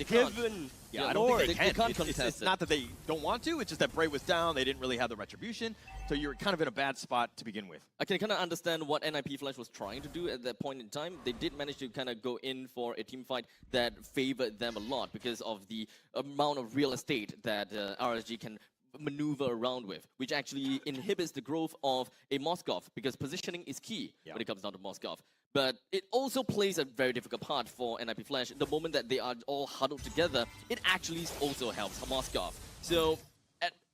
given... Yeah, I don't think they can. contest It's not that they don't want to, it's just that Bray was down, they didn't really have the retribution, so you're kind of in a bad spot to begin with. I can kind of understand what NIP Flash was trying to do at that point in time. They did manage to kind of go in for a team fight that favored them a lot because of the amount of real estate that RSG can maneuver around with, which actually inhibits the growth of a Moskov because positioning is key when it comes down to Moskov. But it also plays a very difficult part for NIP Flash. The moment that they are all huddled together, it actually also helps Moskov. So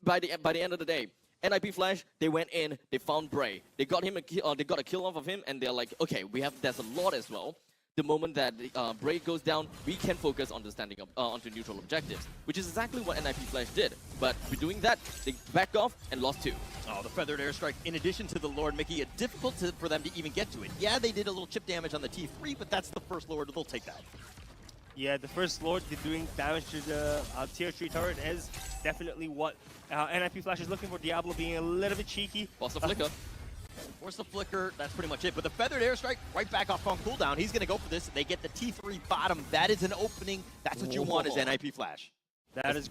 by the end of the day, NIP Flash, they went in, they found Bray, they got him they got a kill off of him, and they're like, okay, there's a lot as well. The moment that Bray goes down, we can focus on the standing up onto neutral objectives, which is exactly what NIP Flash did. But by doing that, they backed off and lost 2. Oh, the feathered airstrike, in addition to the Lord Mickey, it's difficult for them to even get to it. Yeah, they did a little chip damage on the T3, but that's the first Lord, they'll take that. Yeah, the first Lord doing damage to the tier 3 turret is definitely what NIP Flash is looking for. Diablo being a little bit cheeky. Force the flicker. Force the flicker, that's pretty much it. But the feathered airstrike, right back off on cooldown. He's going to go for this. They get the T3 bottom. That is an opening. That's what you want as NIP Flash. That is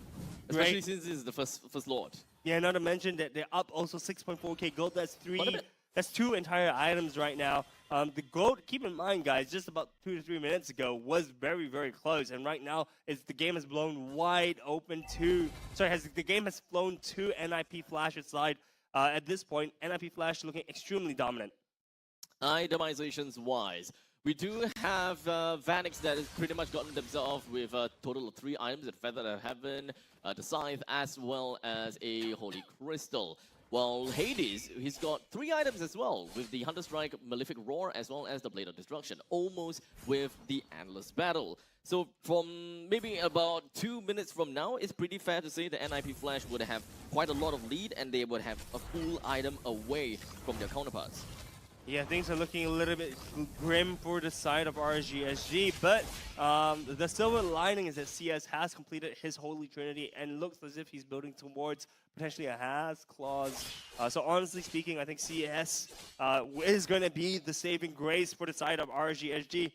great. Especially since this is the first Lord. Yeah, not to mention that they're up also 6.4k gold. That's 2 entire items right now. The gold, keep in mind, guys, just about 2 to 3 minutes ago was very, very close. And right now, the game has blown wide open to... Sorry, the game has flown to NIP Flash's side. At this point, NIP Flash looking extremely dominant. Itemizations-wise, we do have Vanix that has pretty much gotten themselves with a total of 3 items, the Feather of Heaven, the Scythe, as well as a Holy Crystal. While Hades, he's got 3 items as well, with the Hunter Strike, Malefic Roar, as well as the Blade of Destruction, almost with the Endless Battle. So from maybe about 2 minutes from now, it's pretty fair to say that NIP Flash would have quite a lot of lead, and they would have a full item away from their counterparts. Yeah, things are looking a little bit grim for the side of RSG, but the silver lining is that CS has completed his Holy Trinity and looks as if he's building towards potentially a Has Clause. So honestly speaking, I think CS is going to be the saving grace for the side of RSG.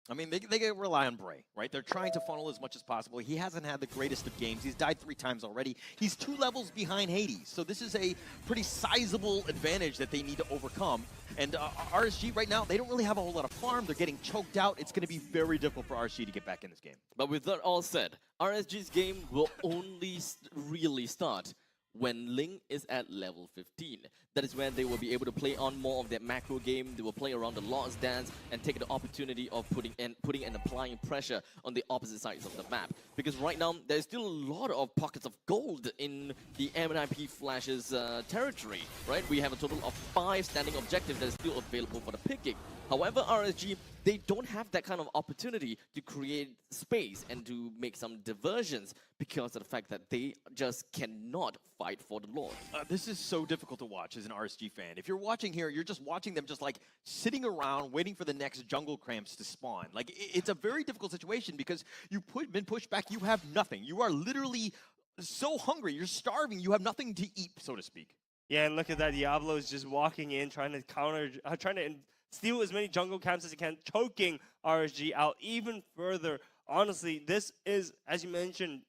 I mean, they rely on Bray, right? They're trying to funnel as much as possible. He hasn't had the greatest of games. He's died 3 times already. He's 2 levels behind Hades. So this is a pretty sizable advantage that they need to overcome. And RSG right now, they don't really have a whole lot of farm. They're getting choked out. It's going to be very difficult for RSG to get back in this game. But with that all said, RSG's game will only really start when Ling is at level 15. That is when they will be able to play on more of their macro game. They will play around the Lord's Dance and take the opportunity of putting and applying pressure on the opposite sides of the map. Because right now, there's still a lot of pockets of gold in the NIP Flash's territory, right? We have a total of 5 standing objectives that is still available for the picking. However, RSG, they don't have that kind of opportunity to create space and to make some diversions because of the fact that they just cannot fight for the Lord. This is so difficult to watch as an RSG fan. If you're watching here, you're just watching them just like sitting around waiting for the next jungle cramps to spawn. Like, it's a very difficult situation because you've been pushed back, you have nothing. You are literally so hungry, you're starving, you have nothing to eat, so to speak. Yeah, and look at that, Diablo is just walking in, trying to steal as many jungle camps as he can, choking RSG out even further. Honestly, this is, as you mentioned,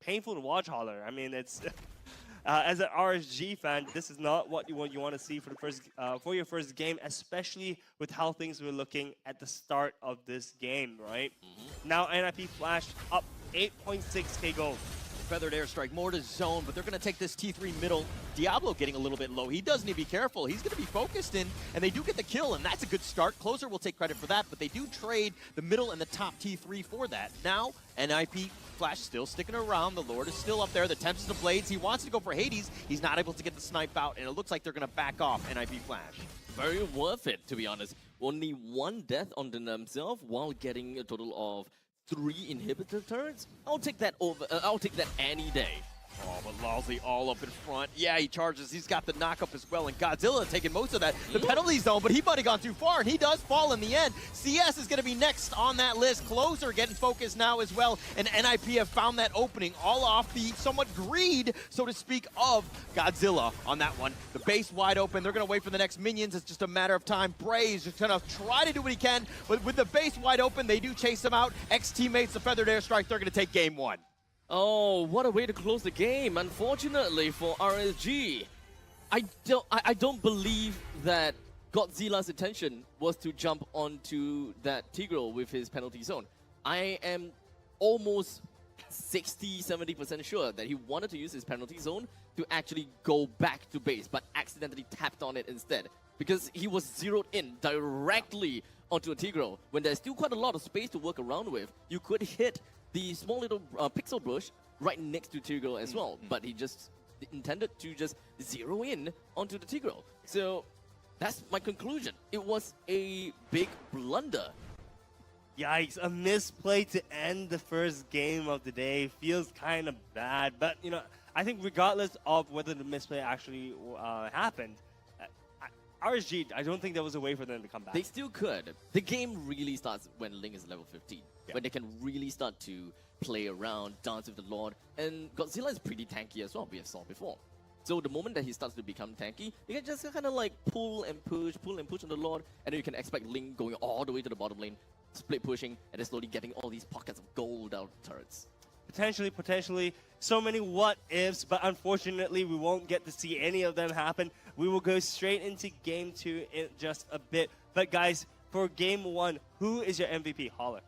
painful to watch, Holler. I mean, it's as an RSG fan, this is not what you want to see for your first game, especially with how things were looking at the start of this game, right? Now NIP Flash up 8.6k gold. Feathered airstrike, more to zone, but they're going to take this T3 middle. Diablo getting a little bit low. He does need to be careful. He's going to be focused in, and they do get the kill, and that's a good start. Closer will take credit for that, but they do trade the middle and the top T3 for that. Now, NIP Flash still sticking around. The Lord is still up there. The Tempest of Blades. He wants to go for Hades. He's not able to get the snipe out, and it looks like they're going to back off NIP Flash. Very worth it, to be honest. Only 1 death on themselves while getting a total of 3 inhibitor turrets. I'll take that any day. Oh, but Lalzi all up in front. Yeah, he charges. He's got the knock-up as well, and Godzilla taking most of that. The penalty zone, but he might have gone too far, and he does fall in the end. CS is going to be next on that list. Closer getting focused now as well, and NIP have found that opening all off the somewhat greed, so to speak, of Godzilla on that one. The base wide open. They're going to wait for the next minions. It's just a matter of time. Bray's just going to try to do what he can, but with the base wide open, they do chase him out. Ex-teammates, the Feathered Airstrike, they're going to take game one. Oh, what a way to close the game, unfortunately for RSG. I don't believe that Godzilla's intention was to jump onto that Tigreal with his penalty zone. I am almost 60-70% sure that he wanted to use his penalty zone to actually go back to base, but accidentally tapped on it instead. Because he was zeroed in directly onto a Tigreal. When there's still quite a lot of space to work around with, you could hit the small little pixel bush right next to Tigreal as well, but he just intended to just zero in onto the Tigreal. So that's my conclusion. It was a big blunder. Yikes, a misplay to end the first game of the day feels kind of bad, but you know, I think regardless of whether the misplay actually happened, RSG, I don't think there was a way for them to come back. They still could. The game really starts when Ling is level 15, when they can really start to play around, dance with the Lord, and Godzilla is pretty tanky as well, we have saw before. So the moment that he starts to become tanky, you can just kind of like pull and push on the Lord, and then you can expect Ling going all the way to the bottom lane, split pushing, and then slowly getting all these pockets of gold out of turrets. Potentially, so many what-ifs, but unfortunately, we won't get to see any of them happen. We will go straight into Game 2 in just a bit. But guys, for Game 1, who is your MVP? Holler.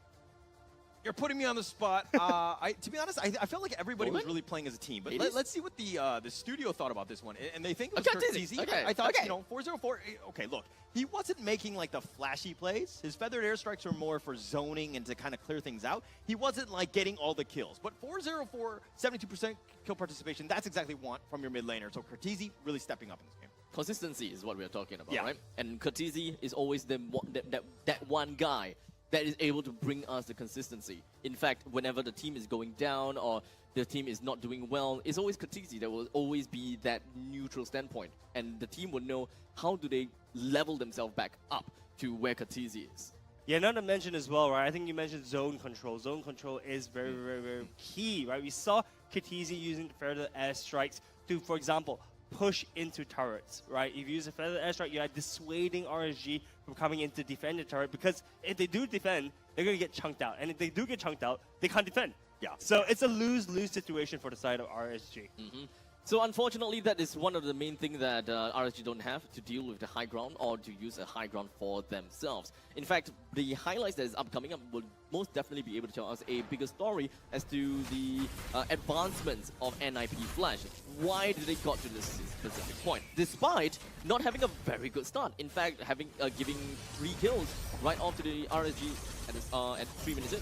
You're putting me on the spot. To be honest, I felt like everybody was really playing as a team. But let's see what the studio thought about this one. And they think it was Curtizi. Okay. I thought, you know, 404. Okay, look, he wasn't making like the flashy plays. His feathered airstrikes were more for zoning and to kind of clear things out. He wasn't like getting all the kills. But 404, 72% kill participation, that's exactly what you want from your mid laner. So Curtizi really stepping up in this game. Consistency is what we're talking about, right? And Curtizi is always that one guy that is able to bring us the consistency. In fact, whenever the team is going down or the team is not doing well, it's always Curtizi. There will always be that neutral standpoint. And the team will know how do they level themselves back up to where Curtizi is. Yeah, not to mention as well, right? I think you mentioned zone control. Zone control is very, very, very key, right? We saw Curtizi using feather airstrikes to, for example, push into turrets, right? If you use a feather airstrike, you're dissuading RSG from coming in to defend the turret, because if they do defend, they're going to get chunked out. And if they do get chunked out, they can't defend. Yeah. So it's a lose-lose situation for the side of RSG. So unfortunately, that is one of the main things that RSG don't have to deal with the high ground or to use a high ground for themselves. In fact, the highlights that is upcoming up will most definitely be able to tell us a bigger story as to the advancements of NIP Flash. Why did they got to this specific point, despite not having a very good start? In fact, having giving 3 kills right off to the RSG at 3 minutes in.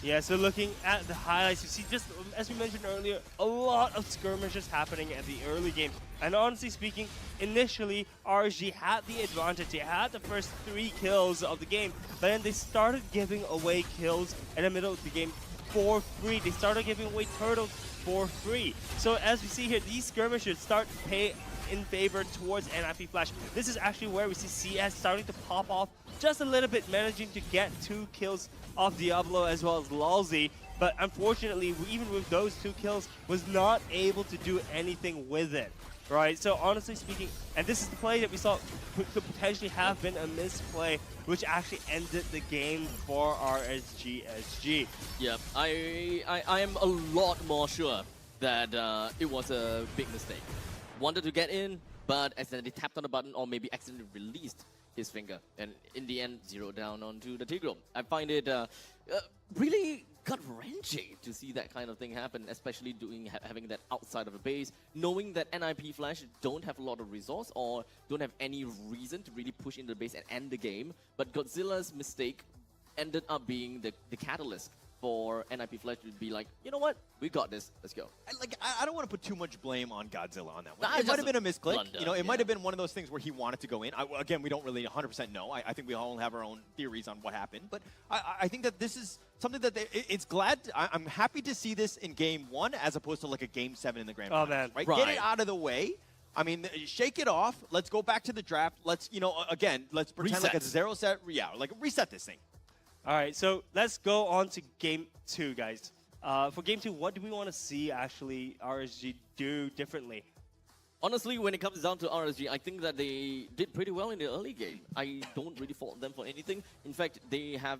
Yeah, so looking at the highlights, you see, just as we mentioned earlier, a lot of skirmishes happening at the early game. And honestly speaking, initially, RSG had the advantage. They had the first 3 kills of the game, but then they started giving away kills in the middle of the game for free. They started giving away turtles for free. So as we see here, these skirmishes start to pay in favor towards NIP Flash. This is actually where we see CS starting to pop off just a little bit, managing to get 2 kills off Diablo as well as Lalzi. But unfortunately, even with those 2 kills, was not able to do anything with it. Right? So honestly speaking, and this is the play that we saw could potentially have been a misplay, which actually ended the game for RSGSG. Yeah, I am a lot more sure that it was a big mistake. Wanted to get in, but accidentally tapped on the button or maybe accidentally released his finger. And in the end, 0 down onto the Tigreal. I find it really gut-wrenching to see that kind of thing happen, especially having that outside of the base, knowing that NIP Flash don't have a lot of resource or don't have any reason to really push into the base and end the game. But Godzilla's mistake ended up being the catalyst for NIP Flash to be like, you know what, we got this, let's go. I don't want to put too much blame on Godzilla on that one. Nah, It might just have been a misclick. blunder, You know, it might yeah. have been one of those things where he wanted to go in. Again, we don't really 100% know. I think we all have our own theories on what happened. But I think that this is something that I'm happy to see this in Game 1 as opposed to like a Game 7 in the Grand Finals. man. Right? Right. Get it out of the way. I mean, shake it off. Let's go back to the draft. Let's, again, let's pretend like a Reset. 0 set. Yeah, like reset this thing. All right, so let's go on to Game 2, guys. For Game 2, what do we want to see actually RSG do differently? Honestly, when it comes down to RSG, I think that they did pretty well in the early game. I don't really fault them for anything. In fact, they have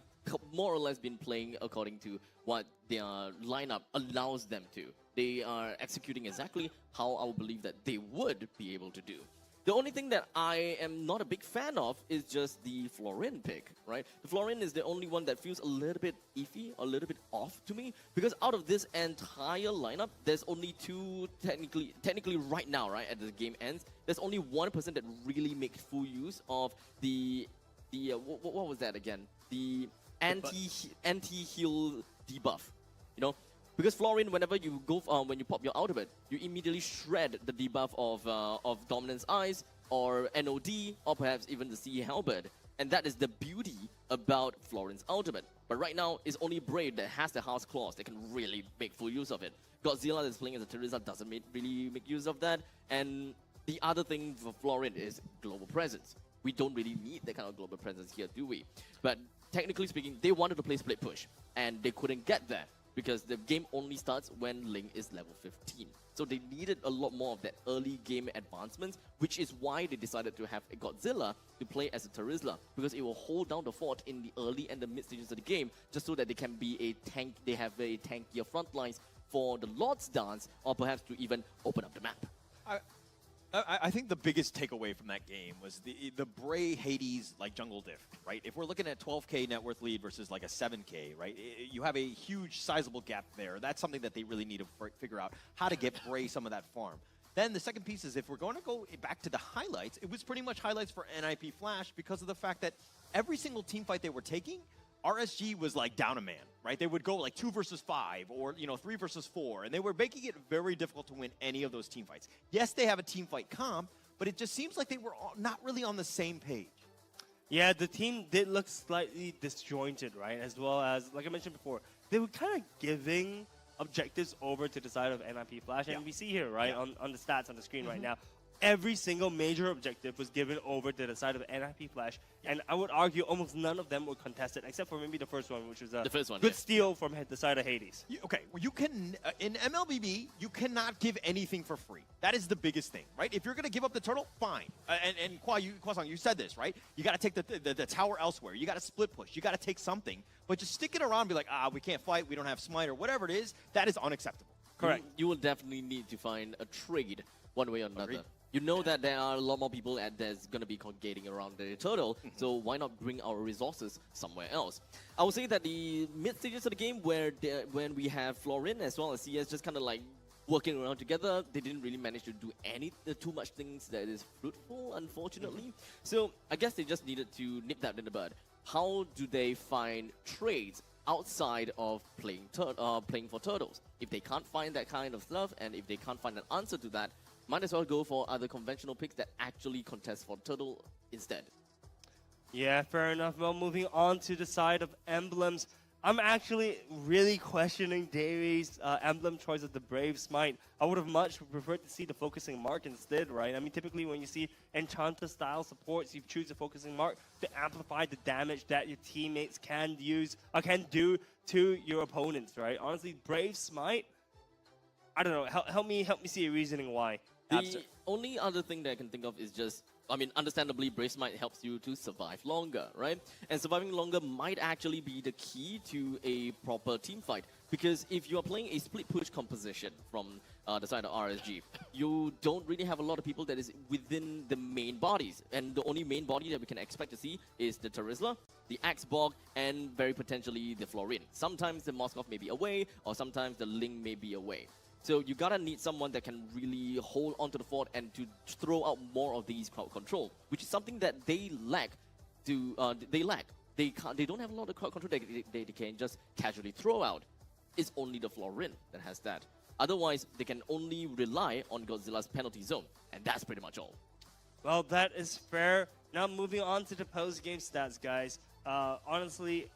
more or less been playing according to what their lineup allows them to. They are executing exactly how I would believe that they would be able to do. The only thing that I am not a big fan of is just the Florin pick, right? The Florin is the only one that feels a little bit iffy, a little bit off to me, because out of this entire lineup, there's only two, technically right now, right, at the game ends, there's only one person that really makes full use of what was that again? The anti-heal debuff, you know? Because Florin, whenever you go when you pop your ultimate, you immediately shred the debuff of Dominance Eyes or NOD or perhaps even the Sea Halberd, and that is the beauty about Florin's ultimate. But right now, it's only Brave that has the House Claws that can really make full use of it. Godzilla that's playing as a Teresa doesn't really make use of that, and the other thing for Florin is global presence. We don't really need that kind of global presence here, do we? But technically speaking, they wanted to play split push, and they couldn't get there, because the game only starts when Ling is level 15. So they needed a lot more of that early game advancements, which is why they decided to have a Godzilla to play as a Terizla, because it will hold down the fort in the early and the mid stages of the game, just so that they can be a tank, they have a tankier front lines for the Lord's Dance, or perhaps to even open up the map. I think the biggest takeaway from that game was the Bray Hades like jungle diff, right? If we're looking at 12K net worth lead versus like a 7K, right? You have a huge sizable gap there. That's something that they really need to figure out how to get Bray some of that farm. Then the second piece is if we're going to go back to the highlights, it was pretty much highlights for NIP Flash because of the fact that every single team fight they were taking, RSG was like down a man, right? They would go like 2 versus 5 or 3 versus 4, and they were making it very difficult to win any of those team fights. Yes, they have a team fight comp, but it just seems like they were not really on the same page. Yeah, the team did look slightly disjointed, right? As well as, like I mentioned before, they were kind of giving objectives over to the side of NIP Flash. And we see here, right, on the stats on the screen right now, every single major objective was given over to the side of NIP Flash. And I would argue almost none of them were contested, except for maybe the first one, which was a good steal from the side of Hades. Well, you can, in MLBB, you cannot give anything for free. That is the biggest thing, right? If you're going to give up the turtle, fine. And Kwasong, you said this, right? You got to take the tower elsewhere. You got to split push. You got to take something. But just stick it around and be like, we can't fight, we don't have smite, or whatever it is, that is unacceptable. Correct. You will definitely need to find a trade one way or another. Agreed. You know that there are a lot more people that's going to be congregating around the turtle, so why not bring our resources somewhere else? I would say that the mid stages of the game when we have Florin as well as CS just kind of like working around together, they didn't really manage to do too much things that is fruitful, unfortunately. So I guess they just needed to nip that in the bud. How do they find trades outside of playing for turtles? If they can't find that kind of stuff, and if they can't find an answer to that, might as well go for other conventional picks that actually contest for turtle instead. Yeah, fair enough. Well, moving on to the side of emblems, I'm actually really questioning Davies' emblem choice of the Brave Smite. I would have much preferred to see the Focusing Mark instead, right? I mean, typically when you see Enchanter-style supports, you choose the Focusing Mark to amplify the damage that your teammates can do to your opponents, right? Honestly, Brave Smite, I don't know. Help me see a reasoning why. The only other thing that I can think of is just, I mean, understandably, Brave Smite helps you to survive longer, right? And surviving longer might actually be the key to a proper team fight. Because if you are playing a split push composition from the side of RSG, you don't really have a lot of people that is within the main bodies. And the only main body that we can expect to see is the Terizla, the Axebog, and very potentially the Florin. Sometimes the Moskov may be away, or sometimes the Ling may be away. So you gotta need someone that can really hold onto the fort and to throw out more of these crowd control, which is something that they lack. they don't have a lot of crowd control they can just casually throw out. It's only the Florin that has that. Otherwise, they can only rely on Godzilla's penalty zone, and that's pretty much all. Well, that is fair. Now moving on to the post-game stats, guys. Honestly,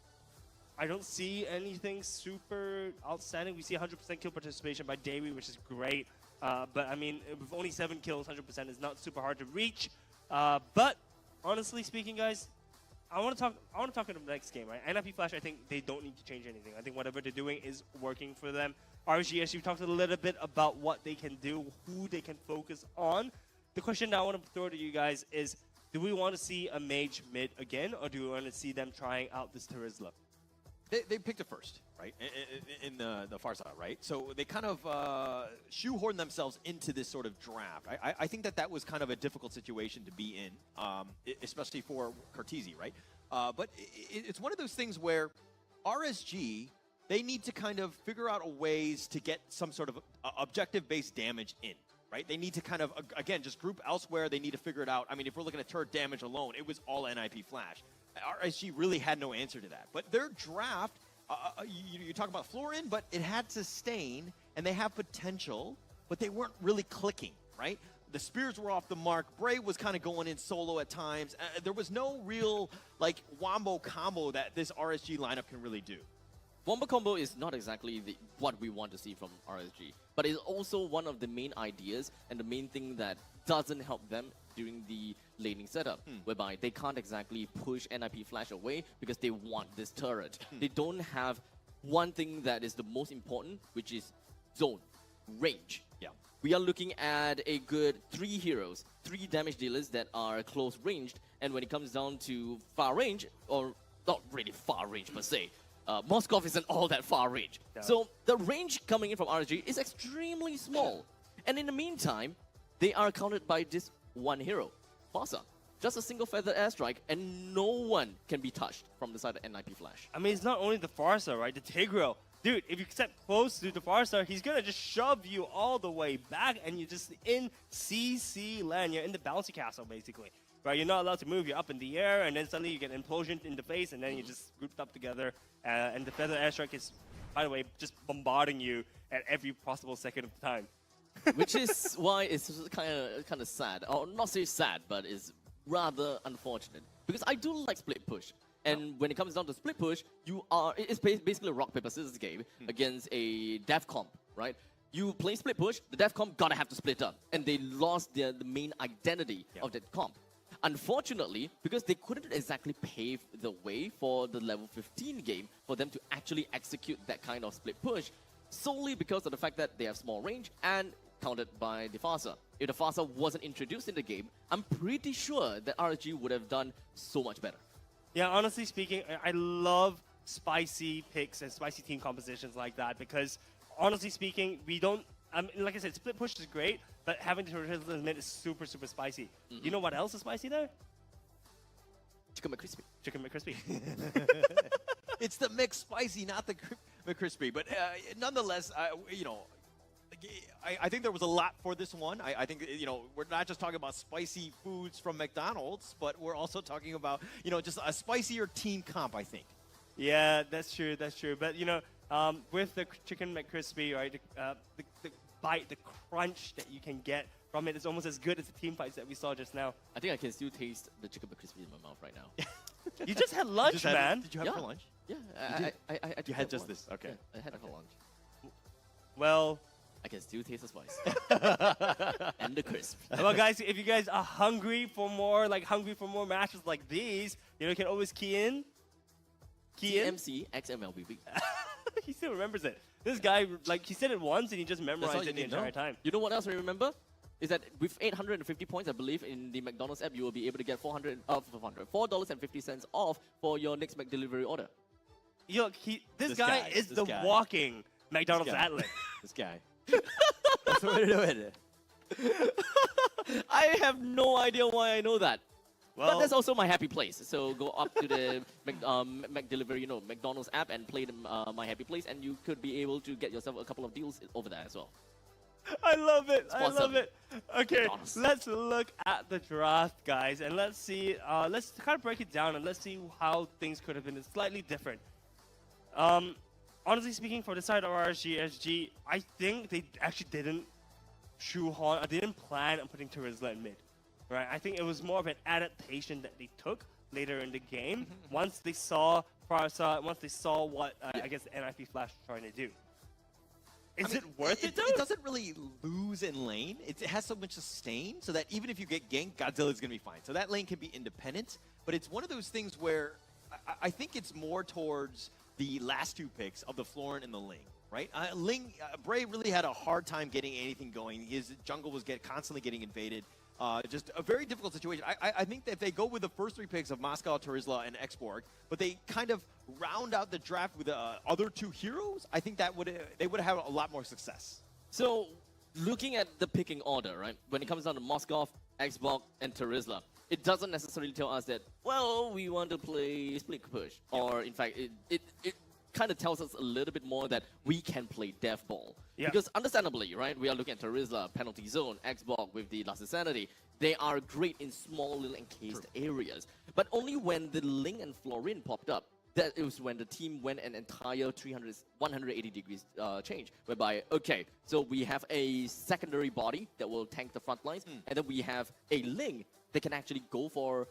I don't see anything super outstanding. We see 100% kill participation by Davey, which is great. But I mean, with only 7 kills, 100% is not super hard to reach. But honestly speaking, guys, I want to talk in the next game, right? NIP Flash, I think they don't need to change anything. I think whatever they're doing is working for them. RGS, you talked a little bit about what they can do, who they can focus on. The question that I want to throw to you guys is, do we want to see a mage mid again, or do we want to see them trying out this Terizla? They picked it first, right? In the Farsa, right? So they kind of shoehorned themselves into this sort of draft. I think that was kind of a difficult situation to be in, especially for Cartesi, right? But it's one of those things where RSG, they need to kind of figure out ways to get some sort of objective-based damage in, right? They need to kind of, again, just group elsewhere. They need to figure it out. I mean, if we're looking at turret damage alone, it was all NIP Flash. RSG really had no answer to that. But their draft, you talk about Florin, but it had Sustain, and they have potential, but they weren't really clicking, right? The spears were off the mark. Bray was kind of going in solo at times. There was no real, like, wombo combo that this RSG lineup can really do. Wombo combo is not exactly what we want to see from RSG, but it's also one of the main ideas and the main thing that doesn't help them during the laning setup, whereby they can't exactly push NIP Flash away because they want this turret. They don't have one thing that is the most important, which is zone, range. Yeah. We are looking at a good 3 heroes, 3 damage dealers that are close ranged, and when it comes down to far range, or not really far range per se, Moskov isn't all that far range. Yeah. So the range coming in from RSG is extremely small. And in the meantime, they are countered by this one hero, Farsa. Just a single feathered airstrike, and no one can be touched from the side of NIP Flash. I mean, it's not only the Farsa, right? The Tigreal. Dude, if you step close to the Farsa, he's going to just shove you all the way back, and you're just in CC land. You're in the bouncy castle, basically. Right? You're not allowed to move. You're up in the air, and then suddenly you get implosion in the face, and then you're just grouped up together. And the feather airstrike is, by the way, just bombarding you at every possible second of the time. Which is why it's kind of sad, or not say sad, but it's rather unfortunate. Because I do like split push, and when it comes down to split push, it's basically a rock paper scissors game against a dev comp, right? You play split push, the dev comp gotta have to split up, and they lost the main identity of that comp. Unfortunately, because they couldn't exactly pave the way for the level 15 game for them to actually execute that kind of split push, solely because of the fact that they have small range and countered by the Farsa. If the Farsa wasn't introduced in the game, I'm pretty sure that RSG would have done so much better. Yeah, honestly speaking, I love spicy picks and spicy team compositions like that because, honestly speaking, we don't... like I said, split push is great, but having the Terizla mid is super, super spicy. You know what else is spicy there? Chicken McCrispy. Chicken McCrispy. It's the mixed spicy, not the McCrispy. But nonetheless, you know, I think there was a lot for this one. I think, you know, we're not just talking about spicy foods from McDonald's, but we're also talking about, you know, just a spicier team comp, I think. Yeah, that's true, that's true. But, you know, with the Chicken McCrispy, right, the bite, the crunch that you can get from it is almost as good as the team fights that we saw just now. I think I can still taste the Chicken McCrispy in my mouth right now. You just had lunch, man. Did you have it for lunch? Yeah, I You had just this? Okay. Yeah, I had it for lunch. Well, I can still taste the spice. And the crisp. well, guys, if you guys are hungry for more matches like these, you know, you can always key in. TMC X Mlbb. He still remembers it. This guy, like, he said it once and he just memorized it the entire time. You know what else I remember? Is that with 850 points, I believe, in the McDonald's app, you will be able to get $4.50 off for your next McDelivery order. You look, this guy is the walking McDonald's atlas. This guy. That's what we're doing. I have no idea why I know that. Well, but that's also my happy place. So go up to the McDelivery, you know, McDonald's app and play the My Happy Place, and you could be able to get yourself a couple of deals over there as well. I love it. I Sponsor love me. it. Okay, Honest. let's look at the draft, guys, and let's see. Let's kind of break it down and let's see how things could have been slightly different. Honestly speaking, for the side of RSG, I think they actually didn't shoehorn. I didn't plan on putting Terizla in mid, right? I think it was more of an adaptation that they took later in the game once they saw Farsa, once they saw what I guess the NIP Flash was trying to do. Is it worth it though? It doesn't really lose in lane. It has so much sustain, so that even if you get ganked, Godzilla's going to be fine. So that lane can be independent, but it's one of those things where I think it's more towards the last two picks of the Florent and the Ling, right? Bray really had a hard time getting anything going. His jungle was constantly getting invaded. Just a very difficult situation. I think that if they go with the first three picks of Moscow, Terizla, and Exborg, but they kind of round out the draft with the other two heroes, I think that they would have a lot more success. So, looking at the picking order, right? When it comes down to Moskov, Xbox, and Terizla, it doesn't necessarily tell us that, well, we want to play split push. Or, in fact, it kind of tells us a little bit more that we can play death ball. Yeah. Because understandably, right, we are looking at Terizla, Penalty Zone, Xbox with the Last Insanity. They are great in small little encased areas. But only when the Ling and Florin popped up, that it was when the team went an entire 180 degrees change, whereby, okay, so we have a secondary body that will tank the front lines, and then we have a Ling that can actually go for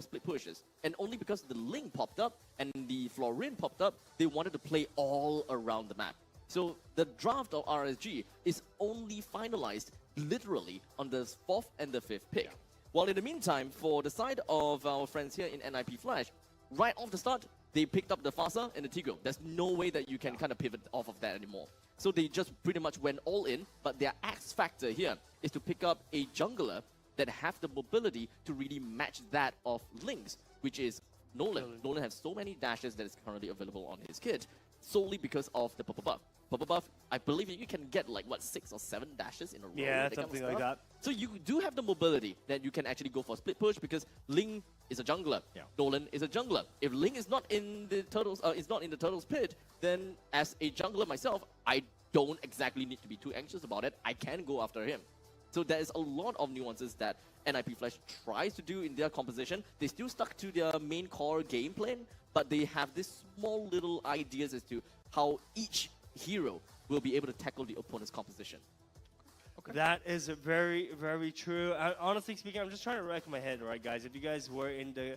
split pushes. And only because the Ling popped up and the Florin popped up, they wanted to play all around the map. So the draft of RSG is only finalized literally on the 4th and the 5th pick. While in the meantime, for the side of our friends here in NIP Flash, right off the start, they picked up the Fasa and the Tigro. There's no way that you can kind of pivot off of that anymore. So they just pretty much went all in, but their X factor here is to pick up a jungler that have the mobility to really match that of Link's, which is Nolan. Nolan has so many dashes that is currently available on his kit, solely because of the purple buff. Purple buff, I believe you can get like, what, 6 or 7 dashes in a row? Yeah, that something kind of like stuff. that. So you do have the mobility that you can actually go for split push because Ling is a jungler. Yeah. Nolan is a jungler. If Ling is not in the turtles pit, then as a jungler myself, I don't exactly need to be too anxious about it. I can go after him. So there is a lot of nuances that NIP Flash tries to do in their composition. They still stuck to their main core game plan, but they have this small little ideas as to how each hero will be able to tackle the opponent's composition. That is very, very true. Honestly speaking, I'm just trying to rack my head, right, guys? If you guys were in the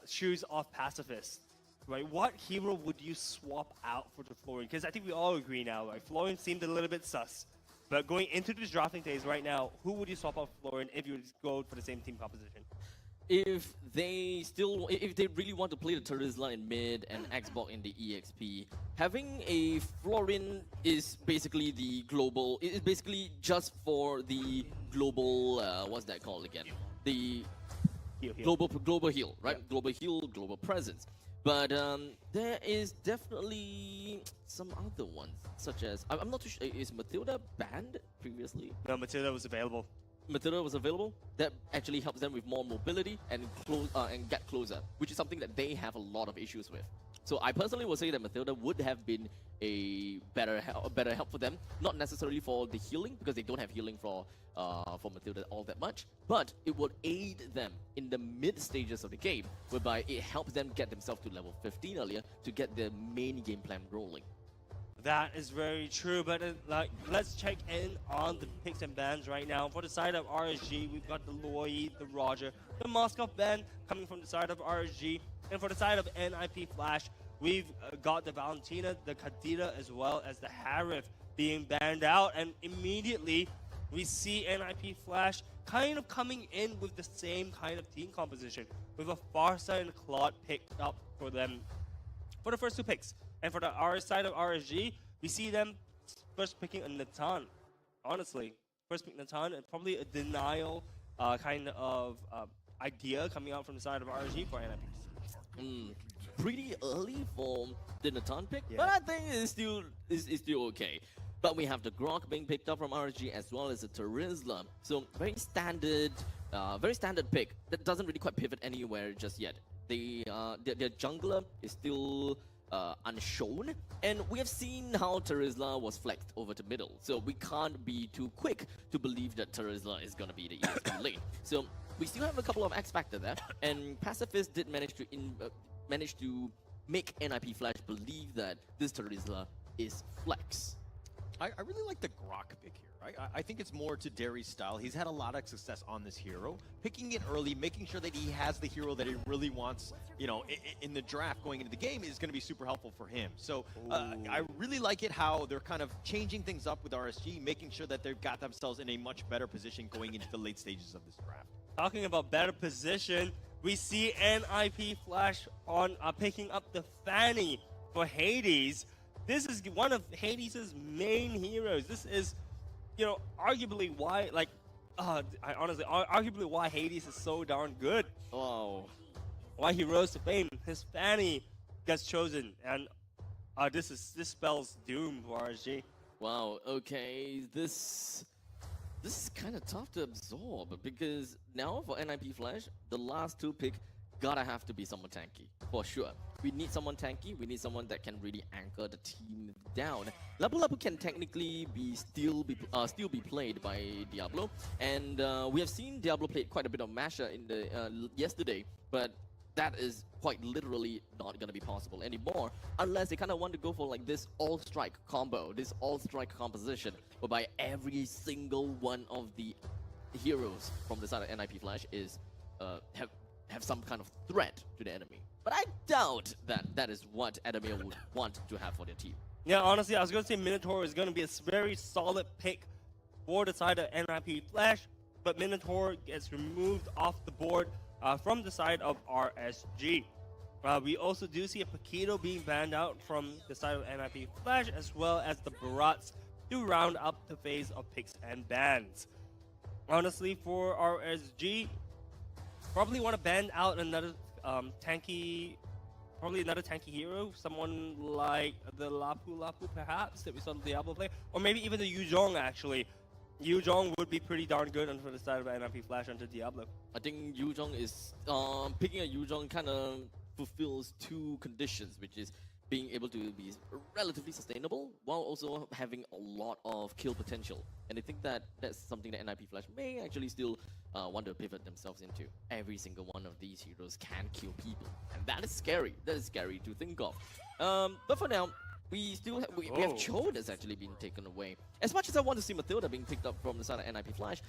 shoes of Pacifist, right, what hero would you swap out for the Florian? Because I think we all agree now, right? Florian seemed a little bit sus. But going into this drafting phase right now, who would you swap out for Florian if you would go for the same team composition? If they really want to play the Terizla in mid and Xbox in the EXP, having a Florin is basically the global. It is basically just for the global. What's that called again? The global heal, right? Yeah. Global heal, global presence. But there is definitely some other ones, such as I'm not too sure. Is Matilda banned previously? No, Matilda was available. Matilda was available. That actually helps them with more mobility and get closer, which is something that they have a lot of issues with. So I personally would say that Matilda would have been a better help for them. Not necessarily for the healing, because they don't have healing for Matilda all that much, but it would aid them in the mid stages of the game, whereby it helps them get themselves to level 15 earlier to get their main game plan rolling. That is very true, but let's check in on the picks and bans right now. For the side of RSG, we've got the Lloyd, the Roger, the Moscow ban coming from the side of RSG. And for the side of NIP Flash, we've got the Valentina, the Kadira, as well as the Harif being banned out. And immediately, we see NIP Flash kind of coming in with the same kind of team composition, with a Farsa and Claude picked up for them for the first two picks. And for the side of RSG, we see them first picking a Natan. Honestly, first pick Natan, and probably a denial kind of idea coming out from the side of RSG for NIP. Pretty early for the Natan pick, Yeah. but I think it's still okay. But we have the Grok being picked up from RSG as well as the Terizla. So very standard pick that doesn't really quite pivot anywhere just yet. Their jungler is still unshown. And we have seen how Terizla was flexed over to middle. So we can't be too quick to believe that Terizla is going to be the ESP lane. So we still have a couple of X Factor there. And Pacifist did manage to make NIP Flash believe that this Terizla is flex. I really like the Grok pick here. Right? I think it's more to Derry's style. He's had a lot of success on this hero. Picking it early, making sure that he has the hero that he really wants, you know, in the draft going into the game is going to be super helpful for him. So I really like it how they're kind of changing things up with RSG, making sure that they've got themselves in a much better position going into the late stages of this draft. Talking about better position, we see NIP Flash on picking up the Fanny for Hades. This is one of Hades' main heroes. This is, you know, arguably why, like, arguably why Hades is so darn good. Oh. Why he rose to fame. His Fanny gets chosen, and this spells doom for RSG. Wow, okay, this is kind of tough to absorb because now for NIP Flash, the last two pick gotta have to be someone tanky, for sure. We need someone tanky, we need someone that can really anchor the team down. Lapu Lapu can technically still be played by Diablo, and we have seen Diablo played quite a bit of Masher in the yesterday, but that is quite literally not going to be possible anymore unless they kind of want to go for like this all-strike combo, this all-strike composition, whereby every single one of the heroes from the side of NIP Flash is have some kind of threat to the enemy. But I doubt that that is what Adamir would want to have for their team. Yeah, honestly, I was going to say Minotaur is going to be a very solid pick for the side of NIP Flash, but Minotaur gets removed off the board from the side of RSG. We also do see a Paquito being banned out from the side of NIP Flash, as well as the Barats to round up the phase of picks and bans. Honestly, for RSG, probably want to ban out another tanky hero, someone like the Lapu Lapu perhaps that we saw the Diablo play, or maybe even the Yuzhong actually. Yuzhong would be pretty darn good on for the side of NIP Flash onto Diablo. I think Yuzhong is picking a Yuzhong kind of fulfills two conditions, which is being able to be relatively sustainable while also having a lot of kill potential. And I think that that's something that NIP Flash may actually still want to pivot themselves into. Every single one of these heroes can kill people, and that is scary. That is scary to think of. But for now, we still have Cho that's actually been taken away. As much as I want to see Mathilda being picked up from the side of NIP Flash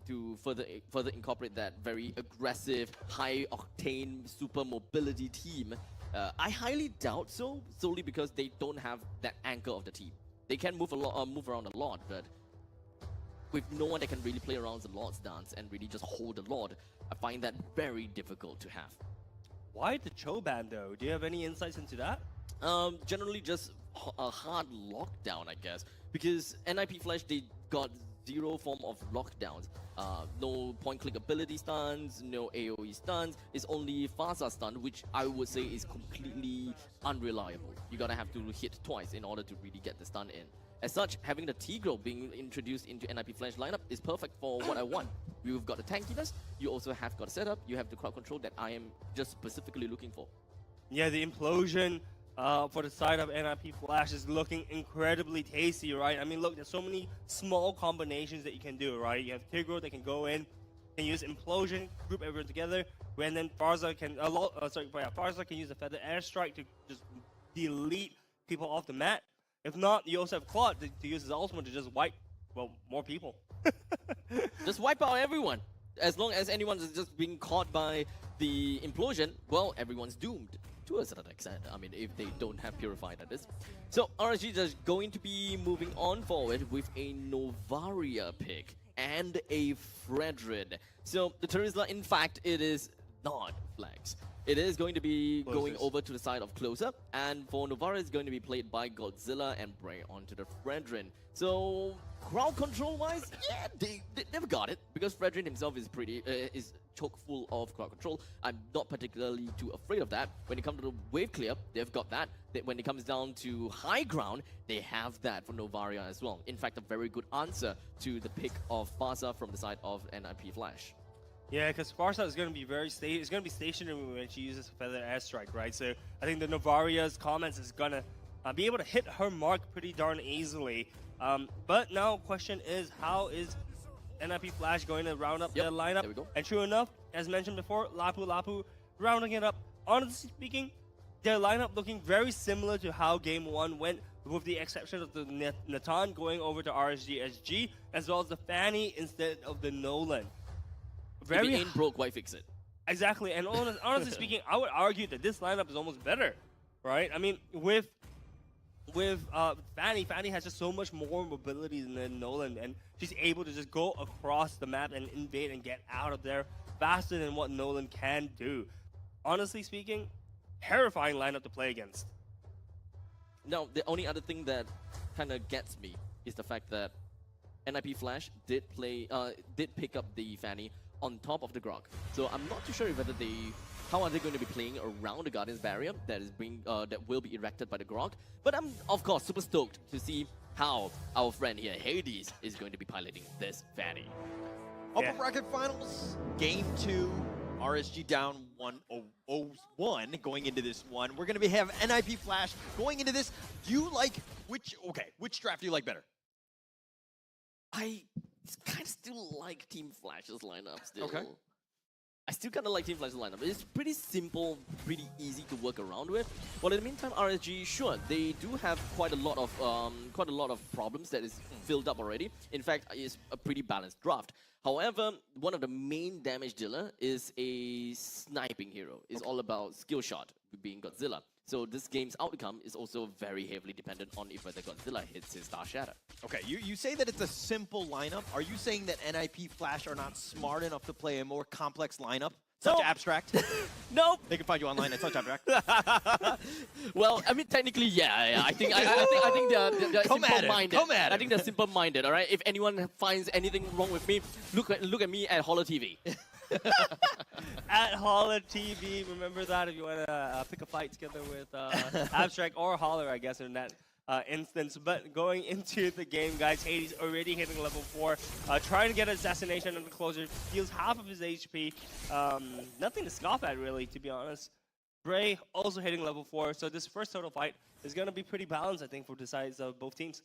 to further incorporate that very aggressive, high-octane, super mobility team, I highly doubt so, solely because they don't have that anchor of the team. They can move around a lot, but with no one that can really play around the Lord's dance and really just hold the Lord, I find that very difficult to have. Why the Cho ban though? Do you have any insights into that? Generally just a hard lockdown, I guess, because NIP Flash, they got zero form of lockdowns. No point-click ability stuns, no AoE stuns. It's only Fasa stun, which I would say is completely unreliable. You gotta have to hit twice in order to really get the stun in. As such, having the Tigro being introduced into NIP Flash lineup is perfect for what I want. You've got the tankiness, you also have got a setup, you have the crowd control that I am just specifically looking for. Yeah, the implosion for the side of NIP Flash is looking incredibly tasty, right? I mean, look, there's so many small combinations that you can do, right? You have Tigro that can go in, can use implosion, group everyone together, and then Farza can Farza can use a feather airstrike to just delete people off the mat. If not, you also have Claude to use his ultimate to just wipe, well, more people. Just wipe out everyone. As long as anyone is just being caught by the implosion, well, everyone's doomed. To a certain extent, I mean, if they don't have Purified at this. So, RSG is just going to be moving on forward with a Novaria pick and a Fredrin. So, the Terizla, in fact, it is not flags. It is going to be going over to the side of Closer, and for Novaria, it's going to be played by Godzilla and Bray onto the Fredrin. So, crowd control-wise, yeah, they've got it, because Fredrin himself is is chock full of crowd control. I'm not particularly too afraid of that. When it comes to the wave clear, they've got that. When it comes down to high ground, they have that for Novaria as well. In fact, a very good answer to the pick of Fasa from the side of NIP Flash. Yeah, because Farsight is going to be it's going to be stationary when she uses Feather Airstrike, right? So I think the Novaria's comments is going to be able to hit her mark pretty darn easily. But now question is, how is NIP Flash going to round up their lineup? There we go. And true enough, as mentioned before, Lapu Lapu rounding it up. Honestly speaking, their lineup looking very similar to how Game 1 went, with the exception of the Natan going over to RSG SG, as well as the Fanny instead of the Nolan. If it ain't broke, why fix it? Exactly, and honestly speaking, I would argue that this lineup is almost better, right? I mean, with Fanny has just so much more mobility than Nolan, and she's able to just go across the map and invade and get out of there faster than what Nolan can do. Honestly speaking, terrifying lineup to play against. Now, the only other thing that kind of gets me is the fact that NIP Flash did pick up the Fanny on top of the Grok. So I'm not too sure whether how are they going to be playing around the Guardian's barrier that is that will be erected by the Grok. But I'm of course super stoked to see how our friend here, Hades, is going to be piloting this Fanny. Upper bracket finals, game 2, RSG down 1-0-1 going into this one. We're going to have NIP Flash going into this. Do you like which draft do you like better? I kind of still like Team Flash's lineup still. Okay. I still kind of like Team Flash's lineup. It's pretty simple, pretty easy to work around with. But in the meantime, RSG, sure, they do have quite a lot of problems that is filled up already. In fact, it's a pretty balanced draft. However, one of the main damage dealer is a sniping hero. It's all about skill shot, being Godzilla. So this game's outcome is also very heavily dependent on if whether Godzilla hits his Star Shatter. Okay, you say that it's a simple lineup. Are you saying that NIP Flash are not smart enough to play a more complex lineup? Such abstract? Nope. They can find you online at such abstract. Well, I mean, technically, yeah. I think they're simple-minded. Come at it. I think they're simple-minded. All right. If anyone finds anything wrong with me, look at me at Holo TV. At Holler TV, remember that if you want to pick a fight together with Abstract or Holler, I guess, in that instance. But going into the game, guys, Hades already hitting level 4, trying to get an assassination on the closer, steals half of his HP. Nothing to scoff at, really, to be honest. Bray also hitting level 4, so this first total fight is going to be pretty balanced, I think, for the sides of both teams.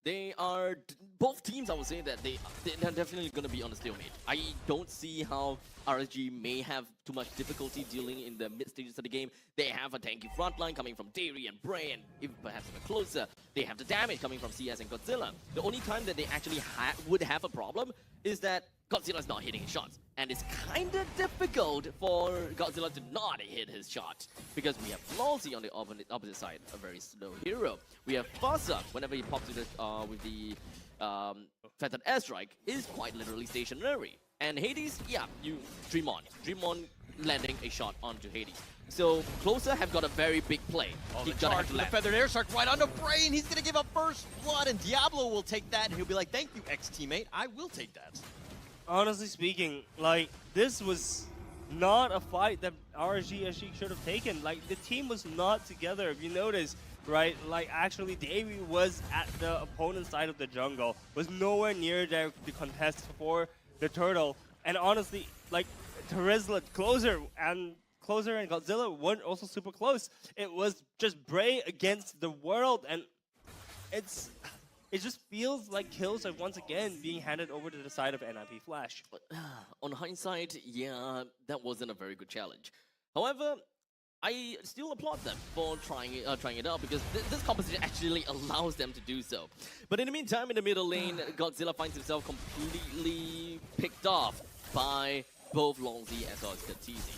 They are, both teams, I would say that they're definitely going to be on a stalemate. I don't see how RSG may have too much difficulty dealing in the mid stages of the game. They have a tanky frontline coming from Dairy and Bray, and even perhaps even closer, they have the damage coming from CS and Godzilla. The only time that they actually would have a problem is that Godzilla's not hitting his shots. And it's kind of difficult for Godzilla to not hit his shot, because we have Lawsy on the opposite side, a very slow hero. We have Fuzza, whenever he pops with the Feathered Airstrike, is quite literally stationary. And Hades, yeah, you Dream on landing a shot onto Hades. So Closer have got a very big play. Oh, He's the gonna charge have to with the land. Feathered Airstrike right onto Bray, and he's going to give up first blood, and Diablo will take that, and he'll be like, thank you, ex-teammate, I will take that. Honestly speaking, like, this was not a fight that RSG should have taken. Like, the team was not together, if you notice, right? Like, actually, Davey was at the opponent's side of the jungle, was nowhere near there to contest for the turtle. And honestly, like, Closer and Godzilla weren't also super close. It was just Bray against the world, and it just feels like kills are once again being handed over to the side of NIP Flash. On hindsight, yeah, that wasn't a very good challenge. However, I still applaud them for trying it out, because this composition actually allows them to do so. But in the meantime, in the middle lane, Godzilla finds himself completely picked off by both Longzy as well as Katisi.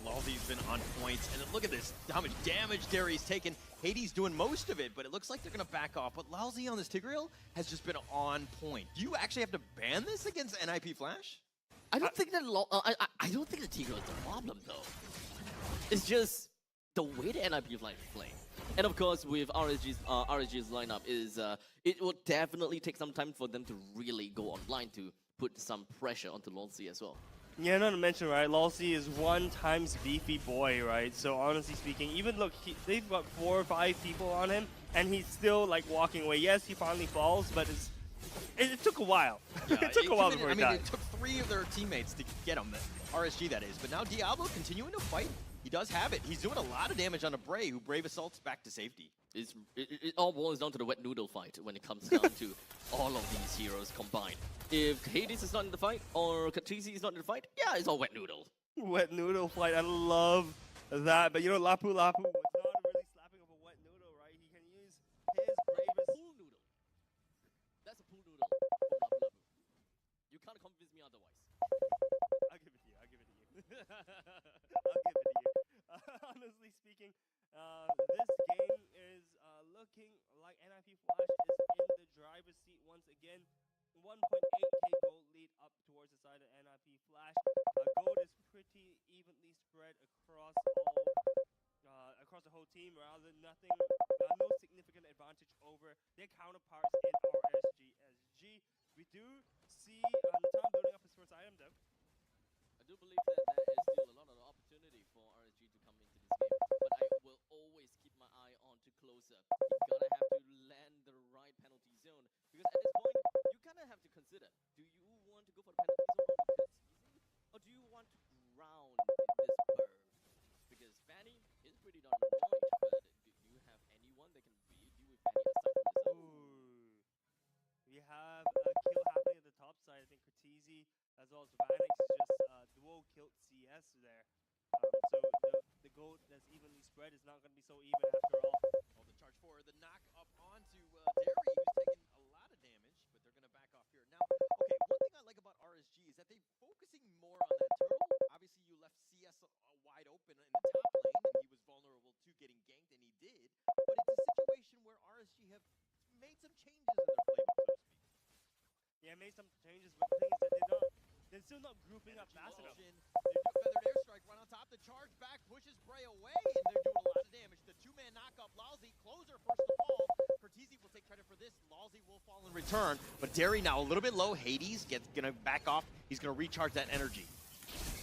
Lawsy's been on point, and look at this, how much damage Derry's taken. Hades doing most of it, but it looks like they're going to back off. But Lousy on this Tigreal has just been on point. Do you actually have to ban this against NIP Flash? I don't think that I don't think the Tigreal is the problem, though. It's just the way the NIP Flash is playing. And of course, with RSG's lineup, it will definitely take some time for them to really go online to put some pressure onto Lawsy as well. Yeah, not to mention, right, Lawsy is 1 times beefy boy, right? So honestly speaking, even look, they've got 4 or 5 people on him, and he's still like walking away. Yes, he finally falls, but it took a while. Yeah, it took a while before he died. It took 3 of their teammates to get him, RSG that is. But now Diablo continuing to fight. He does have it. He's doing a lot of damage on a Bray, who Brave assaults back to safety. It all boils down to the wet noodle fight when it comes down to all of these heroes combined. If Hades is not in the fight or Katrisi is not in the fight, yeah, it's all wet noodle. Wet noodle fight. I love that. But you know, Lapu was not really slapping of a wet noodle, right? He can use his bravest. Pool noodle. That's a pool noodle from Lapu Lapu. You can't convince me otherwise. I'll give it to you. I'll give it to you. I'll give it to you. Honestly speaking, this game is looking like NIP Flash is in the driver's seat once again. 1.8k gold lead up towards the side of NIP Flash. Gold is pretty evenly spread across all across the whole team. Rather, nothing, no significant advantage over their counterparts in RSG. We do see Natan building up his first item though. I do believe that there is still a lot of opportunity for RSG to come into this game, but I will always keep my eye on to closer. You gotta have to land the right penalty zone, because at this point, you kind of have to consider, do you want to go for the penalty zone on the easy, or do you want to ground this bird? Because Fanny is pretty darn annoying, but do you have anyone that can beat you with Fanny aside from yourself? Ooh. We have a kill happening at the top side. I think Kurtizi as well as Vanix is just duo killed CS there. So the gold that's evenly spread is not going to be so even after all. Well, the charge forward, the knock up onto Derry, who's taking a lot of damage, but they're going to back off here. Now, okay, one thing I like about RSG is that they're focusing more on that turtle. Obviously, you left CS wide open in the top lane, and he was vulnerable to getting ganked, and he did. But it's a situation where RSG have made some changes in their playbook, so to speak. Yeah, made some changes, but the thing is that they're still not grouping up fast enough. They do a feathered airstrike right on top. The charge back pushes Bray away, and they're doing a lot of damage. The two-man knock-up, Lalzi, closer first to fall. Kurtizi will take credit for this. Lalzi will fall in return, but Derry now a little bit low. Hades gonna back off. He's gonna recharge that energy.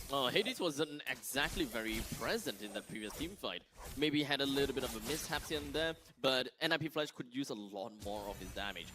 Hades wasn't exactly very present in that previous team fight. Maybe had a little bit of a mishap here and there, but NIP Flash could use a lot more of his damage.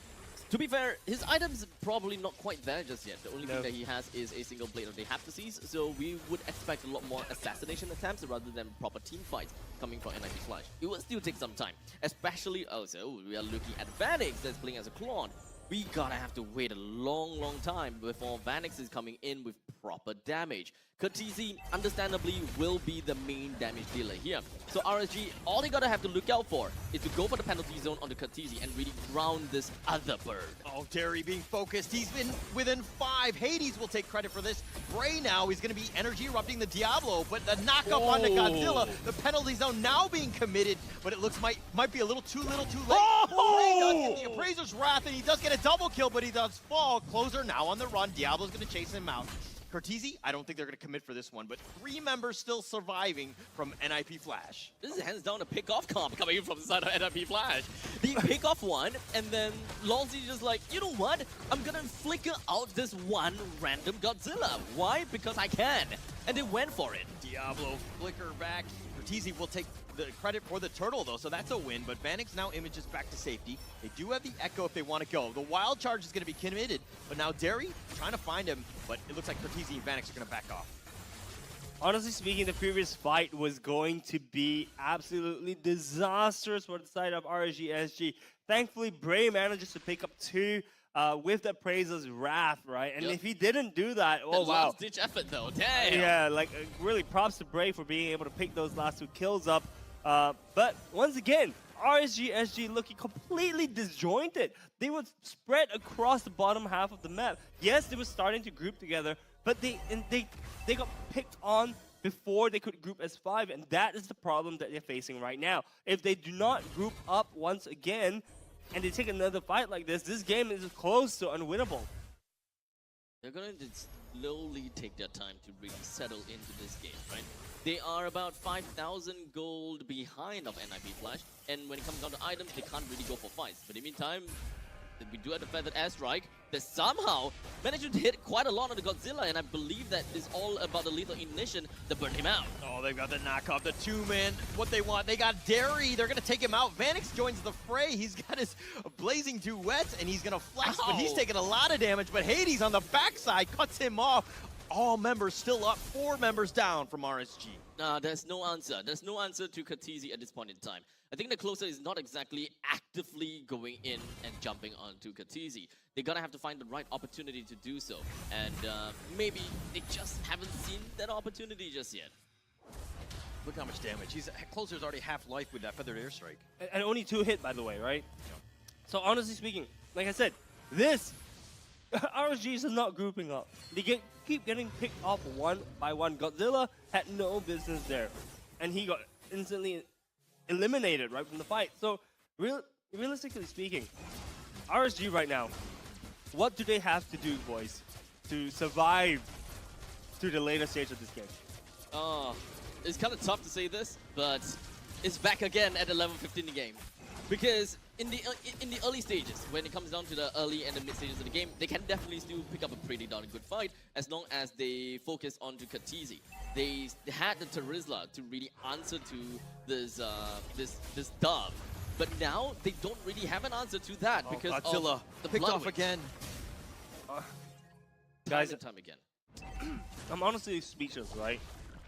To be fair, his items probably not quite there just yet. The only thing that he has is a single blade of the Haptoses, so we would expect a lot more assassination attempts rather than proper team fights coming from NIP Flash. It will still take some time, especially also we are looking at Vanix that's playing as a Claude. We gotta have to wait a long time before Vanix is coming in with proper damage. Kurtizi, understandably, will be the main damage dealer here. So RSG, all they gotta have to look out for is to go for the penalty zone on the Kurtizi and really ground this other bird. Oh, Derry being focused. He's been within 5. Hades will take credit for this. Bray now is going to be energy erupting the Diablo, but the knock-up onto Godzilla. The penalty zone now being committed, but it looks might be a little too late. Bray does get the Appraiser's Wrath, and he does get a double kill, but he does fall. Closer now on the run. Diablo's going to chase him out. Kurtizi, I don't think they're going to commit for this one, but 3 members still surviving from NIP Flash. This is hands down a pick-off comp coming in from the side of NIP Flash. They pick off one, and then Lalzi just like, you know what? I'm gonna flicker out this one random Godzilla. Why? Because I can. And they went for it. Diablo flicker back. Kurtizi will take the credit for the turtle, though, so that's a win. But Vanix now images back to safety. They do have the Echo if they want to go. The wild charge is going to be committed, but now Derry trying to find him, but it looks like Kurtizi and Vanix are going to back off. Honestly speaking, the previous fight was going to be absolutely disastrous for the side of RSG. Thankfully, Bray manages to pick up 2 with the Appraiser's Wrath, right? And if he didn't do that, oh wow. Last-ditch effort though, damn! Yeah, like really props to Bray for being able to pick those last 2 kills up. But once again, RSG looking completely disjointed. They were spread across the bottom half of the map. Yes, they were starting to group together, but they got picked on before they could group as 5, and that is the problem that they're facing right now. If they do not group up once again, and they take another fight like this game is close to unwinnable. They're going to slowly take their time to really settle into this game, right? They are about 5,000 gold behind of NIP Flash, and when it comes down to items, they can't really go for fights. But in the meantime, We do have the feathered airstrike that somehow managed to hit quite a lot on the Godzilla, and I believe that is all about the lethal ignition that burned him out. Oh, they've got the knockoff, the two-man. What they want, they got Derry. They're gonna take him out. Vanix joins the fray. He's got his blazing duets, and he's gonna flex, but he's taking a lot of damage. But Hades on the backside cuts him off. All members still up, 4 members down from RSG. There's no answer. There's no answer to Katizi at this point in time. I think the closer is not exactly actively going in and jumping onto Katizi. They're gonna have to find the right opportunity to do so. And maybe they just haven't seen that opportunity just yet. Look how much damage. Closer's already half life with that feathered airstrike. And only 2 hit, by the way, right? Yeah. So honestly speaking, like I said, this RSG is not grouping up. They keep getting picked off one by one. Godzilla had no business there, and he got instantly eliminated right from the fight. So realistically speaking, RSG right now, what do they have to do, boys, to survive to the later stage of this game? It's kind of tough to say this, but it's back again at the level 15 in the game. Because in the early stages, when it comes down to the early and the mid stages of the game, they can definitely still pick up a pretty darn good fight as long as they focus onto Katizi. They had the Terizla to really answer to this this dub, but now they don't really have an answer to that because Godzilla of the picked blood off wings. again. Guys, time again. I'm honestly speechless, right?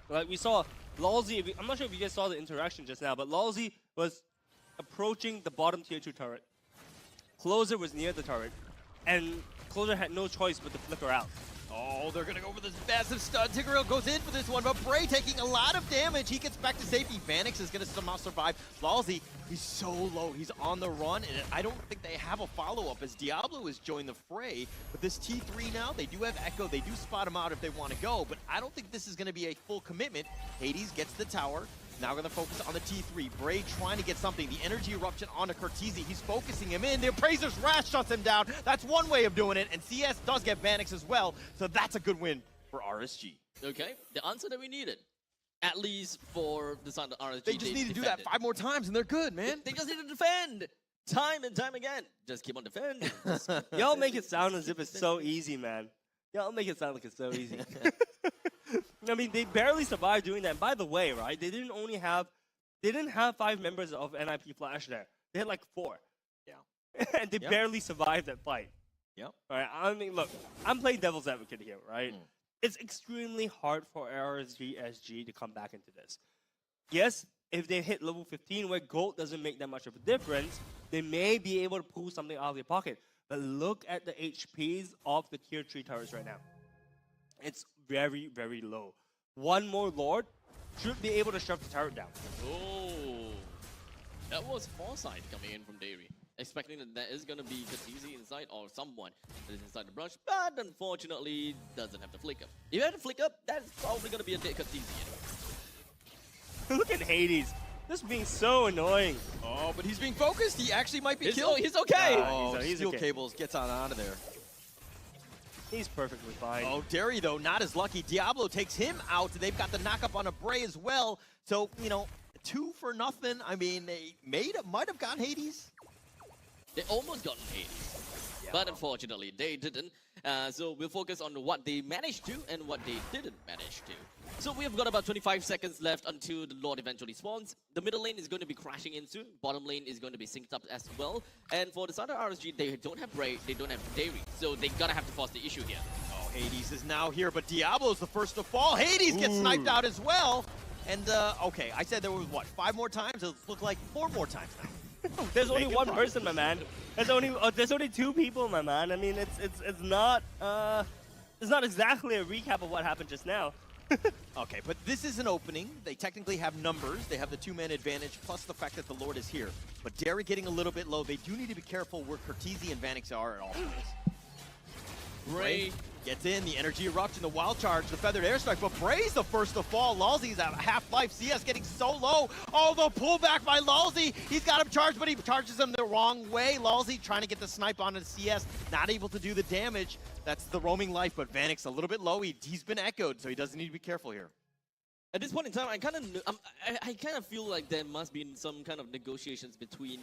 Like we saw Lawsy, I'm not sure if you guys saw the interaction just now, but Lawsy was approaching the bottom tier 2 turret. Closer was near the turret, and Closer had no choice but to flicker out. Oh, they're gonna go for this massive stun. Tigreal goes in for this one, but Bray taking a lot of damage. He gets back to safety. Vanix is gonna somehow survive. Lalzi, he's so low. He's on the run, and I don't think they have a follow-up as Diablo has joined the fray. But this T3 now, they do have Echo. They do spot him out if they want to go, but I don't think this is gonna be a full commitment. Hades gets the tower. Now gonna focus on the T3. Bray trying to get something. The energy eruption onto Cortese. He's focusing him in. The Appraiser's Wrath shuts him down. That's one way of doing it. And CS does get Vanix as well. So that's a good win for RSG. Okay, the answer that we needed. At least for the side of RSG. They just need to do that 5 more times and they're good, man. They just need to defend. Time and time again. Just keep on defending. Y'all make it sound as if it's so easy, man. Y'all make it sound like it's so easy. I mean, they barely survived doing that. And by the way, right, they didn't have 5 members of NIP Flash there. They had like 4. Yeah. And they barely survived that fight. Yep. All right, I mean, look, I'm playing devil's advocate here, right? It's extremely hard for RSG SG to come back into this. Yes, if they hit level 15 where gold doesn't make that much of a difference, they may be able to pull something out of their pocket. But look at the HPs of the tier 3 turrets right now. It's very, very low. One more Lord should be able to shove the turret down. Oh, that was foresight coming in from Dairy. Expecting that there is going to be Katizi inside or someone that is inside the brush, but unfortunately doesn't have the flicker. If you had the flicker, that's probably going to be a dead Katizi anyway. Look at Hades. Just being so annoying. Oh, but he's being focused. He actually might be He's killed. he's okay. Oh, he's Steel okay. Cables gets on out of there. He's perfectly fine. Oh, Derry, though, not as lucky. Diablo takes him out. They've got the knock-up on a Bray as well. So, you know, 2 for nothing. I mean, they might have gotten Hades. They almost got Hades, but unfortunately they didn't. So we'll focus on what they managed to and what they didn't manage to. So we have got about 25 seconds left until the Lord eventually spawns. The middle lane is going to be crashing in soon. Bottom lane is going to be synced up as well. And for the side of RSG, they don't have Bray, they don't have Dairy. So they gotta have to force the issue here. Oh, Hades is now here, but Diablo's the first to fall. Hades gets sniped out as well. And, okay, I said there was, what, 5 more times? It looked like 4 more times now. There's only one person, my man. There's only 2 people, my man. I mean, it's not exactly a recap of what happened just now. Okay, but this is an opening. They technically have numbers. They have the 2-man advantage, plus the fact that the Lord is here. But Derry getting a little bit low. They do need to be careful where Cortese and Vanix are at all times. Bray gets in, the energy eruption, the wild charge, the feathered airstrike, but Bray's the first to fall. Lalzi's at half-life. CS getting so low. Oh, the pullback by Lalzi. He's got him charged, but he charges him the wrong way. Lalzi trying to get the snipe onto the CS, not able to do the damage. That's the roaming life, but Vanix a little bit low. He's been echoed, so he doesn't need to be careful here. At this point in time, I kind of feel like there must be some kind of negotiations between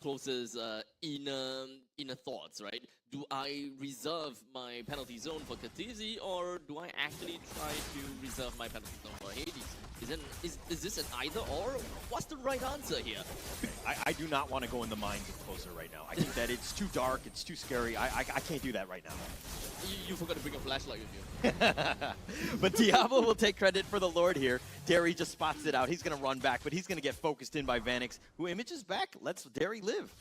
Closer's inner inner thoughts, right? Do I reserve my penalty zone for Khaleesi, or do I actually try to reserve my penalty zone for Hades? Is this an either or? What's the right answer here? I do not want to go in the minds of Closer right now. I think that it's too dark, it's too scary. I can't do that right now. You forgot to bring a flashlight with you. But Diablo will take credit for the Lord here. Derry just spots it out. He's going to run back, but he's going to get focused in by Vanix, who images back. Lets Derry live.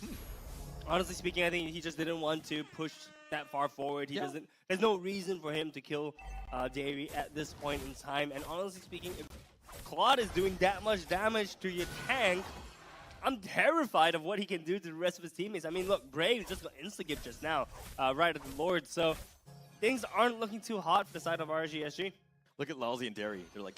Honestly speaking, I think he just didn't want to push that far forward. He doesn't. There's no reason for him to kill Derry at this point in time. And honestly speaking, if Claude is doing that much damage to your tank, I'm terrified of what he can do to the rest of his teammates. I mean, look, Brave just got insta-gift just now, right at the Lord. So things aren't looking too hot for the side of RSG. Look at Lalzi and Derry. They're like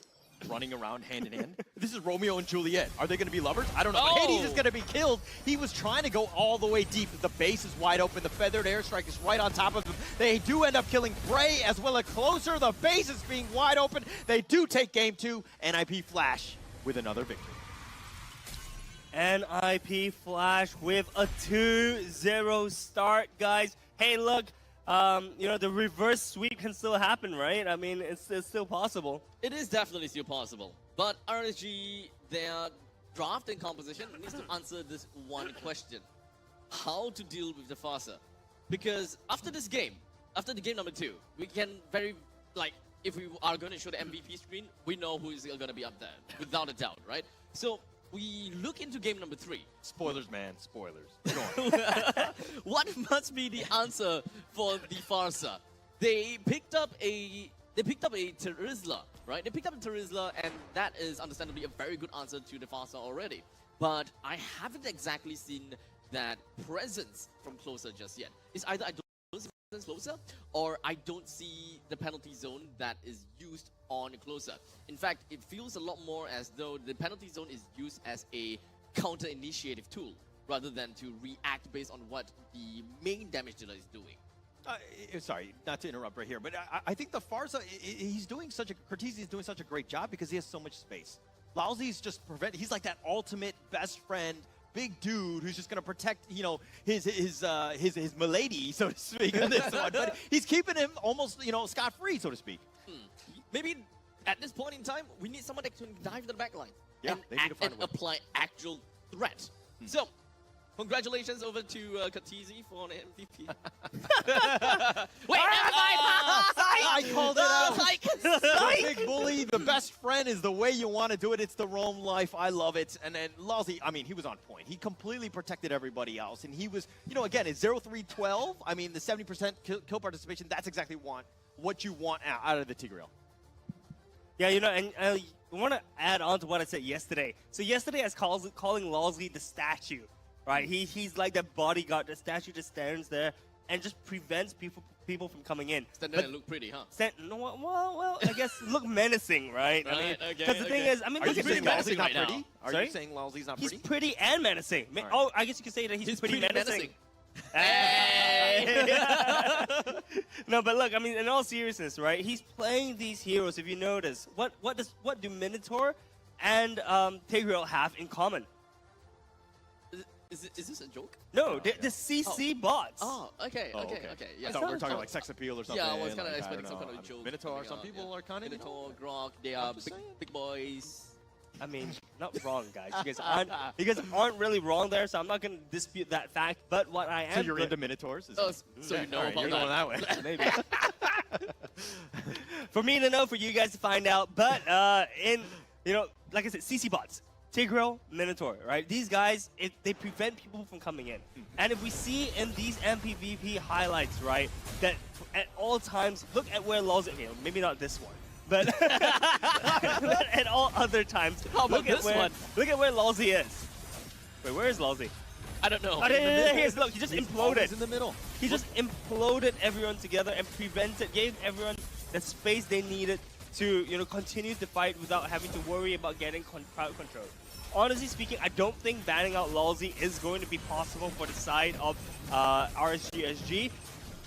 running around hand in hand. This is Romeo and Juliet. Are they going to be lovers? I don't know. But Hades is going to be killed. He was trying to go all the way deep. The base is wide open. The feathered airstrike is right on top of him. They do end up killing Bray as well as Closer. The base is being wide open. They do take game 2. NIP Flash with another victory. NIP Flash with a 2-0 start, guys. Hey, look, you know, the reverse sweep can still happen, right? I mean, it's still possible. It is definitely still possible. But RSG, their draft and composition needs to answer this one question. How to deal with the Farsa? Because after this game, after the game number 2, we can if we are going to show the MVP screen, we know who is going to be up there, without a doubt, right? So we look into game number 3. Spoilers, man. Spoilers. Go on. What must be the answer for the Farsa? They picked up a Terizla, right? They picked up a Terizla, and that is understandably a very good answer to the Farsa already. But I haven't exactly seen that presence from Closer just yet. It's either I don't see presence Closer, or I don't see the penalty zone that is used on Closer. In fact, it feels a lot more as though the penalty zone is used as a counter-initiative tool, rather than to react based on what the main damage dealer is doing. Sorry, not to interrupt right here, but I think the Farsa, he's doing Cortese is doing such a great job because he has so much space. Lalzi's just he's like that ultimate best friend, big dude who's just gonna protect, you know, his milady, so to speak, in this one. But he's keeping him almost, you know, scot-free, so to speak. Maybe at this point in time, we need someone that can dive to the back line Yeah, and, they need to find a way. apply actual threat. So, congratulations over to Khaleesi for an MVP. Wait, I called it out. Psych! The big bully, the best friend is the way you want to do it. It's the Rome life. I love it. And then Lalzi, I mean, he was on point. He completely protected everybody else. And he was, you know, again, it's 0-3-12. I mean, the 70% kill participation, that's exactly what you want out of the Tigreal. Yeah, you know, and I want to add on to what I said yesterday. So yesterday I was calling Lalzi the statue, right? He's like that bodyguard. The statue just stands there and just prevents people from coming in. Stand there and look pretty, huh? Well, I guess look menacing, right? I mean, because the thing is, I mean, Are look you at saying him. menacing Lalzi's not right now. pretty? Are Sorry? you saying Lalzi's not He's pretty? pretty and menacing. Right. Oh, I guess you could say that he's pretty menacing. Hey! No, but look, I mean, in all seriousness, right? He's playing these heroes. If you notice, what do Minotaur and Tigreal have in common? Is this a joke? No, the CC bots. Oh, okay. I Yeah, thought we were talking like sex appeal or something. yeah, I was kind of like, expecting don't some kind know. of joke. Minotaur, coming some out, people yeah. are kind of, Minotaur, Grok, they are just big, saying. big boys. I mean, not wrong, guys. You guys aren't really wrong there, so I'm not going to dispute that fact. But what I am... So you're into Minotaurs? Is Oh, that- so you know All right, about you're that. going that way. Maybe. For me to know, for you guys to find out. But you know, like I said, CC bots, Tigreal, Minotaur, right? These guys, they prevent people from coming in. And if we see in these MPVP highlights, right, that at all times, look at where Lalzi, okay, maybe not this one, but at all other times, How about look at this where, one? Look at where Lalzi is. Wait, where is Lalzi? I don't know. Oh, there he is. Look, he just He's imploded. always in the middle. He just imploded everyone together and gave everyone the space they needed to, you know, continue to fight without having to worry about getting crowd control. Honestly speaking, I don't think banning out Lalzi is going to be possible for the side of RSGSG.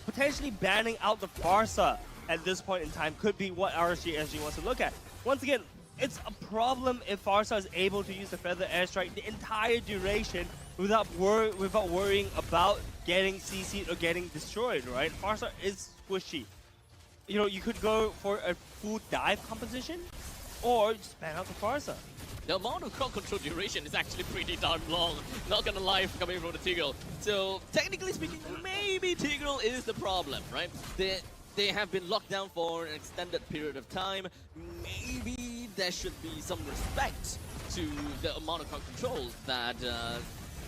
Potentially banning out the Farsa at this point in time could be what RSGSG wants to look at. Once again, it's a problem if Farsa is able to use the Feather Airstrike the entire duration without worrying about getting CC'd or getting destroyed, right? Farsa is squishy. You know, you could go for a full dive composition, or just ban out the Farsa. The amount of crowd control duration is actually pretty darn long. Not gonna lie, coming from the Tigreal. So technically speaking, maybe Tigreal is the problem, right? They have been locked down for an extended period of time. Maybe there should be some respect to the amount of crowd control that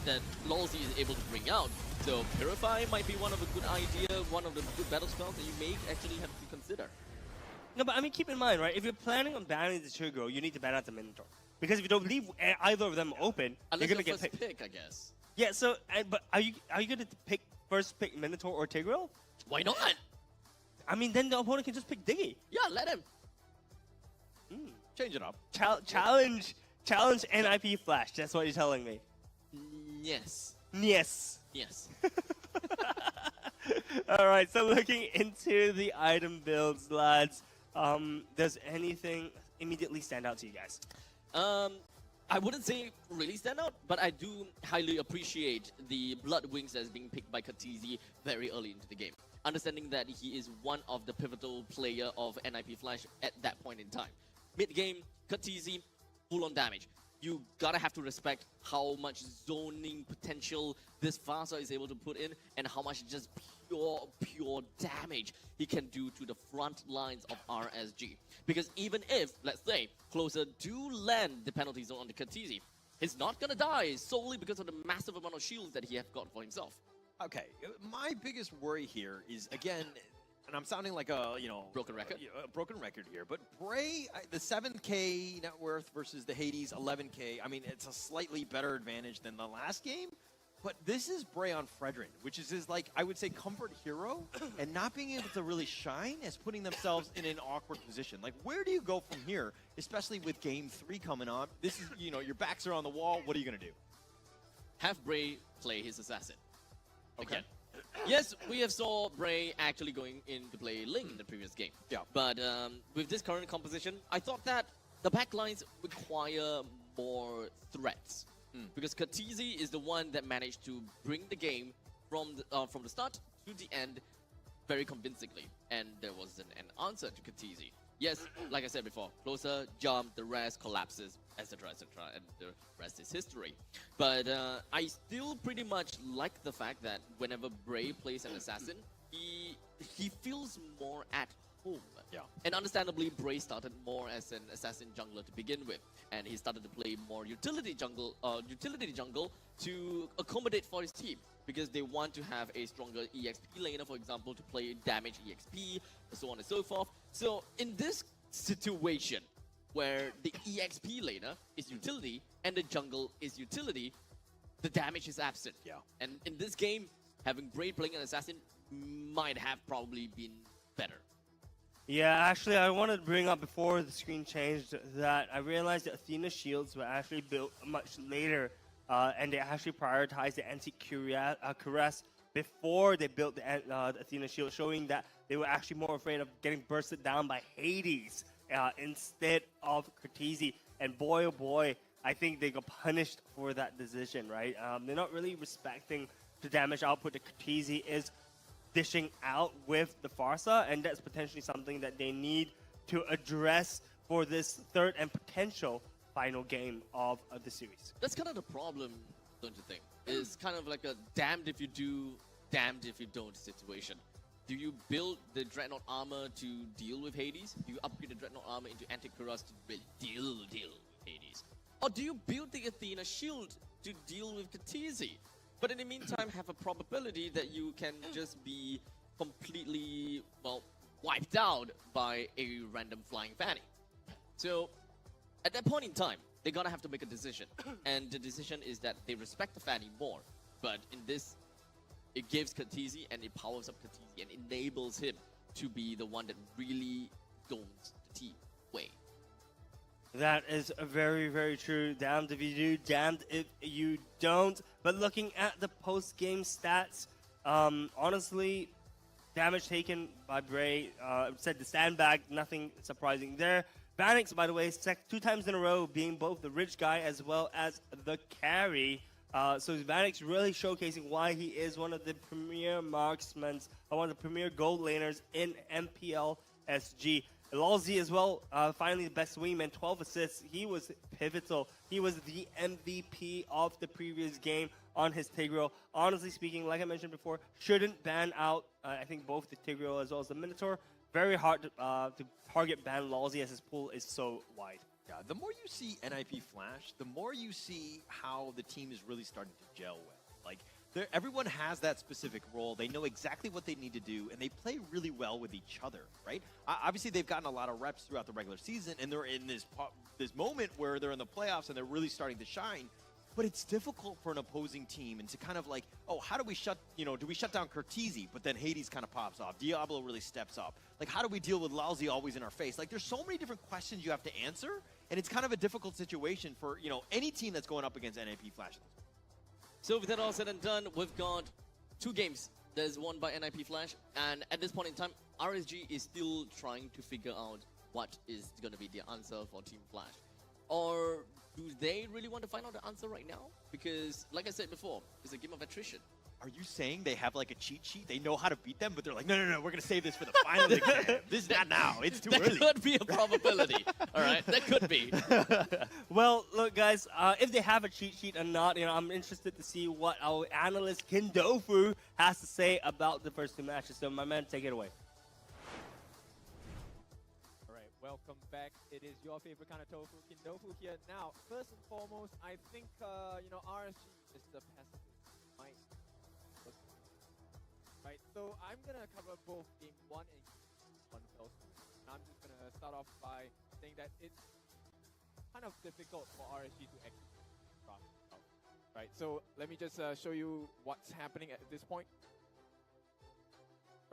that Lolzy is able to bring out. So Purify might be one of a good idea, one of the good battle spells that you may actually have to consider. No, but I mean, keep in mind, right? If you're planning on banning the Tigreal, you need to ban out the Minotaur. Because if you don't leave either of them open, Unless you're gonna get first picked. pick, I guess. Yeah. So, but are you gonna pick first pick Minotaur or Tigreal? Why not? I mean, then the opponent can just pick Diggy. Yeah, let him. Change it up. Challenge NIP Flash. That's what you're telling me. Yes. Yes. Yes. All right. So looking into the item builds, lads. Does anything immediately stand out to you guys? I wouldn't say really stand out, but I do highly appreciate the Blood Wings as being picked by Kha'Zix very early into the game. Understanding that he is one of the pivotal player of NIP Flash at that point in time. Mid-game, Kha'Zix, full-on damage. You gotta have to respect how much zoning potential this Farsa is able to put in and how much just pure damage he can do to the front lines of RSG. Because even if, let's say, Closer do land the penalty zone on the Kha'Zix, he's not gonna die solely because of the massive amount of shields that he has got for himself. Okay, my biggest worry here is, again, and I'm sounding like a, Broken record? A broken record here, but Bray, the 7K net worth versus the Hades 11K, I mean, it's a slightly better advantage than the last game, but this is Bray on Fredrin, which is his, like, I would say comfort hero, and not being able to really shine is putting themselves in an awkward position. Like, where do you go from here, especially with Game 3 coming on? This is, your backs are on the wall, what are you going to do? Have Bray play his assassin. Okay. Again. Yes, we have saw Bray actually going in to play Ling in the previous game. Yeah. But with this current composition, I thought that the backlines require more threats. Because Kha'Zix is the one that managed to bring the game from the start to the end very convincingly. And there was an answer to Kha'Zix. Yes, like I said before, Closer, jump, the rest collapses, etc., and the rest is history. But I still pretty much like the fact that whenever Bray plays an assassin, he feels more at home. Yeah. And understandably, Bray started more as an assassin jungler to begin with, and he started to play more utility jungle to accommodate for his team, because they want to have a stronger EXP laner, for example, to play damage EXP, so on and so forth. So in this situation, where the EXP laner is utility and the jungle is utility, the damage is absent. Yeah. And in this game, having Bray playing an assassin might have probably been better. Yeah, actually, I wanted to bring up before the screen changed that I realized that Athena's shields were actually built much later, and they actually prioritized the anti-cuirass before they built the Athena shield, showing that they were actually more afraid of getting bursted down by Hades instead of Kha'Zix. And boy, oh boy, I think they got punished for that decision, right? They're not really respecting the damage output that Kha'Zix is dishing out with the Farsa, and that's potentially something that they need to address for this third and potential final game of the series. That's kind of the problem, don't you think? It's kind of like a damned if you do, damned if you don't situation. Do you build the Dreadnought armor to deal with Hades? Do you upgrade the Dreadnought armor into Anti-Cuirass to really deal with Hades? Or do you build the Athena shield to deal with Kha'Zix? But in the meantime, have a probability that you can just be completely, well, wiped out by a random flying fanny. So, at that point in time, they're gonna have to make a decision. And the decision is that they respect the fanny more. But in this, it gives Kha'Zix and it powers up Kha'Zix and enables him to be the one that really downs the team way. That is very, very true. Damned if you do, damned if you don't. But looking at the post-game stats, honestly, damage taken by Bray, said the sandbag, nothing surprising there. Vanix, by the way, 2 times in a row being both the rich guy as well as the carry. So Vanix really showcasing why he is one of the premier marksmen, one of the premier gold laners in MPL SG. Lalzi as well, finally the best wingman, 12 assists. He was pivotal. He was the MVP of the previous game on his Tigreal. Honestly speaking, like I mentioned before, shouldn't ban out, I think, both the Tigreal as well as the Minotaur. Very hard to target ban Lalzi as his pool is so wide. Yeah, the more you see NIP Flash, the more you see how the team is really starting to gel well. Like, everyone has that specific role. They know exactly what they need to do, and they play really well with each other, right? Obviously, they've gotten a lot of reps throughout the regular season, and they're in this moment where they're in the playoffs and they're really starting to shine. But it's difficult for an opposing team and to kind of like, oh, how do we shut down Cortese? But then Hades kind of pops off. Diablo really steps up. Like, how do we deal with Lalzi always in our face? Like, there's so many different questions you have to answer, and it's kind of a difficult situation for, any team that's going up against NIP Flash. So with that all said and done, we've got 2 games. There's one by NIP Flash, and at this point in time, RSG is still trying to figure out what is going to be the answer for Team Flash. Or do they really want to find out the answer right now? Because, like I said before, it's a game of attrition. Are you saying they have like a cheat sheet? They know how to beat them, but they're like, no, we're going to save this for the final exam. This is not now. It's too early. That could be a probability. All right, that could be. Well, look, guys, if they have a cheat sheet or not, I'm interested to see what our analyst Kindofu has to say about the first 2 matches. So, my man, take it away. All right, welcome back. It is your favorite kind of tofu, Kindofu here. Now, first and foremost, I think RSG is the pacifist mind. Right, so I'm gonna cover both game 1 and game 1 fell swoop. I'm just gonna start off by saying that it's kind of difficult for RSG to execute. Right, so let me just show you what's happening at this point.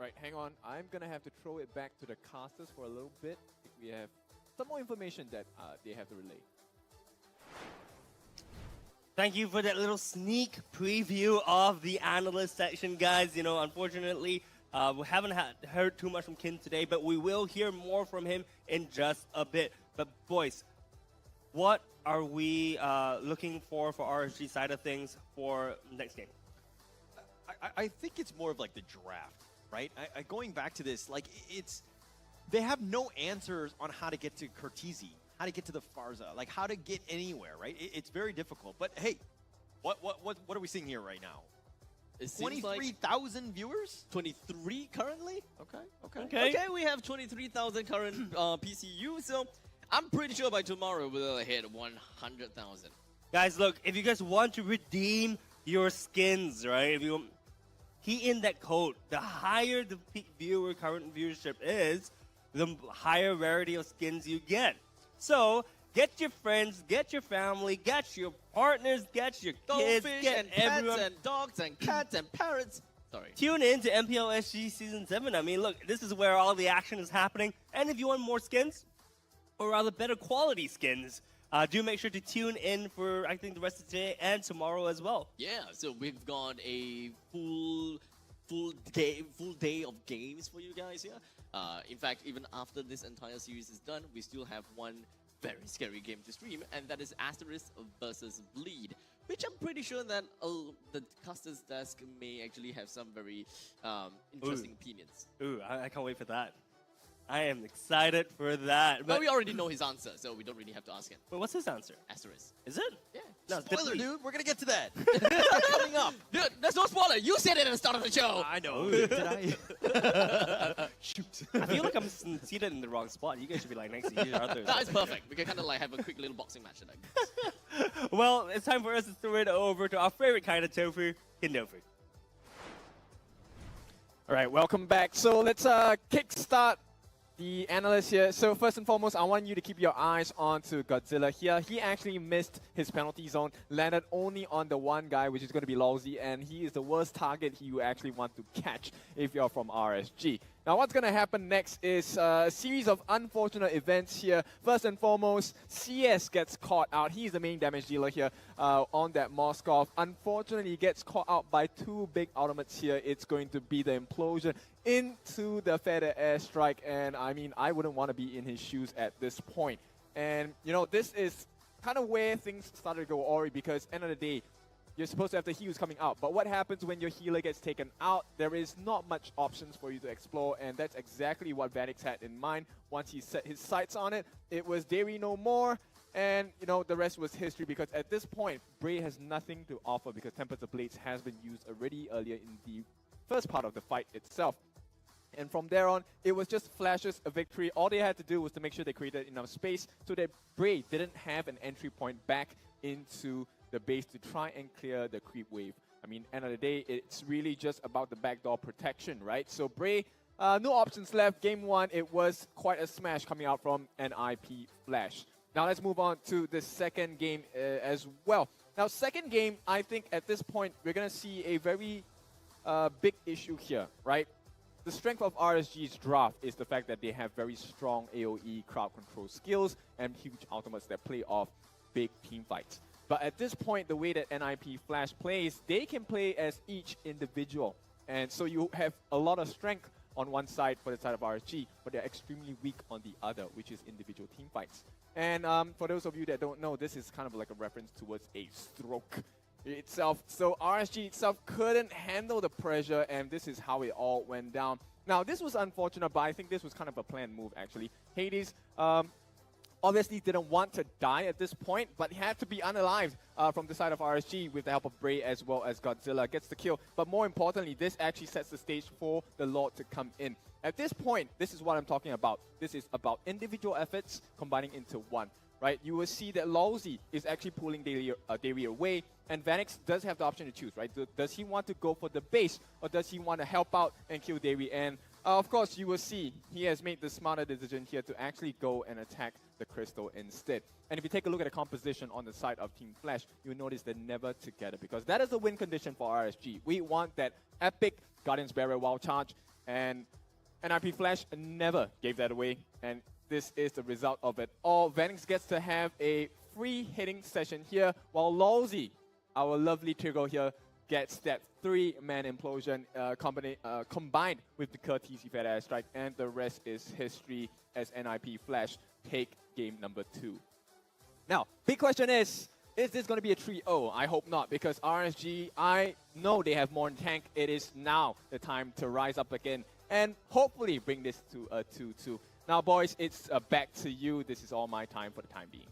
Right, hang on. I'm gonna have to throw it back to the casters for a little bit. We have some more information that they have to relay. Thank you for that little sneak preview of the analyst section, guys. Unfortunately, we haven't heard too much from Kin today, but we will hear more from him in just a bit. But boys, what are we looking for RSG side of things for next game? I think it's more of like the draft, right? Going back to this, like they have no answers on how to get to Cortese, how to get to the Farza, like how to get anywhere, right? It's very difficult. But hey, what are we seeing here right now? 23,000 viewers? 23 currently? Okay. Okay, we have 23,000 current PCU, so I'm pretty sure by tomorrow we'll hit 100,000. Guys, look, if you guys want to redeem your skins, right? If you key in that code, the higher the peak current viewership is, the higher rarity of skins you get. So, get your friends, get your family, get your partners, get your kids, Goldfish get and everyone. pets and dogs and cats and parrots. Sorry. Tune in to MPL SG Season 7. I mean, look, this is where all the action is happening. And if you want more skins, or rather better quality skins, do make sure to tune in for, I think, the rest of today and tomorrow as well. Yeah, so we've got a full day of games for you guys here. In fact, even after this entire series is done, we still have one very scary game to stream, and that is Asterisk versus Bleed, which I'm pretty sure that the caster's desk may actually have some very interesting opinions. Ooh, I can't wait for that. I am excited for that. But we already know his answer, so we don't really have to ask him. But what's his answer? Asterisk. Is it? Yeah. No, Spoiler, Bleed. dude. We're gonna get to that. Coming up. Dude, there's no spoiler. You said it at the start of the show. I know. Did I? Shoot. I feel like I'm seated in the wrong spot. You guys should be like next to each other. That is perfect. We can kind of like have a quick little boxing match tonight. Well, it's time for us to throw it over to our favorite kind of tofu, Kindofu. All right, welcome back. So let's kickstart the analyst here. So first and foremost, I want you to keep your eyes on to Godzilla here. He actually missed his penalty zone, landed only on the one guy, which is going to be Lalzi, and he is the worst target you actually want to catch if you're from RSG. Now what's going to happen next is a series of unfortunate events here. First and foremost, CS gets caught out. He's the main damage dealer here on that Moskov. Unfortunately, he gets caught out by 2 big ultimates here. It's going to be the implosion into the feather airstrike, and I mean, I wouldn't want to be in his shoes at this point. And, this is kind of where things started to go awry, because end of the day, you're supposed to have the heals coming out. But what happens when your healer gets taken out? There is not much options for you to explore, and that's exactly what Vanix had in mind. Once he set his sights on it, it was Dairy no more, and you know the rest was history, because at this point, Bray has nothing to offer because Tempest of Blades has been used already earlier in the first part of the fight itself. And from there on, it was just flashes of victory. All they had to do was to make sure they created enough space so that Bray didn't have an entry point back into the base to try and clear the creep wave. I mean, end of the day, it's really just about the backdoor protection, right? So Bray, no options left. Game 1, it was quite a smash coming out from NIP Flash. Now let's move on to the second game as well. Now, second game, I think at this point, we're going to see a very big issue here, right? The strength of RSG's draft is the fact that they have very strong AoE crowd control skills and huge ultimates that play off big team fights. But at this point, the way that NIP Flash plays, they can play as each individual. And so you have a lot of strength on one side for the side of RSG, but they're extremely weak on the other, which is individual team fights. And for those of you that don't know, this is kind of like a reference towards a stroke itself. So RSG itself couldn't handle the pressure, and this is how it all went down. Now, this was unfortunate, but I think this was kind of a planned move, actually. Hades obviously didn't want to die at this point, but he had to be unalived from the side of RSG with the help of Bray as well as Godzilla. Gets the kill, but more importantly, this actually sets the stage for the Lord to come in. At this point, this is what I'm talking about. This is about individual efforts combining into one. Right, you will see that Lawsy is actually pulling Dairy away, and Vanix does have the option to choose, right? Does he want to go for the base, or does he want to help out and kill Dairy? And of course, you will see he has made the smarter decision here to actually go and attack the Crystal instead. And if you take a look at the composition on the side of Team Flash, you'll notice they're never together, because that is the win condition for RSG. We want that epic Guardian's Barrier wild charge, and NIP Flash never gave that away, and this is the result of it all. Vanix gets to have a free hitting session here, while Lawsy, our lovely Trigo here, gets that 3-man implosion combined with the courtesy fed airstrike, and the rest is history as NIP Flash take game number 2. Now, big question is this going to be a 3-0? I hope not, because RSG, I know they have more in tank. It is now the time to rise up again and hopefully bring this to a 2-2. Now, boys, it's back to you. This is all my time for the time being.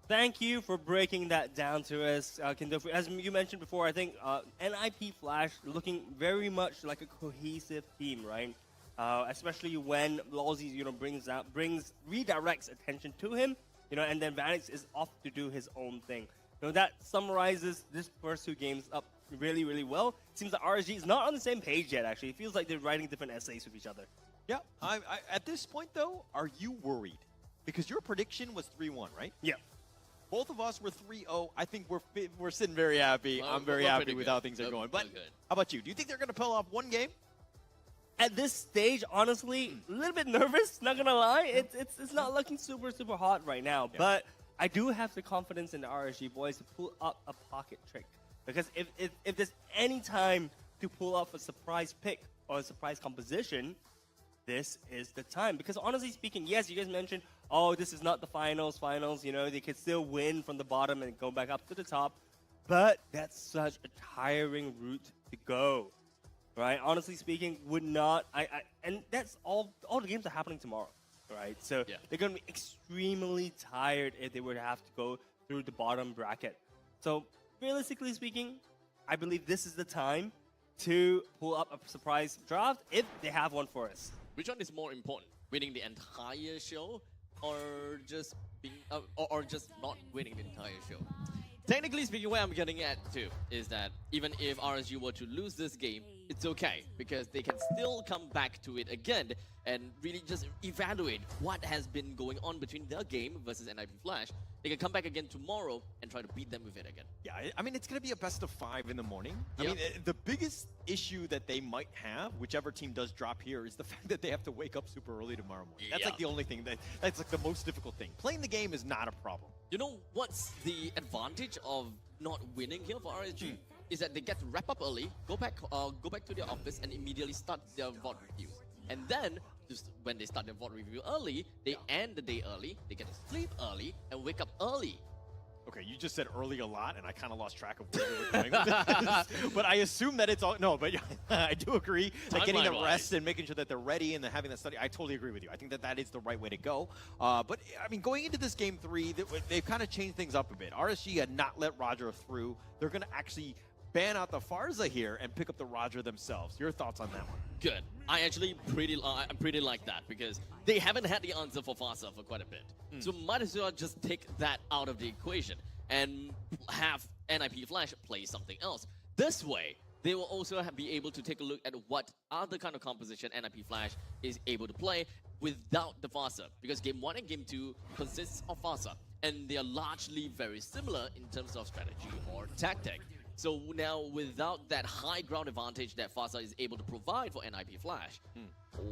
Thank you for breaking that down to us, Kindofu. As you mentioned before, I think NIP Flash looking very much like a cohesive team, right? Especially when Lawsy, redirects attention to him, and then Vanix is off to do his own thing. That summarizes this first 2 games up really, really well. It seems that RSG is not on the same page yet, actually. It feels like they're writing different essays with each other. Yeah, at this point, though, are you worried? Because your prediction was 3-1, right? Yeah. Both of us were 3-0. I think we're sitting very happy. I'm very happy with how things are going. But how about you? Do you think they're going to pull off one game? At this stage, honestly, a little bit nervous, not going to lie. It's not looking super, super hot right now. Yeah. But I do have the confidence in the RSG boys to pull up a pocket trick. Because if there's any time to pull off a surprise pick or a surprise composition, this is the time. Because honestly speaking, yes, you guys mentioned, oh, this is not the finals, they could still win from the bottom and go back up to the top. But that's such a tiring route to go, right? Honestly speaking, and that's all the games are happening tomorrow, right? So they're going to be extremely tired if they were to have to go through the bottom bracket. So realistically speaking, I believe this is the time to pull up a surprise draft if they have one for us. Which one is more important? Winning the entire show, or just being, or just not winning the entire show? Technically speaking, where I'm getting at too is that even if RSG were to lose this game, it's okay, because they can still come back to it again and really just evaluate what has been going on between their game versus NIP Flash. They can come back again tomorrow and try to beat them with it again. Yeah, I mean, it's going to be a best of 5 in the morning. I mean, the biggest issue that they might have, whichever team does drop here, is the fact that they have to wake up super early tomorrow morning. That's like the only thing, that's like the most difficult thing. Playing the game is not a problem. You know what's the advantage of not winning here for RSG? Is that they get to wrap up early, go back to their office and immediately start their VOD reviews. And then, just when they start their VOD review early, they end the day early, they get to sleep early, and wake up early. Okay, you just said early a lot, and I kind of lost track of where we were going with this. But I assume that it's all no. But I do agree that getting the rest and making sure that they're ready and having that study. I totally agree with you. I think that that is the right way to go. But I mean, going into this game 3, they've kind of changed things up a bit. RSG had not let Roger through. They're going to actually ban out the Farza here and pick up the Roger themselves. Your thoughts on that one? Good. I actually pretty like that because they haven't had the answer for Farza for quite a bit. So might as well just take that out of the equation and have NIP Flash play something else. This way, they will also be able to take a look at what other kind of composition NIP Flash is able to play without the Farza. Because Game 1 and Game 2 consists of Farza, and they are largely very similar in terms of strategy or tactic. So now, without that high ground advantage that Farza is able to provide for NIP Flash,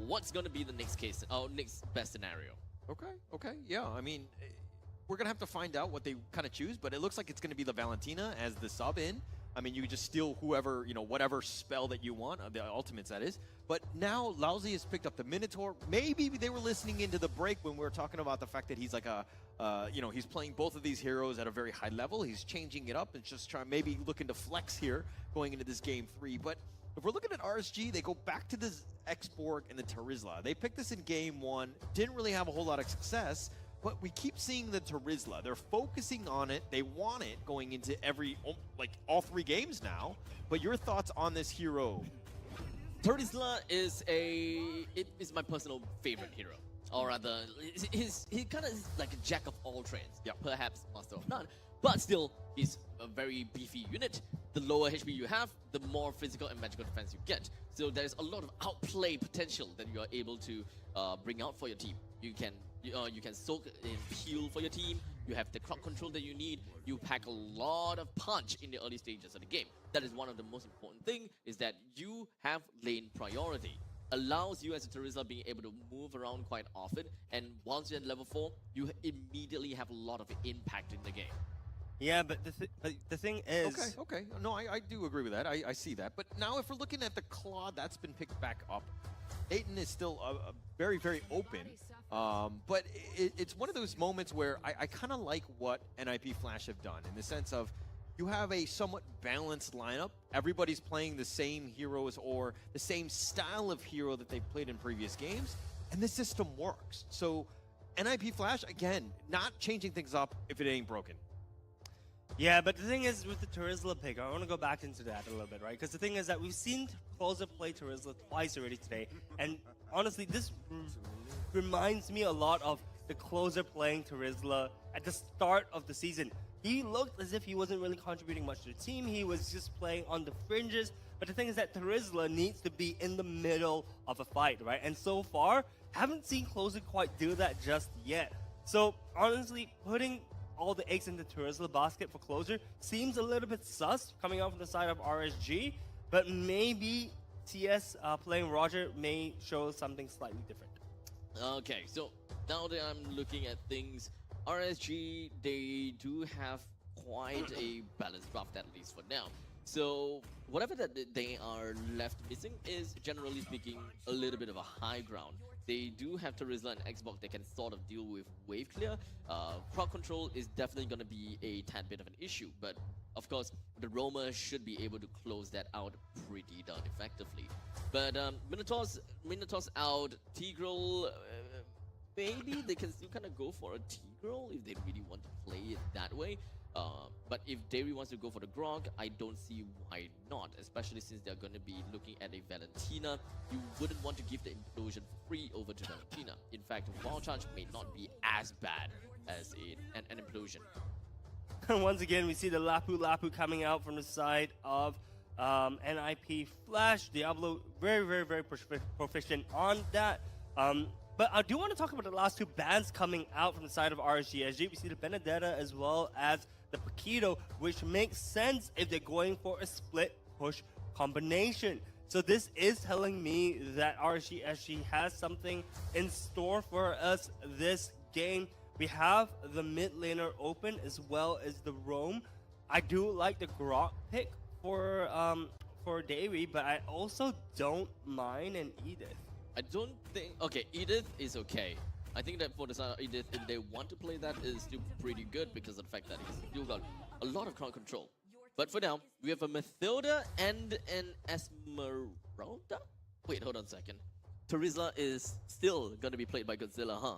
what's going to be the next case, next best scenario? Okay, yeah. I mean, we're going to have to find out what they kind of choose, but it looks like it's going to be the Valentina as the sub-in. I mean, you can just steal whoever, whatever spell that you want, the ultimates that is. But now Lousy has picked up the Minotaur. Maybe they were listening into the break when we were talking about the fact that he's like he's playing both of these heroes at a very high level. He's changing it up and just trying, maybe looking to flex here going into this game 3. But if we're looking at RSG, they go back to this X-Borg and the Terizla. They picked this in game 1, didn't really have a whole lot of success, but we keep seeing the Terizla. They're focusing on it. They want it going into all 3 games now. But your thoughts on this hero? Terizla is my personal favorite hero. Or rather, he kind of is like a jack of all trades. Yeah. Perhaps master of none. But still, he's a very beefy unit. The lower HP you have, the more physical and magical defense you get. So there's a lot of outplay potential that you are able to bring out for your team. You can soak and heal for your team. You have the crowd control that you need. You pack a lot of punch in the early stages of the game. That is one of the most important thing, is that you have lane priority. Allows you as a Terizla being able to move around quite often, and once you're at level 4, you immediately have a lot of impact in the game. Yeah, but the thing is... Okay. No, I do agree with that. I see that. But now if we're looking at the Claw, that's been picked back up. Aiden is still very, very open. But it's one of those moments where I kind of like what NIP Flash have done, in the sense of you have a somewhat balanced lineup. Everybody's playing the same heroes or the same style of hero that they've played in previous games, and the system works. So NIP Flash, again, not changing things up if it ain't broken. Yeah, but the thing is, with the Terizla pick, I want to go back into that a little bit, right? Because the thing is that we've seen Closer play Terizla twice already today, and honestly, this reminds me a lot of the Closer playing Terizla at the start of the season. He looked as if he wasn't really contributing much to the team. He was just playing on the fringes. But the thing is that Terizla needs to be in the middle of a fight, right? And so far, haven't seen Closer quite do that just yet. So honestly, putting all the eggs in the Terizla basket for Closer seems a little bit sus coming out from the side of RSG. But maybe TS playing Roger may show something slightly different. Okay, so now that I'm looking at things, RSG, they do have quite a balanced draft, at least for now. So whatever that they are left missing is, generally speaking, a little bit of a high ground. They do have Terizla and Xbox that can sort of deal with wave clear. Crowd control is definitely going to be a tad bit of an issue, but of course, the Roma should be able to close that out pretty darn effectively. But Minotaur's out. Tigreal, maybe they can still kind of go for a Tigreal if they really want to play it that way. But if Dairy wants to go for the Grog, I don't see why not, especially since they're going to be looking at a Valentina. You wouldn't want to give the Implosion for free over to Valentina. In fact, Wild Charge may not be as bad as an Implosion. Once again, we see the Lapu coming out from the side of NIP Flash. Diablo very, very, very proficient on that. But I do want to talk about the last 2 bans coming out from the side of RSG. We see the Benedetta as well as the Paquito, which makes sense if they're going for a split push combination. So this is telling me that RSG has something in store for us this game. We have the mid laner open as well as the roam. I do like the Grok pick for Davey, but I also don't mind an Edith. I don't think... Okay, Edith is okay. I think that for the side, if they want to play that, is still pretty good because of the fact that he's still got a lot of crowd control. But for now, we have a Mathilda and an Esmeralda? Wait, hold on a second. Terizla is still going to be played by Godzilla, huh?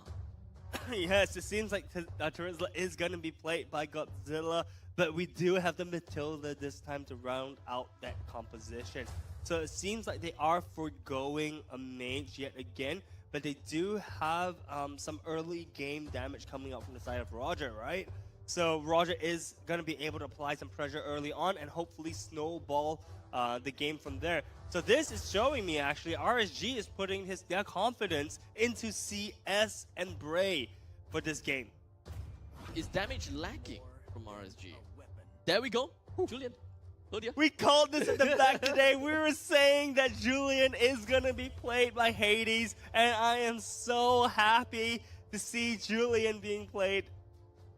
Yes, it seems like Terizla is going to be played by Godzilla, but we do have the Matilda this time to round out that composition. So it seems like they are foregoing a mage yet again, but they do have some early game damage coming out from the side of Roger, right? So Roger is going to be able to apply some pressure early on and hopefully snowball the game from there. So this is showing me actually RSG is putting their confidence into CS and Bray for this game. Is damage lacking from RSG? There we go. Julian. Lydia. We called this in the back today. We were saying that Julian is going to be played by Hades, and I am so happy to see Julian being played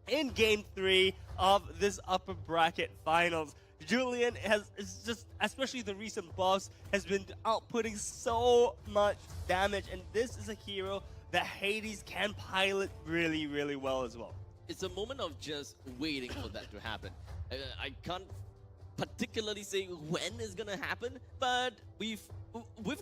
in Game 3 of this upper bracket finals. Julian is just, especially the recent buffs, has been outputting so much damage, and this is a hero that Hades can pilot really, really well as well. It's a moment of just waiting for that to happen. I can't particularly say when it's gonna happen, but we've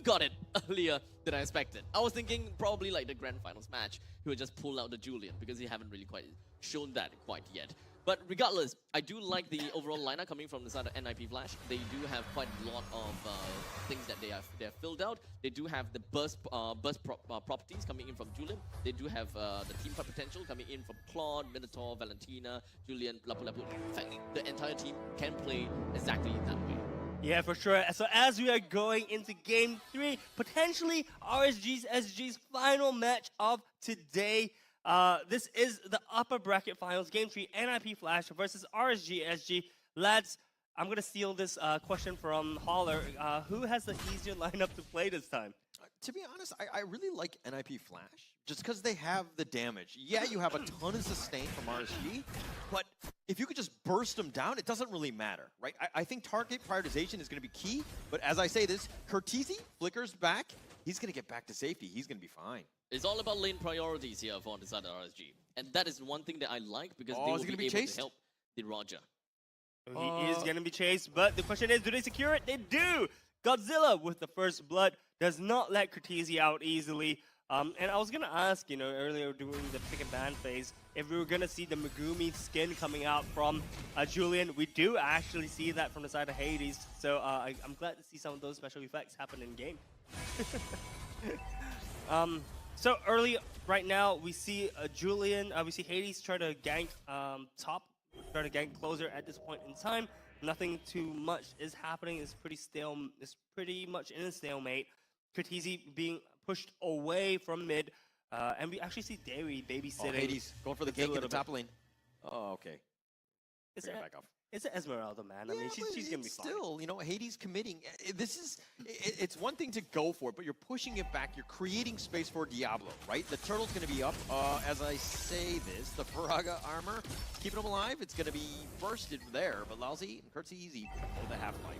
got it earlier than I expected. I was thinking probably like the grand finals match, he would just pull out the Julian because he haven't really quite shown that quite yet. But regardless, I do like the overall lineup coming from the side of NIP Flash. They do have quite a lot of things that they have filled out. They do have the burst properties coming in from Julian. They do have the team fight potential coming in from Claude, Minotaur, Valentina, Julian, Lapu Lapu. In fact, the entire team can play exactly that way. Yeah, for sure. So as we are going into Game 3, potentially RSG's SG's final match of today. This is the upper bracket finals, Game 3, NIP Flash versus RSG SG. Lads, I'm going to steal this question from Holler. Who has the easier lineup to play this time? To be honest, I really like NIP Flash, just because they have the damage. Yeah, you have a ton of sustain from RSG, but if you could just burst them down, it doesn't really matter, right? I think target prioritization is going to be key, but as I say this, Curtizi flickers back. He's going to get back to safety. He's going to be fine. It's all about lane priorities here for the side of RSG. And that is one thing that I like because they will be able to help the Roger. He is going to be chased, but the question is, do they secure it? They do! Godzilla with the first blood does not let Curtizi out easily. And I was going to ask, you know, earlier during the pick and ban phase, if we were going to see the Megumi skin coming out from Julian. We do actually see that from the side of Hades. So I'm glad to see some of those special effects happen in game. So early right now, we see Julian, we see Hades try to gank top, try to gank closer at this point in time. Nothing too much is happening. It's pretty much in a stalemate. Curtizi being pushed away from mid, and we actually see Dairy babysitting. Oh, Hades going for the gank in the top lane. Oh, okay. Back off. It's an Esmeralda, man. I mean, she's gonna be fine. Still, you know, Hades committing. It's one thing to go for it, but you're pushing it back. You're creating space for Diablo, right? The turtle's gonna be up. As I say this, the Faraga armor, keeping him alive. It's gonna be bursted there, but Lousy and Kurtz easy for the half-life.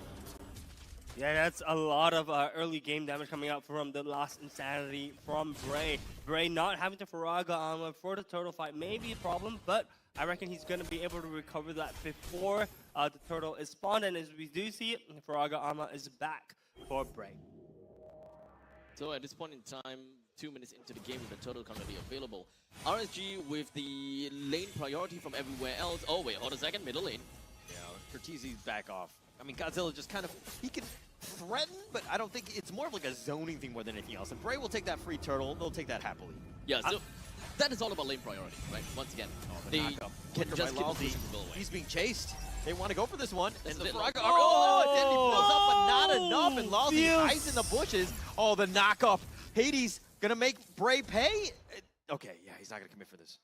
Yeah, that's a lot of early game damage coming out from the last Insanity from Bray. Bray not having to Faraga armor for the turtle fight may be a problem, but I reckon he's going to be able to recover that before the turtle is spawned. And as we do see it, Faraga armor is back for Bray. So at this point in time, 2 minutes into the game with the turtle currently available, RSG with the lane priority from everywhere else. Oh wait, hold a second, middle lane. Yeah, Curtizi's back off. I mean, Godzilla just kind of, he can threaten, but I don't think, it's more of like a zoning thing more than anything else. And Bray will take that free turtle, they'll take that happily. Yeah, so that is all about lane priority, right? Once again, they can just keep pushing the goal away. He's being chased. They want to go for this one. And the Faraga, oh, it fills up, but not enough. And Lousy hides in the bushes. Oh, the knockup. Hades gonna make Bray pay? Okay, yeah, he's not gonna commit for this.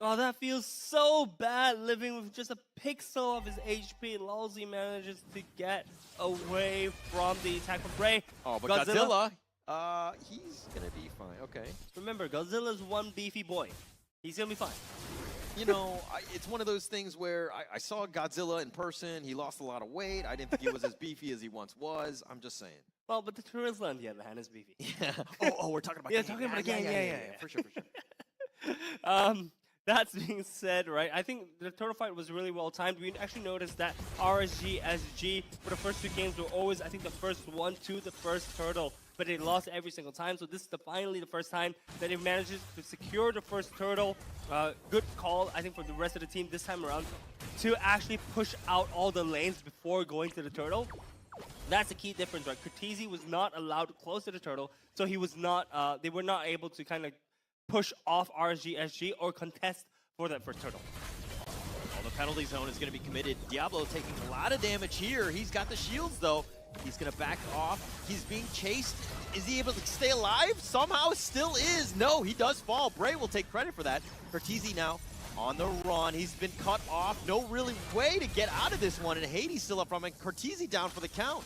Oh, that feels so bad living with just a pixel of his HP. Lousy manages to get away from the attack from Bray. Oh, but Godzilla, he's gonna be fine. Okay. Remember, Godzilla's one beefy boy. He's gonna be fine. You know, it's one of those things where I saw Godzilla in person. He lost a lot of weight. I didn't think he was as beefy as he once was. I'm just saying. Well, but the Terizla on the other hand is beefy. Yeah. Oh, we're talking about talking about a gang. Yeah. For sure. That's being said, right? I think the turtle fight was really well timed. We actually noticed that RSG, SG, for the first 2 games were always, I think, the first one to the first turtle, but they lost every single time. So this is finally the first time that they've managed to secure the first turtle. Good call, I think, for the rest of the team this time around to actually push out all the lanes before going to the turtle. That's the key difference, right? Cortese was not allowed close to the turtle, so he was not. They were not able to kind of push off RSG, SG, or contest for that first turtle. Well, the penalty zone is going to be committed. Diablo taking a lot of damage here. He's got the shields, though. He's going to back off. He's being chased. Is he able to stay alive? Somehow still is. No, he does fall. Bray will take credit for that. Cortese now on the run. He's been cut off. No really way to get out of this one. And Hades still up from it. Cortese down for the count.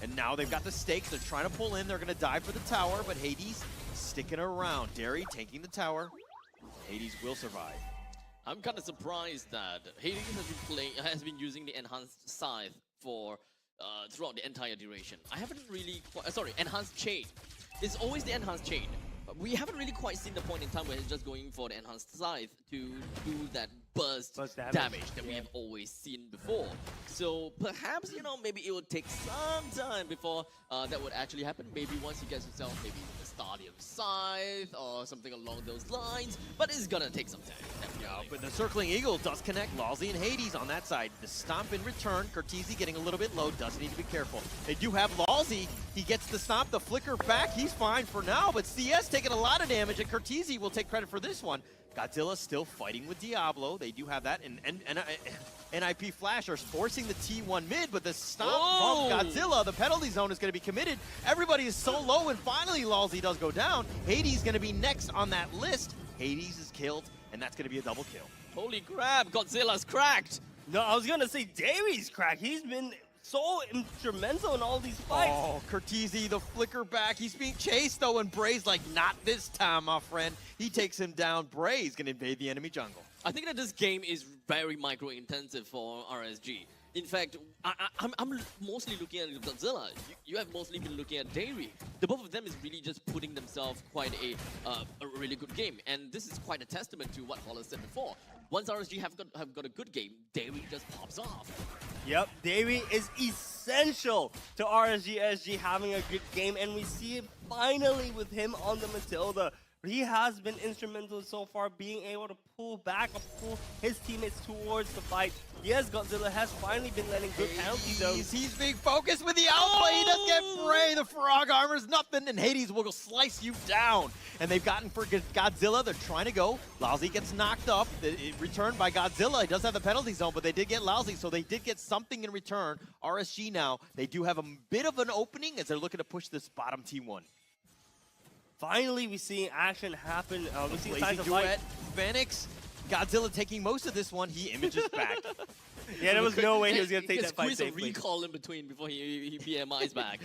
And now they've got the stakes. They're trying to pull in. They're going to dive for the tower, but Hades sticking around. Derry taking the tower. Hades will survive. I'm kind of surprised that Hades has been using the enhanced scythe for throughout the entire duration. I haven't really enhanced chain. It's always the enhanced chain. We haven't really quite seen the point in time where he's just going for the enhanced scythe to do that burst damage that we have always seen before. So perhaps, you know, maybe it would take some time before that would actually happen. Maybe once he gets himself maybe the Stadium Scythe or something along those lines. But it's gonna take some time, definitely. Yeah, but the Circling Eagle does connect Lalzi and Hades on that side. The stomp in return. Cortese getting a little bit low. Does need to be careful. They do have Lalzi. He gets the stomp, the flicker back. He's fine for now, but CS taking a lot of damage, and Cortese will take credit for this one. Godzilla still fighting with Diablo. They do have that, and NIP Flash are forcing the T1 mid, but the stomp from Godzilla, the penalty zone is going to be committed. Everybody is so low, and finally Lalzi does go down. Hades going to be next on that list. Hades is killed, and that's going to be a double kill. Holy crap, Godzilla's cracked! No, I was gonna say Derry's cracked. He's been so instrumental in all these fights. Oh, Cortese, the flicker back. He's being chased, though, and Bray's like, not this time, my friend. He takes him down. Bray's going to invade the enemy jungle. I think that this game is very micro-intensive for RSG. In fact, I'm mostly looking at Godzilla. You have mostly been looking at Derry. The both of them is really just putting themselves quite a really good game. And this is quite a testament to what Hollis said before. Once RSG have got a good game, Derry just pops off. Yep, Derry is essential to RSG SG having a good game, and we see it finally with him on the Matilda. He has been instrumental so far, being able to pull back and pull his teammates towards the fight. Yes, Godzilla has finally been letting good penalties though. He's being focused with the outplay. He does get Bray. The frog armor's nothing, and Hades will go slice you down. And they've gotten for Godzilla. They're trying to go. Lalzi gets knocked up. Returned by Godzilla. He does have the penalty zone, but they did get Lalzi, so they did get something in return. RSG now, they do have a bit of an opening as they're looking to push this bottom T1. Finally, we see action happen. We see signs of duet. light. Phoenix, Godzilla taking most of this one. He images back. Yeah, there was no way he was going to take that fight squeeze safely. a recall in between before he PMIs back.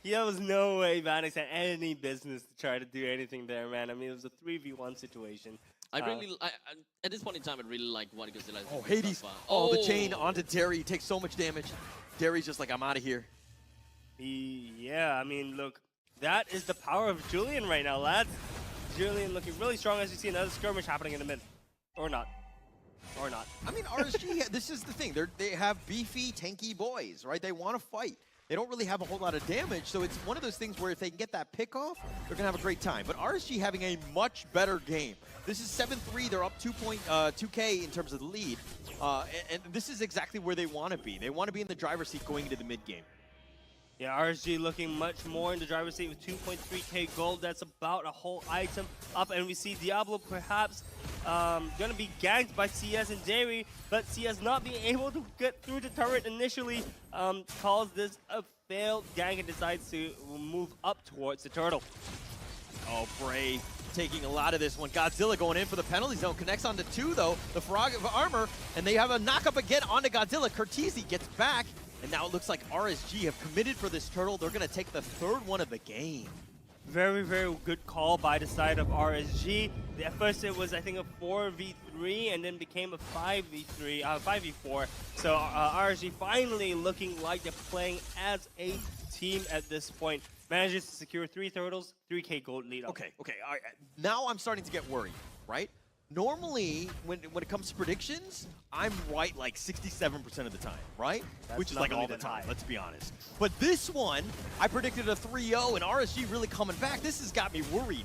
Yeah, there was no way Vanix had any business to try to do anything there, man. I mean, it was a 3v1 situation. I at this point in time, I really like what Godzilla is Oh, doing Hades. so far. Oh, the chain onto Derry. He takes so much damage. Derry's just like, I'm out of here. Yeah, I mean, look, that is the power of Julian right now, lads. Julian looking really strong as you see another skirmish happening in the mid. Or not. Or not. I mean, RSG, this is the thing. They have beefy, tanky boys, right? They want to fight. They don't really have a whole lot of damage, so it's one of those things where if they can get that pick off, they're going to have a great time. But RSG having a much better game. This is 7-3. They're up 2K in terms of the lead. And this is exactly where they want to be. They want to be in the driver's seat going into the mid game. Yeah, RSG looking much more in the driver's seat with 2.3k gold. That's about a whole item up. And we see Diablo perhaps going to be ganked by CS and Derry, but CS not being able to get through the turret initially calls this a failed gank and decides to move up towards the turtle. Oh, Bray taking a lot of this one. Godzilla going in for the penalty zone. Connects onto 2, though. The Frog of Armor. And they have a knock-up again onto Godzilla. Cortese gets back. And now it looks like RSG have committed for this turtle. They're going to take the third one of the game. Very, very good call by the side of RSG. At first it was, I think, a 4v3 and then became a 5v4. So RSG finally looking like they're playing as a team at this point. Manages to secure 3 turtles, 3k gold lead up. Okay, all right. Now I'm starting to get worried. right? Normally, when it comes to predictions, I'm right like 67% of the time, right? That's Which is not like really all the that time, high. let's be honest. But this one, I predicted a 3-0 and RSG really coming back. This has got me worried.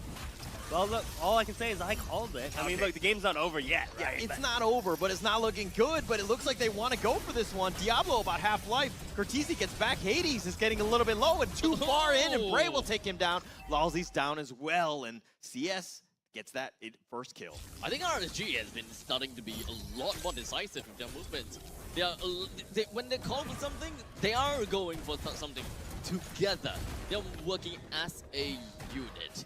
Well, look, all I can say is I called it. I mean, Okay. look, the game's not over yet, Yeah, right? it's not over, but it's not looking good. But it looks like they want to go for this one. Diablo about half-life. Cortese gets back. Hades is getting a little bit low and too far in, and Bray will take him down. Lalzi's down as well, and CS gets that first kill. I think RSG has been starting to be a lot more decisive with their movements. They are, when they call for something, they are going for something together. They're working as a unit.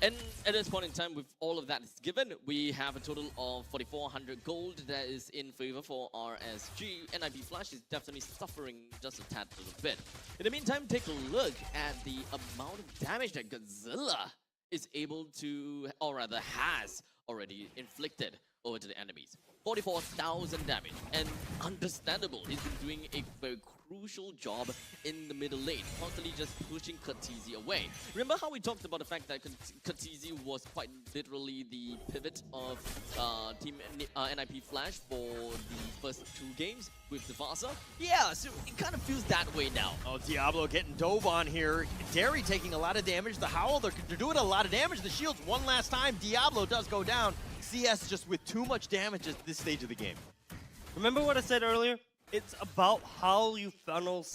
And at this point in time, with all of that is given, we have a total of 4,400 gold that is in favor for RSG. NIP Flash is definitely suffering just a tad little bit. In the meantime, take a look at the amount of damage that Godzilla is able to, or rather has already inflicted over to the enemies. 44,000 damage, and understandable. He's been doing a very crucial job in the middle lane, constantly just pushing Cortese away. Remember how we talked about the fact that Cortese was quite literally the pivot of Team NIP Flash for the first 2 games with the Vasa? Yeah, so it kind of feels that way now. Oh, Diablo getting dove on here. Derry taking a lot of damage. The Howl, they're doing a lot of damage. The shields one last time. Diablo does go down. CS just with too much damage at this stage of the game. Remember what I said earlier? It's about how you funnel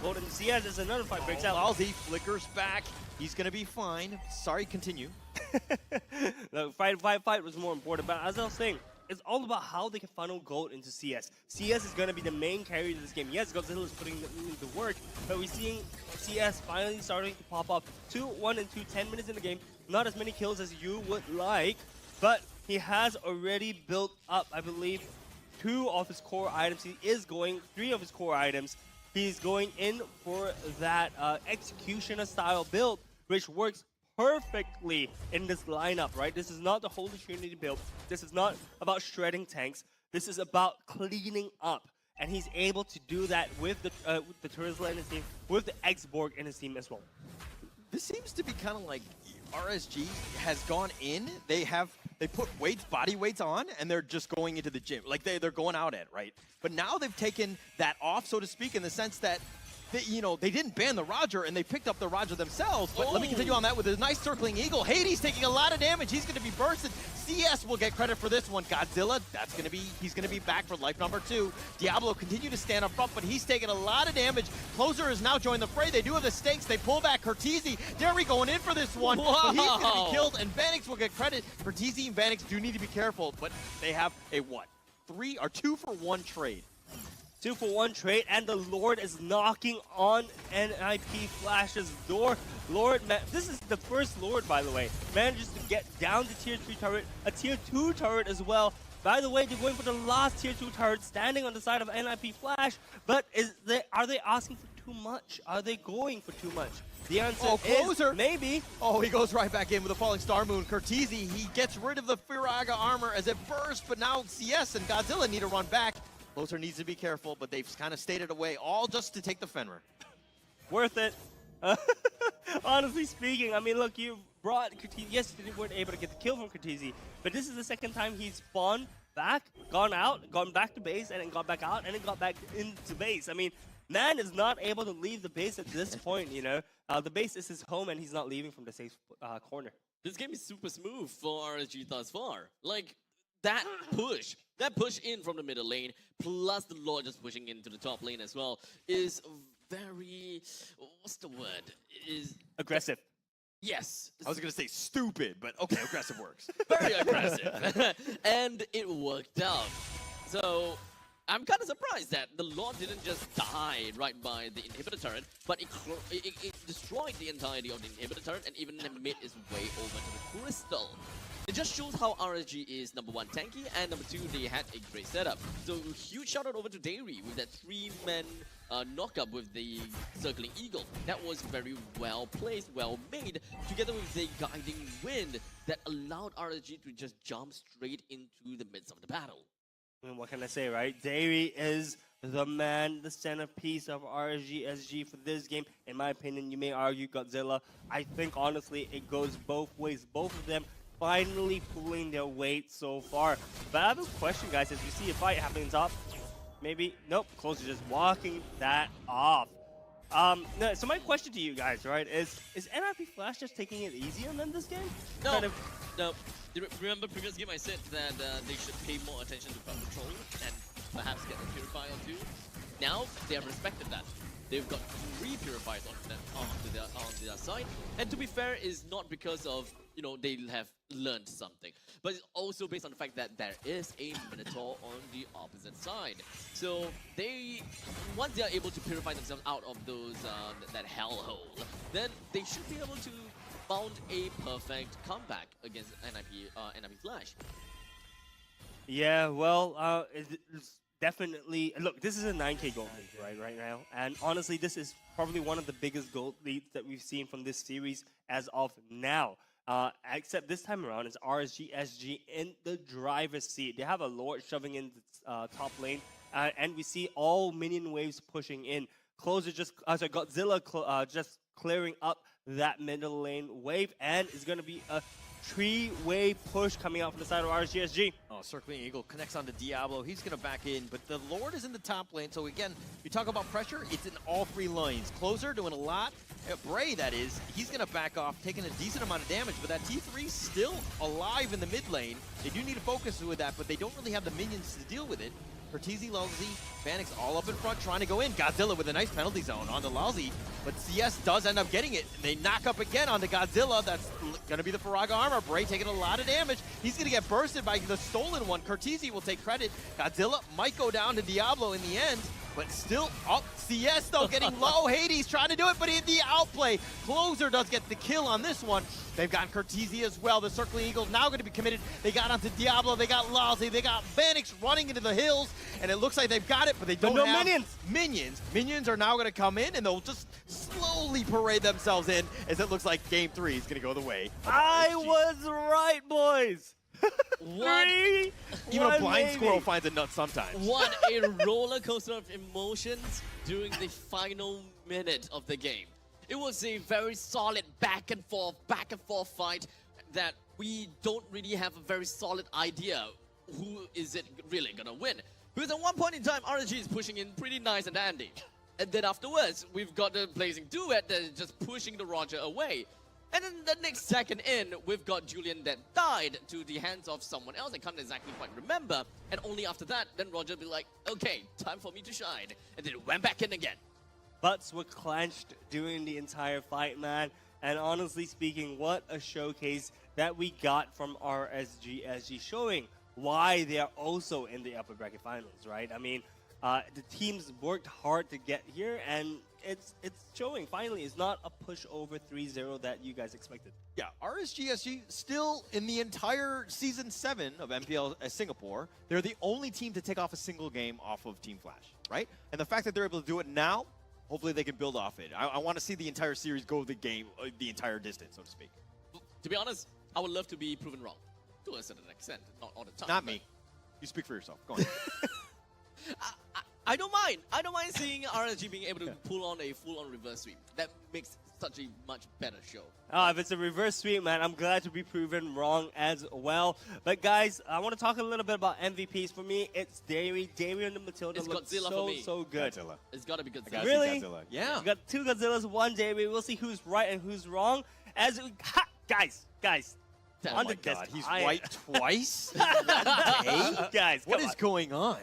gold into CS as another fight breaks out. Lalzi flickers back. He's gonna be fine. Sorry, continue. Look, fight was more important, but as I was saying, it's all about how they can funnel gold into CS. CS is going to be the main carry of this game. Yes, Godzilla is putting in the work, but we're seeing CS finally starting to pop up. 2, 1, and 2, 10 minutes in the game. Not as many kills as you would like, but he has already built up, I believe, 2 of his core items. He is going 3 of his core items. He's going in for that executioner style build, which works perfectly in this lineup, right? This is not the Holy Trinity build. This is not about shredding tanks. This is about cleaning up. And he's able to do that with the Terizla in his team, with the X-Borg in his team as well. This seems to be kind of like RSG has gone in. They put weights, body weights on, and they're just going into the gym. Like they're going out at, right? But now they've taken that off, so to speak, in the sense that they didn't ban the Roger, and they picked up the Roger themselves. But let me continue on that with a nice circling eagle. Hades taking a lot of damage. He's going to be bursted. CS will get credit for this one. Godzilla, he's going to be back for life number 2. Diablo continue to stand up front, but he's taking a lot of damage. Closer has now joined the fray. They do have the stakes. They pull back Cortese. Derry going in for this one. But he's going to be killed, and Vanix will get credit. Cortese and Vanix do need to be careful, but they have a what? 2 for 1 trade. 2 for 1 trade, and the Lord is knocking on NIP Flash's door. Lord, this is the first Lord, by the way. Manages to get down the tier 3 turret, a tier 2 turret as well. By the way, they're going for the last tier 2 turret, standing on the side of NIP Flash. But are they asking for too much? Are they going for too much? The answer Closer. is maybe. Oh, he goes right back in with a falling star moon. Cortese, he gets rid of the Firaga armor as it bursts, but now CS and Godzilla need to run back. Closer needs to be careful, but they've kind of stayed it away, all just to take the Fenrir. Worth it. Honestly speaking, I mean, look, you brought Cortese. Yes, you weren't able to get the kill from Cortese, but this is the second time he's spawned back, gone out, gone back to base, and then got back out, and then got back into base. I mean, man is not able to leave the base at this point, you know. The base is his home, and he's not leaving from the safe corner. This game is super smooth for RSG thus far. Like, that push in from the middle lane, plus the Lord just pushing into the top lane as well, is very, what's the word? Is aggressive. Yes. I was going to say stupid, but okay, aggressive works. Very aggressive. And it worked out. So I'm kind of surprised that the Lord didn't just die right by the inhibitor turret, but it destroyed the entirety of the inhibitor turret and even made its way over to the crystal. It just shows how RSG is number 1 tanky, and number 2 they had a great setup. So huge shout out over to Dairy with that 3-man knockup with the circling eagle. That was very well placed, well made, together with the guiding wind that allowed RSG to just jump straight into the midst of the battle. I mean, what can I say, right? Dairy is the man, the centerpiece of RSG SG for this game. In my opinion, you may argue Godzilla. I think, honestly, it goes both ways. Both of them finally pulling their weight so far. But I have a question, guys. As you see a fight happening top, maybe nope. Closer just walking that off. No, so my question to you guys, right, is NRP Flash just taking it easy on them this game? No, Kind of, no. Remember previous game I said that they should pay more attention to crowd control and perhaps get a purifier or two. Now they have respected that. They've got 3 purifiers on their side, and to be fair, is not because of they have learned something, but it's also based on the fact that there is a Minotaur on the opposite side. So once they are able to purify themselves out of those that hellhole, then they should be able to mount a perfect comeback against NIP Flash. yeah, well, it's definitely. Look, this is a 9K gold lead right now, and honestly, this is probably one of the biggest gold leads that we've seen from this series as of now. Except this time around, it's RSG SG in the driver's seat. They have a Lord shoving in the top lane, and we see all minion waves pushing in. Closer Godzilla just clearing up that middle lane wave, and it's going to be a 3-way push coming out from the side of RSG SG. Oh, Circling Eagle connects onto Diablo. He's going to back in, but the Lord is in the top lane. So again, you talk about pressure, it's in all 3 lanes. Closer doing a lot. Bray, that is, he's going to back off, taking a decent amount of damage, but that T3 still alive in the mid lane. They do need to focus with that, but they don't really have the minions to deal with it. Cortese, Lalzi, Vanix all up in front trying to go in. Godzilla with a nice penalty zone on the Lalzi, but CS does end up getting it. They knock up again onto Godzilla. That's going to be the Faraga armor. Bray taking a lot of damage. He's going to get bursted by the stolen one. Cortese will take credit. Godzilla might go down to Diablo in the end, but still, CS though getting low. Hades trying to do it, but in the outplay. Closer does get the kill on this one. They've got Cortese as well. The Circling Eagles now going to be committed. They got onto Diablo. They got Lalzi. They got Vanix running into the hills, and it looks like they've got it, but they don't have minions. Minions are now going to come in, and they'll just slowly parade themselves in as it looks like Game 3 is going to go the way. I was right, boys. Even a blind squirrel finds a nut sometimes. What a roller coaster of emotions during the final minute of the game. It was a very solid back and forth fight that we don't really have a very solid idea who is it really gonna win. Because at one point in time, RNG is pushing in pretty nice and dandy. And then afterwards, we've got the Blazing Duet that is just pushing the Roger away. And then the next second in, we've got Julian that died to the hands of someone else. I can't exactly quite remember. And only after that, then Roger be like, okay, time for me to shine. And then it went back in again. Butts were clenched during the entire fight, man. And honestly speaking, what a showcase that we got from RSG showing why they are also in the upper bracket finals, right? I mean, the teams worked hard to get here, and it's showing. Finally, it's not a push over 3-0 that you guys expected. Yeah, RSGSG still in the entire Season 7 of MPL Singapore, they're the only team to take off a single game off of Team Flash, right? And the fact that they're able to do it now, hopefully they can build off it. I want to see the entire series go the game, the entire distance, so to speak. To be honest, I would love to be proven wrong. To a certain extent, not all the time. Not me. You speak for yourself. Go on. I don't mind. I don't mind seeing RSG being able to pull on a full-on reverse sweep. That makes such a much better show. If it's a reverse sweep, man, I'm glad to be proven wrong as well. But guys, I want to talk a little bit about MVPs. For me, it's Dairy. Dairy and the Matilda It's look Godzilla for me. so good. Godzilla. It's got to be Godzilla. Really? Godzilla. Yeah. We got 2 Godzillas, 1 Dairy. We'll see who's right and who's wrong. Guys. Oh Oh my God, he's white twice in 1 day? Guys, What come is on. going on?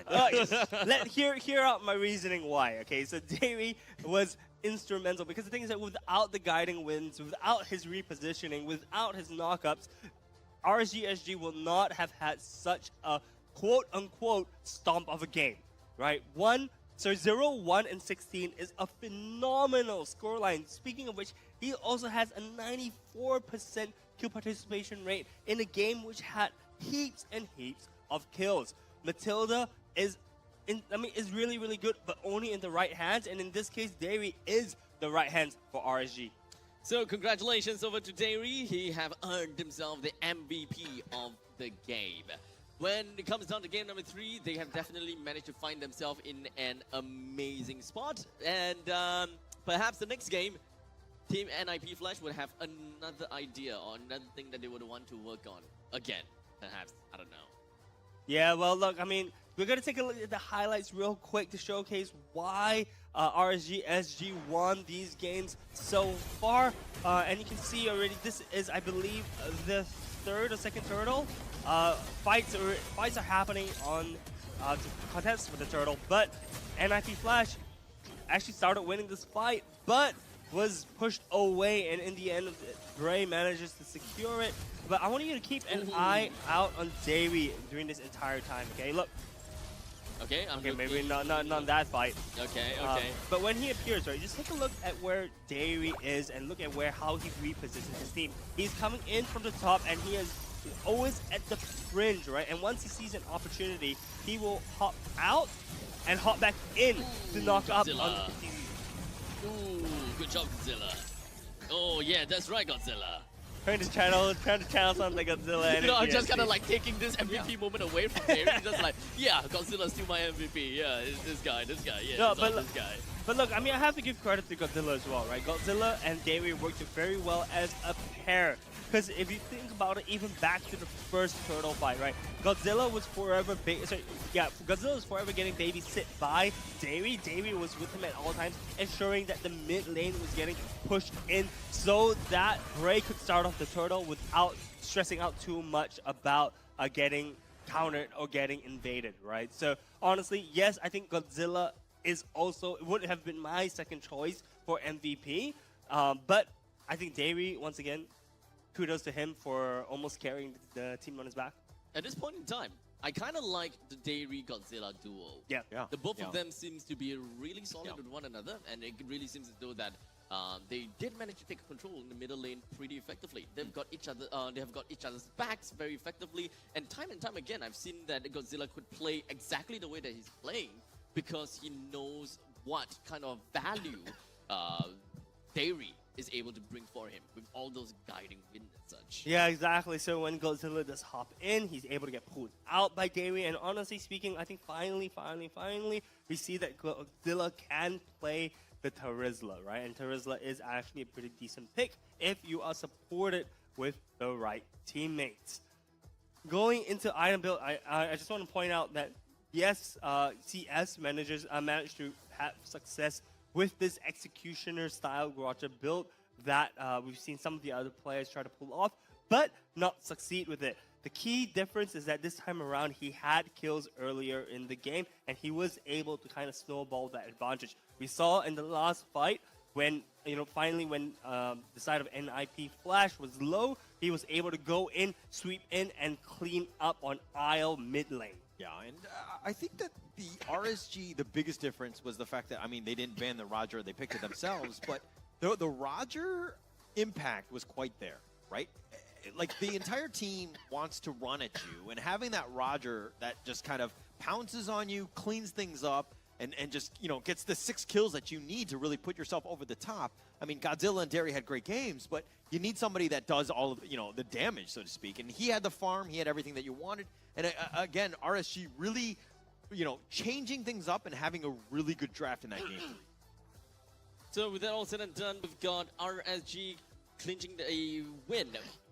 Hear out my reasoning why. Okay, so Dairy was instrumental because the thing is that without the guiding winds, without his repositioning, without his knockups, RSGSG will not have had such a quote-unquote stomp of a game, right? 0, 1, and 16 is a phenomenal scoreline. Speaking of which, he also has a 94% kill participation rate in a game which had heaps and heaps of kills. Matilda is really, really good, but only in the right hands, and in this case, Dairy is the right hands for RSG. So congratulations over to Dairy. He have earned himself the MVP of the game. When it comes down to game number 3, they have definitely managed to find themselves in an amazing spot. And perhaps the next game, Team NIP Flash would have another idea or another thing that they would want to work on again. Perhaps, I don't know. Yeah, well, look, I mean, we're going to take a look at the highlights real quick to showcase why RSG SG won these games so far. And you can see already, this is, I believe, the third or second turtle. Fights are happening on contests with the turtle, but NIP Flash actually started winning this fight, but was pushed away, and in the end, Gray manages to secure it. But I want you to keep an eye out on Davey during this entire time, okay? Look. Okay, Okay, maybe not that fight. Okay. But when he appears, right, just take a look at where Davey is and look at how he repositions his team. He's coming in from the top, and he is always at the fringe, right? And once he sees an opportunity, he will hop out and hop back in to knock up on Godzilla. the team. Ooh, good job, Godzilla. Oh yeah, that's right, Godzilla. Trying to channel something like Godzilla. You know, I'm just PSG. kind of like taking this MVP moment away from Davey. Just like, yeah, Godzilla's still my MVP. Yeah, it's this guy. Yeah, No, it's but all this guy. But look, I mean, I have to give credit to Godzilla as well, right? Godzilla and Davey worked very well as a pair. Because if you think about it, even back to the first turtle fight, right? Godzilla was forever Godzilla was forever getting babysit by Davey. Davey was with him at all times, ensuring that the mid lane was getting pushed in so that Gray could start off the turtle without stressing out too much about getting countered or getting invaded, right? So honestly, yes, I think Godzilla would have been my second choice for MVP, but I think Davey, once again, kudos to him for almost carrying the team on his back. At this point in time, I kind of like the Davey Godzilla duo. Yeah. The both of them seems to be really solid with one another, and it really seems as though that they did manage to take control in the middle lane pretty effectively. They've got each other. They have got each other's backs very effectively, and time again, I've seen that Godzilla could play exactly the way that he's playing because he knows what kind of value Davey is able to bring for him with all those guiding wind and such. Yeah, exactly. So when Godzilla does hop in, he's able to get pulled out by Davey. And honestly speaking, I think finally, we see that Godzilla can play the Terizla, right? And Terizla is actually a pretty decent pick if you are supported with the right teammates. Going into item build, I just want to point out that yes, CS managed to have success with this executioner style Garrocha build that we've seen some of the other players try to pull off, but not succeed with it. The key difference is that this time around he had kills earlier in the game and he was able to kind of snowball that advantage. We saw in the last fight when, finally when the side of NIP Flash was low, he was able to go in, sweep in, and clean up on Isle mid lane. Yeah, and I think that the RSG, the biggest difference was the fact that, I mean, they didn't ban the Roger, they picked it themselves, but the Roger impact was quite there, right? Like, the entire team wants to run at you, and having that Roger that just kind of pounces on you, cleans things up, and just, gets the 6 kills that you need to really put yourself over the top. I mean, Godzilla and Derry had great games, but you need somebody that does all of, the damage, so to speak. And he had the farm, he had everything that you wanted. And again, RSG really, changing things up and having a really good draft in that game. So with that all said and done, we've got RSG clinching a win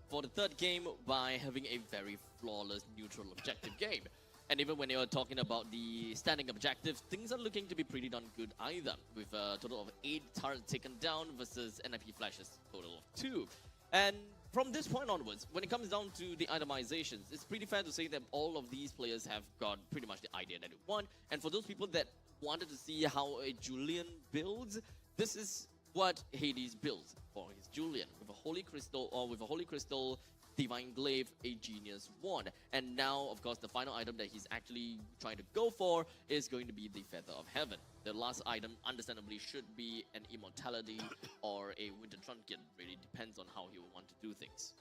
for the third game by having a very flawless neutral objective game. And even when you're talking about the standing objectives, things are looking to be pretty darn good either, with a total of 8 turrets taken down versus NIP Flash's total of 2. And from this point onwards, when it comes down to the itemizations, it's pretty fair to say that all of these players have got pretty much the idea that they want. And for those people that wanted to see how a Julian builds, this is what Hades builds for his Julian, with a Holy Crystal, Divine Glaive, a Genius Wand. And now, of course, the final item that he's actually trying to go for is going to be the Feather of Heaven. The last item, understandably, should be an Immortality or a Winter Trunket. Really depends on how he will want to do things.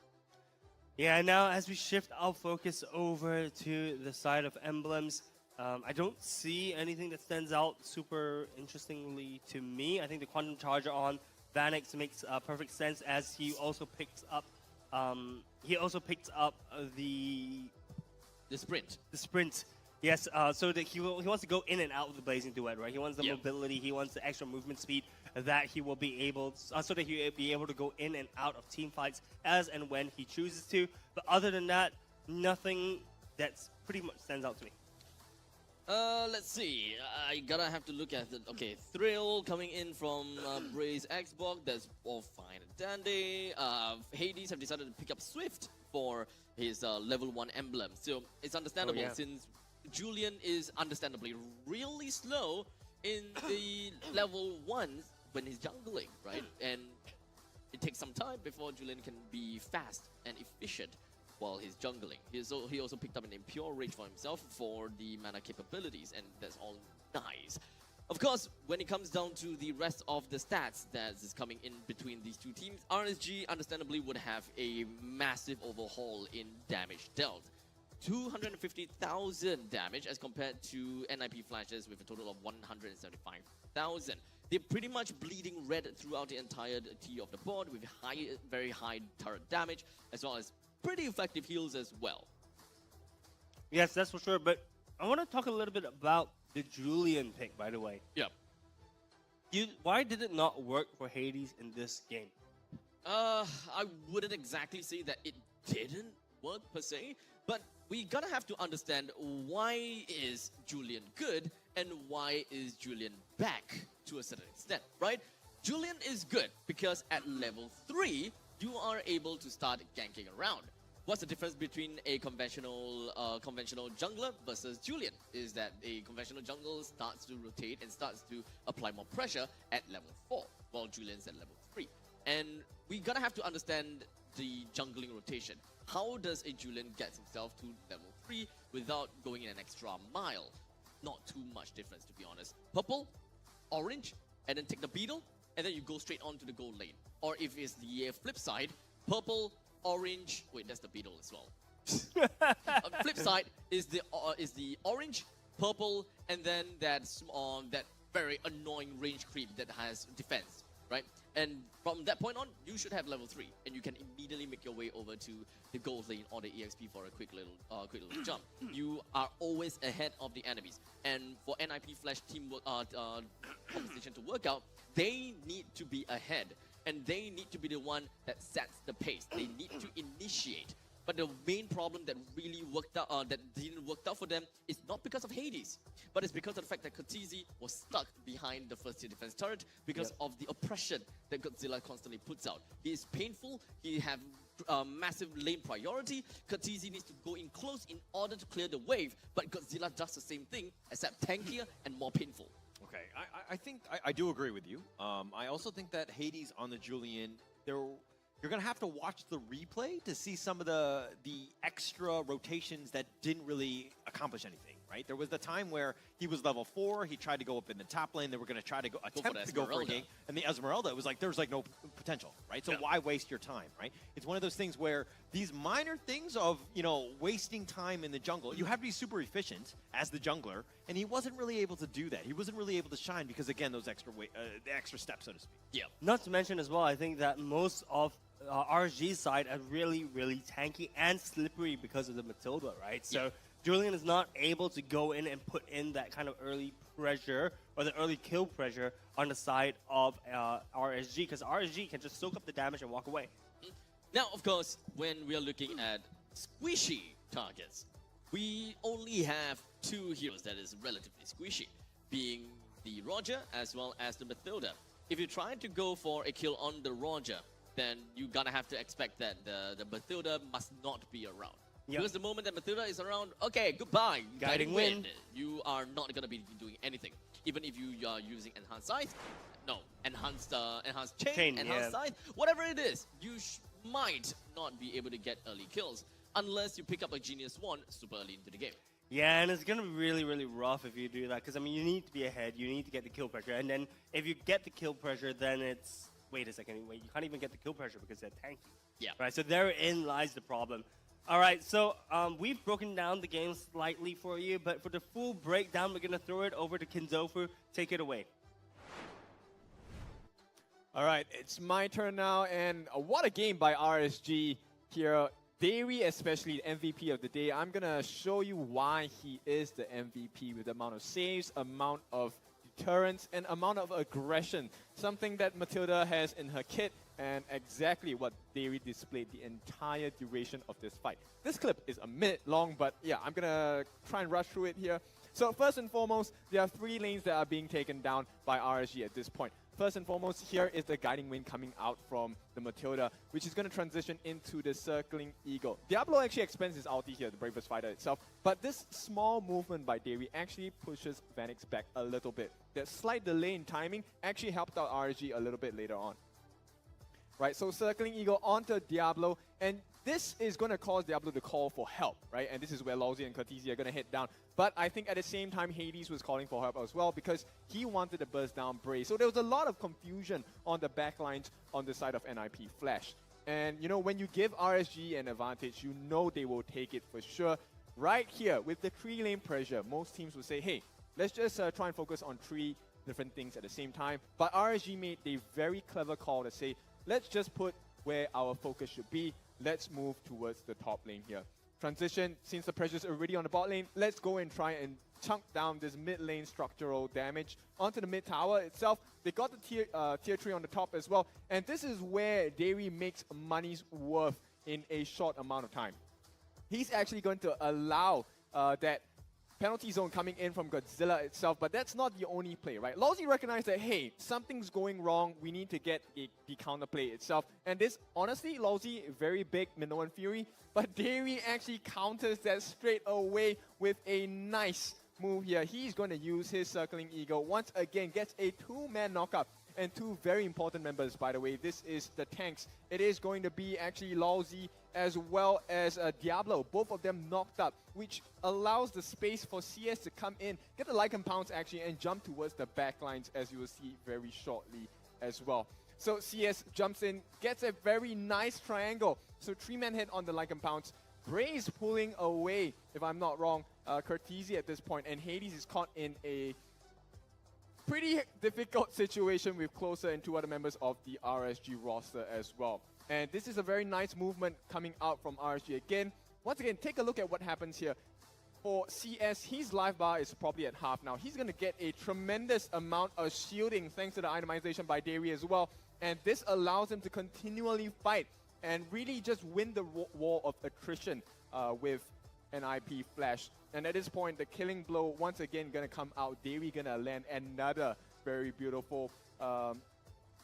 Yeah, now as we shift our focus over to the side of emblems, I don't see anything that stands out super interestingly to me. I think the Quantum Charger on Vanix makes perfect sense, as he also picks up the sprint. The sprint. Yes, so that he wants to go in and out of the Blazing Duet, right? He wants the mobility, he wants the extra movement speed. that he will be able, so that he will be able to go in and out of team fights as and when he chooses to. But other than that, nothing that's pretty much stands out to me. Let's see. I gotta have to look at the Thrill coming in from Bray's Xbox. That's all fine and dandy. Hades have decided to pick up Swift for his level 1 emblem. So it's understandable since Julian is understandably really slow in the level 1s when he's jungling, right? And it takes some time before Julian can be fast and efficient while he's jungling. He also picked up an Impure Rage for himself for the mana capabilities, and that's all nice. Of course, when it comes down to the rest of the stats that is coming in between these two teams, RSG understandably would have a massive overhaul in damage dealt. 250,000 damage as compared to NIP Flashes with a total of 175,000. They're pretty much bleeding red throughout the entirety of the board with very high turret damage, as well as pretty effective heals as well. Yes, that's for sure. But I want to talk a little bit about the Julian pick, by the way. Yep. Why did it not work for Hades in this game? I wouldn't exactly say that it didn't work per se, but we gotta have to understand why is Julian good and why is Julian back to a certain extent, right? Julian is good because at level 3, you are able to start ganking around. What's the difference between a conventional jungler versus Julian? Is that a conventional jungler starts to rotate and starts to apply more pressure at level 4, while Julian's at level 3. And we gotta have to understand the jungling rotation. How does a Julian get himself to level 3 without going in an extra mile? Not too much difference, to be honest. Purple, orange, and then take the beetle, and then you go straight on to the gold lane. Or if it's the flip side, purple, orange. Wait, that's the beetle as well. Flip side is the orange, purple, and then that very annoying range creep that has defense, right? And from that point on, you should have level 3, and you can immediately make your way over to the gold lane or the EXP for a quick little jump. You are always ahead of the enemies, and for NIP Flash team competition to work out, they need to be ahead. And they need to be the one that sets the pace. They need to initiate. But the main problem that really worked out, that didn't work out for them, is not because of Hades, but it's because of the fact that Kha'Zix was stuck behind the first tier defense turret because of the oppression that Godzilla constantly puts out. He is painful. He have massive lane priority. Kha'Zix needs to go in close in order to clear the wave, but Godzilla does the same thing, except tankier and more painful. Okay, I think I do agree with you. I also think that Hades on the Julian, you're going to have to watch the replay to see some of the extra rotations that didn't really accomplish anything, right? There was the time where he was level 4, he tried to go up in the top lane, they were going to try to attempt to go for a gank, and the Esmeralda, it was like, there was like no potential, right? So why waste your time, right? It's one of those things where these minor things of, wasting time in the jungle, you have to be super efficient as the jungler, and he wasn't really able to do that. He wasn't really able to shine because, again, those the extra steps, so to speak. Yeah. Not to mention as well, I think that most of RSG's side are really, really tanky and slippery because of the Matilda, right? So Julian is not able to go in and put in that kind of early pressure or the early kill pressure on the side of RSG, because RSG can just soak up the damage and walk away. Now, of course, when we are looking at squishy targets, we only have 2 heroes that is relatively squishy, being the Roger as well as the Matilda. If you try to go for a kill on the Roger, then you're gonna have to expect that the Matilda must not be around. Yep. Because the moment that Matilda is around, okay, goodbye, guiding wind. You are not gonna be doing anything. Even if you are using enhanced size, enhanced chain, enhanced size, whatever it is, you might not be able to get early kills unless you pick up a Genius Wand super early into the game. Yeah, and it's going to be really, really rough if you do that, because, I mean, you need to be ahead, you need to get the kill pressure, and then if you get the kill pressure, then it's... Wait a second, you can't even get the kill pressure because they're tanky. Yeah. Right, so therein lies the problem. All right, so we've broken down the game slightly for you, but for the full breakdown, we're going to throw it over to Kinzofu. Take it away. All right, it's my turn now, and what a game by RSG here. Dairy, especially the MVP of the day. I'm going to show you why he is the MVP with the amount of saves, amount of deterrence and amount of aggression, something that Matilda has in her kit, and exactly what Dairy displayed the entire duration of this fight. This clip is a minute long, but yeah, I'm gonna try and rush through it here. So first and foremost, there are 3 lanes that are being taken down by RSG at this point. First and foremost, here is the Guiding Wind coming out from the Matilda, which is going to transition into the Circling Eagle. Diablo actually expends his ulti here, the Bravest Fighter itself, but this small movement by Dairy actually pushes Vanix back a little bit. That slight delay in timing actually helped out RSG a little bit later on. Right, so Circling Eagle onto Diablo, and this is going to cause Diablo to call for help, right? And this is where Lawsy and Cortesia are going to hit down. But I think at the same time, Hades was calling for help as well because he wanted to burst down Bray. So there was a lot of confusion on the backlines on the side of NIP Flash. And, you know, when you give RSG an advantage, you know they will take it for sure. Right here, with the 3-lane pressure, most teams will say, hey, let's just try and focus on 3 different things at the same time. But RSG made a very clever call to say, let's just put where our focus should be. Let's move towards the top lane here. Transition, since the pressure's already on the bot lane, let's go and try and chunk down this mid lane structural damage onto the mid tower itself. They got the tier 3 on the top as well. And this is where Dairy makes money's worth in a short amount of time. He's actually going to allow that penalty zone coming in from Godzilla itself, but that's not the only play, right? Lawsy recognized that, hey, something's going wrong, we need to get the counterplay itself. And this, honestly, Lawsy, very big Minoan Fury, but Dairy actually counters that straight away with a nice move here. He's going to use his Circling Eagle, once again, gets a 2-man knockup. And 2 very important members, by the way. This is the tanks. It is going to be actually Lawsy as well as Diablo. Both of them knocked up, which allows the space for CS to come in, get the Lycan Pounce actually, and jump towards the backlines, as you will see very shortly as well. So CS jumps in, gets a very nice triangle. So 3-man hit on the Lycan Pounce. Bray's pulling away, if I'm not wrong, Cortesia at this point, and Hades is caught in a pretty difficult situation with Closer and 2 other members of the RSG roster as well. And this is a very nice movement coming out from RSG again. Once again, take a look at what happens here. For CS, his life bar is probably at half now. He's going to get a tremendous amount of shielding thanks to the itemization by Dairy as well. And this allows him to continually fight and really just win the war of attrition with an IP Flash. And at this point, the killing blow once again going to come out. Dairy going to land another very beautiful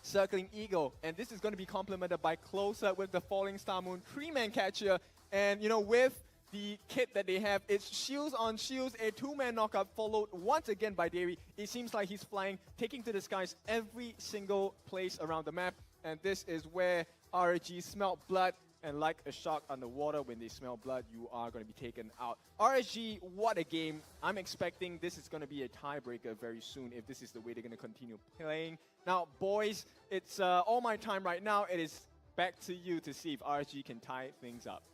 Circling Eagle. And this is going to be complemented by Closer with the Falling Star Moon 3-man catcher. And, you know, with the kit that they have, it's shields on shields, a 2-man knockup followed once again by Dairy. It seems like he's flying, taking to the skies every single place around the map. And this is where RSG smelt blood. And like a shark underwater, when they smell blood, you are going to be taken out. RSG, what a game. I'm expecting this is going to be a tiebreaker very soon if this is the way they're going to continue playing. Now, boys, it's all my time right now. It is back to you to see if RSG can tie things up.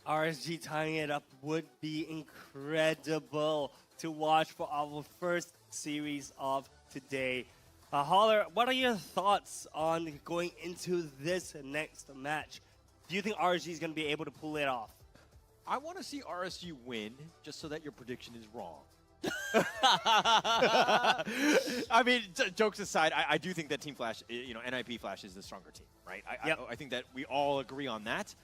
RSG tying it up would be incredible to watch for our first series of today. Holler, what are your thoughts on going into this next match? Do you think RSG is going to be able to pull it off? I want to see RSG win, just so that your prediction is wrong. I mean, jokes aside, I do think that Team Flash, you know, NIP Flash is the stronger team, right? I think that we all agree on that.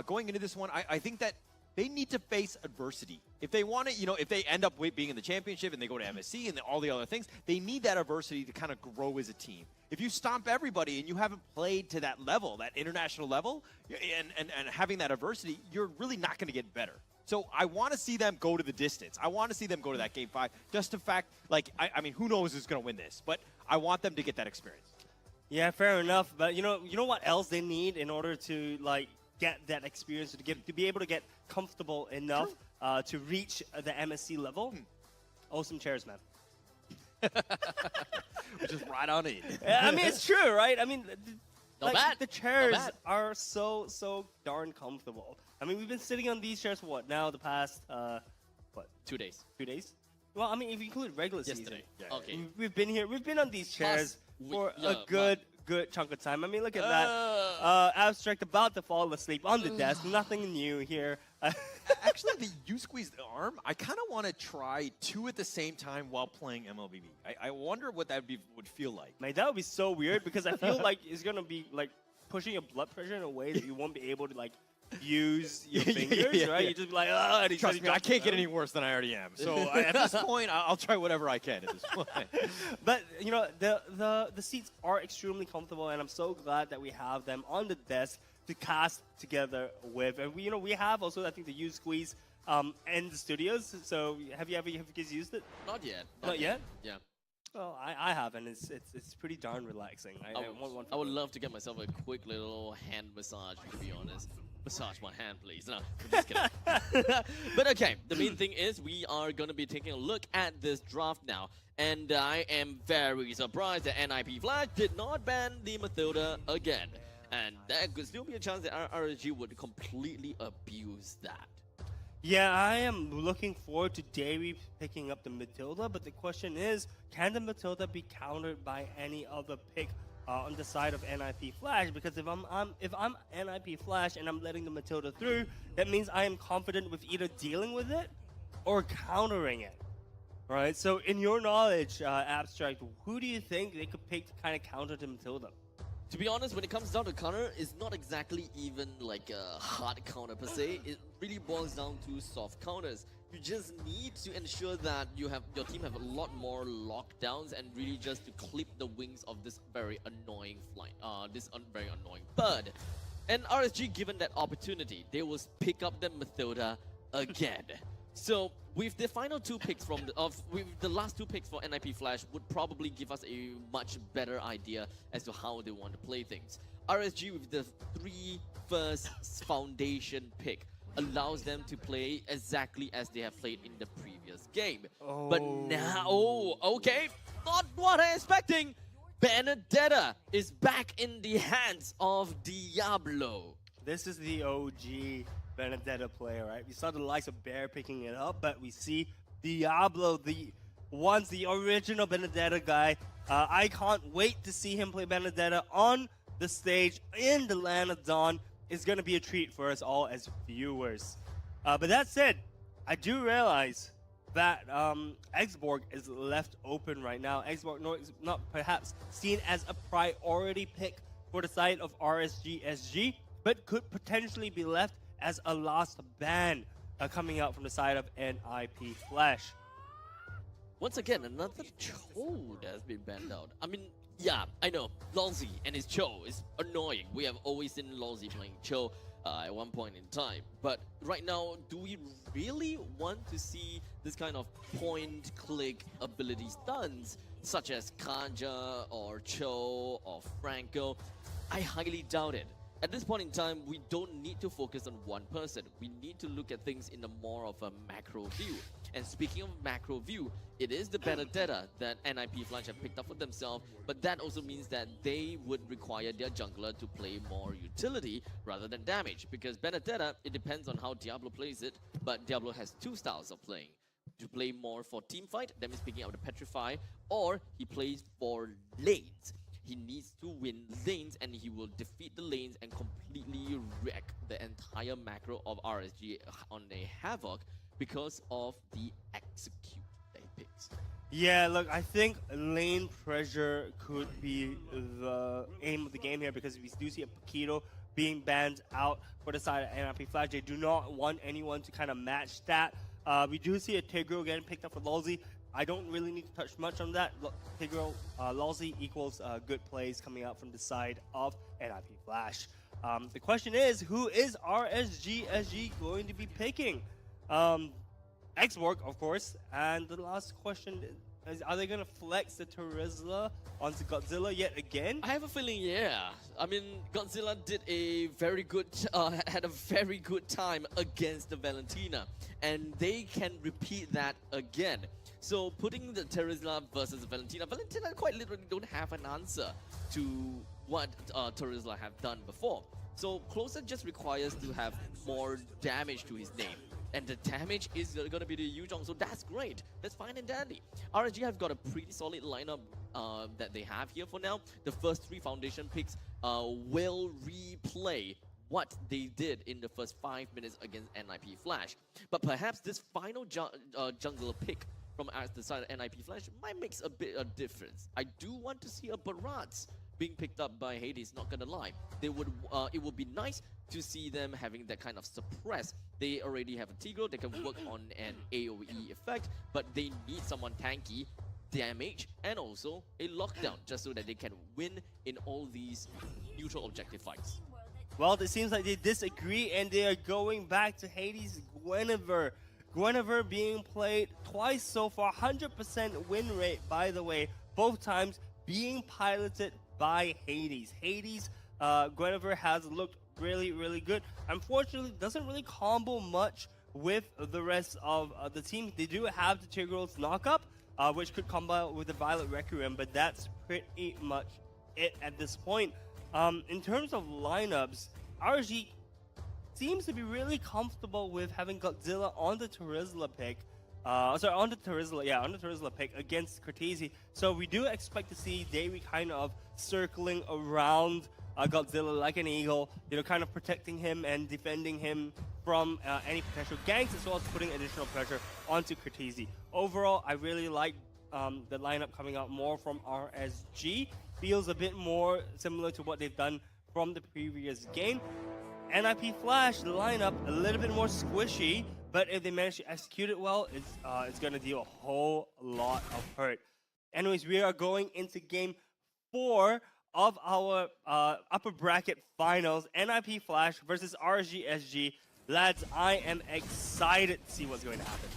Going into this one, I think that they need to face adversity. If they want to, you know, if they end up being in the championship and they go to MSC and all the other things, they need that adversity to kind of grow as a team. If you stomp everybody and you haven't played to that level, that international level, and having that adversity, you're really not going to get better. So I want to see them go to the distance. I want to see them go to that Game 5. Just the fact, like, I mean, who knows who's going to win this? But I want them to get that experience. Yeah, fair enough. But you know what else they need in order to like get that experience, to be able to get comfortable enough to reach the MSC level? Awesome chairs, man. Just right on in. I mean, it's true, right? I mean, Not bad. the chairs are so darn comfortable. I mean, we've been sitting on these chairs for what now? The past 2 days. 2 days? Well, I mean, if you include regular season. Yesterday. Yeah. Okay. We've been here. We've been on these chairs Plus, for yeah, a good good chunk of time. I mean, look at that. Abstract about to fall asleep on the desk. Nothing new here. Actually, the you squeezed the arm, I kind of want to try 2 at the same time while playing MLBB. I wonder what that would feel like. Man, that would be so weird because I feel like it's gonna be like pushing your blood pressure in a way that you won't be able to like use your fingers, right? You just be like, oh, and Trust me, I can't get any worse than I already am. So at this point, I'll try whatever I can at this point. But you know, the seats are extremely comfortable, and I'm so glad that we have them on the desk to cast together with. And we, you know, we have also, I think, the U Squeeze in the studios. So have you guys used it? Not yet. Not yet? Yeah. Well, I have, and it's pretty darn relaxing. I want one. I would love to get myself a quick little hand massage, to be honest. Massage my hand, please. No, I'm just kidding. But okay, the main thing is we are going to be taking a look at this draft now. And I am very surprised that NIP Flash did not ban the Mathilda again. And there could still be a chance that RSG would completely abuse that. Yeah, I am looking forward to Davey picking up the Matilda, but the question is, can the Matilda be countered by any other pick on the side of NIP Flash? Because if I'm NIP Flash and I'm letting the Matilda through, that means I am confident with either dealing with it or countering it. Right? So in your knowledge, Abstract, who do you think they could pick to kind of counter the Matilda? To be honest, when it comes down to counter, it's not exactly even like a hard counter per se. It really boils down to soft counters. You just need to ensure that your team have a lot more lockdowns and really just to clip the wings of this very annoying flight, very annoying bird. And RSG, given that opportunity, they will pick up the Mathilda again. So with the final 2 picks with the last 2 picks for NIP Flash would probably give us a much better idea as to how they want to play things. RSG with the 3 first foundation pick allows them to play exactly as they have played in the previous game. But now, okay, not what I'm expecting. Benedetta is back in the hands of Diablo. This is the OG Benedetta player, right? We saw the likes of Bear picking it up, but we see Diablo, the original Benedetta guy. I can't wait to see him play Benedetta on the stage in the Land of Dawn. It's going to be a treat for us all as viewers. But that said, I do realize that Xborg is left open right now. Xborg is not perhaps seen as a priority pick for the side of RSG SG, but could potentially be left as a last ban coming out from the side of NIP Flash. Once again, another Cho has been banned out. I mean, yeah, I know, Lolzy and his Cho is annoying. We have always seen Lolzy playing Cho at one point in time. But right now, do we really want to see this kind of point-click ability stuns, such as Kanja or Cho or Franco? I highly doubt it. At this point in time, we don't need to focus on one person. We need to look at things in a more of a macro view. And speaking of macro view, it is the Benedetta that NIP Flash have picked up for themselves, but that also means that they would require their jungler to play more utility rather than damage. Because Benedetta, it depends on how Diablo plays it, but Diablo has 2 styles of playing. To play more for teamfight, that means picking up the Petrify, or he plays for lanes. He needs to win lanes and he will defeat the lanes and completely wreck the entire macro of RSG on a Havoc because of the execute that he picks. Yeah, look, I think lane pressure could be the aim of the game here because we do see a Paquito being banned out for the side of NIP Flash. They do not want anyone to kind of match that. We do see a Tigreal getting picked up for Lolzy. I don't really need to touch much on that. Tigreal, Lolzy equals good plays coming out from the side of NIP Flash. The question is, who is RSG SG going to be picking? Xborg, of course. And the last question is, are they going to flex the Terizla onto Godzilla yet again? I have a feeling, yeah. I mean, Godzilla did a very good, had a very good time against the Valentina, and they can repeat that again. So putting the Terizla versus Valentina quite literally don't have an answer to what Terizla have done before. So Closer just requires to have more damage to his name. and the damage is going to be to Yuzhong, so that's great. That's fine and dandy. RSG have got a pretty solid lineup that they have here for now. The first 3 foundation picks will replay what they did in the first 5 minutes against NIP Flash. But perhaps this final jungler pick from the side of NIP Flash might make a bit of difference. I do want to see a Barats being picked up by Hades, not gonna lie. It would be nice to see them having that kind of suppress. They already have a Tigro, they can work on an AoE effect, but they need someone tanky, damage, and also a lockdown, just so that they can win in all these neutral objective fights. Well, it seems like they disagree and they are going back to Hades Guinevere. Guinevere being played twice so far, 100% win rate, by the way, both times being piloted by Hades. Hades, Guinevere has looked really, really good. Unfortunately, doesn't really combo much with the rest of the team. They do have the Tigreal's knockup, which could combo with the Violet Requiem, but that's pretty much it at this point. In terms of lineups, RG seems to be really comfortable with having Godzilla on the Terizla pick. On the Terizla pick against Cortese. So we do expect to see Davey kind of circling around Godzilla like an eagle, kind of protecting him and defending him from any potential ganks, as well as putting additional pressure onto Cortese. Overall, I really like the lineup coming out more from RSG. Feels a bit more similar to what they've done from the previous game. NIP Flash, the lineup, a little bit more squishy, but if they manage to execute it well, it's going to deal a whole lot of hurt. Anyways, we are going into game 4 of our upper bracket finals, NIP Flash versus RSG SG. Lads, I am excited to see what's going to happen.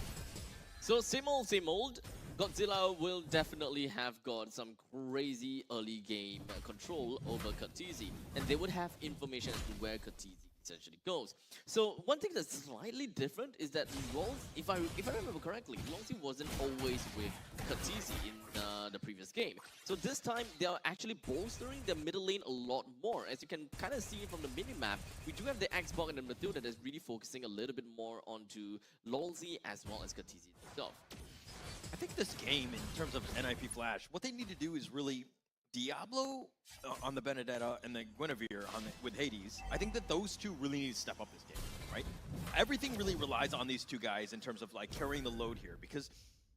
So same old. Godzilla will definitely have got some crazy early game control over Cortese, and they would have information as to where Cortese essentially goes. So one thing that's slightly different is that if I remember correctly, Longzi wasn't always with Cortese in the previous game. So this time they are actually bolstering the middle lane a lot more. As you can kind of see from the minimap, we do have the Xbox and the Mathilda that is really focusing a little bit more onto Longzi as well as Cortese itself. I think this game, in terms of NIP Flash, what they need to do is really Diablo on the Benedetta and the Guinevere with Hades. I think that those two really need to step up this game, right? Everything really relies on these two guys in terms of like carrying the load here, because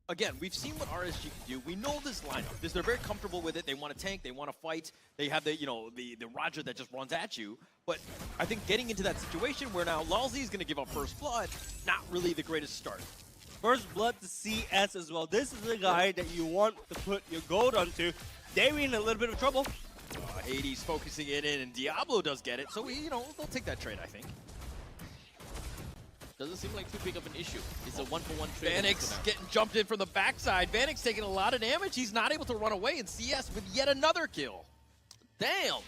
again, we've seen what RSG can do. We know this lineup. They're very comfortable with it. They want to tank. They want to fight. They have the Roger that just runs at you. But I think getting into that situation where now Lalzi is going to give up first blood, not really the greatest start. First blood to CS as well. This is the guy that you want to put your gold onto. They're in a little bit of trouble. Hades focusing it in, and Diablo does get it. So, they'll take that trade, I think. Doesn't seem like too big of an issue. It's a 1-for-1 trade. Vanix getting jumped in from the backside. Vanix taking a lot of damage. He's not able to run away, and CS with yet another kill. Damn!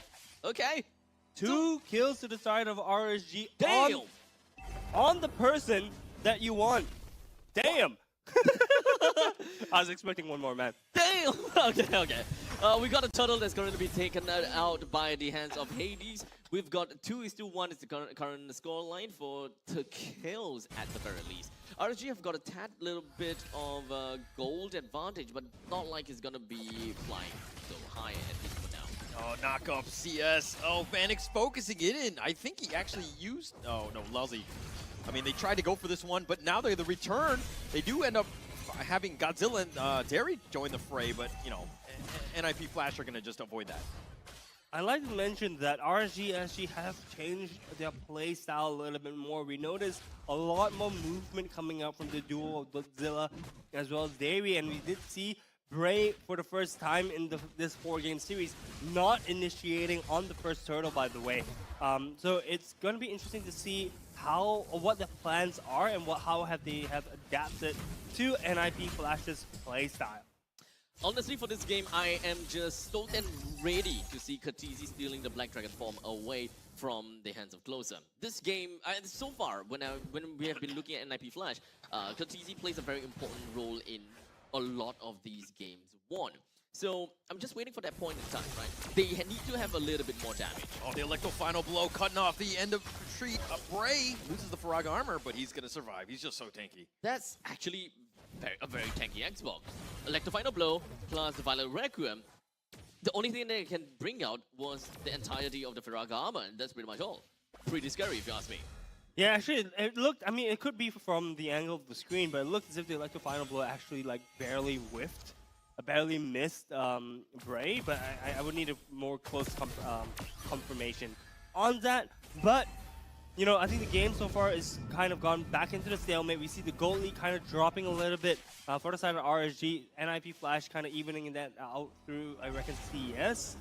Okay. 2 kills to the side of RSG. Damn! On the person that you want. Damn! I was expecting one more, man. Damn! Okay. We got a turtle that's going to be taken out by the hands of Hades. We've got 2-1 is the current score line for the kills at the very least. RSG have got a tad little bit of gold advantage, but not like it's going to be flying so high at least for now. Oh, knock up CS. Oh, Vanix focusing it in. I think he actually used... Oh, no, Luzzy. I mean, they tried to go for this one, but now they're the return. They do end up having Godzilla and Derry join the fray, but, NIP Flash are going to just avoid that. I'd like to mention that RSG SG have changed their play style a little bit more. We noticed a lot more movement coming out from the duo of Godzilla as well as Derry, and we did see Bray for the first time in this 4-game series not initiating on the first turtle, by the way. So it's going to be interesting to see what the plans are and how they have adapted to NIP Flash's play style. Honestly, for this game, I am just stoked and ready to see Cortese stealing the Black Dragon form away from the hands of Closer. This game, so far, when we have been looking at NIP Flash, Cortese plays a very important role in a lot of these games won. So I'm just waiting for that point in time, right? They need to have a little bit more damage. Oh, the electro final blow cutting off the end of retreat. Bray loses the Faraga armor, but he's going to survive. He's just so tanky. That's actually a very tanky Xbox. Electro Final Blow plus the Violet Requiem. The only thing they can bring out was the entirety of the Faraga armor, and that's pretty much all. Pretty scary if you ask me. Yeah, actually, it looked, I mean, it could be from the angle of the screen, but it looked as if the Electro Final Blow actually, like, barely whiffed. Barely missed Bray, but I would need a more close confirmation on that. But, you know, I think the game so far is kind of gone back into the stalemate. We see the gold lead kind of dropping a little bit for the side of RSG. NIP Flash kind of evening that out through, I reckon, CS.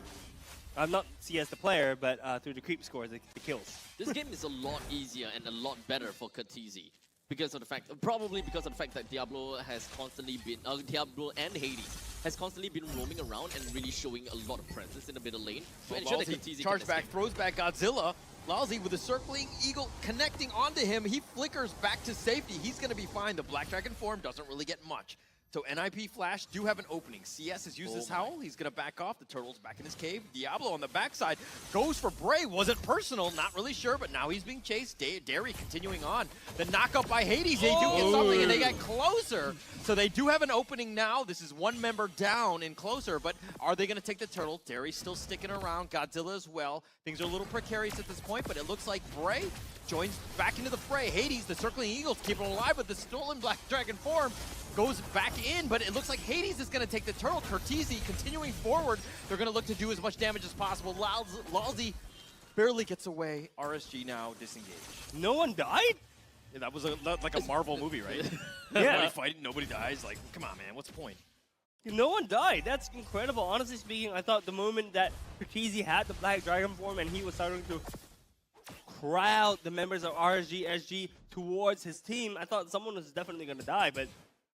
Not CS the player, but through the creep scores, the kills. This game is a lot easier and a lot better for Katizi. Because of the fact, probably because of the fact that Diablo has constantly been, Diablo and Hades has constantly been roaming around and really showing a lot of presence in the middle lane to ensure that Katizi charge can back, escape. throws back Godzilla. Lalzi with a circling eagle connecting onto him. He flickers back to safety. He's going to be fine. The Black Dragon form doesn't really get much. So NIP Flash do have an opening. CS has used his howl. He's going to back off. The turtle's back in his cave. Diablo on the backside goes for Bray. Wasn't personal. Not really sure, but now he's being chased. Derry continuing on. The knockup by Hades. They do get something, and they get closer. So they do have an opening now. This is one member down and closer, but are they going to take the turtle? Derry's still sticking around. Godzilla as well. Things are a little precarious at this point, but it looks like Bray joins back into the fray. Hades, the circling eagles, keeping him alive with the stolen Black Dragon form. Goes back in, but it looks like Hades is going to take the turtle. Kurtizi continuing forward. They're going to look to do as much damage as possible. Lalzi barely gets away. RSG now disengaged. No one died? Yeah, that was like a Marvel movie, right? Yeah. Nobody fighting, nobody dies. Like, come on, man. What's the point? No one died. That's incredible. Honestly speaking, I thought the moment that Kurtizi had the Black Dragon form and he was starting to crowd the members of RSG, SG towards his team, I thought someone was definitely going to die, but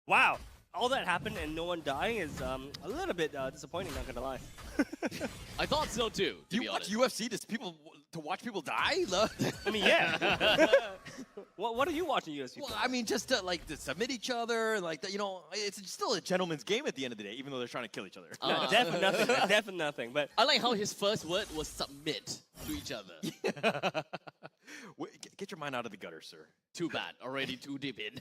wow, all that happened and no one dying is a little bit disappointing, not gonna lie. I thought so too, Do you watch UFC to watch people die? I mean, yeah. What are you watching UFC Well, for? I mean, just to, like, to submit each other, like, you know, it's still a gentleman's game at the end of the day, even though they're trying to kill each other. No, definitely nothing. Definitely nothing. But I like how his first word was submit to each other. Get your mind out of the gutter, sir. Too bad, already too deep in.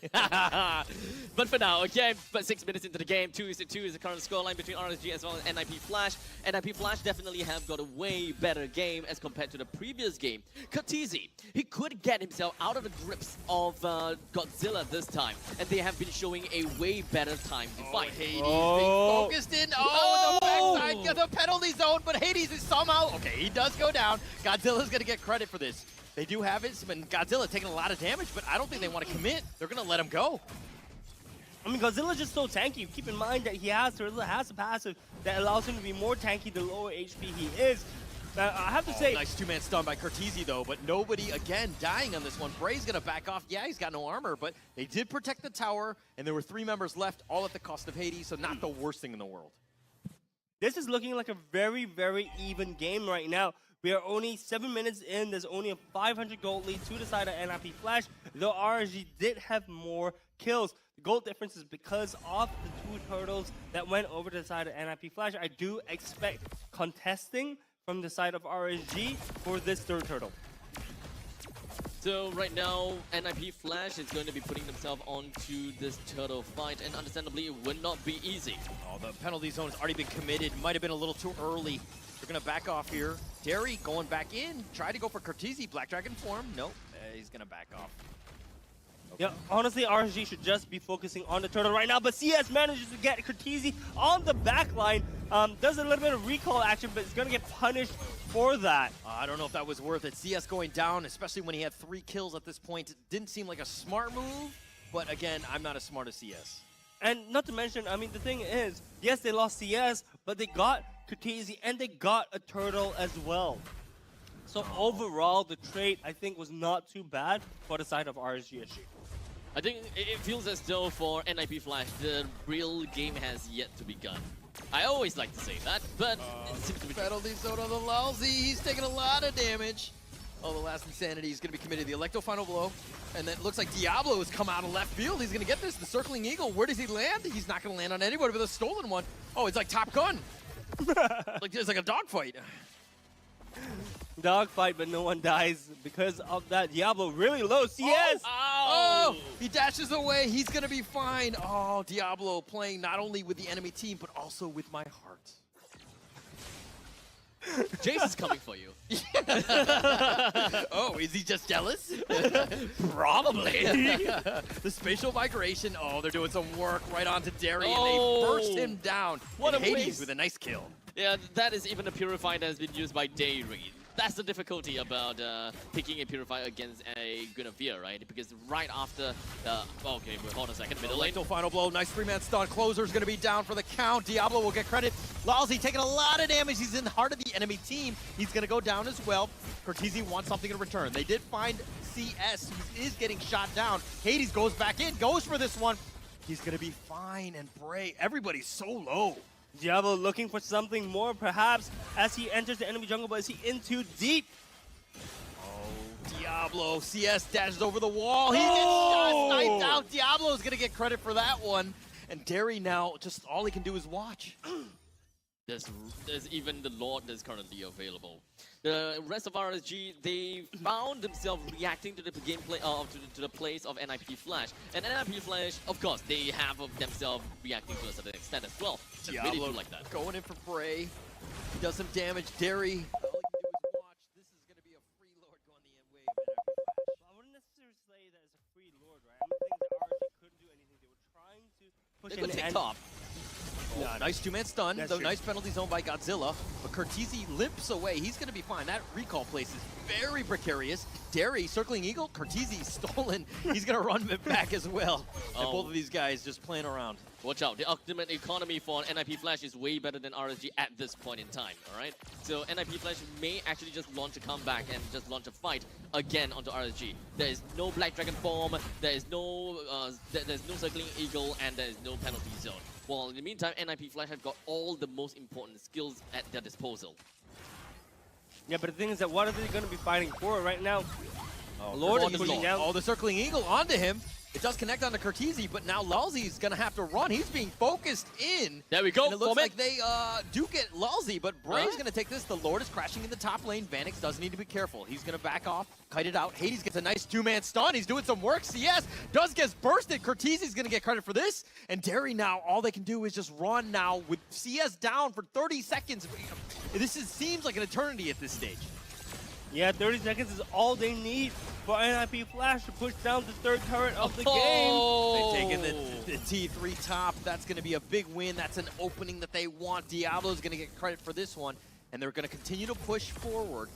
But for now, okay, but 6 minutes into the game, 2-2 is the current scoreline between RSG as well as NIP Flash. NIP Flash definitely have got a way better game as compared to the previous game. Katizi, he could get himself out of the grips of Godzilla this time, and they have been showing a way better time to fight. Hades being focused in. Oh, the backside, got the penalty zone, but Hades is somehow, okay, he does go down. Godzilla's gonna get credit for this. They do have it, but Godzilla taking a lot of damage, but I don't think they want to commit. They're going to let him go. I mean, Godzilla's just so tanky. Keep in mind that he has a passive that allows him to be more tanky the lower HP he is. I have to say... Nice two-man stun by Kurtizi, though, but nobody, again, dying on this one. Bray's going to back off. Yeah, he's got no armor, but they did protect the tower, and there were 3 members left, all at the cost of Hades, so not the worst thing in the world. This is looking like a very, very even game right now. We are only 7 minutes in. There's only a 500 gold lead to the side of NIP Flash, though RSG did have more kills. The gold difference is because of the 2 turtles that went over to the side of NIP Flash. I do expect contesting from the side of RSG for this 3rd turtle. So right now, NIP Flash is going to be putting themselves onto this turtle fight, and understandably, it would not be easy. Oh, the penalty zone has already been committed. Might have been a little too early. They're going to back off here. Derry going back in. Tried to go for Kurtizi. Black Dragon form. Nope. He's going to back off. Yeah, honestly, RSG should just be focusing on the turtle right now, but CS manages to get Kurtizi on the back line. Does a little bit of recall action, but it's going to get punished for that. I don't know if that was worth it. CS going down, especially when he had 3 kills at this point. It didn't seem like a smart move, but again, I'm not as smart as CS. And not to mention, I mean, the thing is, yes, they lost CS, but they got Kurtizi and they got a turtle as well. So overall, the trade, I think, was not too bad for the side of RSG. I think it feels as though for NIP Flash, the real game has yet to begun. I always like to say that, but it seems to be true. Penalty zone on the Lalzi. He's taking a lot of damage. Oh, the last insanity is going to be committed. The Electro final blow. And then it looks like Diablo has come out of left field. He's going to get this. The Circling Eagle. Where does he land? He's not going to land on anybody with a stolen one. Oh, it's like Top Gun. It's like a dogfight. Dogfight, but no one dies because of that. Diablo really low. CS! Oh, he dashes away. He's going to be fine. Oh, Diablo playing not only with the enemy team, but also with my heart. Jason's coming for you. Oh, is he just jealous? Probably. The spatial migration. Oh, they're doing some work right onto Derry, and Oh. they burst him down. What And a Hades waste. with a nice kill. Yeah, that is even a Purifier that has been used by Dairy. That's the difficulty about picking a Purifier against a Guinevere, right? Because right after... okay, wait, hold on a second. Middle lane. Electro final blow. Nice 3-man stun. Closer's going to be down for the count. Diablo will get credit. Lalzi taking a lot of damage. He's in the heart of the enemy team. He's going to go down as well. Cortese wants something in return. They did find CS, who is getting shot down. Hades goes back in, goes for this one. He's going to be fine, and Bray, everybody's so low. Diablo looking for something more, perhaps, as he enters the enemy jungle, but is he in too deep? Oh, Diablo. CS dashes over the wall. He gets shot, sniped out. Diablo's going to get credit for that one. And Derry now, just all he can do is watch. There's even the Lord that's currently available. The rest of RSG, they found themselves reacting to the gameplay to the plays of NIP Flash. And NIP Flash, of course, they have of themselves reacting to a certain extent as well. They really do like that. Going in for Bray. He does some damage. Derry, all he can do is watch. This is going to be a free Lord going the end wave of NIP Flash. I wouldn't necessarily say that it's a free Lord, right? I don't think that RSG couldn't do anything. They were trying to push They could in take and- top. Yeah, nice 2-man stun. That's So true. nice penalty zone by Godzilla. But Cortese limps away. He's going to be fine. That recall place is very precarious. Derry, Circling Eagle. Cortese stolen. He's going to run it back as well. And Oh. both of these guys just playing around. Watch out, the ultimate economy for NIP Flash is way better than RSG at this point in time, alright? So NIP Flash may actually just launch a comeback and just launch a fight again onto RSG. There is no Black Dragon Bomb, there is no there's no Circling Eagle, and there is no penalty zone. While in the meantime, NIP Flash have got all the most important skills at their disposal. Yeah, but the thing is that what are they going to be fighting for right now? Oh, Lord on is the pushing Lord. down. Oh, the Circling Eagle onto him. It does connect onto Cortese, but now Lalzi's going to have to run. He's being focused in. There we go, And it looks Foreman. like they do get Lalzi, but Bray's Huh? going to take this. The Lord is crashing in the top lane. Vanix does need to be careful. He's going to back off, kite it out. Hades gets a nice 2-man stun. He's doing some work. CS does get bursted. Cortese's going to get credit for this. And Derry now, all they can do is just run now with CS down for 30 seconds. Seems like an eternity at this stage. Yeah, 30 seconds is all they need for NIP Flash to push down the third turret of the game. Oh! They've taken the T3 top. That's going to be a big win. That's an opening that they want. Diablo's going to get credit for this one. And they're going to continue to push forward.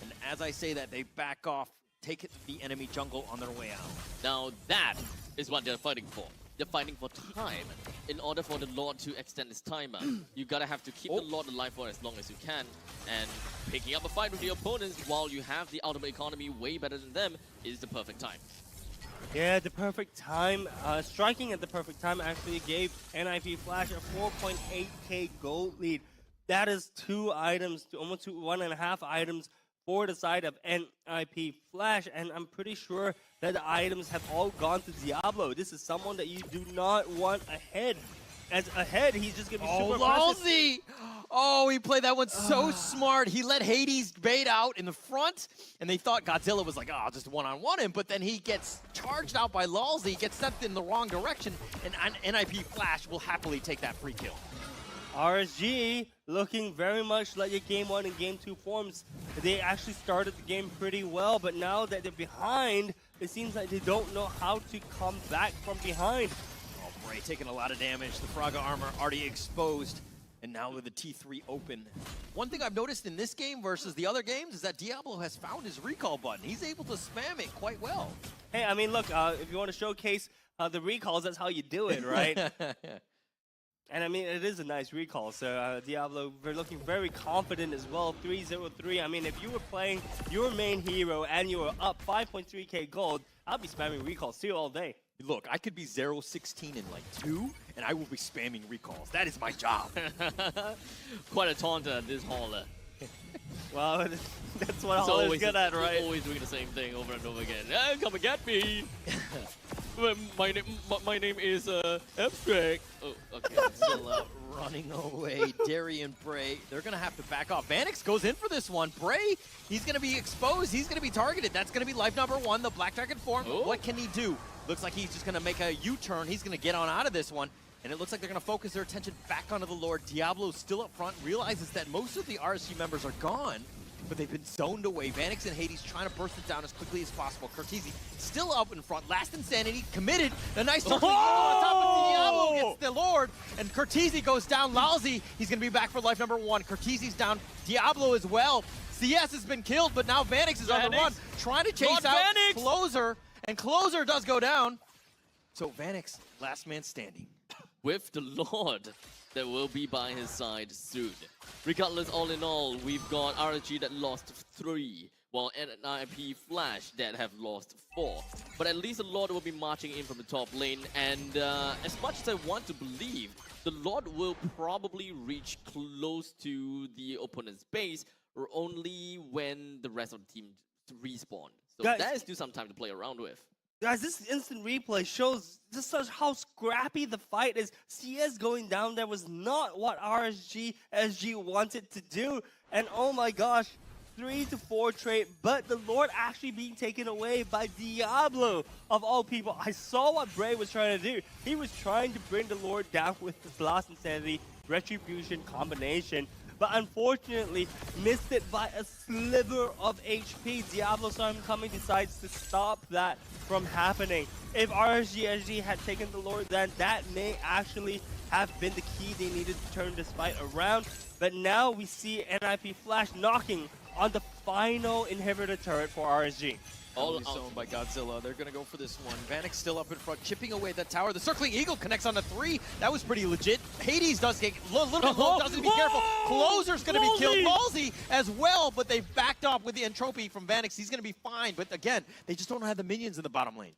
And as I say that, they back off, take the enemy jungle on their way out. Now that is what they're fighting for. They're fighting for time. In order for the Lord to extend his timer, you gotta have to keep the Lord alive for as long as you can. And picking up a fight with the opponents while you have the ultimate economy way better than them is the perfect time. Yeah, the perfect time. Striking at the perfect time actually gave NIP Flash a 4.8k gold lead. That is 2 items, almost 1.5 items for the side of NIP Flash, and I'm pretty sure that the items have all gone to Diablo. This is someone that you do not want ahead. As ahead, he's just gonna be super aggressive. Lalzi! Oh, he played that one so smart. He let Hades bait out in the front, and they thought Godzilla was like, oh, I'll just one-on-one him, but then he gets charged out by Lalzi, gets sent in the wrong direction, and NIP Flash will happily take that free kill. RSG looking very much like a Game 1 and Game 2 forms. They actually started the game pretty well, but now that they're behind, it seems like they don't know how to come back from behind. Oh, Bray taking a lot of damage. The Fraga armor already exposed, and now with the T3 open. One thing I've noticed in this game versus the other games is that Diablo has found his recall button. He's able to spam it quite well. Hey, I mean, look, if you want to showcase the recalls, that's how you do it, right? And I mean, it is a nice recall. So Diablo, we're looking very confident as well. 3-0-3. I mean, if you were playing your main hero and you were up 5.3k gold, I'd be spamming recalls too all day. Look, I could be 0-16 in like 2, and I will be spamming recalls. That is my job. Quite a taunter, this hauler. Well, that's what It's Hall is always good at, right? Always doing the same thing over and over again. Come and get me. Well, my name is Abstract. Oh, okay. Godzilla running away. Darian Bray, they're going to have to back off. Vanix goes in for this one. Bray, he's going to be exposed. He's going to be targeted. That's going to be life number 1, the Black Dragon form. Oh. What can he do? Looks like he's just going to make a U-turn. He's going to get on out of this one. And it looks like they're going to focus their attention back onto the Lord. Diablo's still up front, realizes that most of the RSG members are gone, but they've been zoned away. Vanix and Hades trying to burst it down as quickly as possible. Cortese still up in front. Last Insanity committed. A nice circle on top of Diablo gets the Lord. And Cortese goes down. Lousy, he's going to be back for life number 1. Cortese's down. Diablo as well. CS has been killed, but now Vanix is on the run. Trying to chase out Closer. And Closer does go down. So Vanix, last man standing. With the Lord that will be by his side soon. Regardless, all in all, we've got RSG that lost 3, while NIP Flash that have lost 4. But at least the Lord will be marching in from the top lane, and as much as I want to believe, the Lord will probably reach close to the opponent's base, or only when the rest of the team respawn. So Guys, that is still some time to play around with. Guys, this instant replay shows just how scrappy the fight is. CS going down there was not what SG wanted to do. And oh my gosh, 3 to 4 trade, but the Lord actually being taken away by Diablo of all people. I saw what Bray was trying to do. He was trying to bring the Lord down with this last Insanity Retribution combination, but unfortunately missed it by a sliver of HP. Diablo saw him coming, decides to stop that from happening. If RSG had taken the Lord, then that may actually have been the key they needed to turn this fight around. But now we see NIP Flash knocking on the final inhibitor turret for RSG. All zoned by Godzilla. They're going to go for this one. Vanix still up in front, chipping away that tower. The Circling Eagle connects on the 3. That was pretty legit. Hades does get a little bit low, doesn't be careful. Closer's going to be killed. Malsey as well, but they've backed off with the entropy from Vanix. He's going to be fine, but again, they just don't have the minions in the bottom lane.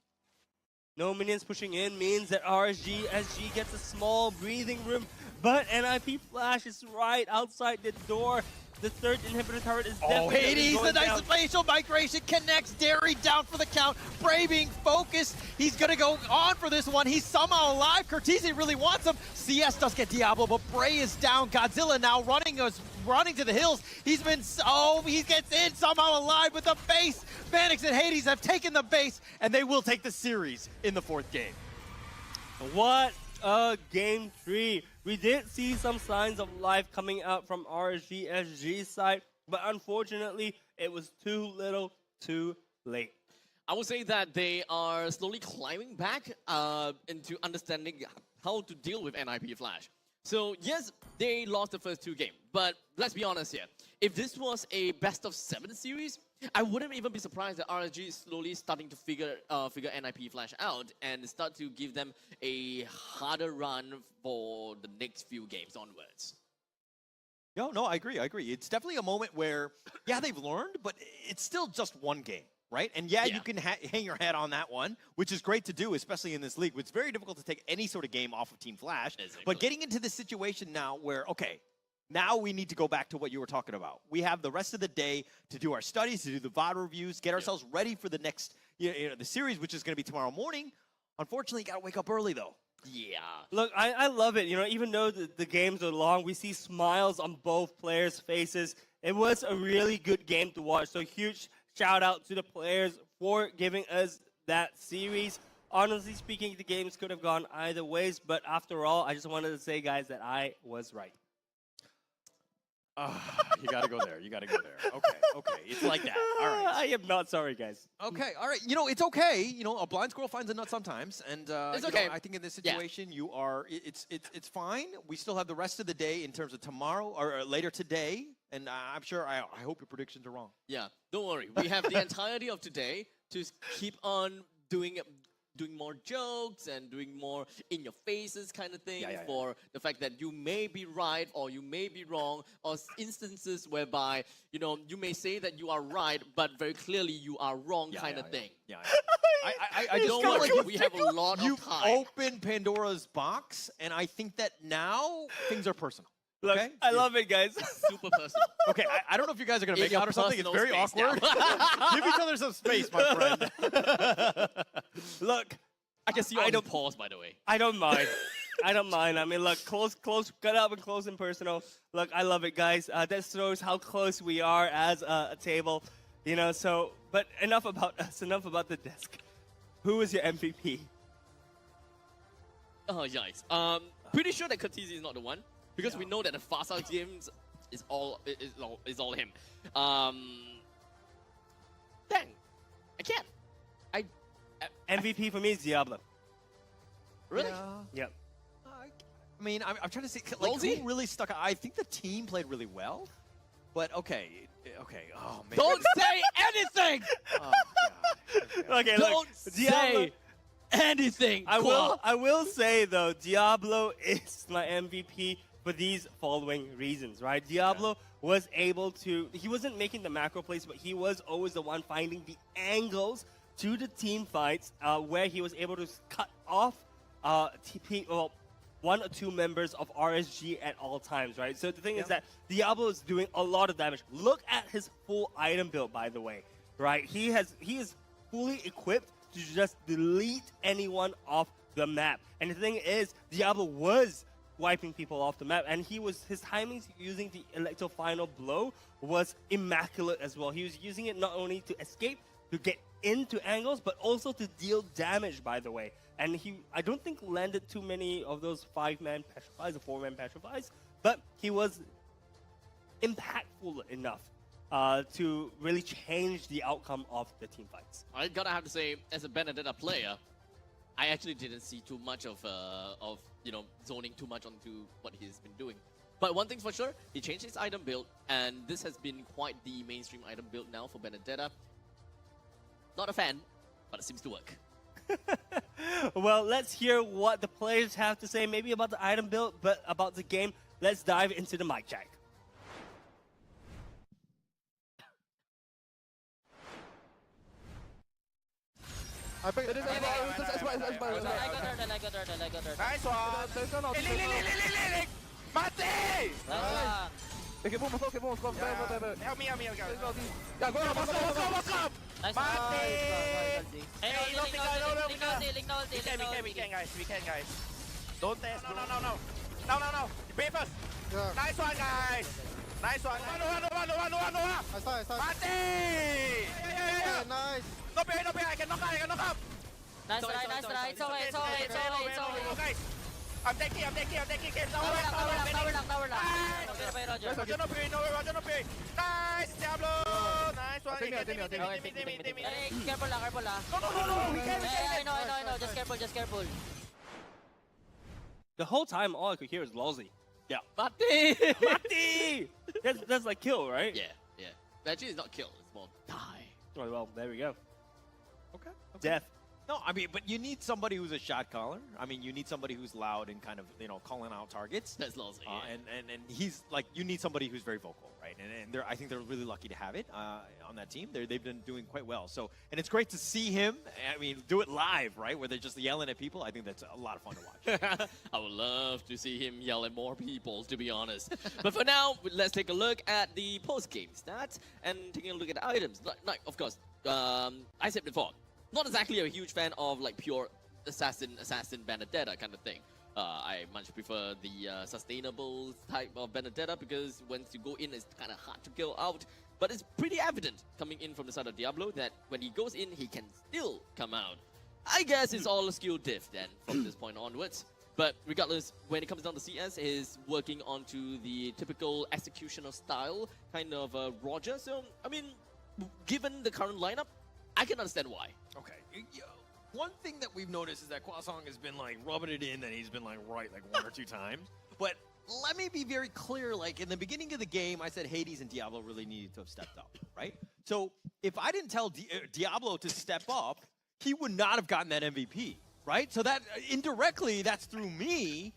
No minions pushing in means that SG gets a small breathing room, but NIP Flash is right outside the door. The third inhibitor turret is definitely Hades, the going nice down. spatial migration connects. Derry down for the count. Bray being focused. He's going to go on for this one. He's somehow alive. Cortese really wants him. CS does get Diablo, but Bray is down. Godzilla now running to the hills. He gets in somehow alive with the base. Vanix and Hades have taken the base, and they will take the series in the 4th game. What a game 3. We did see some signs of life coming out from SG's side, but unfortunately, it was too little, too late. I would say that they are slowly climbing back into understanding how to deal with NIP Flash. So yes, they lost the first 2 games, but let's be honest here. If this was a best-of-7 series, I wouldn't even be surprised that RSG is slowly starting to figure NIP Flash out and start to give them a harder run for the next few games onwards. No, I agree. It's definitely a moment where, yeah, they've learned, but it's still just 1 game, right? And yeah. You can hang your head on that one, which is great to do, especially in this league. It's very difficult to take any sort of game off of Team Flash. Exactly. But getting into this situation now where, okay, now we need to go back to what you were talking about. We have the rest of the day to do our studies, to do the VOD reviews, get ourselves ready for the next, the series, which is going to be tomorrow morning. Unfortunately, you got to wake up early, though. Yeah. Look, I love it. Even though the games are long, we see smiles on both players' faces. It was a really good game to watch. So huge shout out to the players for giving us that series. Honestly speaking, the games could have gone either ways, but after all, I just wanted to say, guys, that I was right. You got to go there. Okay. It's like that. All right. I am not sorry, guys. Okay, all right. It's okay. A blind squirrel finds a nut sometimes, and It's okay. I think in this situation, it's fine. We still have the rest of the day in terms of tomorrow or later today, and I'm sure. I hope your predictions are wrong. Yeah, don't worry. We have the entirety of today to keep on doing more jokes and doing more in your faces kind of thing for the fact that you may be right or you may be wrong, or instances whereby you may say that you are right but very clearly you are wrong kind of thing. Yeah. I just Don't feel worry, like we have a lot of you've time. opened Pandora's box, and I think that now things are personal. Look, Okay. I love it, guys. Super personal. Okay, I don't know if you guys are gonna In make your out or something. It's personal very space now. awkward. Give each other some space, my friend. Look, I can see you I on the don't- pause, by the way. I don't mind. I don't mind. I mean, look, close, cut up and close and personal. Look, I love it, guys. That shows how close we are as a table, you know. So, but enough about us. Enough about the disc. Who is your MVP? Oh, yikes. Pretty sure that Katisi is not the one. Because we know that the Fast Out games is all him. Dang. I can't. MVP for me is Diablo. Really? Yep. I mean, I'm trying to see, like, Lolzy? who really stuck out? I think the team played really well, but okay. Oh, man. Don't say anything! Oh, God. Okay, Don't look, Diablo. say anything! I will say though, Diablo is my MVP for these following reasons, right? Diablo was able to, he wasn't making the macro plays, but he was always the one finding the angles to the team fights where he was able to cut off one or two members of RSG at all times, right? So the thing is that Diablo is doing a lot of damage. Look at his full item build, by the way, right? He is fully equipped to just delete anyone off the map. And the thing is, Diablo was wiping people off the map, and his timings using the Electro Final Blow was immaculate as well. He was using it not only to escape, to get into angles, but also to deal damage, by the way. And I don't think landed too many of those 5-man petrifies or 4-man petrifies, but he was impactful enough to really change the outcome of the team fights. I gotta have to say, as a Benedetta player, I actually didn't see too much of zoning too much onto what he's been doing. But one thing's for sure, he changed his item build, and this has been quite the mainstream item build now for Benedetta. Not a fan, but it seems to work. Well, let's hear what the players have to say, maybe about the item build, but about the game. Let's dive into the mic check. I got her. Nice one! Lick! Mati! Okay, boom, smoke, boom, smoke, Help me, guys. Yeah, go, Come! Mati! We can, guys. Don't test. No. Pay first. Yeah. Nice one, guys. Nice one. No. I saw. Mati! Yeah, nice. No pay. I can knock out. Nice try. It's okay. Guys, I'm taking. Tower lang. Roger no pay. Nice, Diablo. Nice one. Take me. Hey, careful lang. No. We can. I know. Just careful. The whole time, all I could hear is Lolzy. Yeah. Mati! Mati! That's like kill, right? Yeah. Actually, it's not kill, it's more die. Oh, well, there we go. Okay. Death. No, I mean, but you need somebody who's a shot caller. I mean, you need somebody who's loud and kind of, calling out targets. That's Lolzy, yeah. And he's like, you need somebody who's very vocal, right? And I think they're really lucky to have it on that team. They've been doing quite well. So, and it's great to see him. I mean, do it live, right? Where they're just yelling at people. I think that's a lot of fun to watch. I would love to see him yell at more people, to be honest. But for now, let's take a look at the post-game stats and taking a look at the items. Like of course, I said before, not exactly a huge fan of like pure assassin Benedetta kind of thing. I much prefer the sustainable type of Benedetta because once you go in, it's kind of hard to kill out. But it's pretty evident coming in from the side of Diablo that when he goes in, he can still come out. I guess it's all a skill diff then from this point onwards. But regardless, when it comes down to CS, he's working onto the typical executional style kind of Roger. So, I mean, given the current lineup, I can understand why. Okay. One thing that we've noticed is that Kwasong has been like rubbing it in that he's been like right like one or two times. But let me be very clear. Like in the beginning of the game, I said Hades and Diablo really needed to have stepped up, right? So if I didn't tell Diablo to step up, he would not have gotten that MVP, right? So that indirectly, that's through me.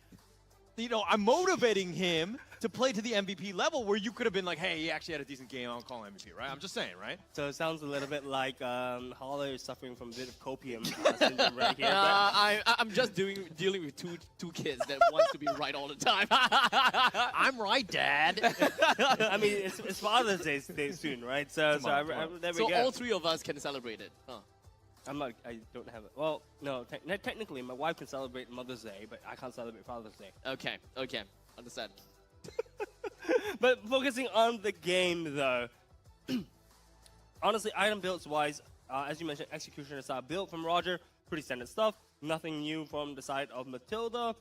you know, I'm motivating him to play to the MVP level where you could have been like, hey, he actually had a decent game, I'll call him MVP, right? I'm just saying, right? So it sounds a little bit like Holler is suffering from a bit of copium syndrome right here. I'm just dealing with two kids that wants to be right all the time. I'm right, Dad. I mean, it's Father's Day soon, right? So, Tomorrow. there we So go. all three of us can celebrate it. Huh. I don't have it. Well, no, technically, my wife can celebrate Mother's Day, but I can't celebrate Father's Day. Okay, understand. But focusing on the game, though, honestly, item builds wise, as you mentioned, execution aside, build from Roger, pretty standard stuff. Nothing new from the side of Matilda.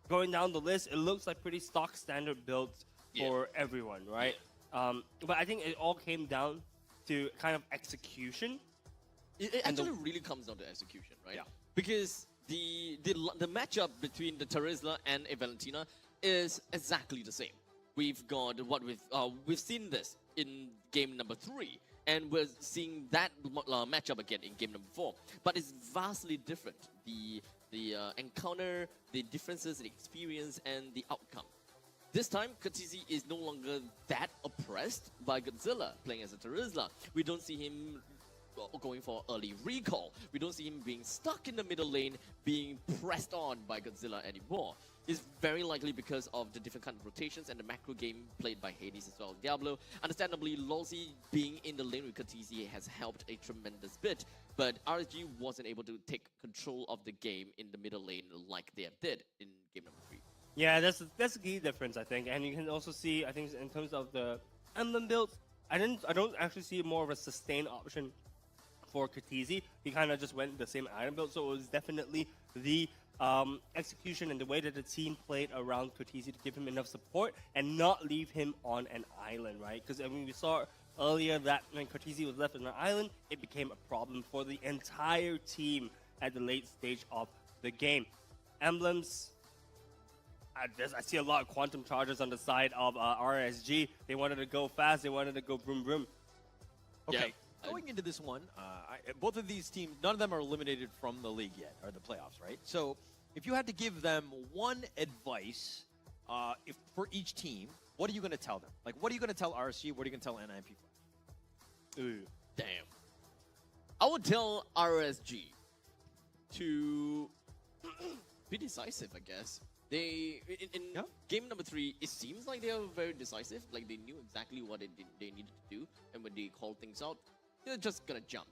Going down the list, it looks like pretty stock standard builds for everyone, right? But I think it all came down to kind of execution. It actually really comes down to execution, right? Yeah. Because the matchup between the Terizla and a Valentina is exactly the same. We've got what we've seen this in game number 3, and we're seeing that matchup again in game number 4. But it's vastly different. The encounter, the differences, the experience, and the outcome. This time, Katizi is no longer that oppressed by Godzilla playing as a Terizla. We don't see him going for early recall. We don't see him being stuck in the middle lane, being pressed on by Godzilla anymore. It's very likely because of the different kind of rotations and the macro game played by Hades as well as Diablo. Understandably, Lolzy being in the lane with Katizi has helped a tremendous bit, but RSG wasn't able to take control of the game in the middle lane like they did in game number 3. Yeah, that's the key difference, I think. And you can also see, I think, in terms of the emblem builds, I don't actually see more of a sustained option for Katizi. He kind of just went the same item build, so it was definitely the execution and the way that the team played around Katizi to give him enough support and not leave him on an island, right? Because I mean, we saw earlier that when Katizi was left on an island, it became a problem for the entire team at the late stage of the game. Emblems, I see a lot of quantum charges on the side of RSG. They wanted to go fast, they wanted to go vroom vroom. Okay. Going into this one, both of these teams, none of them are eliminated from the league yet, or the playoffs, right? So if you had to give them one advice for each team, what are you going to tell them? Like, what are you going to tell RSG? What are you going to tell NIP Flash? Ooh, damn. I would tell RSG to be decisive, I guess. They in game number 3, it seems like they are very decisive. Like they knew exactly what they needed to do, and when they called things out, they're just gonna jump,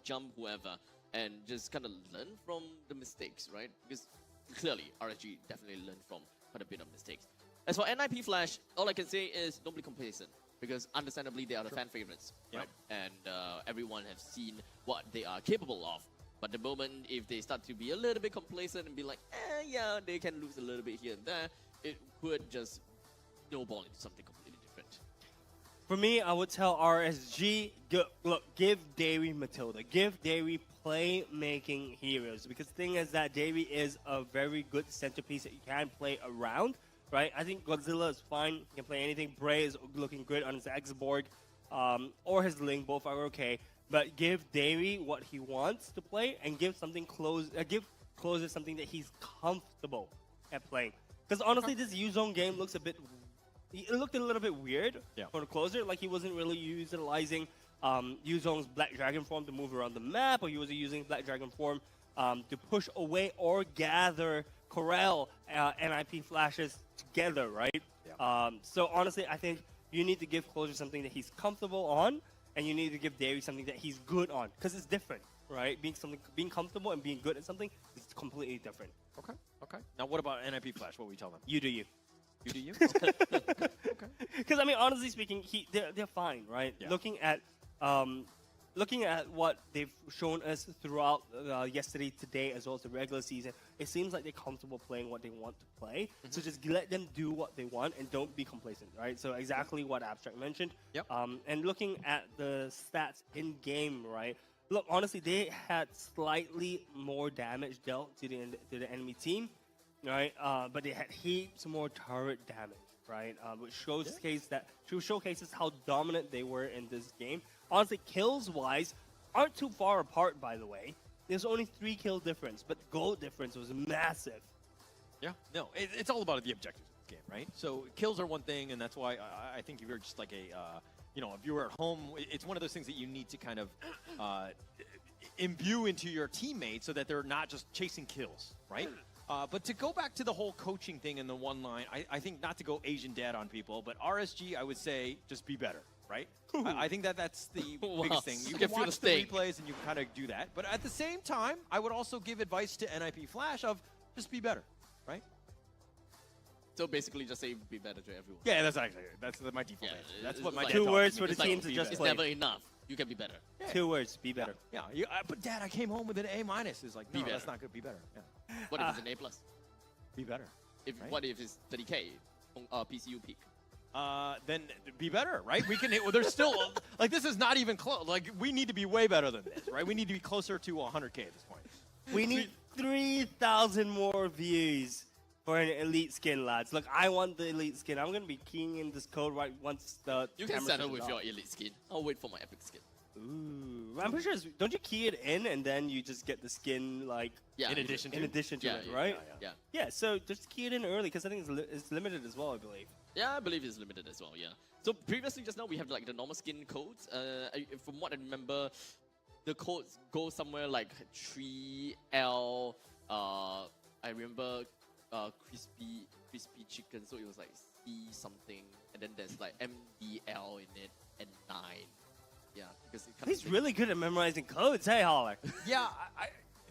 jump whoever, and just kind of learn from the mistakes, right? Because clearly RSG definitely learned from quite a bit of mistakes. As for NIP Flash, all I can say is don't be complacent, because understandably they are the fan favorites, right? And everyone has seen what they are capable of. But the moment if they start to be a little bit complacent and be like, yeah, they can lose a little bit here and there, it could just snowball into something completely different. For me, I would tell RSG, look, give Davey Matilda. Give Davey playmaking heroes. Because the thing is that Davey is a very good centerpiece that you can play around, right? I think Godzilla is fine. He can play anything. Bray is looking good on his X-Borg, or his Ling. Both are okay. But give Davey what he wants to play, and give something give Closer something that he's comfortable at playing. Because honestly, this U-Zone game looks it looked a little bit weird for the Closer. Like he wasn't really utilizing U-Zone's Black Dragon form to move around the map, or he was using Black Dragon form to push away or corral NIP flashes together, right? So honestly, I think you need to give Closer something that he's comfortable on, and you need to give Davey something that he's good on, because it's different, right? Being comfortable and being good at something is completely different. Okay. Now what about NIP Flash? What will we tell them? You do you. You do you? Okay. Because I mean, honestly speaking, they're fine, right? Yeah. Looking at what they've shown us throughout yesterday, today, as well as the regular season, it seems like they're comfortable playing what they want to play. So just let them do what they want and don't be complacent, right? So exactly what Abstract mentioned. Yep. And looking at the stats in game, right? Look, honestly, they had slightly more damage dealt to the enemy team, right? But they had heaps more turret damage, right? Which showcases how dominant they were in this game. Honestly, kills-wise, aren't too far apart, by the way. There's only 3 kill difference, but gold difference was massive. Yeah, no, it's all about the objectives of this game, right? So kills are one thing, and that's why I think if you're just like a, you know, if you were at home, it's one of those things that you need to kind of imbue into your teammates so that they're not just chasing kills, right? But to go back to the whole coaching thing in the one line, I think not to go Asian dad on people, but RSG, I would say just be better, right? I think that's the biggest thing. You can watch the replays and you can kind of do that. But at the same time, I would also give advice to NIP Flash of just be better, right? So basically, just say be better to everyone. Yeah, that's actually that's my default Yeah, answer. That's what it's my like- dad Two taught words me. for the It's like, team to just it's play. never enough. You can be better. Two words, be better. Yeah, but Dad, I came home with an A-. Is like, no, Be that's better. not good. Be better. Yeah. What if it's an A+? Be better. If Right. What if it's 30K on PCU peak? Then be better, right? We can. Well, there's still like this is not even close. Like we need to be way better than this, right? We need to be closer to 100K at this point. We need 3,000 more views for an elite skin, lads. Look, I want the elite skin. I'm gonna be keying in this code right once the You can camera settle shuts with off. your elite skin. I'll wait for my epic skin. Ooh, I'm pretty sure. Don't you key it in and then you just get the skin like Yeah. In addition in addition to Yeah, it, yeah, right? Yeah. Yeah. So just key it in early because I think it's limited as well. I believe. Yeah, I believe it's limited as well, yeah. So previously, just now, we have like the normal skin codes. From what I remember, the codes go somewhere like 3L. I remember crispy chicken, so it was like C something, and then there's like MDL in it and 9. Yeah, because it He's really good at memorizing codes. Hey, Holler. Yeah,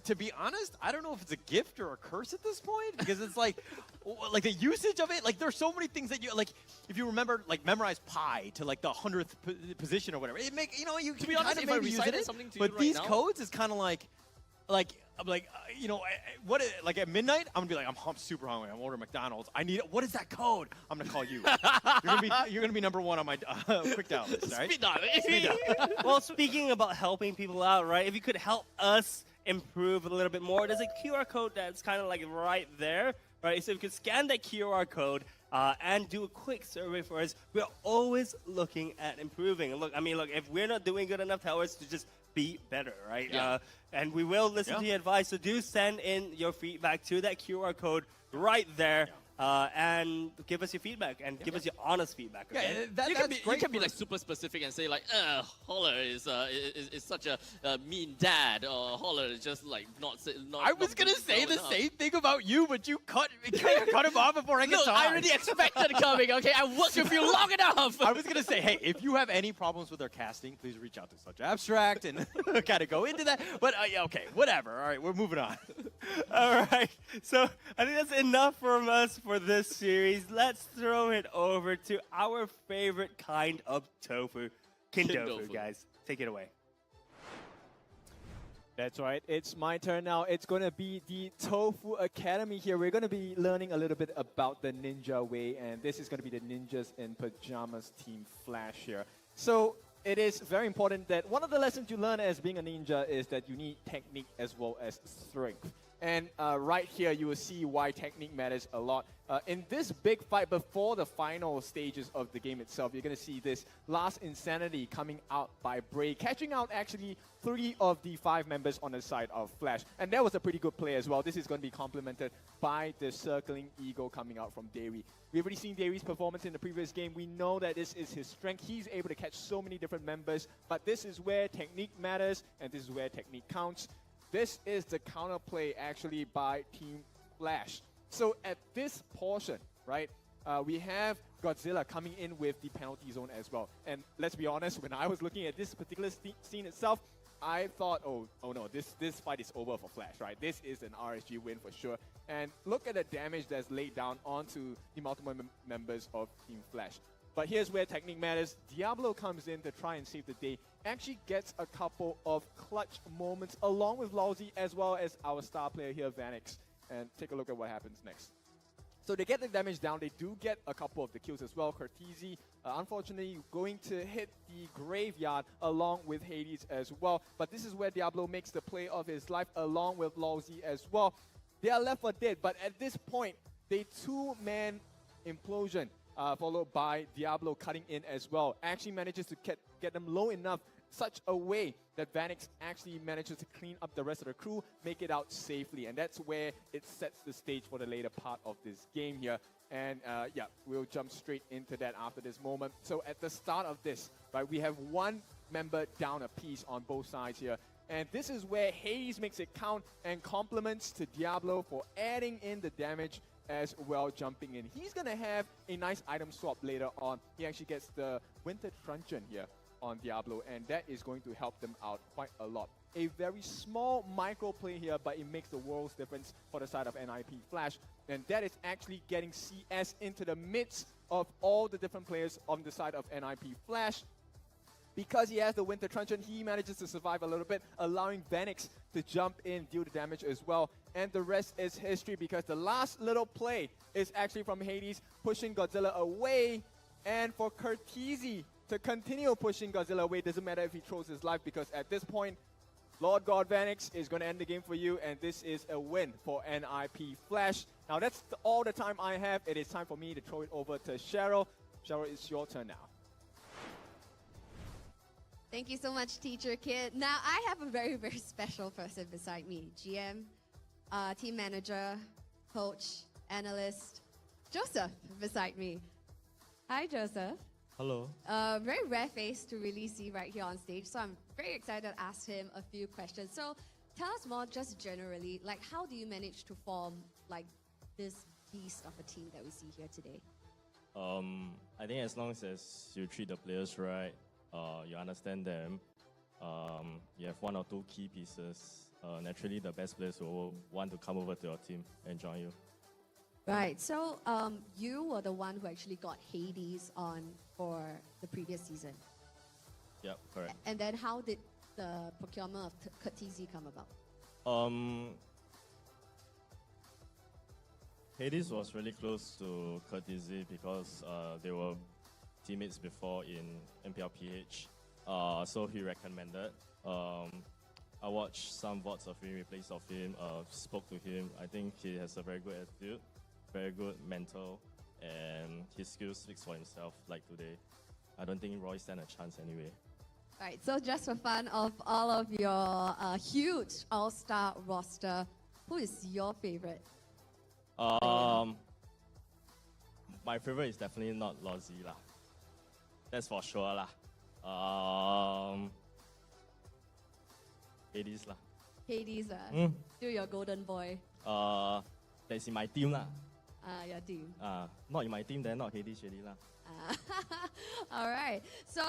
to be honest, I don't know if it's a gift or a curse at this point because it's like the usage of it. Like there's so many things that you like. If you remember, like memorize pi to like the 100th position or whatever, it make you To be honest, kind if of I maybe use recited it. something to But you right these now- codes is kind of like I'm like what like at midnight I'm gonna be like I'm super hungry. I'm ordering McDonald's. I need what is that code? I'm gonna call you. you're gonna be number one on my quick dial list. All right? Speed dial. Speed dial. Well, speaking about helping people out, right? If you could help us improve a little bit more, there's a QR code that's kind of like right there, right? So if you could scan that QR code and do a quick survey for us, we're always looking at improving. And look, I mean, look, if we're not doing good enough, tell us to just be better, right? Yeah. And we will listen to your advice. So do send in your feedback to that QR code right there. And give us your feedback and give us your honest feedback. Okay? Yeah, You that's great. can be like super specific and say like, Holler is such a mean dad, or Holler is just like not. I was gonna say the enough. same thing about you, but you cut him off before I get Look, to I ours. already expected coming. Okay, I worked with you long enough. I was gonna say, hey, if you have any problems with our casting, please reach out to Such Abstract and kind of go into that. But yeah, okay, whatever. All right, we're moving on. All right. So I think that's enough from us for this series. Let's throw it over to our favorite kind of tofu, Kindofu, Kindofu. guys. Take it away. That's right. It's my turn now. It's going to be the Tofu Academy here. We're going to be learning a little bit about the ninja way, and this is going to be the Ninjas in Pajamas Team Flash here. So it is very important that one of the lessons you learn as being a ninja is that you need technique as well as strength. And right here, you will see why technique matters a lot. In this big fight before the final stages of the game itself, you're going to see this last Insanity coming out by Bray, catching out actually 3 of the 5 members on the side of Flash. And that was a pretty good play as well. This is going to be complemented by the Circling Eagle coming out from Dairy. We've already seen Dairy's performance in the previous game. We know that this is his strength. He's able to catch so many different members, but this is where technique matters, and this is where technique counts. This is the counterplay actually by Team Flash. So at this portion, right, we have Godzilla coming in with the penalty zone as well. And let's be honest, when I was looking at this particular scene itself, I thought, oh no, this fight is over for Flash, right? This is an RSG win for sure. And look at the damage that's laid down onto the multiple members of Team Flash. But here's where technique matters. Diablo comes in to try and save the day. Actually gets a couple of clutch moments along with Lousy as well as our star player here, Vanix. And take a look at what happens next. So they get the damage down. They do get a couple of the kills as well. Cortese, unfortunately, going to hit the graveyard along with Hades as well. But this is where Diablo makes the play of his life along with Lousy as well. They are left for dead, but at this point, they 2-man implosion. Followed by Diablo cutting in as well. Actually manages to get them low enough such a way that Vanix actually manages to clean up the rest of the crew, make it out safely. And that's where it sets the stage for the later part of this game here. And yeah, we'll jump straight into that after this moment. So at the start of this, right, we have one member down a piece on both sides here. And this is where Hades makes it count and compliments to Diablo for adding in the damage as well, jumping in. He's going to have a nice item swap later on. He actually gets the Winter Truncheon here on Diablo, and that is going to help them out quite a lot. A very small micro play here, but it makes the world's difference for the side of NIP Flash. And that is actually getting CS into the midst of all the different players on the side of NIP Flash. Because he has the Winter Truncheon, he manages to survive a little bit, allowing Vanix to jump in, deal the damage as well. And the rest is history, because the last little play is actually from Hades, pushing Godzilla away. And for Curtizi to continue pushing Godzilla away, doesn't matter if he throws his life, because at this point, Lord God Vanix is going to end the game for you, and this is a win for NIP Flash. Now that's all the time I have. It is time for me to throw it over to Cheryl. Cheryl, it's your turn now. Thank you so much, Teacher Kid. Now, I have a very, very special person beside me. GM, team manager, coach, analyst, Joseph beside me. Hi, Joseph. Hello. Very rare face to really see right here on stage, so I'm very excited to ask him a few questions. So tell us more just generally, like how do you manage to form like this beast of a team that we see here today? I think as long as you treat the players right, you understand them, you have one or two key pieces, naturally the best players will want to come over to your team and join you. Right, so you were the one who actually got Hades on for the previous season. Yep, correct. And then how did the procurement of Curtizi come about? Hades was really close to Curtizi because they were teammates before in MPLPH, so he recommended. I watched some VODs of him, replays of him, spoke to him. I think he has a very good attitude, very good mental, and his skills speaks for himself like today. I don't think Roy stand a chance anyway. Right, so just for fun of all of your huge all-star roster, who is your favorite? My favorite is definitely not Lozzy lah. That's for sure lah. Hades lah. Hades, still your golden boy. That's in my team lah. Your team. Not in my team, then not Hades really lah. All right. So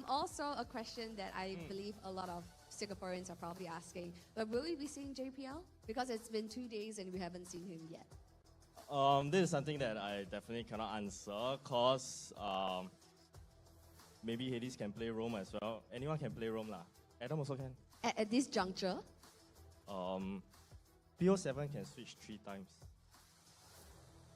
also a question that I believe a lot of Singaporeans are probably asking, but will we be seeing JPL? Because it's been 2 days and we haven't seen him yet. This is something that I definitely cannot answer, cause maybe Hades can play Rome as well. Anyone can play Rome lah. Adam also can. At this juncture? PO7 can switch 3 times.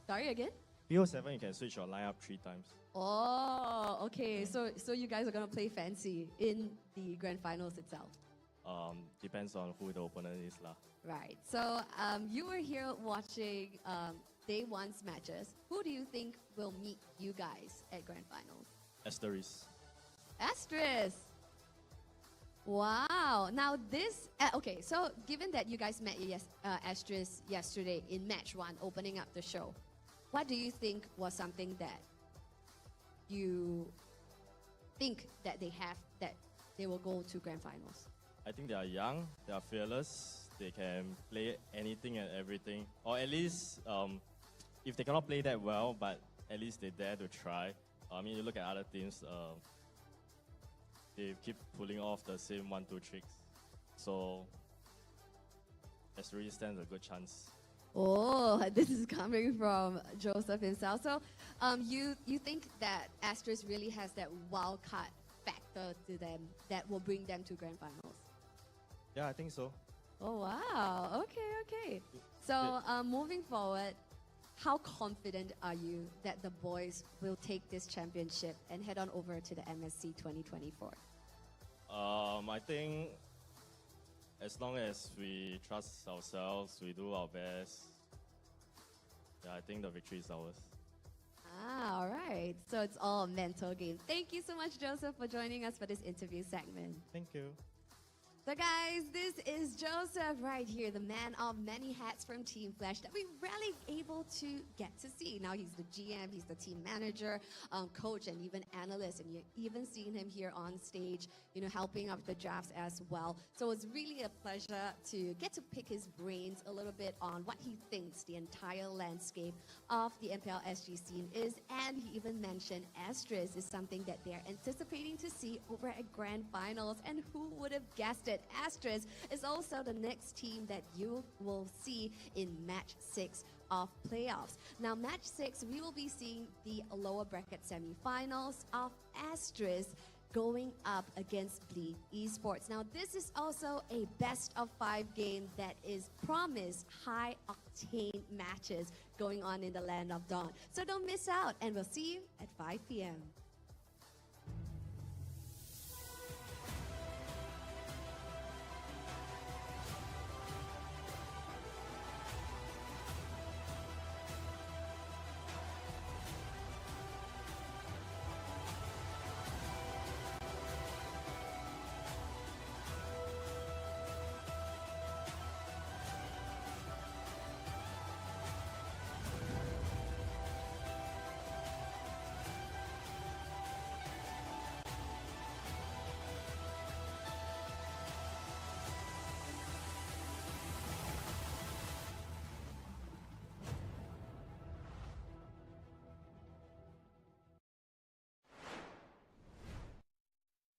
Sorry, again? PO7 you can switch your lineup 3 times. Oh, okay. So you guys are going to play fancy in the grand finals itself? Depends on who the opponent is lah. Right. So you were here watching day one's matches. Who do you think will meet you guys at grand finals? Asterisk. Asterisk. Wow. Now this, okay, so given that you guys met Asterisk yesterday in match 1, opening up the show, what do you think was something that you think that they have that they will go to grand finals? I think they are young, they are fearless, they can play anything and everything. Or at least, if they cannot play that well, but at least they dare to try. I mean, you look at other teams, they keep pulling off the same 1-2 tricks. So, it really stands a good chance. Oh, this is coming from Joseph himself. So, you think that Asterisk really has that wild card factor to them that will bring them to grand finals? Yeah, I think so. Oh, wow. Okay. So, moving forward, how confident are you that the boys will take this championship and head on over to the MSC 2024? I think as long as we trust ourselves, we do our best, yeah, I think the victory is ours. Ah, all right. So it's all a mental game. Thank you so much, Joseph, for joining us for this interview segment. Thank you. So guys, this is Joseph right here, the man of many hats from Team Flash that we rarely able to get to see. Now he's the GM, he's the team manager, coach, and even analyst. And you're even seeing him here on stage, helping up the drafts as well. So it's really a pleasure to get to pick his brains a little bit on what he thinks the entire landscape of the MPL SG scene is. And he even mentioned Asterisk is something that they're anticipating to see over at Grand Finals. And who would have guessed it? Asterisk is also the next team that you will see in match 6 of playoffs. Now, match 6, we will be seeing the lower bracket semifinals of Asterisk going up against Bleed Esports. Now, this is also a best of 5 game that is promised high octane matches going on in the Land of Dawn. So don't miss out, and we'll see you at 5 p.m.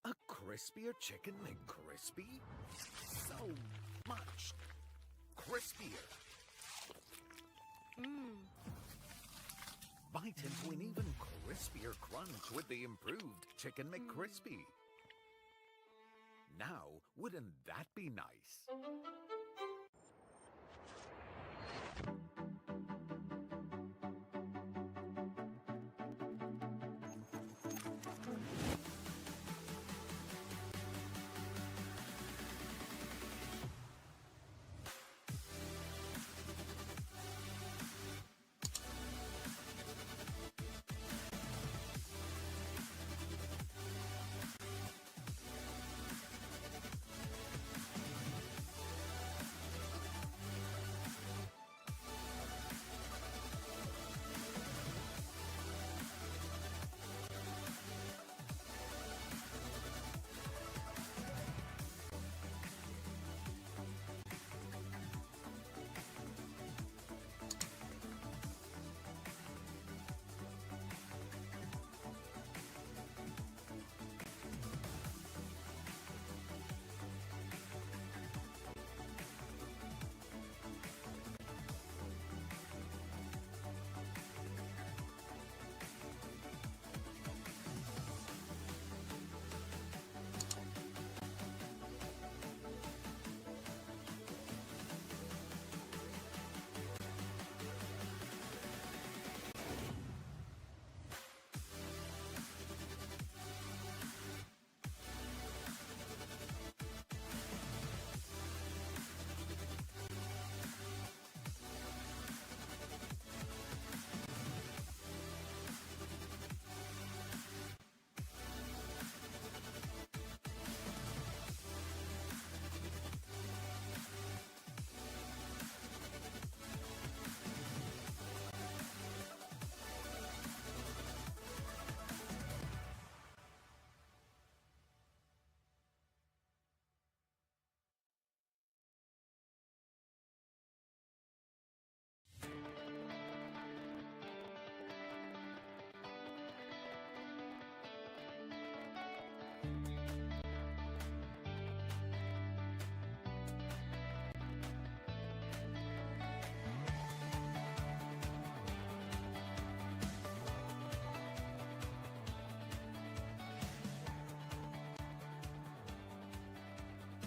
A crispier chicken McCrispy? So much crispier. Bite into an even crispier crunch with the improved Chicken McCrispy. Now, wouldn't that be nice?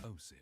OSIM.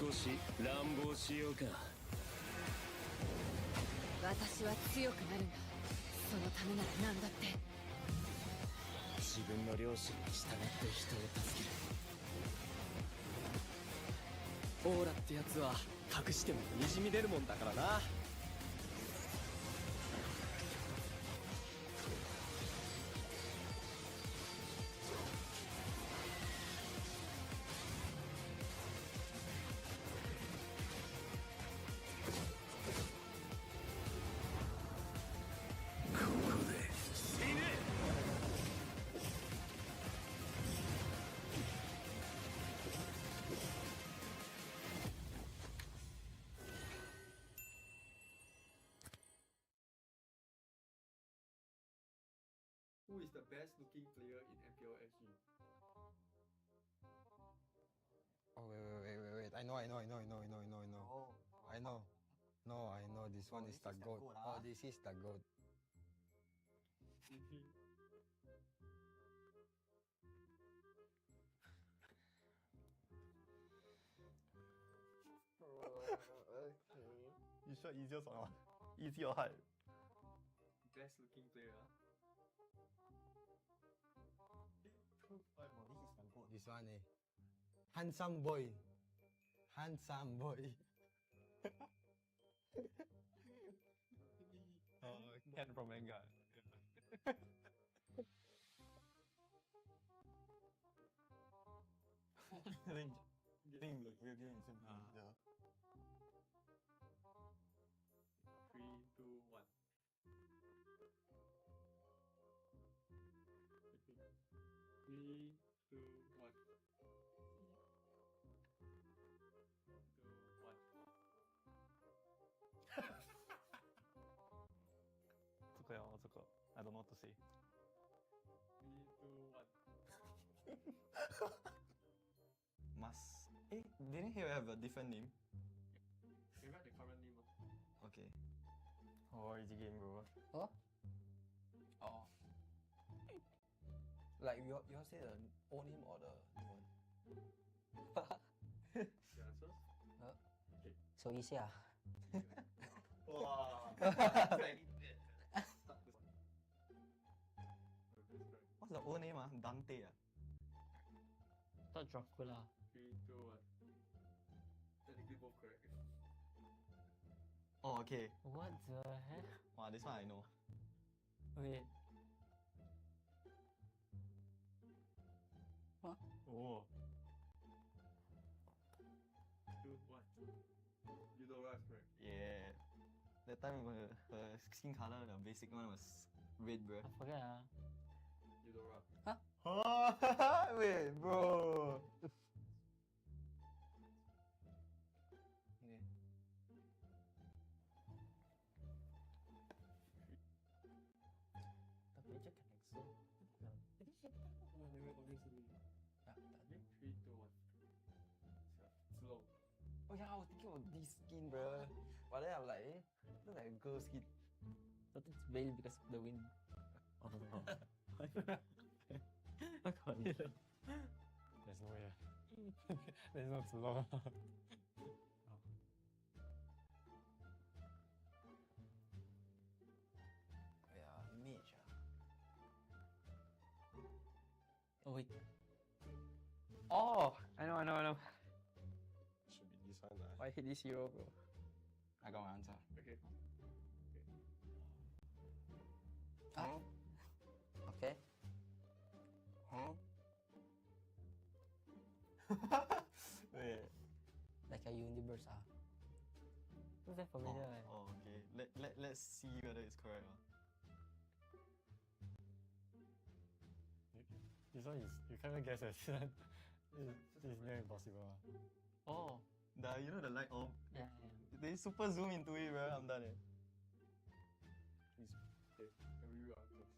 少し乱暴しようか。私は強くなるんだ。そのためなら何だって。自分の良心に従って人を助ける。オーラってやつは隠してもにじみ出るもんだからな。Who is the best looking player in MPL SG? Oh wait. I know. Oh. I know. No, I know this one is the goat. Oh, this is the goat. You sure easiest or not? Easy or hard? Best looking player. This one handsome boy. Handsome boy. Ken from Vanguard. Getting the real game is yeah. 3, 2, 1. Okay. 3, 2, 1. 2, 1. 这个哟，这个 I don't know what to say. 3, 2, 1. Must didn't he have a different name? You write the current name. Okay. Oh, easy game, bro. Oh. Oh. Like you all say the old name or the new one? The answers? Okay. So easy ah. Wow. What's the old name? Dante. Not Dracula. 3, 2, 1. Technically both correct. Oh, okay. What the heck? Wow, this one I know. Wait. Huh? Oh. 2, 1. Eudora is correct. Yeah. That time her skin color, the basic one was red, bro. I forget. Eudora. Oh, wait, bro. Yeah. Tapi aja kan Exo. Obviously. 3, 2, 1. Slow. Oh yeah, I was thinking of this skin, bro. But then I'm like, look like a girl skin. But it's veiled because of the wind. Oh no. I can't. There's no way. There's no too long. Yeah, mage. Oh wait. Oh, I know. Should be this one. I hate this hero, bro. I got my answer. Okay. Ah. Okay. Huh? Wait. Like a universe ah. Who's that familiar? Oh, okay. Let's see whether it's correct. This one is you can't even guess it. It's near impossible. Oh. You know the light orb? Yeah. They super zoom into it, bro. I'm done. Please. Okay. Can we read answers?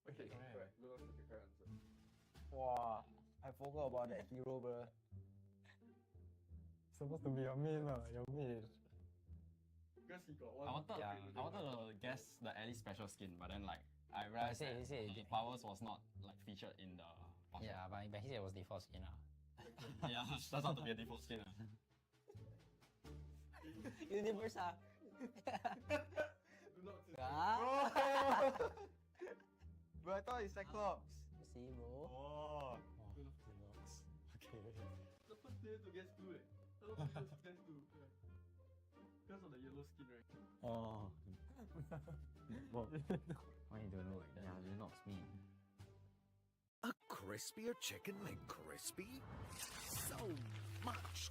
Okay, correct. Let's take the correct answer. Wow, I forgot about that hero, bro. Supposed to be your main, your main. Because he got one. I wanted to guess the Ellie special skin, but then like I realized that the flowers was not like featured in the. Yeah, but he said it was default skin. Yeah, turns out to be a default skin. Universe ah. Bro, I thought it's Cyclops. See, bro. Oh. Okay. The first player to guess two, guess two. Because of the yellow skin, right? Oh. Why you don't know? Yeah, you're not me. A crispier chicken McCrispy? So much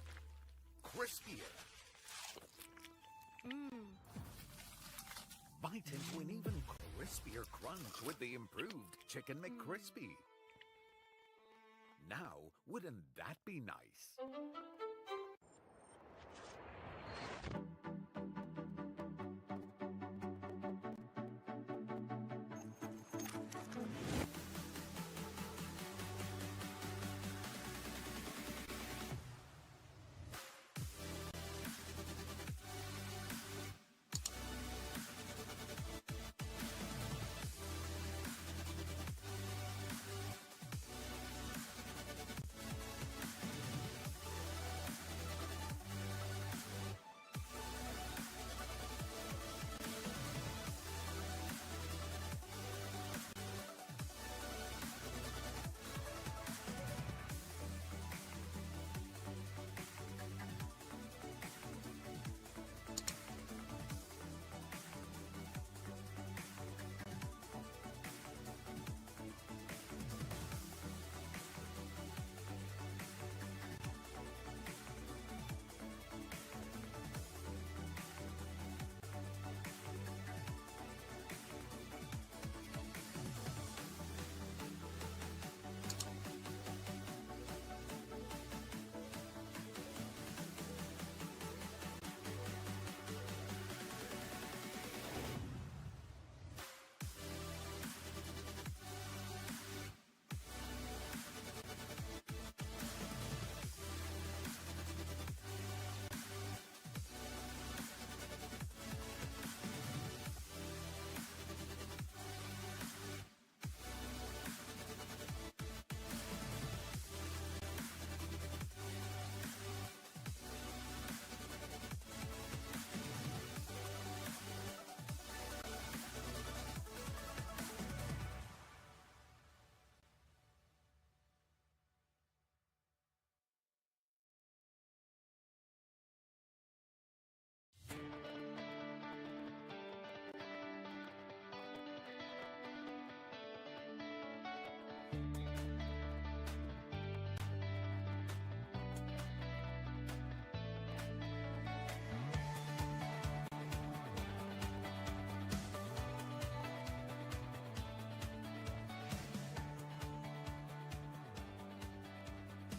crispier. Bite into an even crispier crunch with the improved Chicken McCrispy. Now, wouldn't that be nice?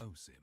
OSIM.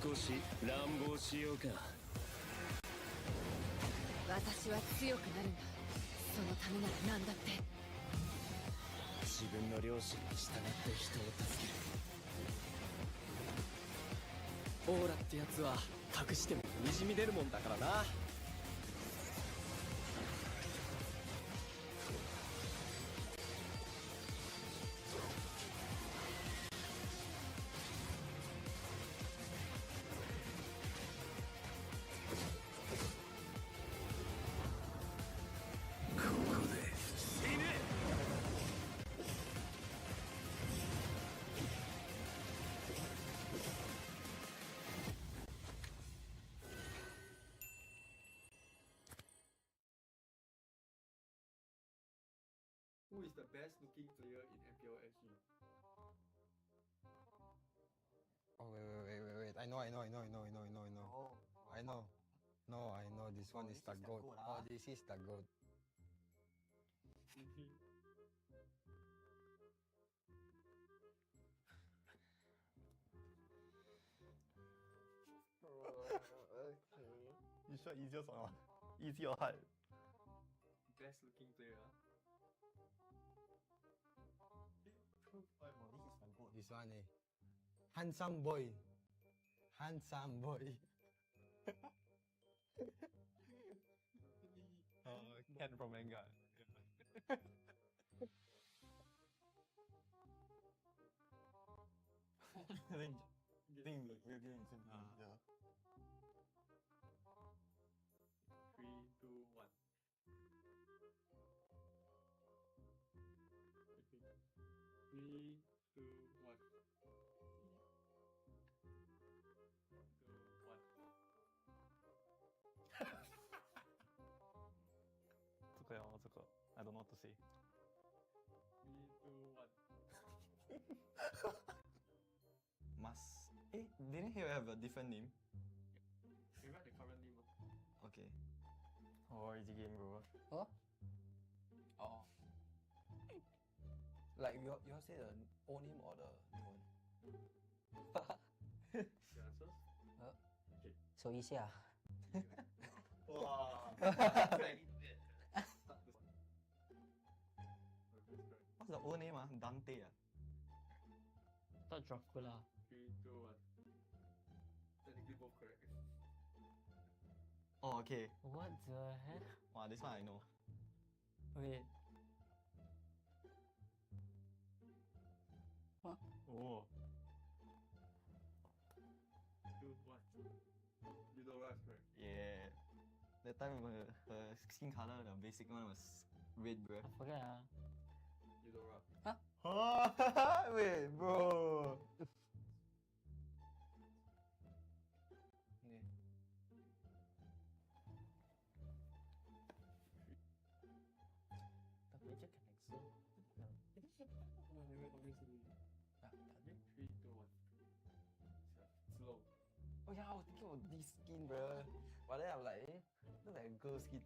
少し乱暴しようか。私は強くなるんだ。そのためなら何だって。自分の良心に従って人を助ける。オーラってやつは隠してもにじみ出るもんだからな。Who is the best looking player in MPL SG? Oh wait. I know. Oh. I know. No, I know this one is the goat. Oh, this is the goat. Okay. You sure easiest or not? Easy or hard? Best looking player. Oh, this is my goal. This one handsome boy. Handsome boy. Ken from manga. I think like we're getting simple. Yeah. 3, 2, 1. Okay. 3, 2, 1. 2, 1. I don't know what to say. 3, 2, 1. Must. Didn't he have a different name? You write the current name. Okay. Oh, easy game, bro. Huh? Oh. Like you say the old name or the new one? The answers? Okay. So easy ah. Wow. What's the old name? Dante. Thought Dracula. 3, 2, 1. Technically both correct. Oh, okay. What the heck? Wow, this one I know. Wait. Oh. 2, 1. You know that's correct. Yeah. That time her skin color, the basic one was red, bro. I forget ah. You know rap. Huh? Wait, bro. Yeah. Tapi aja kan Exo. Ah, tadi. 3, 2, 1. Slow. Oh yeah, I was thinking of this skin, bro. But then I'm like, look like a girl skin.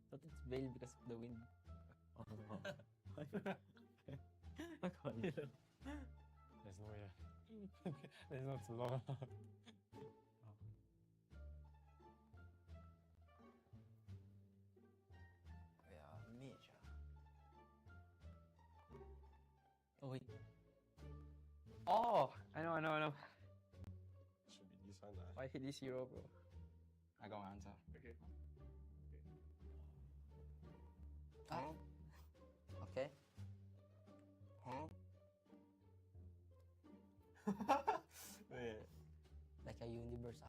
Thought it's veiled because of the wind. There's no way. There's no too long. Yeah, mage. Oh wait. Oh, I know. Should be this one. I hate this hero, bro. I got my answer. Okay. Ah. Okay. Wait. Like a universe.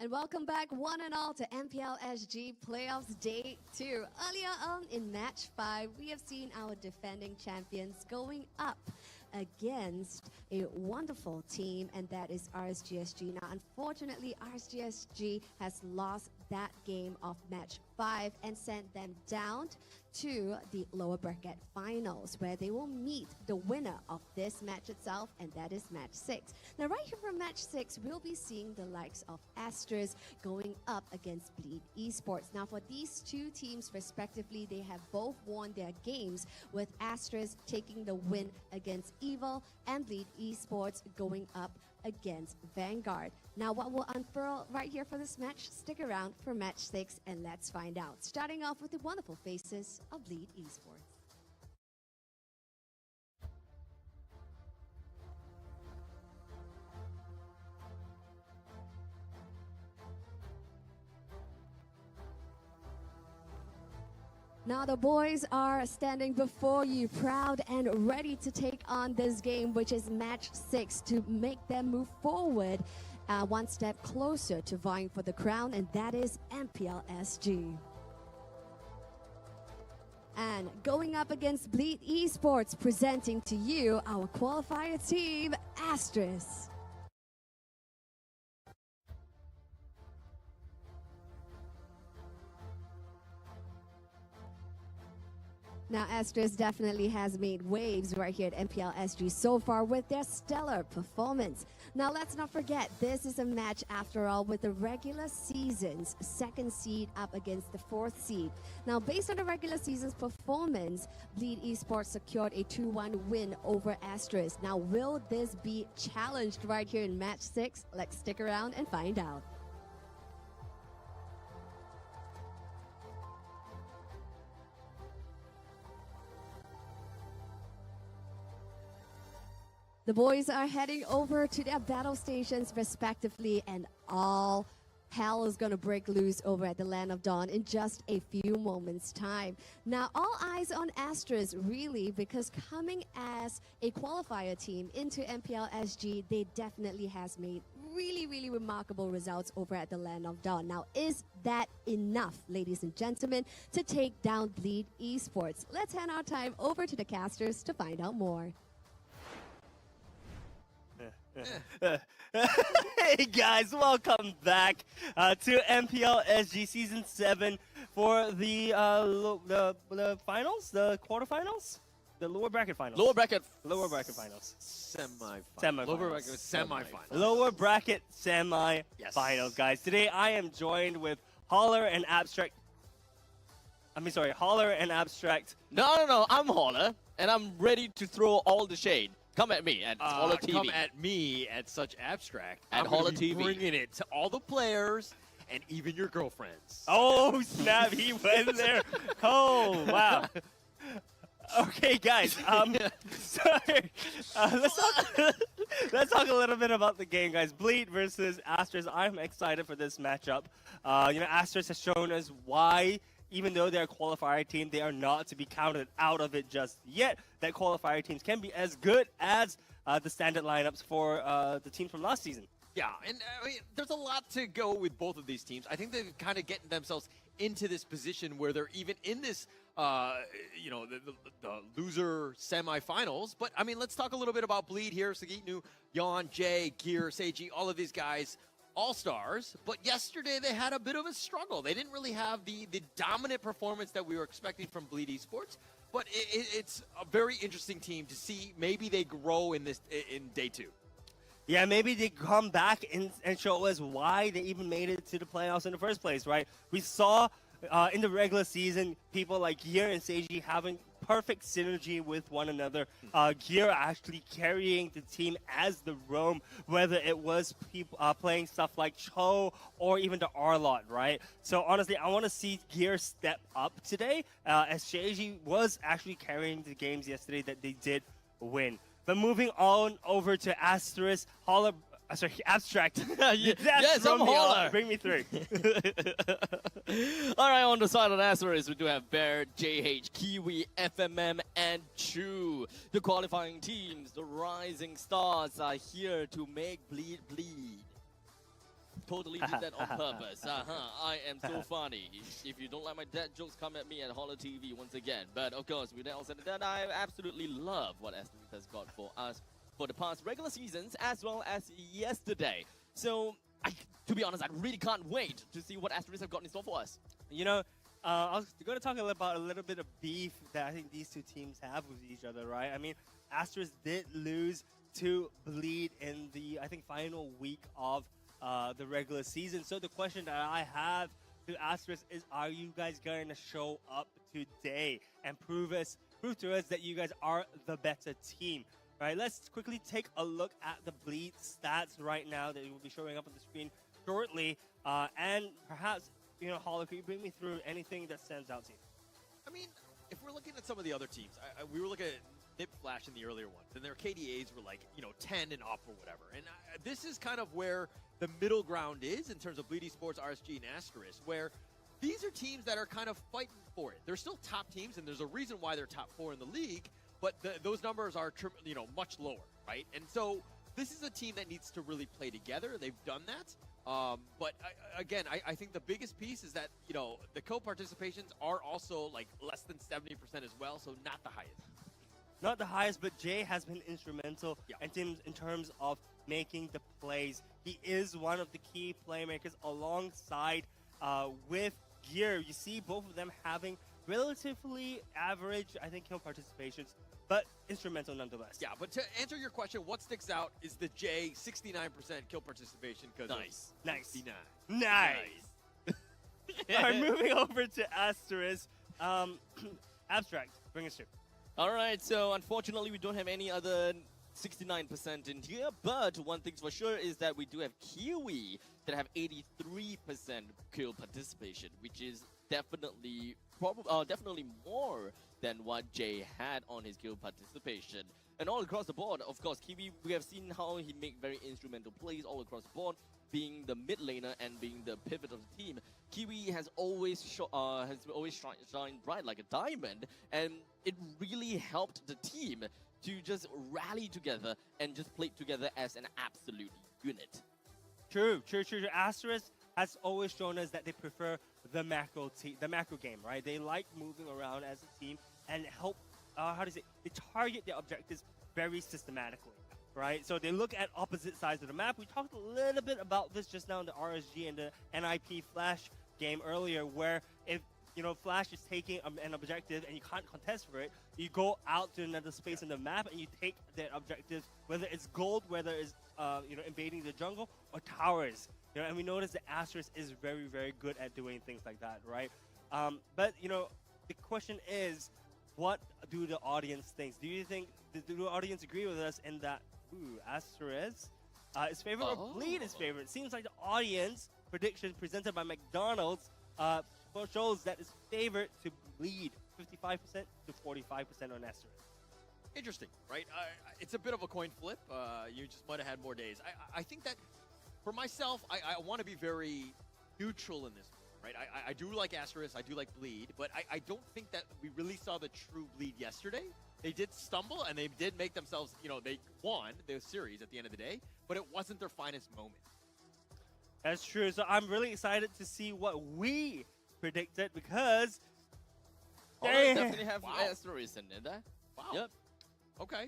And welcome back, one and all, to MPL SG Playoffs Day 2. Earlier on in Match 5, we have seen our defending champions going up against a wonderful team, and that is RSGSG. Now, unfortunately, RSGSG has lost that game of Match 5 and sent them down to the lower bracket finals, where they will meet the winner of this match itself, and that is Match 6. Now, right here from Match 6, we'll be seeing the likes of Asterisk going up against Bleed Esports. Now, for these two teams, respectively, they have both won their games, with Asterisk taking the win against Evil and Bleed Esports going up against Vanguard. Now, what will unfurl right here for this match? Stick around for Match 6 and let's find out. Starting off with the wonderful faces of Bleed Esports. Now the boys are standing before you, proud and ready to take on this game, which is Match 6, to make them move forward one step closer to vying for the crown, and that is MPL SG. And going up against Bleed Esports, presenting to you our qualifier team, Asterisk. Now, Asterisk definitely has made waves right here at MPL SG so far with their stellar performance. Now, let's not forget, this is a match, after all, with the regular season's second seed up against the fourth seed. Now, based on the regular season's performance, Bleed Esports secured a 2-1 win over Asterisk. Now, will this be challenged right here in Match 6? Let's stick around and find out. The boys are heading over to their battle stations respectively, and all hell is going to break loose over at the Land of Dawn in just a few moments' time. Now, all eyes on Asterisk, really, because coming as a qualifier team into MPL SG, they definitely has made really remarkable results over at the Land of Dawn. Now, is that enough, ladies and gentlemen, to take down Bleed Esports? Let's hand our time over to the casters to find out more. Hey guys, welcome back to MPL SG Season 7 for the finals, the quarterfinals, the lower bracket finals. Lower bracket finals. Semi-finals. Lower bracket semi-finals. Lower bracket semi-finals, guys. Today I am joined with Holler and Abstract. Holler and Abstract. No, I'm Holler, and I'm ready to throw all the shade. Come at me at Holler TV. Come at me at such abstract. At Holler TV. Bringing it to all the players and even your girlfriends. Oh snap! He went there. Oh wow. Okay, guys. Sorry. Let's talk a little bit about the game, guys. Bleed versus Asterisk. I'm excited for this matchup. Asterisk has shown us why, even though they're a qualifier team, they are not to be counted out of it just yet. That qualifier teams can be as good as the standard lineups for the teams from last season. Yeah, and there's a lot to go with both of these teams. I think they're kind of getting themselves into this position where they're even in this, the loser semifinals. But, let's talk a little bit about Bleed here. Sagitnu, Yon, Jay, Gear, Seiji, all of these guys. All-stars, but yesterday they had a bit of a struggle. They didn't really have the dominant performance that we were expecting from Bleed Esports, but it's a very interesting team to see. Maybe they grow in day 2. Yeah, maybe they come back and show us why they even made it to the playoffs in the first place, right? We saw in the regular season people like Gear and Seiji having perfect synergy with one another. Gear actually carrying the team as the roam, whether it was people playing stuff like Cho or even the Arlot, right? So honestly, I want to see Gear step up today, as Seiji was actually carrying the games yesterday that they did win. But moving on over to Asterisk, Abstract. Yes, I'm Holler. Bring me through. All right, on the side of Asterisk, we do have Bear, JH, Kiwi, FMM, and Chu. The qualifying teams, the Rising Stars, are here to make Bleed bleed. totally did that on purpose. I am so funny. If you don't like my dad jokes, come at me at Holler TV once again. But of course, with that all said and done, I absolutely love what Asterisk has got for us for the past regular seasons as well as yesterday. So, to be honest, I really can't wait to see what Asterisk have got in store for us. You know, I was going to talk about a little bit of beef that I think these two teams have with each other, right? I mean, Asterisk did lose to Bleed in the, I think, final week of the regular season. So the question that I have to Asterisk is, are you guys going to show up today and prove to us that you guys are the better team? Right, let's quickly take a look at the Bleed stats right now that will be showing up on the screen shortly. And perhaps, you know, Holler, can you bring me through anything that stands out to you? I mean, if we're looking at some of the other teams, we were looking at Nip Flash in the earlier ones, and their KDAs were like, you know, 10 and up or whatever. And this is kind of where the middle ground is in terms of Bleed Esports, RSG, and Asterisk, where these are teams that are kind of fighting for it. They're still top teams, and there's a reason why they're top 4 in the league, but those numbers are, you know, much lower, right? And so this is a team that needs to really play together. They've done that. But again, I think the biggest piece is that, you know, the co-participations are also like less than 70% as well, so not the highest. Not the highest, but Jay has been instrumental in terms of making the plays. He is one of the key playmakers alongside with Gear. You see both of them having relatively average, I think, kill participations, but instrumental nonetheless. Yeah, but to answer your question, what sticks out is the J 69% kill participation. Nice. 69. Nice. All right, moving over to Asterisk. Abstract, bring us through. All right, so unfortunately, we don't have any other 69% in here, but one thing's for sure is that we do have Kiwi that have 83% kill participation, which is definitely more than what Jay had on his kill participation. And all across the board, of course, Kiwi, we have seen how he make very instrumental plays all across the board, being the mid laner and being the pivot of the team. Kiwi has always shined bright like a diamond, and it really helped the team to just rally together and just play together as an absolute unit. True. Asterisk has always shown us that they prefer the macro game, right? They like moving around as a team and help, they target their objectives very systematically, right? So they look at opposite sides of the map. We talked a little bit about this just now in the RSG and the NIP Flash game earlier, where if, you know, Flash is taking an objective and you can't contest for it, you go out to another space in the map and you take that objective, whether it's gold, whether it's you know, invading the jungle or towers. You know, and we notice that Asterisk is very, very good at doing things like that, right? But, you know, the question is, what do the audience think? Do you think, do the audience agree with us in that, Asterisk is favorite or Bleed is favorite? Seems like the audience prediction presented by McDonald's shows that it's favorite to Bleed, 55% to 45% on Asterisk. Interesting, right? It's a bit of a coin flip. You just might have had more days. I think that for myself, I want to be very neutral in this, right? I do like Asterisk, I do like Bleed, but I don't think that we really saw the true Bleed yesterday. They did stumble, and they did make themselves, you know, they won the series at the end of the day, but it wasn't their finest moment. That's true. So I'm really excited to see what we predicted, because they definitely have Asterisk in there. Wow. Yep. Okay.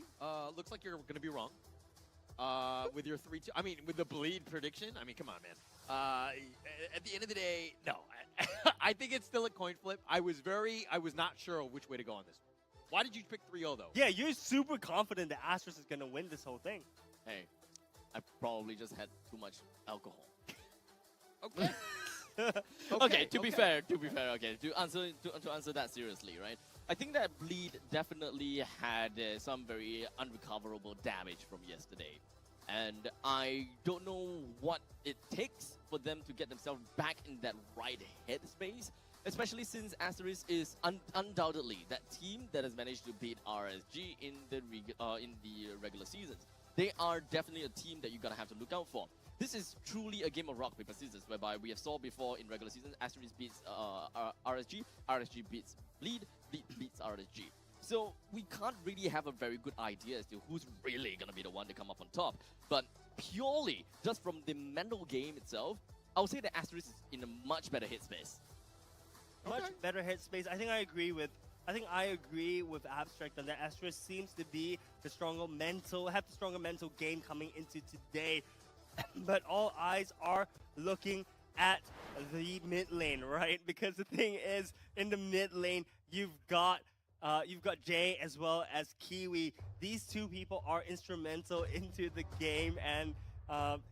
Looks like you're going to be wrong. With your 3-2, I mean, with the Bleed prediction, I mean, come on, man. At the end of the day, no. I think it's still a coin flip. I was not sure which way to go on this. Why did you pick 3-0, though? Yeah, you're super confident that Asterisk is going to win this whole thing. Hey, I probably just had too much alcohol. Okay. Okay, to be fair, okay, to answer that seriously, right? I think that Bleed definitely had some very unrecoverable damage from yesterday. And I don't know what it takes for them to get themselves back in that right headspace, especially since Asterisk is undoubtedly that team that has managed to beat RSG in the regular seasons. They are definitely a team that you're going to have to look out for. This is truly a game of rock, paper, scissors, whereby we have saw before in regular seasons, Asterisk beats RSG, RSG beats Bleed, Bleed beats RSG. So we can't really have a very good idea as to who's really going to be the one to come up on top. But purely just from the mental game itself, I would say that Asterisk is in a much better hit space. Much better headspace. I think I agree with Abstract on that. Asterisk seems to be the stronger mental game coming into today. But all eyes are looking at the mid lane, right? Because the thing is, in the mid lane, you've got Jay as well as Kiwi. These two people are instrumental into the game, and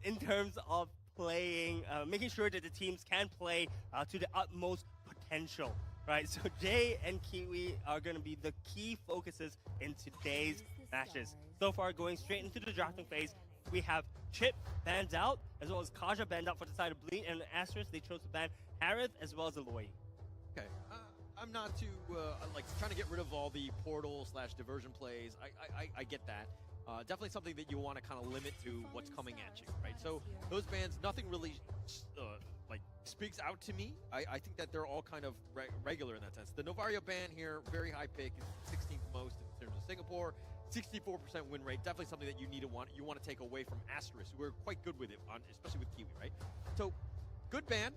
in terms of playing, making sure that the teams can play to the utmost potential, right? So Jay and Kiwi are going to be the key focuses in today's matches. So far, going straight into the drafting phase, we have Chip banned out, as well as Kaja banned out for the side of Bleed, and Asterisk, they chose to ban Harith as well as Aloy. Okay, I'm not too, like, trying to get rid of all the portal / diversion plays. I get that. Definitely something that you want to kind of limit to what's coming at you, right? So those bans, nothing really, like, speaks out to me. I think that they're all kind of regular in that sense. The Novaria ban here, very high pick, 16th most in terms of Singapore. 64% win rate, definitely something that you want to take away from Asterisk, who are quite good with it, especially with Kiwi, right? So, good ban.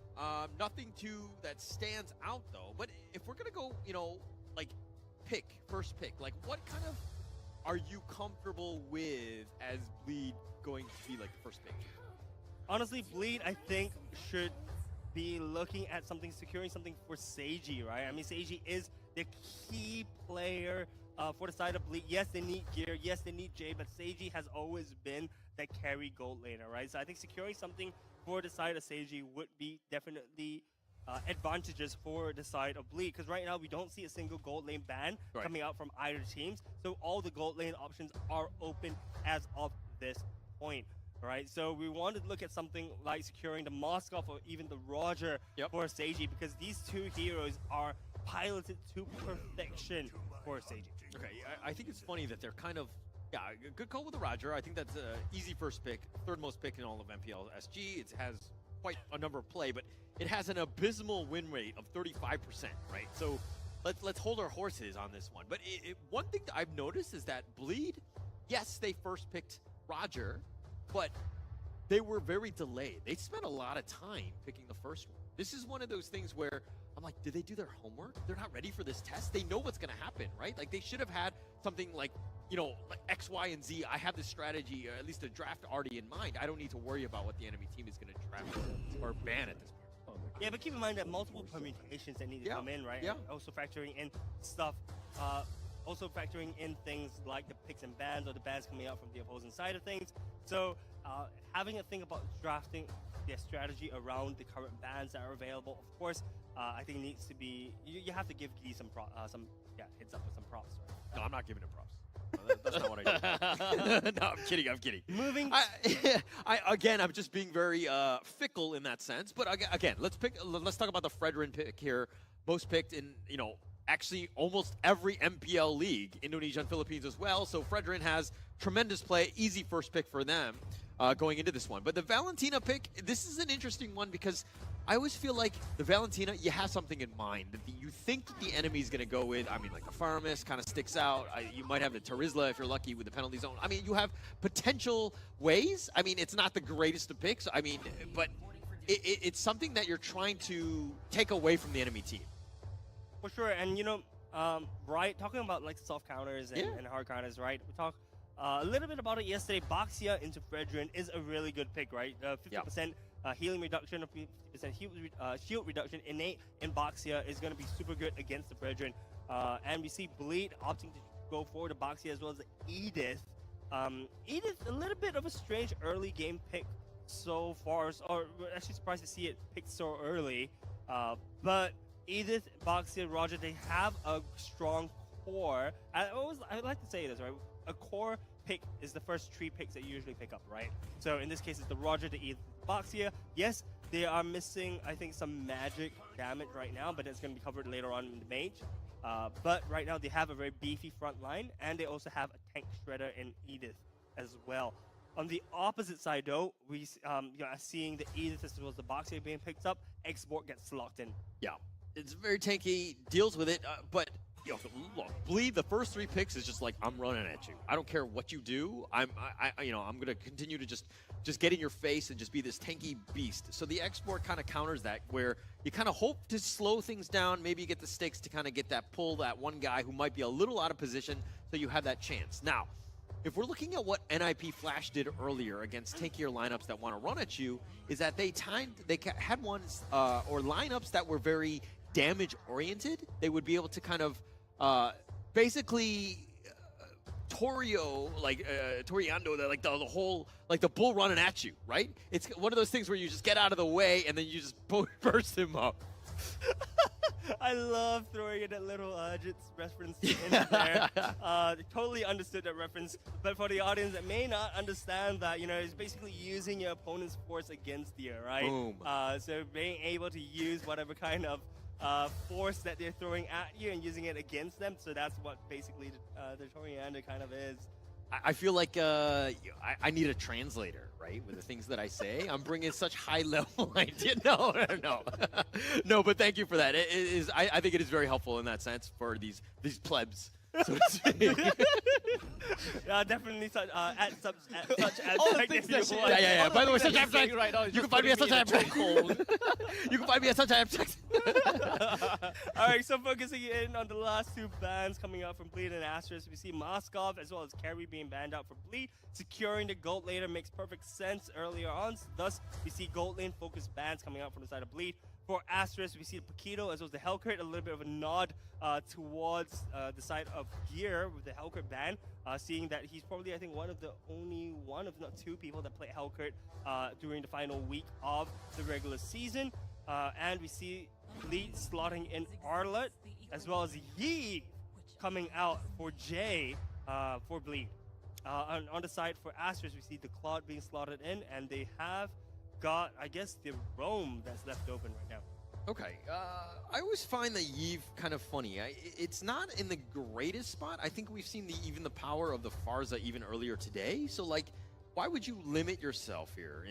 Nothing that stands out though. But if we're gonna go, like first pick, like what kind of are you comfortable with as Bleed going to be like the first pick? Honestly, Bleed, I think, should be looking at securing something for Seiji, right? I mean, Seiji is the key player for the side of Bleed. Yes, they need gear. Yes, they need Jay, but Seiji has always been that carry gold laner, right? So I think securing something for the side of Seiji would be definitely advantageous for the side of Bleed, because right now we don't see a single gold lane ban coming out from either teams. So all the gold lane options are open as of this point, right? So we wanted to look at something like securing the Moskov or even the Roger for Seiji, because these two heroes are piloted to perfection for Seiji. Okay, I think it's funny that they're kind of, good call with the Roger. I think that's an easy first pick, third most pick in all of MPL SG. It has quite a number of play, but it has an abysmal win rate of 35%, right? So let's hold our horses on this one. But one thing that I've noticed is that Bleed, yes, they first picked Roger, but they were very delayed. They spent a lot of time picking the first one. This is one of those things where I'm like, did they do their homework? They're not ready for this test. They know what's going to happen, right? Like, they should have had something like, like X, Y, and Z. I have this strategy, or at least a draft already in mind. I don't need to worry about what the enemy team is going to draft or ban at this point. Yeah, but keep in mind that multiple permutations that need to come in, right? Yeah. And also factoring in stuff, also factoring in things like the picks and bans, or the bans coming out from the opposing side of things. So having a think about drafting their strategy around the current bans that are available, of course, I think needs to be, you have to give Gee some heads up with some props, right? No, I'm not giving him props. No, that's not what I do. No, I'm kidding. Moving. I'm just being very fickle in that sense. But again, let's talk about the Fredrin pick here. Most picked in, actually almost every MPL league, Indonesia and Philippines as well. So Fredrin has tremendous play, easy first pick for them going into this one. But the Valentina pick, this is an interesting one because I always feel like the Valentina, you have something in mind that you think the enemy's going to go with. I mean, like the Faramis kind of sticks out. You might have the Tarizla if you're lucky with the penalty zone. I mean, you have potential ways. I mean, it's not the greatest of picks. I mean, but it's something that you're trying to take away from the enemy team. For sure, and right, talking about like soft counters and hard counters, right? We talked a little bit about it yesterday. Baxia into Fredrin is a really good pick, right? 50% healing reduction, 50% shield reduction innate in Baxia is going to be super good against the Fredrin. And we see Bleed opting to go forward to Baxia as well as Edith. Edith, a little bit of a strange early game pick so far, or actually surprised to see it picked so early. But Edith, Baxia, Roger, they have a strong core. I like to say this, right? A core pick is the first 3 picks that you usually pick up, right? So in this case, it's the Roger, the Edith, Baxia. Yes, they are missing, I think, some magic damage right now, but it's going to be covered later on in the mage. But right now, they have a very beefy front line, and they also have a tank shredder in Edith as well. On the opposite side, though, we are seeing the Edith as well as the Baxia being picked up. Export gets locked in. Yeah, it's very tanky, deals with it, but look, Bleed, the first 3 picks is just like, I'm running at you. I don't care what you do. I'm gonna continue to just just get in your face and just be this tanky beast. So the export kind of counters that, where you kind of hope to slow things down. Maybe you get the sticks to kind of get that pull, that one guy who might be a little out of position, so you have that chance. Now, if we're looking at what NIP Flash did earlier against tankier lineups that want to run at you, is that they had ones or lineups that were very damage oriented. They would be able to kind of basically Toriando, the whole, like the bull running at you, right? It's one of those things where you just get out of the way and then you just burst him up. I love throwing in that little Jits reference in there. Totally understood that reference, but for the audience that may not understand that, it's basically using your opponent's force against you, right? Boom. So being able to use whatever kind of force that they're throwing at you and using it against them. So that's what basically the Toriander kind of is. I feel like I need a translator, right? With the things that I say, I'm bringing such high level idea. No. No, but thank you for that. I think it is very helpful in that sense for these plebs. So to speak. Definitely such abstract All the things if you that want. Yeah. By the way, such that abstract. right now is You just can find me at putting such me in a abstract. You can find me at such abstract. All right, so focusing in on the last two bans coming out from Bleed and Asterisk, we see Moskov as well as Carry being banned out for Bleed. Securing the gold laner makes perfect sense earlier on. Thus, we see gold lane focused bans coming out from the side of Bleed. For Asterisk, we see the Paquito as well as the Hellcurt, a little bit of a nod towards the side of Gear with the Hellcurt ban, seeing that he's probably, I think, one of the only one, if not two people that play Hellcurt during the final week of the regular season. And we see Bleed slotting in Arlet, as well as Yi coming out for Jay for Bleed. On the side for Asterisk, we see the Claude being slotted in, and they have got, I guess, the Roam that's left open right now. Okay, I always find the Yve kind of funny. It's not in the greatest spot. I think we've seen even the power of the Farza even earlier today. So, like, why would you limit yourself here?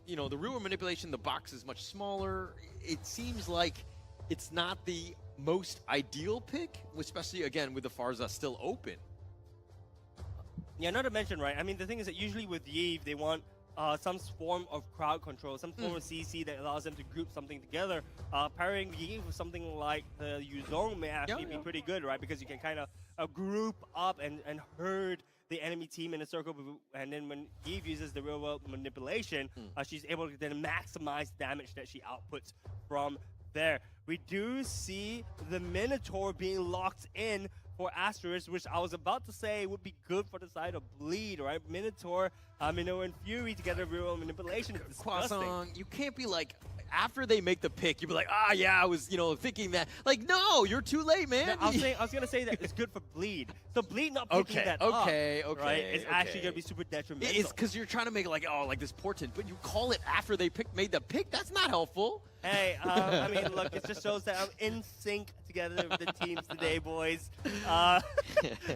In the real manipulation, the box is much smaller. It seems like it's not the most ideal pick, especially, again, with the Farza still open. Yeah, not to mention, right? I mean, the thing is that usually with Yve, they want some form of crowd control, some form of CC that allows them to group something together. Pairing Yve with something like the Yuzong may actually be pretty good, right? Because you can kind of group up and herd the enemy team in a circle, and then when Yve uses the real world manipulation, she's able to then maximize damage that she outputs from there. We do see the Minotaur being locked in for Asterisk, which I was about to say would be good for the side of Bleed, right? Minotaur, Minnow, and Fury together, real manipulation. It's disgusting. Croissant, you can't be like, after they make the pick, you'd be like, yeah, I was, thinking that. Like, no, you're too late, man. No, I was gonna say that it's good for Bleed. So Bleed not picking that up, right? It's actually gonna be super detrimental. It's because you're trying to make it like, like this portent, but you call it after they made the pick. That's not helpful. Hey, I mean, look, it just shows that I'm in sync together with the teams today, boys.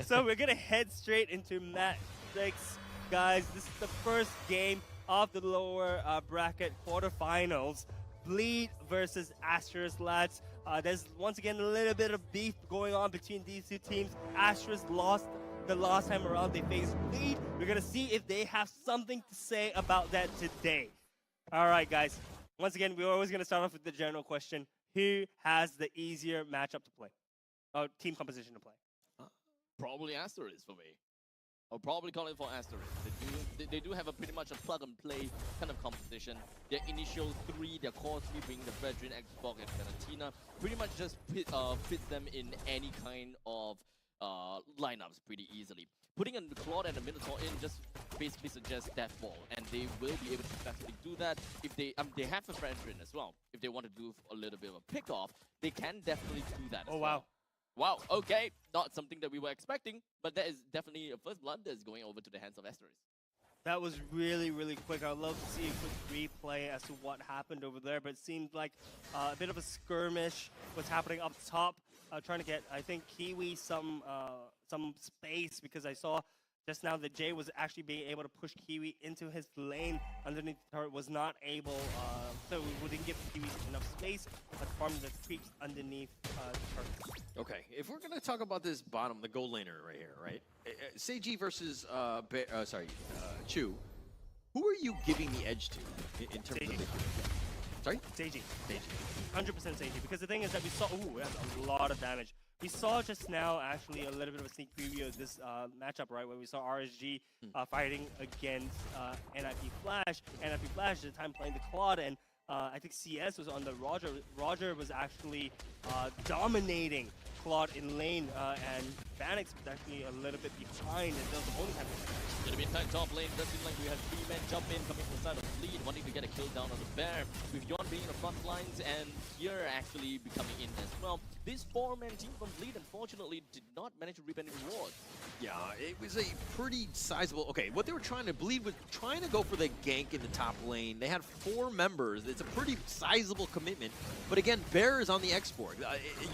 So we're gonna head straight into match 6, guys. This is the first game of the lower bracket quarterfinals. Bleed versus Asterisk, lads. There's once again a little bit of beef going on between these two teams. Asterisk lost the last time around they faced Bleed. We're gonna see if they have something to say about that today. All right, guys. Once again, we're always gonna start off with the general question: who has the easier matchup to play, or team composition to play? Probably Asterisk for me. I'll probably call it for Asterisk. They do have a pretty much a plug-and-play kind of composition. Their initial 3, their core 3 being the Fredrin, Xbox, and Valentina, pretty much just fits them in any kind of lineups pretty easily. Putting a Claude and a Minotaur in just basically suggests Deathball, and they will be able to successfully do that. If they have a Fredrin as well. If they want to do a little bit of a pick-off, they can definitely do that as well. Wow. Wow, okay. Not something that we were expecting, but that is definitely a first blood that's going over to the hands of Asterisk. That was really, really quick. I'd love to see a quick replay as to what happened over there, but it seemed like a bit of a skirmish was happening up top, trying to get, I think, Kiwi some space, because I saw just now that Jay was actually being able to push Kiwi into his lane underneath the turret, was not able, so we didn't give Kiwi enough space, but farm the creeps underneath the turret. Okay, if we're gonna talk about this bottom, the gold laner right here, right? Seiji versus Chu. Who are you giving the edge to in terms of the... Sorry? Seiji. 100% Seiji. Because the thing is that we saw... Ooh, that's a lot of damage. We saw just now, actually, a little bit of a sneak preview of this matchup, right? Where we saw RSG fighting against NIP Flash. NIP Flash at the time playing the Claude, and I think CS was on the Roger. Roger was actually dominating Claude in lane, and Vanix was actually a little bit behind, and that was the only time. Gonna be inside top lane. Does seem like we have 3 men jump in coming from the side of Bleed, wanting to get a kill down on the Bear. With Yon being in the front lines and here actually becoming in as well. This 4-man team from Bleed unfortunately did not manage to reap any rewards. Yeah, it was a pretty sizable... Okay, what they were trying to... Bleed was trying to go for the gank in the top lane. They had 4 members. It's a pretty sizable commitment. But again, Bear is on the export.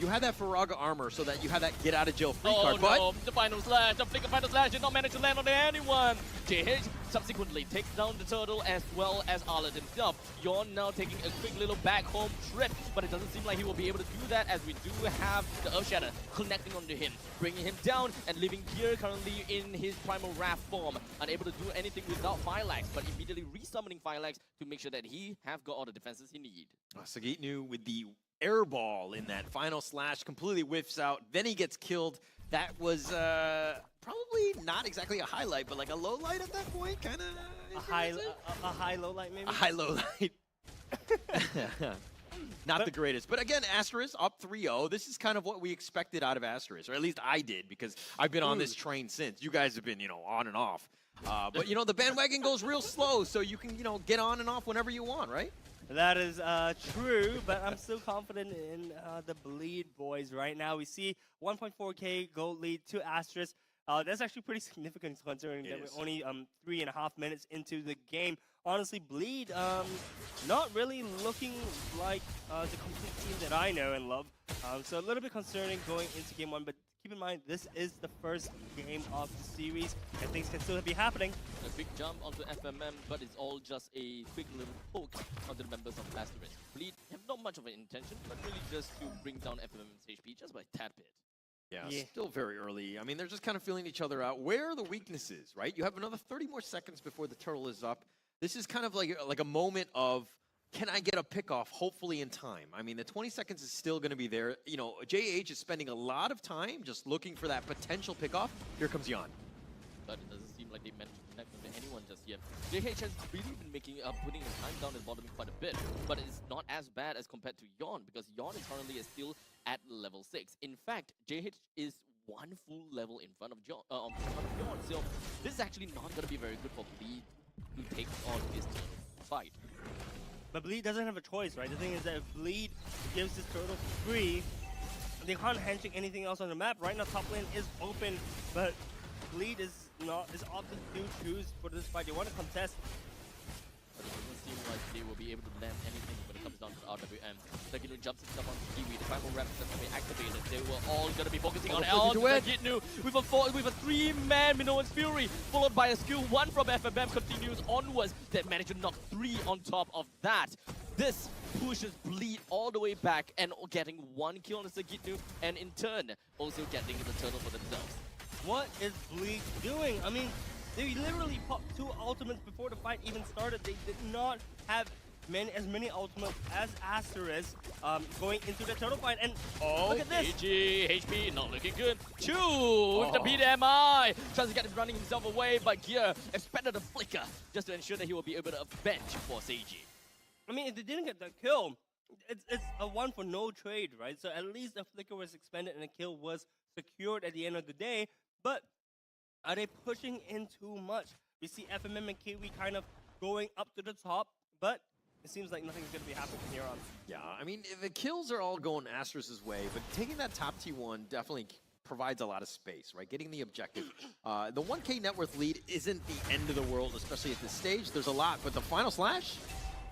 You had that Faraga armor so that you had that get-out-of-jail-free card, but... Oh no, the final slash, the flicker final slash did not manage to land on anyone. JH subsequently takes down the turtle as well as Arlet himself. Yon now taking a quick little back home trip, but it doesn't seem like he will be able to do that as we do have the Earthshatter connecting onto him, bringing him down and leaving Gear currently in his primal wrath form, unable to do anything without Firelax, but immediately resummoning Firelax to make sure that he have got all the defenses he need. Sagitnu with the air ball in that final slash completely whiffs out, then he gets killed. That was probably not exactly a highlight, but like a low light at that point, kind of. A high low light, maybe? A high low light. Not the greatest. But again, Asterisk up 3-0. This is kind of what we expected out of Asterisk, or at least I did, because I've been on this train since. You guys have been, on and off. But, the bandwagon goes real slow, so you can, get on and off whenever you want, right? That is true, but I'm still confident in the Bleed boys right now. We see 1.4k gold lead to Asterisk. That's actually pretty significant considering that we're only 3.5 minutes into the game. Honestly, Bleed not really looking like the complete team that I know and love. So a little bit concerning going into game 1, but keep in mind this is the first game of the series and things can still be happening. A big jump onto FMM, but it's all just a quick little poke onto the members of Asterisk. Bleed have not much of an intention, but really just to bring down FMM's HP just by a tad bit. Yeah, still very early. I mean, they're just kind of feeling each other out. Where are the weaknesses, right? You have another 30 more seconds before the turtle is up. This is kind of like a moment of, can I get a pick-off, hopefully in time? I mean, the 20 seconds is still going to be there. JH is spending a lot of time just looking for that potential pick-off. Here comes Yon. But it doesn't seem like they managed to connect with anyone just yet. JH has really been putting his time down and bottoming quite a bit, but it's not as bad as compared to Yon, because Yon is currently still at level 6. In fact, JH is 1 full level in front of Yon. So this is actually not going to be very good for Bleed to take on this fight. But Bleed doesn't have a choice, right? The thing is that if Bleed gives this turtle free, they can't handshake anything else on the map. Right now, top lane is open, but Bleed is opting to choose for this fight. They want to contest. But it doesn't seem like they will be able to land anything when it comes down to the RWM. Sagitnu jumps himself on Kiwi. The primal rep is going to be activated. They were all going to be focusing on Sagitnu with a 3-man Minoan's Fury, followed by a skill 1 from FMM continues onwards. They managed to knock 3 on top of that. This pushes Bleed all the way back and getting 1 kill on Sagitnu, and in turn, also getting the turtle for themselves. What is Bleed doing? I mean, they literally popped 2 ultimates before the fight even started. They did not have as many ultimates as Asterisk going into the turtle fight. And look at this. GG, HP not looking good. Chew with the PDMI. Tries to get him running himself away, but Gear expanded a flicker just to ensure that he will be able to avenge for Seiji. I mean, if they didn't get the kill, it's a 1 for no trade, right? So at least the flicker was expended and the kill was secured at the end of the day. But are they pushing in too much? We see FMM and Kiwi kind of going up to the top, but it seems like nothing's going to be happening from here on. Yeah, I mean, the kills are all going Asterisk's way, but taking that top T1 definitely provides a lot of space, right? Getting the objective. The 1K net worth lead isn't the end of the world, especially at this stage. There's a lot, but the final slash?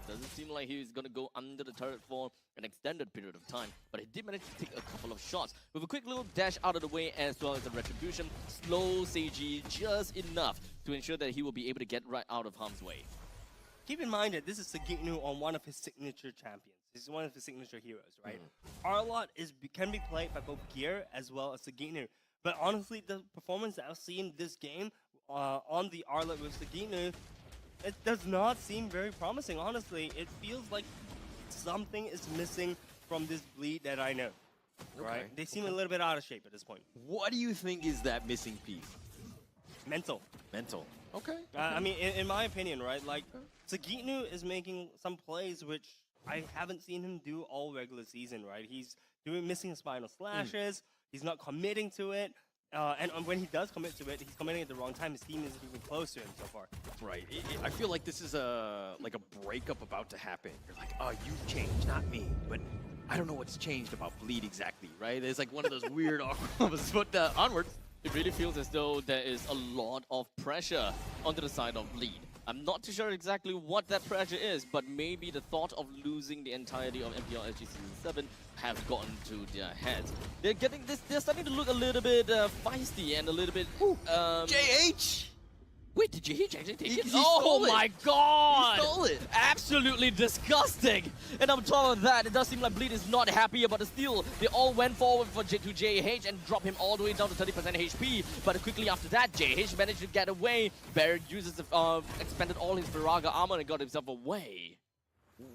Doesn't seem like he's going to go under the turret for an extended period of time, but he did manage to take a couple of shots. With a quick little dash out of the way as well as a retribution, slow Seiji just enough to ensure that he will be able to get right out of harm's way. Keep in mind that this is Sagitnu on one of his signature champions. This is one of his signature heroes, right? Arlott can be played by both Gear as well as Sagitnu. But honestly, the performance that I've seen this game on the Arlott with Sagitnu, it does not seem very promising. Honestly, it feels like something is missing from this Bleed that I know. Right? They seem a little bit out of shape at this point. What do you think is that missing piece? Mental. Mental. Okay. I mean, in my opinion, right? Like, Sagitnu is making some plays which I haven't seen him do all regular season, right? He's missing spinal slashes. He's not committing to it. And when he does commit to it, he's committing at the wrong time. His team isn't even close to him so far. Right. I feel like this is a breakup about to happen. You're like, oh, you've changed, not me. But I don't know what's changed about Bleed exactly, right? It's like one of those weird awkward. But onwards. It really feels as though there is a lot of pressure onto the side of Bleed. I'm not too sure exactly what that pressure is, but maybe the thought of losing the entirety of MPL SG Season 7 have gotten to their heads. They're starting to look a little bit feisty and a little bit... JH! Wait, did JH actually take it? He Oh stole my it. god! He stole it. Absolutely disgusting! And on top of that, it does seem like Bleed is not happy about the steal. They all went forward to JH and drop him all the way down to 30% HP. But quickly after that, JH managed to get away. Barrett uses expended all his Viraga armor and got himself away.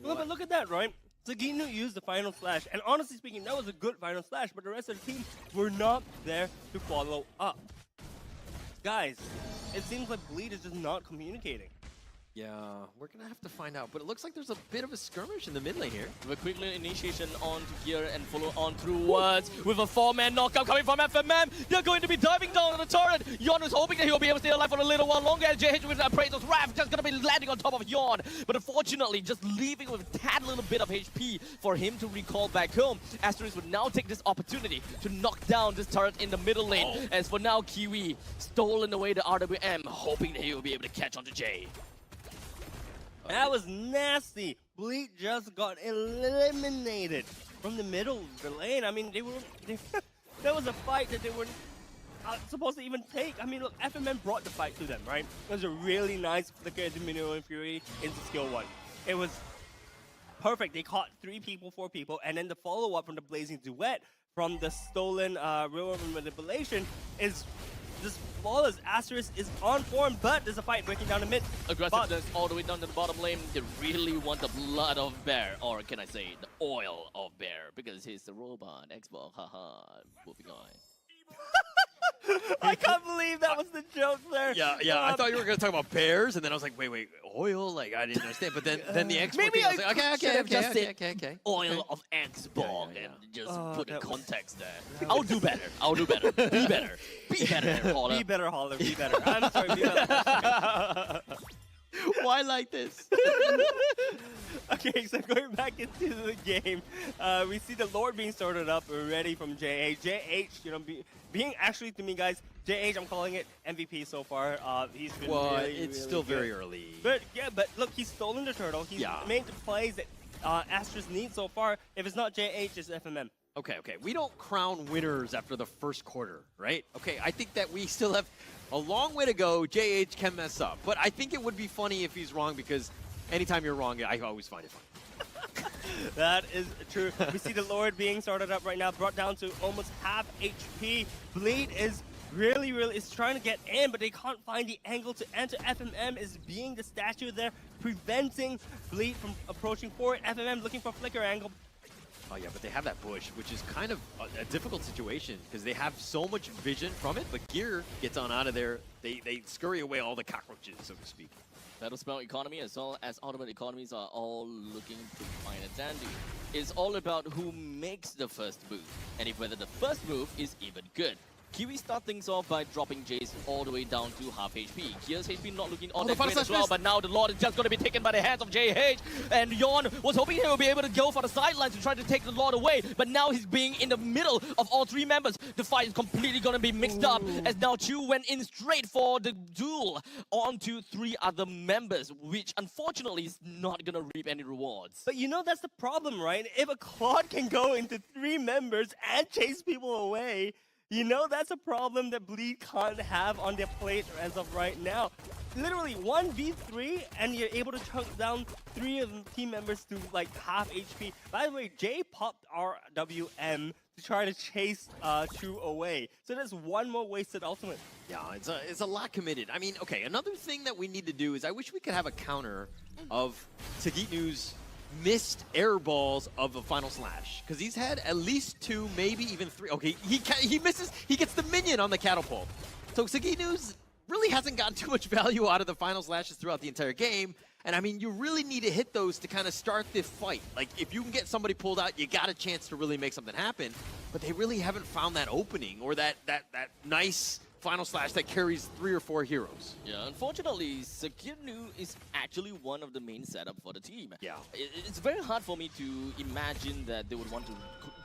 Well, but look at that, right? Sagitnu used the final slash, and honestly speaking, that was a good final slash, but the rest of the team were not there to follow up. Guys, it seems like Bleed is just not communicating. Yeah, we're going to have to find out. But it looks like there's a bit of a skirmish in the mid lane here. With a quick initiation onto gear and follow on through with a 4-man knockout coming from FMM. They're going to be diving down on the turret. Yon is hoping that he'll be able to stay alive for a little while longer. And JH with Appraisal's Wrath just going to be landing on top of Yon. But unfortunately, just leaving with a tad little bit of HP for him to recall back home. Asterisk would now take this opportunity to knock down this turret in the middle lane. As for now, Kiwi stolen away the RWM, hoping that he will be able to catch onto Jay. That was nasty. Bleed just got eliminated from the middle of the lane. I mean, that was a fight that they weren't supposed to even take. I mean, look, FMN brought the fight to them, right? It was a really nice flicker into Minnow and Fury into skill 1. It was perfect. They caught 3 people, 4 people, and then the follow-up from the Blazing Duet from the stolen real manipulation is just flawless. Asterisk is on form, but there's a fight breaking down the mid. Aggressiveness all the way down to the bottom lane. They really want the blood of Bear, or can I say the oil of Bear, because he's the robot. Xbox, haha, moving on. I can't believe that was the joke there. Yeah, I thought you were going to talk about bears, and then I was like, wait, oil? Like, I didn't understand. But then the export maybe thing, I was like, okay. Oil of Xbox and just put in context there. I'll do better. Be better. Be better, Holler. Be better, Holler. Be better. I'm sorry, be better. Why like this? Okay, so going back into the game, we see the Lord being started up already from JH. JH, you know, being actually, to me, guys, JH, I'm calling it MVP so far. He's been it's still good. very early. But yeah, but look, he's stolen the turtle. He's made the plays that Asterisk needs so far. If it's not JH, it's FMM. Okay. We don't crown winners after the first quarter, right? Okay, I think that we still have a long way to go. JH can mess up. But I think it would be funny if he's wrong, because anytime you're wrong, I always find it funny. That is true. We see the Lord being started up right now, brought down to almost half HP. Bleed is really is trying to get in, but they can't find the angle to enter. FMM is being the statue there, preventing Bleed from approaching forward. FMM looking for flicker angle. Oh yeah, but they have that bush, which is kind of a difficult situation because they have so much vision from it, but Gear gets on out of there. They scurry away all the cockroaches, so to speak. Battle Spell economy as well as ultimate economies are all looking to find a dandy. It's all about who makes the first move, and if whether the first move is even good. Kiwi start things off by dropping Jace all the way down to half HP. Gear's HP not looking all that great as well, but now the Lord is just going to be taken by the hands of JH. And Yon was hoping he would be able to go for the sidelines to try to take the Lord away, but now he's being in the middle of all 3 members. The fight is completely going to be mixed up, as now Chu went in straight for the duel onto 3 other members, which unfortunately is not going to reap any rewards. But you know, that's the problem, right? If a Claude can go into 3 members and chase people away, you know, that's a problem that Bleed can't have on their plate as of right now. Literally 1v3, and you're able to chunk down 3 of the team members to like half HP. By the way, Jay popped RWM to try to chase Chu away. So there's one more wasted ultimate. Yeah, it's a lot committed. I mean, okay, another thing that we need to do is I wish we could have a counter of Sagitnu's missed air balls of the final slash, because he's had at least 2, maybe even 3. Okay, he misses. He gets the minion on the catapult. So Sagitnu's really hasn't gotten too much value out of the final slashes throughout the entire game. And I mean, you really need to hit those to kind of start this fight. Like, if you can get somebody pulled out, you got a chance to really make something happen. But they really haven't found that opening or that nice final slash that carries 3 or 4 heroes. Yeah, unfortunately, Sagitnu is actually one of the main setup for the team. Yeah. It's very hard for me to imagine that they would want to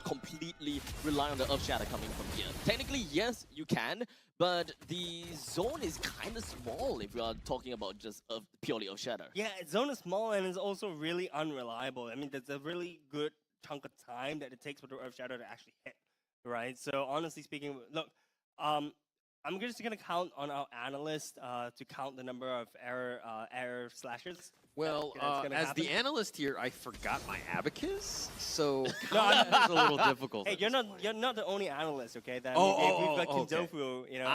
completely rely on the Earth Shatter coming from here. Technically, yes, you can, but the zone is kind of small if we are talking about just purely Earth Shatter. Yeah, zone is small and it's also really unreliable. I mean, there's a really good chunk of time that it takes for the Earth Shadow to actually hit, right? So honestly speaking, look, I'm just gonna count on our analyst to count the number of error slashes. Well, as happen. the analyst here, I forgot my abacus, so counting is a little difficult. Hey, you're not the only analyst, okay? That Oh, we've got okay. Kindofu, you know.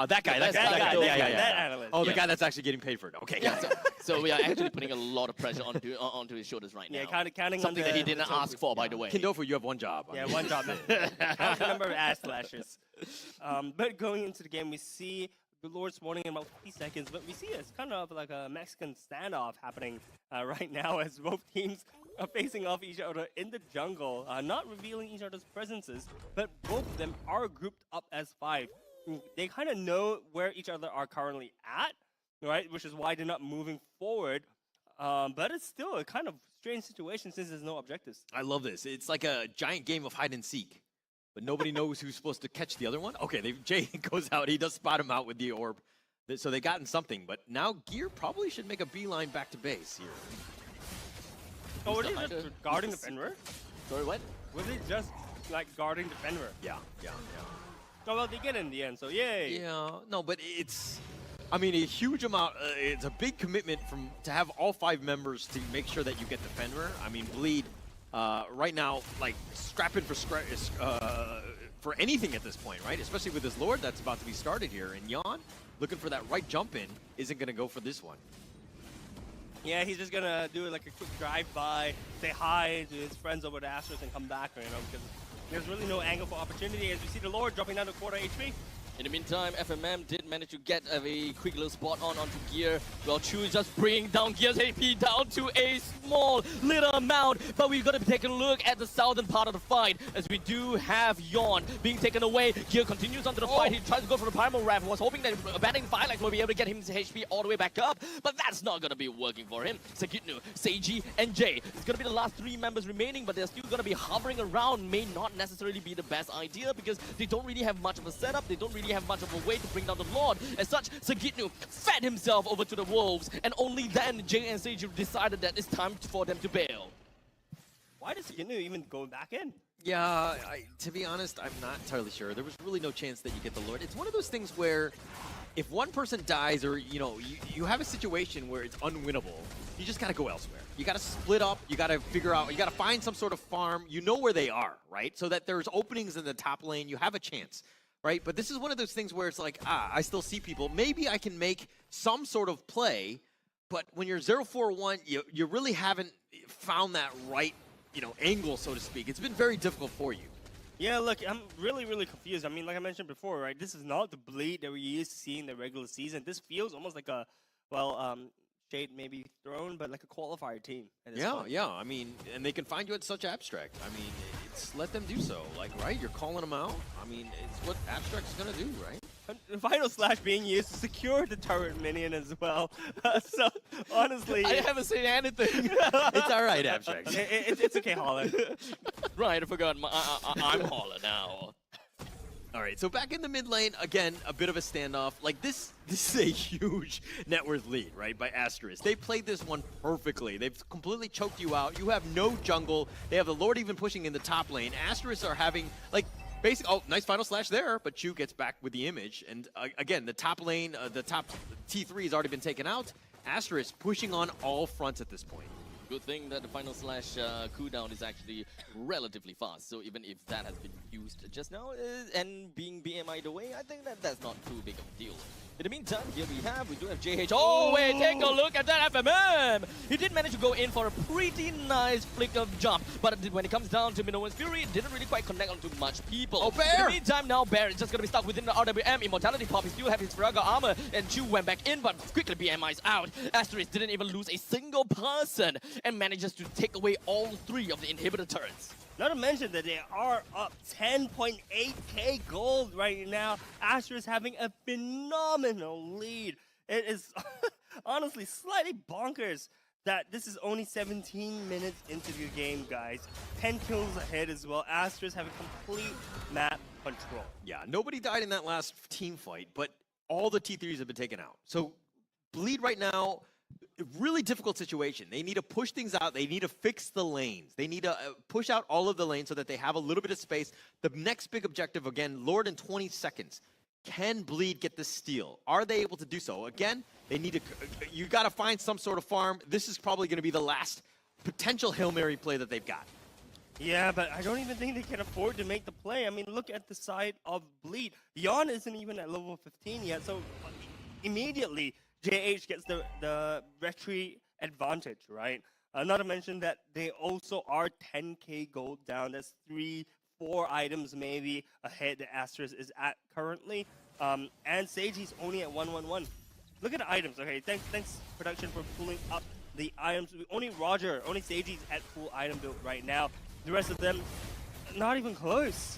That guy, that analyst. Oh, the guy that's actually getting paid for it. Okay, Yeah, so we are actually putting a lot of pressure onto his shoulders right now. Yeah, counting something on that he didn't ask for, by the way. Kindofu, you have one job. Yeah, one job. Count the number of ass slashes. But going into the game, we see the Lord spawning in about 50 seconds, but we see it's kind of like a Mexican standoff happening right now as both teams are facing off each other in the jungle, not revealing each other's presences, but both of them are grouped up as 5. They kind of know where each other are currently at, right? Which is why they're not moving forward. But it's still a kind of strange situation since there's no objectives. I love this. It's like a giant game of hide and seek, but nobody knows who's supposed to catch the other one. Okay, Jay goes out. He does spot him out with the orb. So they gotten something, but now Gear probably should make a beeline back to base here. Oh, were they just guarding the Fenrir? Sorry, what? Was it just like guarding the Fenrir? Yeah. Oh, well, they get in the end, so yay. Yeah, no, but it's, I mean, a huge amount, it's a big commitment to have all 5 members to make sure that you get the Fenrir. I mean, Bleed, right now, like, strapping for anything at this point, right? Especially with this Lord that's about to be started here. And Yon, looking for that right jump in, isn't going to go for this one. Yeah, he's just going to do like a quick drive-by, say hi to his friends over the Astros and come back, you know, because there's really no angle for opportunity as we see the Lord dropping down to quarter HP. In the meantime, FMM did manage to get a quick little spot onto Gear. Well, Chu is just bringing down Gear's AP down to a small little amount. But we've got to take a look at the southern part of the fight as we do have Yon being taken away. Gear continues onto the fight. He tries to go for the Primal Wrath. Was hoping that abandoning Firelight will be able to get his HP all the way back up. But that's not going to be working for him. Sagitnu, Seiji, and Jay. It's going to be the last 3 members remaining, but they're still going to be hovering around. May not necessarily be the best idea because they don't really have much of a setup. They don't really have much of a way to bring down the Lord. As such, Sagitnu fed himself over to the Wolves, and only then Jay and Seiji decided that it's time for them to bail. Why does Sagitnu even go back in? Yeah, to be honest, I'm not entirely sure. There was really no chance that you get the Lord. It's one of those things where if one person dies or, you know, you have a situation where it's unwinnable, you just got to go elsewhere. You got to split up. You got to figure out, you got to find some sort of farm. You know where they are, right? So that there's openings in the top lane. You have a chance. Right, but this is one of those things where it's like, I still see people. Maybe I can make some sort of play, but when you're 0-4-1, you really haven't found that right, you know, angle, so to speak. It's been very difficult for you. Yeah, look, I'm really, really confused. I mean, like I mentioned before, right? This is not the Bleed that we used to see in the regular season. This feels almost like a, well, Shade maybe thrown, but like a qualifier team. At this point. Yeah. I mean, and they can find you at such abstract. I mean, let them do so. Like, right? You're calling them out. I mean, it's what abstract is gonna do, right? And the final slash being used to secure the turret minion as well. So honestly, I haven't seen anything. It's all right, abstract. It's okay, Holler. Right, I forgot. I'm Holler now. All right, so back in the mid lane, again, a bit of a standoff. Like, this is a huge net worth lead, right, by Asterisk. They played this one perfectly. They've completely choked you out. You have no jungle. They have the Lord even pushing in the top lane. Asterisk are having, like, basic, oh, nice final slash there, but Chu gets back with the image. And, again, the top lane, the top T3 has already been taken out. Asterisk pushing on all fronts at this point. Good thing that the final slash cooldown is actually relatively fast. So even if that has been used just now and being BMI'd away, I think that that's not too big of a deal. In the meantime, here we do have JH. Oh, wait, take a look at that FMM! He did manage to go in for a pretty nice flick of jump, but when it comes down to Minoan's Fury, it didn't really quite connect onto much people. Oh, Bear! In the meantime, now Bear is just going to be stuck within the RWM. Immortality Pop, he still have his Firaga armor, and Chu went back in, but quickly BMI's out. Asterisk didn't even lose a single person, and manages to take away all 3 of the inhibitor turrets. Not to mention that they are up 10.8k gold right now. Asterisk having a phenomenal lead. It is honestly slightly bonkers that this is only 17 minutes into the game, guys. 10 kills ahead as well. Asterisk having complete map control. Yeah, nobody died in that last team fight, but all the T3s have been taken out. So Bleed right now, really difficult situation. They need to push things out. They need to fix the lanes. They need to push out all of the lanes so that they have a little bit of space. The next big objective, again, Lord in 20 seconds. Can Bleed get the steal? Are they able to do so? Again, they need to. You got to find some sort of farm. This is probably going to be the last potential Hail Mary play that they've got. Yeah, but I don't even think they can afford to make the play. I mean, look at the side of Bleed. Yon isn't even at level 15 yet, so immediately JH gets the retreat advantage, right? Not to mention that they also are 10k gold down. That's 3-4 items maybe ahead that Asterisk is at currently. And Seiji's only at 111. Look at the items. Okay, thanks production for pulling up the items. Only Seiji's at full item build right now. The rest of them, not even close.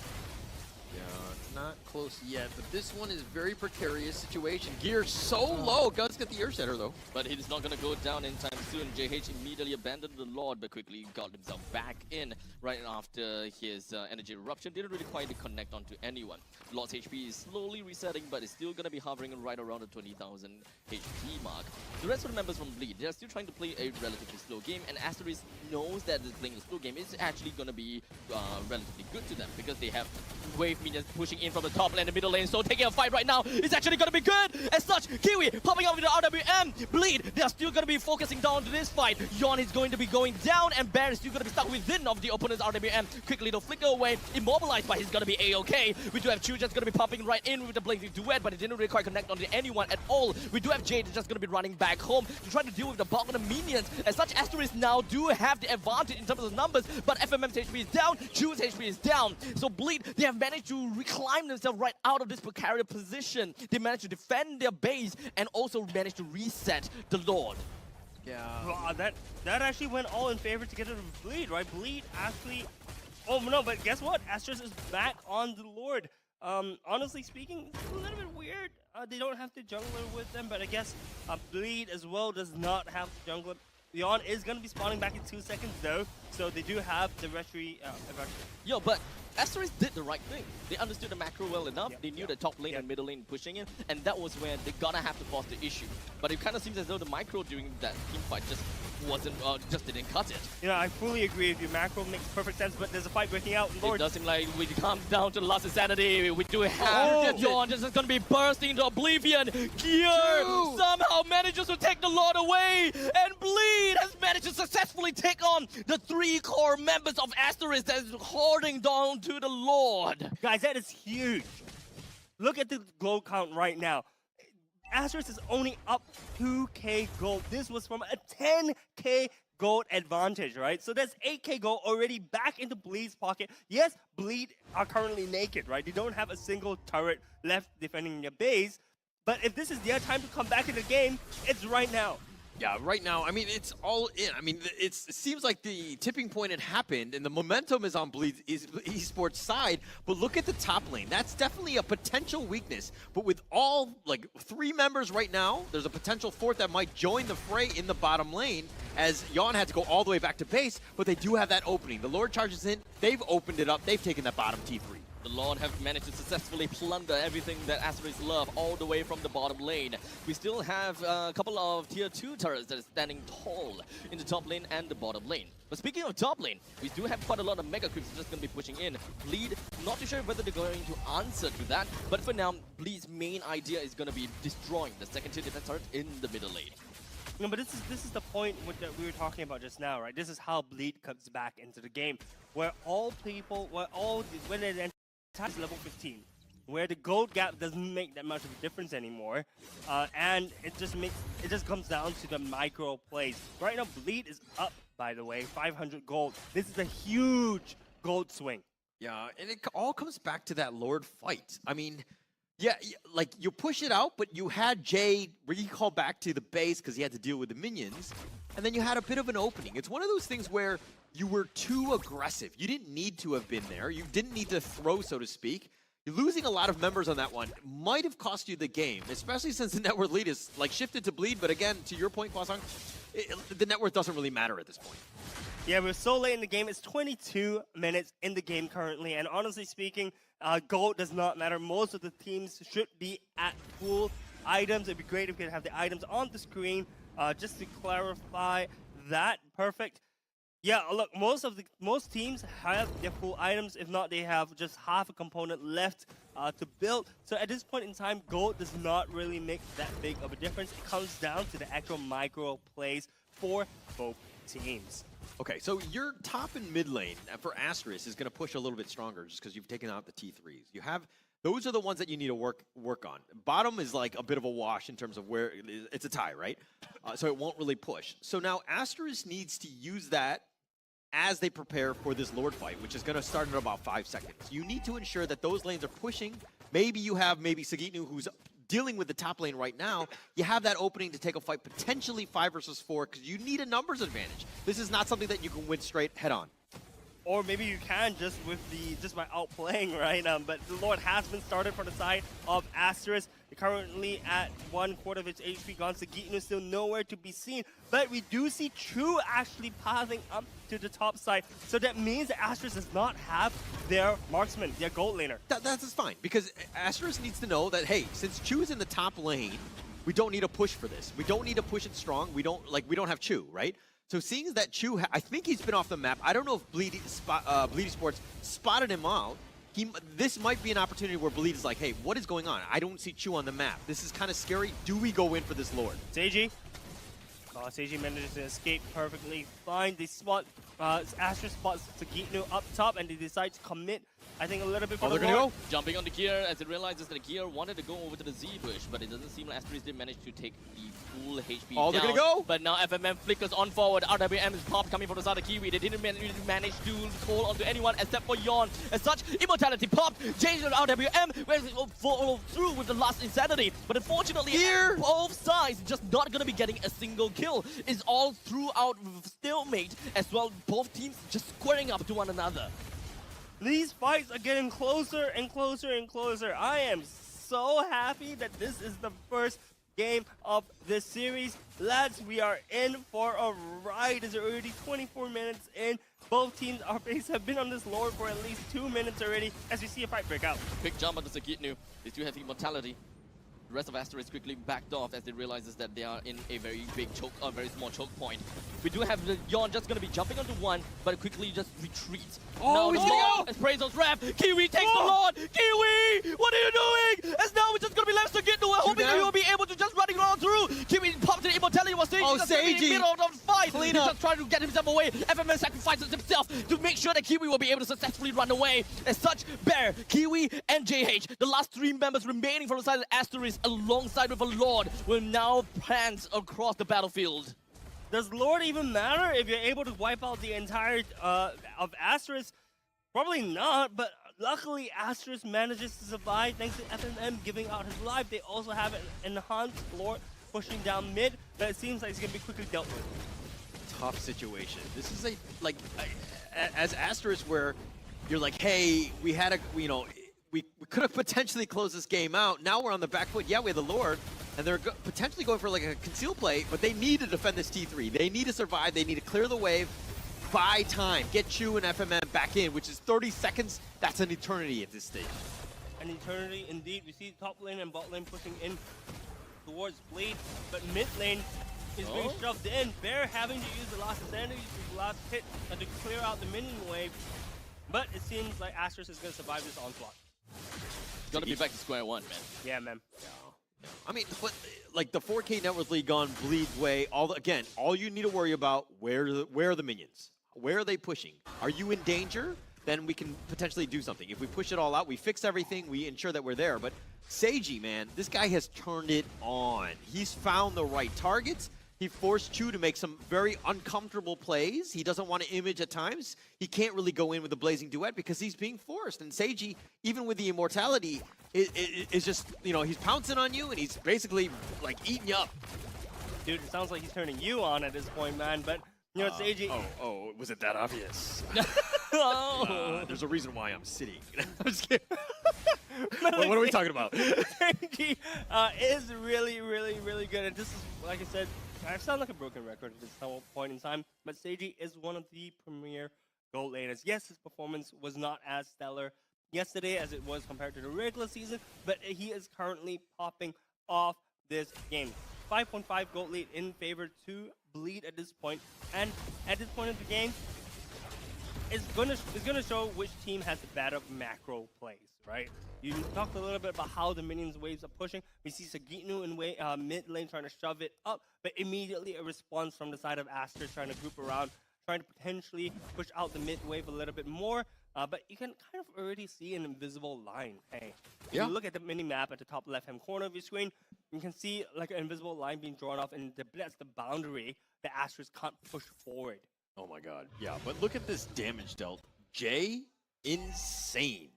Yeah, it's not close yet, but this one is very precarious situation. Gear so low. Guns get the ear setter though. But he's not going to go down anytime soon. JH immediately abandoned the Lord, but quickly got himself back in right after his energy eruption. Didn't really quite connect onto anyone. Lord's HP is slowly resetting, but it's still going to be hovering right around the 20,000 HP mark. The rest of the members from Bleed, they're still trying to play a relatively slow game, and Asterisk knows that playing a slow game is actually going to be relatively good to them because they have wave minions pushing in from the top lane and middle lane, so taking a fight right now is actually going to be good. As such, Kiwi popping up with the RWM. Bleed, they are still going to be focusing down to this fight. Yon is going to be going down, and Bear is still going to be stuck within of the opponent's RWM. Quickly to flicker away, immobilized, but he's going to be A-okay. We do have Chu just going to be popping right in with the blazing duet, but it didn't really quite connect onto anyone at all. We do have Jade just going to be running back home to try to deal with the bulk of the minions. As such, Asterisk now do have the advantage in terms of the numbers, but FMM's HP is down, Chu's HP is down. So Bleed, they have managed to reclimb themselves right out of this precarious position. They managed to defend their base and also managed to reset the Lord. Yeah. Wow, that actually went all in favor to get rid of Bleed, right? Bleed actually... Oh, no, but guess what? Asterisk is back on the Lord. Honestly speaking, it's a little bit weird. They don't have the jungler with them, but I guess Bleed as well does not have the jungler. Yon is going to be spawning back in 2 seconds, though, so they do have the retreat. Yo, but Asterisk did the right thing. They understood the macro well enough. They knew the top lane and middle lane pushing in, and that was where they're gonna have to force the issue. But it kind of seems as though the micro during that team fight just didn't cut it. You know, I fully agree with you. Macro makes perfect sense, but there's a fight breaking out. Lord. It does seem like we come down to the last insanity. We do have Yon just gonna be bursting into oblivion. Gear somehow manages to take the Lord away, and Bleed has managed to successfully take on the 3 core members of Asterisk that is hoarding down to the Lord. Guys, that is huge. Look at the gold count right now. Asterisk is only up 2k gold. This was from a 10k gold advantage, right? So that's 8k gold already back into Bleed's pocket. Yes, Bleed are currently naked, right? They don't have a single turret left defending their base. But if this is their time to come back in the game, it's right now. Yeah, right now, I mean, it's all in. I mean, it seems like the tipping point had happened, and the momentum is on Bleed's esports side, but look at the top lane. That's definitely a potential weakness, but with all, 3 members right now, there's a potential 4th that might join the fray in the bottom lane, as Yon had to go all the way back to base, but they do have that opening. The Lord charges in, they've opened it up, they've taken that bottom T3. The Lord have managed to successfully plunder everything that Asterisk love all the way from the bottom lane. We still have a couple of tier 2 turrets that are standing tall in the top lane and the bottom lane. But speaking of top lane, we do have quite a lot of mega creeps just going to be pushing in. Bleed, not too sure whether they're going to answer to that, but for now, Bleed's main idea is going to be destroying the second tier defense turret in the middle lane. No, but this is the point that we were talking about just now, right? This is how Bleed comes back into the game, where when it enters level 15, where the gold gap doesn't make that much of a difference anymore, and it just comes down to the micro plays. Right now, Bleed is up, by the way, 500 gold. This is a huge gold swing. Yeah, and it all comes back to that Lord fight. I mean, yeah, like you push it out, but you had Jay recall back to the base because he had to deal with the minions, and then you had a bit of an opening. It's one of those things where you were too aggressive. You didn't need to have been there. You didn't need to throw, so to speak. Losing a lot of members on that one might have cost you the game, especially since the net worth lead is like shifted to Bleed. But again, to your point, Kwasang, the net worth doesn't really matter at this point. Yeah, we're so late in the game. It's 22 minutes in the game currently, and honestly speaking, gold does not matter. Most of the teams should be at full items. It'd be great if we could have the items on the screen. Just to clarify that, perfect. Yeah, look, most teams have their full items. If not, they have just half a component left to build. So at this point in time, gold does not really make that big of a difference. It comes down to the actual micro plays for both teams. Okay, so your top and mid lane for Asterisk is going to push a little bit stronger just because you've taken out the T3s. You have those are the ones that you need to work on. Bottom is like a bit of a wash in terms of where it's a tie, right? So it won't really push. So now Asterisk needs to use that as they prepare for this Lord fight, which is going to start in about 5 seconds. You need to ensure that those lanes are pushing. Maybe you have Sagitnu who's dealing with the top lane right now. You have that opening to take a fight, potentially 5 versus 4, because you need a numbers advantage. This is not something that you can win straight head on. Or maybe you can just by outplaying, right? But the Lord has been started from the side of Asterisk. Currently at 1/4 of its HP gone. Sagitnu still nowhere to be seen. But we do see Chu actually pathing up to the top side. So that means that Asterisk does not have their marksman, their gold laner. That's fine, because Asterisk needs to know that, hey, since Chu is in the top lane, we don't need to push for this. We don't need to push it strong. We don't have Chu, right? So seeing that Chu, I think he's been off the map. I don't know if Bleedy Sports spotted him out. This might be an opportunity where Bleed is like, hey, what is going on? I don't see Chu on the map. This is kind of scary. Do we go in for this Lord? Seiji. Seiji manages to escape perfectly fine. They spot, Asterisk spots Sagitnu up top, and they decide to commit, I think, a little bit for the Lord. Jumping on the gear as it realizes that the gear wanted to go over to the Z bush, but it doesn't seem like Asterisk did manage to take the full HP down. They're gonna go! But now FMM flickers on forward. RWM is popped coming from the side of Kiwi. They didn't manage to call onto anyone except for Yawn. As such, Immortality popped. Changed RWM went follow through with the last Insanity. But unfortunately, here both sides just not gonna be getting a single kill. It's all throughout stalemate as well. Both teams just squaring up to one another. These fights are getting closer and closer and closer. I am so happy that this is the first game of this series. Lads, we are in for a ride. It's already 24 minutes in. Both teams, our base, have been on this Lord for at least 2 minutes already as we see a fight break out. Quick jump onto Sagitnu. They do have Immortality. The rest of Asterisk quickly backed off as they realizes that they are in a very big choke, a very small choke point. We do have the Yawn just gonna be jumping onto one, but quickly just retreats. Oh, now Praise on Rap. Kiwi takes the Lord. Kiwi, what are you doing? As now we're just gonna be left to get to it, hoping that he will be able to just running on through. Kiwi popped to the Immortality was saying he's in the middle of the fight. He's just trying to get himself away. FMS sacrifices himself to make sure that Kiwi will be able to successfully run away. As such, Bear, Kiwi, and JH, the last 3 members remaining from the side of Asterisk, alongside with a Lord, will now prance across the battlefield. Does Lord even matter if you're able to wipe out the entire of Asterisk? Probably not, but luckily Asterisk manages to survive thanks to FMM giving out his life. They also have an enhanced Lord pushing down mid, but it seems like it's going to be quickly dealt with. Tough situation. This is as Asterisk where you're like, hey, we had a, we could have potentially closed this game out. Now we're on the back foot. Yeah, we have the Lord, and they're potentially going for like a conceal play, but they need to defend this T3. They need to survive. They need to clear the wave, buy time, get Chu and FMM back in, which is 30 seconds. That's an eternity at this stage. An eternity indeed. We see top lane and bot lane pushing in towards Bleed, but mid lane is being shoved in. Bear having to use the last Insanity, the last hit, to clear out the minion wave. But it seems like Asterisk is going to survive this onslaught. Gonna be back to square one, man. Yeah, man. I mean, but like the 4K Network League gone Bleed's way. All you need to worry about where are the minions? Where are they pushing? Are you in danger? Then we can potentially do something. If we push it all out, we fix everything, we ensure that we're there. But Seiji, man, this guy has turned it on. He's found the right targets. He forced Chu to make some very uncomfortable plays. He doesn't want to image at times. He can't really go in with a blazing duet because he's being forced. And Seiji, even with the immortality, is just, you know, he's pouncing on you and he's basically like eating you up. Dude, it sounds like he's turning you on at this point, man. But, you know, Seiji... Was it that obvious? Oh. There's a reason why I'm sitting. I'm just kidding. What are we talking about? Seiji is really, really, really good. And this is, like I said, I sound like a broken record at this point in time, but Seiji is one of the premier gold laners. Yes, his performance was not as stellar yesterday as it was compared to the regular season, but he is currently popping off this game. 5.5 gold lead in favor to Bleed at this point, and at this point of the game, it's gonna show which team has the better macro plays, right? You talked a little bit about how the minions waves are pushing. We see Sagitnu in mid lane trying to shove it up, but immediately a response from the side of Aster trying to group around, trying to potentially push out the mid wave a little bit more. But you can kind of already see an invisible line. Hey, if you look at the mini map at the top left-hand corner of your screen, you can see like an invisible line being drawn off, and that's the boundary that Astros can't push forward. Oh my god, yeah, but look at this damage dealt. Jay, insane.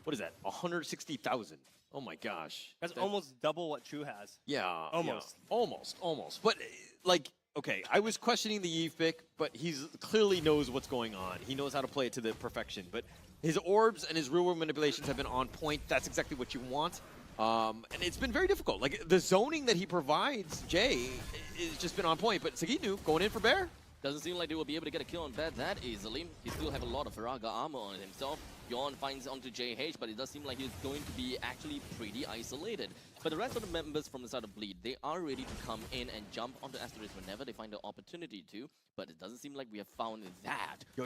What is that, 160,000? Oh my gosh. That's almost double what Chu has. Yeah. Almost. Yeah, almost. But, like, okay, I was questioning the Eve pick, but he's clearly knows what's going on. He knows how to play it to the perfection. But his orbs and his real-world manipulations have been on point. That's exactly what you want. And it's been very difficult. Like, the zoning that he provides, Jay, has just been on point. But Sagitnu going in for Bear? Doesn't seem like they will be able to get a kill on Bear that easily. He still have a lot of Faraga armor on himself. Yon finds onto JH, but it does seem like he's going to be actually pretty isolated. But the rest of the members from the side of Bleed, they are ready to come in and jump onto Asterisk whenever they find the opportunity to. But it doesn't seem like we have found that. Yo.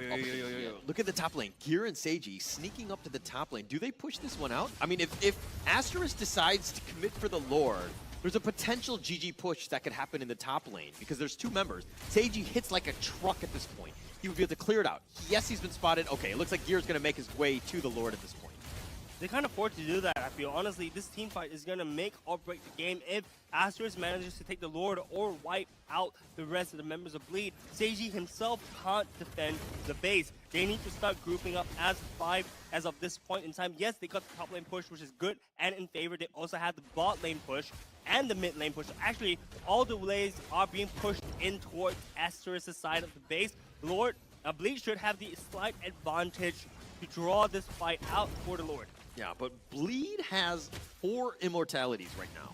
Look at the top lane. Gear and Seiji sneaking up to the top lane. Do they push this one out? I mean, if Asterisk decides to commit for the Lord, there's a potential GG push that could happen in the top lane because there's two members. Seiji hits like a truck at this point. He would be able to clear it out. Yes, he's been spotted. Okay, it looks like Gear's going to make his way to the Lord at this point. They can't afford to do that, I feel. Honestly, this team fight is going to make or break the game if Asterisk manages to take the Lord or wipe out the rest of the members of Bleed. Seiji himself can't defend the base. They need to start grouping up as 5 as of this point in time. Yes, they got the top lane push, which is good and in favor. They also have the bot lane push and the mid lane push. Actually, all the waves are being pushed in towards Asterisk's side of the base. Lord, Bleed should have the slight advantage to draw this fight out for the Lord. Yeah, but Bleed has 4 immortalities right now.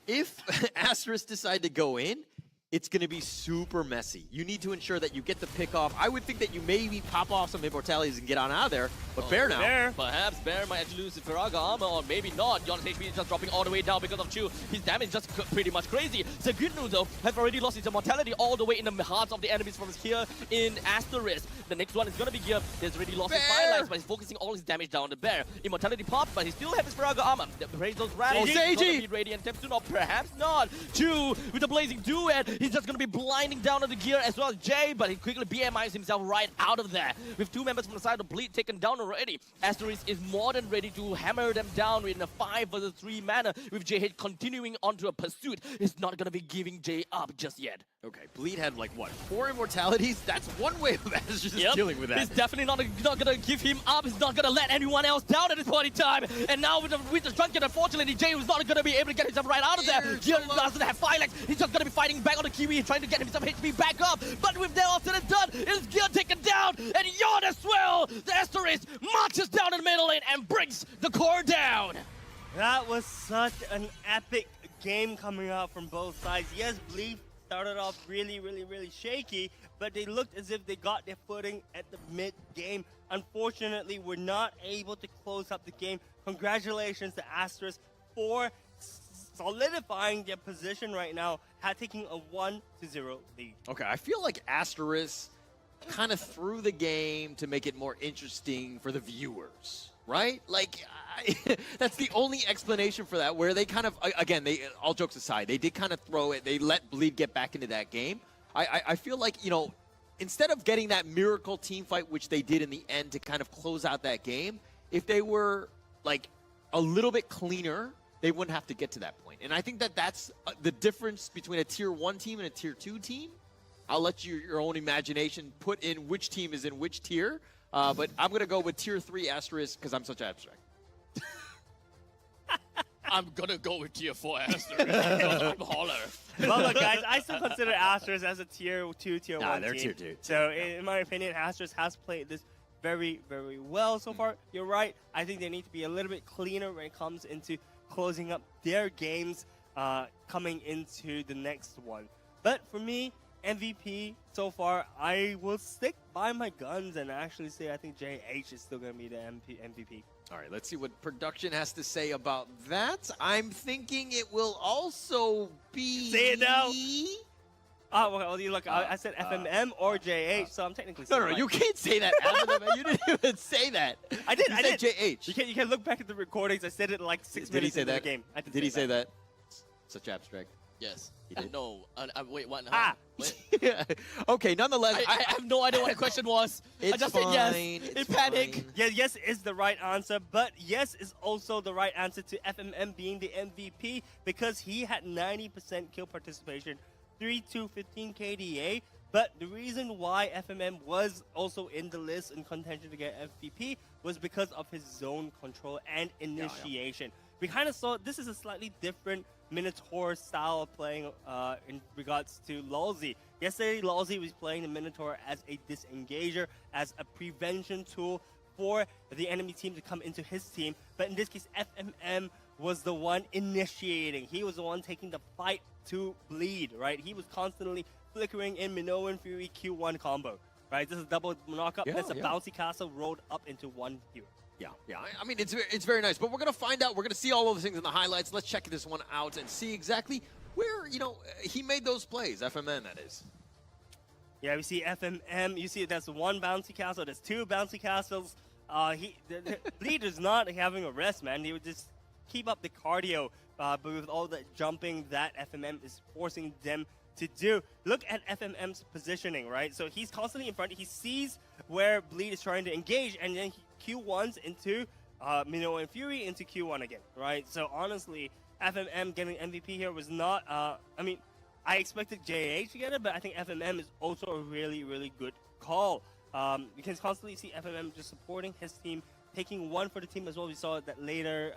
If Asterisk decide to go in, it's going to be super messy. You need to ensure that you get the pick off. I would think that you maybe pop off some immortalities and get on out of there. But Bear now. Bear. Perhaps Bear might actually lose the Faraga armor, or maybe not. Yon's HP is just dropping all the way down because of Chu. His damage is just pretty much crazy. Sagitnu, though, has already lost his immortality all the way in the hearts of the enemies from here in Asterisk. The next one is going to be Gear. He's already lost his firelights, but he's focusing all his damage down the Bear. Immortality popped, but he still has his Faraga armor. The Brazos Rattle. Seiji! Radiant Temp soon, or perhaps not. Chu with the Blazing Duet. He's just going to be blinding down on the Gear as well as Jay, but he quickly BMIs himself right out of there. With 2 members from the side of Bleed taken down already, Asterisk is more than ready to hammer them down in a 5 versus 3 manner, with JH continuing onto a pursuit. He's not going to be giving Jay up just yet. Okay, Bleed had like, what, 4 immortalities? That's one way of Asterisk dealing with that. He's definitely not going to give him up. He's not going to let anyone else down at this point in time. And now with the Drunken, unfortunately, Jay was not going to be able to get himself right out of there. Gear doesn't have firelights. He's just going to be fighting back on the Kiwi and trying to get himself HP back up. But with that all said and done, it's Gear taken down, and Yon as well. The Asterisk marches down in the middle lane and brings the core down. That was such an epic game coming out from both sides. Yes, Bleed started off really shaky, but they looked as if they got their footing at the mid-game. Unfortunately, we're not able to close up the game. Congratulations to Asterisk for solidifying their position right now, taking a 1-0 lead. Okay, I feel like Asterisk kind of threw the game to make it more interesting for the viewers, right? Like, that's the only explanation for that, where they kind of, again, they, all jokes aside, they did kind of throw it. They let Bleed get back into that game. I feel like, you know, instead of getting that miracle team fight, which they did in the end to kind of close out that game, if they were, like, a little bit cleaner, they wouldn't have to get to that point. And I think that that's the difference between a Tier 1 team and a Tier 2 team. I'll let your own imagination put in which team is in which tier. But I'm going to go with Tier 3 asterisk because I'm such abstract. I'm gonna go with Tier 4 Asterisk. I'm holler. Well, look, guys, I still consider Asterisk as a Tier 2, Tier 1 they're team. Tier 2. So, in my opinion, Asterisk has played this very, very well so far. You're right. I think they need to be a little bit cleaner when it comes into closing up their games coming into the next one. But for me, MVP so far, I will stick by my guns and actually say I think JH is still going to be the MVP. All right, let's see what production has to say about that. I'm thinking it will also be... Say it now. Well, look, I said FMM or JH, so I'm technically No, right. you can't say that. You didn't even say that. I did. You I said did. JH. You can look back at the recordings. I said it like 6 Did he minutes say into that? the game. Did he say that? Such abstract. Yes. He did. No. Wait, what? Wait. Okay, nonetheless. I have no idea what the question was. I just said yes. In panic. Yeah, yes is the right answer, but yes is also the right answer to FMM being the MVP because he had 90% kill participation, 3-2-15 KDA. But the reason why FMM was also in the list in contention to get MVP was because of his zone control and initiation. We kind of saw this is a slightly different Minotaur style of playing in regards to Lolzy. Yesterday, Lolzy was playing the Minotaur as a disengager, as a prevention tool for the enemy team to come into his team. But in this case, FMM was the one initiating. He was the one taking the fight to Bleed, right? He was constantly flickering in Minoan Fury Q1 combo, right? This is a double knockup. That's a bouncy castle rolled up into one hero. Yeah. I mean, it's very nice. But we're going to find out. We're going to see all of those things in the highlights. Let's check this one out and see exactly where, you know, he made those plays. FMN, that is. Yeah, we see FMM. You see that's one bouncy castle. There's two bouncy castles. The Bleed is not having a rest, man. He would just keep up the cardio, but with all the jumping that FMM is forcing them to do. Look at FMM's positioning, right? So he's constantly in front. He sees where Bleed is trying to engage, and then he Q1s into Minoan Fury into Q1 again, right? So honestly, FMM getting MVP here was not, I mean, I expected JH to get it, but I think FMM is also a really, really good call. You can constantly see FMM just supporting his team, taking one for the team as well. We saw that later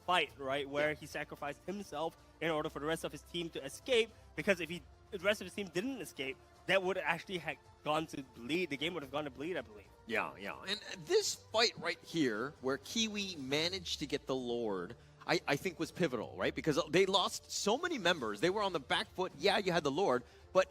fight, right, where he sacrificed himself in order for the rest of his team to escape, because if the rest of his team didn't escape, that would actually have gone to Bleed. The game would have gone to Bleed, I believe. Yeah. And this fight right here, where Kiwi managed to get the Lord, I think was pivotal, right? Because they lost so many members. They were on the back foot. Yeah, you had the Lord, but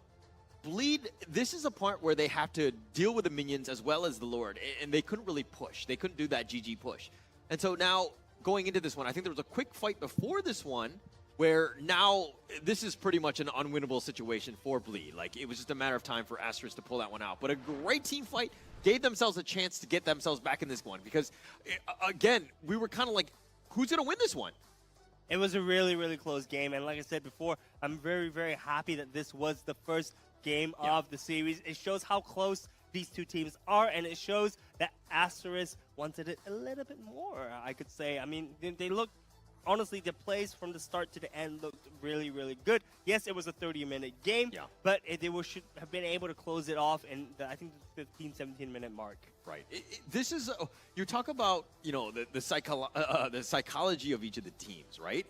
Bleed, this is a part where they have to deal with the minions as well as the Lord, and they couldn't really push. They couldn't do that GG push. And so now, going into this one, I think there was a quick fight before this one, where now this is pretty much an unwinnable situation for Bleed. Like, it was just a matter of time for Asterisk to pull that one out. But a great team fight, gave themselves a chance to get themselves back in this one. Because, again, we were kind of like, who's going to win this one? It was a really, really close game. And like I said before, I'm very, very happy that this was the first game of the series. It shows how close these two teams are, and it shows that Asterisk wanted it a little bit more, I could say. I mean, they look, honestly, the plays from the start to the end looked really, really good. Yes, it was a 30-minute game, but they should have been able to close it off in, I think, the 15, 17-minute mark. Right. This is, you talk about, you know, the psychology of each of the teams, right?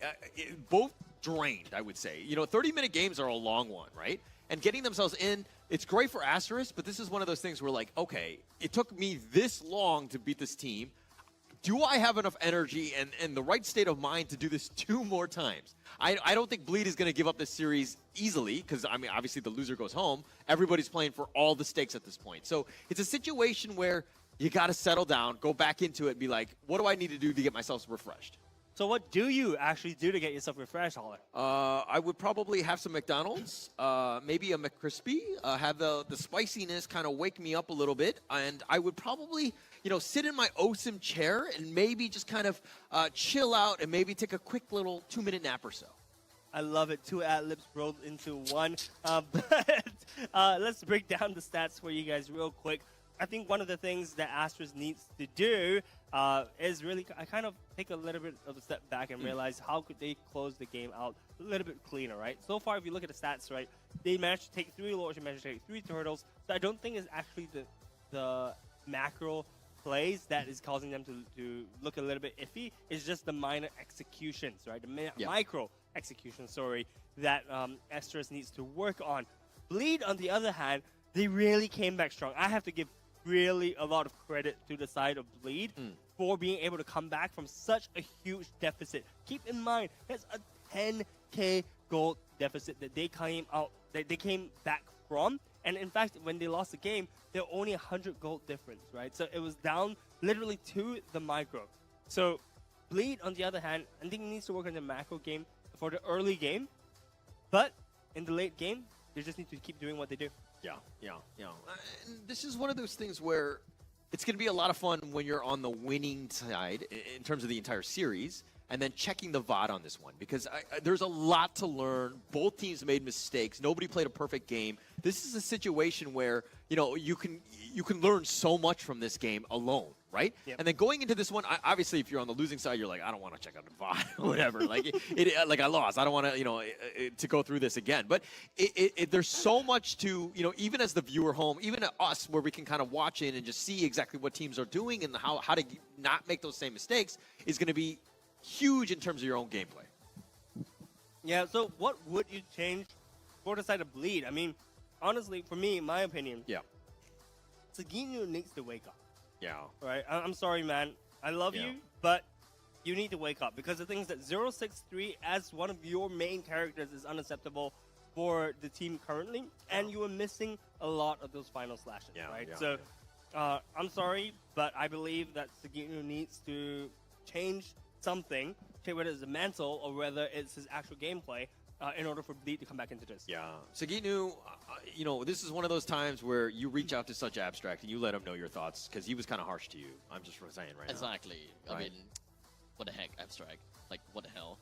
Both drained, I would say. You know, 30-minute games are a long one, right? And getting themselves in, it's great for Asterisk, but this is one of those things where, like, okay, it took me this long to beat this team. Do I have enough energy and the right state of mind to do this 2 more times? I don't think Bleed is going to give up this series easily because, I mean, obviously the loser goes home. Everybody's playing for all the stakes at this point. So it's a situation where you got to settle down, go back into it, and be like, what do I need to do to get myself refreshed? So what do you actually do to get yourself refreshed, Holler? I would probably have some McDonald's, maybe a McCrispy, have the spiciness kind of wake me up a little bit, and I would probably, sit in my awesome chair and maybe just kind of chill out and maybe take a quick little 2-minute nap or so. I love it. 2 ad-libs rolled into one. But let's break down the stats for you guys real quick. I think one of the things that Astros needs to do is really kind of take a little bit of a step back and realize how could they close the game out a little bit cleaner, right? So far, if you look at the stats, right, they managed to take 3 lords, they managed to take 3 turtles. So I don't think it's actually the macro plays that is causing them to look a little bit iffy. It's just the minor executions, right? The micro execution, that Astros needs to work on. Bleed, on the other hand, they really came back strong. I have to give really a lot of credit to the side of Bleed for being able to come back from such a huge deficit. Keep in mind, that's a 10k gold deficit that they came back from. And in fact, when they lost the game, they're only 100 gold difference, right? So it was down literally to the micro. So Bleed, on the other hand, I think he needs to work on the macro game for the early game. But in the late game, they just need to keep doing what they do. Yeah. And this is one of those things where it's going to be a lot of fun when you're on the winning side in terms of the entire series, and then checking the VOD on this one, because there's a lot to learn. Both teams made mistakes. Nobody played a perfect game. This is a situation where you can learn so much from this game alone, right? Yep. And then going into this one, obviously, if you're on the losing side, you're like, I don't want to check out the VOD or whatever. like I lost. I don't want to to go through this again. But there's so much to even as the viewer home, even at us, where we can kind of watch in and just see exactly what teams are doing and how to not make those same mistakes is going to be huge in terms of your own gameplay. Yeah, so what would you change for the side of Bleed? I mean, honestly, for me, in my opinion, Saginu needs to wake up. Yeah. Right? I'm sorry, man. I love you, but you need to wake up, because the things that 063 as one of your main characters is unacceptable for the team currently, and you are missing a lot of those final slashes, right? So I'm sorry, but I believe that Saginu needs to change something, whether it's a mantle or whether it's his actual gameplay, in order for Bleed to come back into this. Yeah. Saginu, this is one of those times where you reach out to such Abstract and you let him know your thoughts, because he was kind of harsh to you. I'm just saying right now. Exactly. Right. I mean, what the heck, Abstract? Like, what the hell?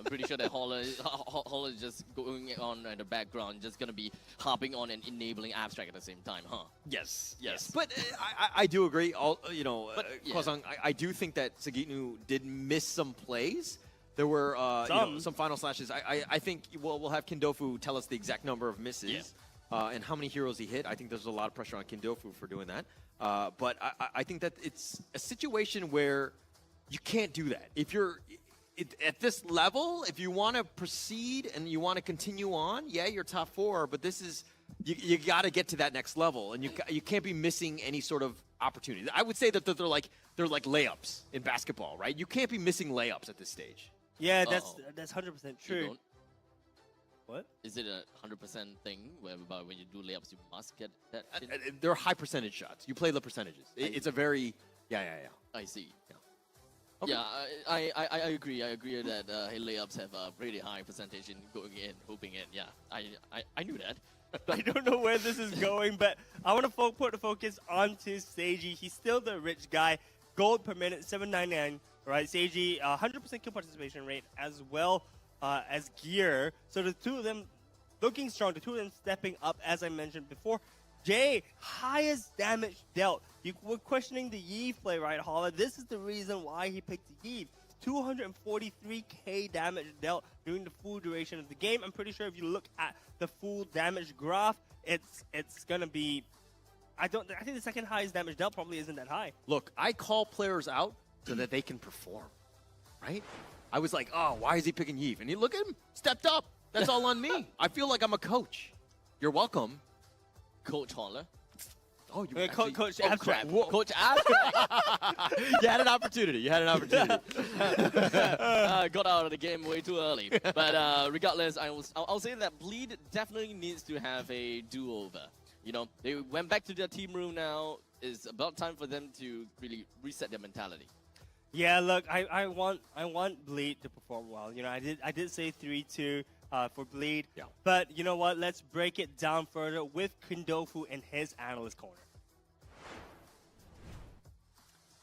I'm pretty sure that Holler is just going on in the background, just going to be hopping on and enabling Abstract at the same time, huh? Yes. But I do agree. Kwazang, I do think that Saginu did miss some plays. There were some final slashes. I think we'll have Kindofu tell us the exact number of misses and how many heroes he hit. I think there's a lot of pressure on Kindofu for doing that. But I think that it's a situation where you can't do that. If you're at this level, if you want to proceed and you want to continue on, you're top 4, but this is you got to get to that next level, and you can't be missing any sort of opportunity. I would say that they're like layups in basketball, right? You can't be missing layups at this stage. Yeah, that's 100% true. What? Is it a 100% thing whereby when you do layups, you must get that? They're high percentage shots. You play the percentages. It's a very I see. Okay. Yeah, I agree. I agree that layups have a pretty high percentage in going in, hooping in. Yeah, I knew that. I don't know where this is going, but I want to put the focus onto Seiji. He's still the rich guy. Gold per minute, 799. Right, Seiji, 100% kill participation rate, as well as gear. So the two of them looking strong, the two of them stepping up, as I mentioned before. Jay, highest damage dealt. You were questioning the Yi play, right, Holla? This is the reason why he picked Yi. 243k damage dealt during the full duration of the game. I'm pretty sure if you look at the full damage graph, it's gonna be. I think the second highest damage dealt probably isn't that high. Look, I call players out so that they can perform, right? I was like, oh, why is he picking Yeeve? And you look at him, stepped up. That's all on me. I feel like I'm a coach. You're welcome. Coach Holler. Oh, you actually, Coach Abstract. Coach Abstract. You had an opportunity. Got out of the game way too early. But regardless, I'll say that Bleed definitely needs to have a do-over. They went back to their team room now. It's about time for them to really reset their mentality. Yeah, look, I want Bleed to perform well. You know, I did say 3-2 for Bleed. Yeah. But you know what? Let's break it down further with Kundofu in his analyst corner.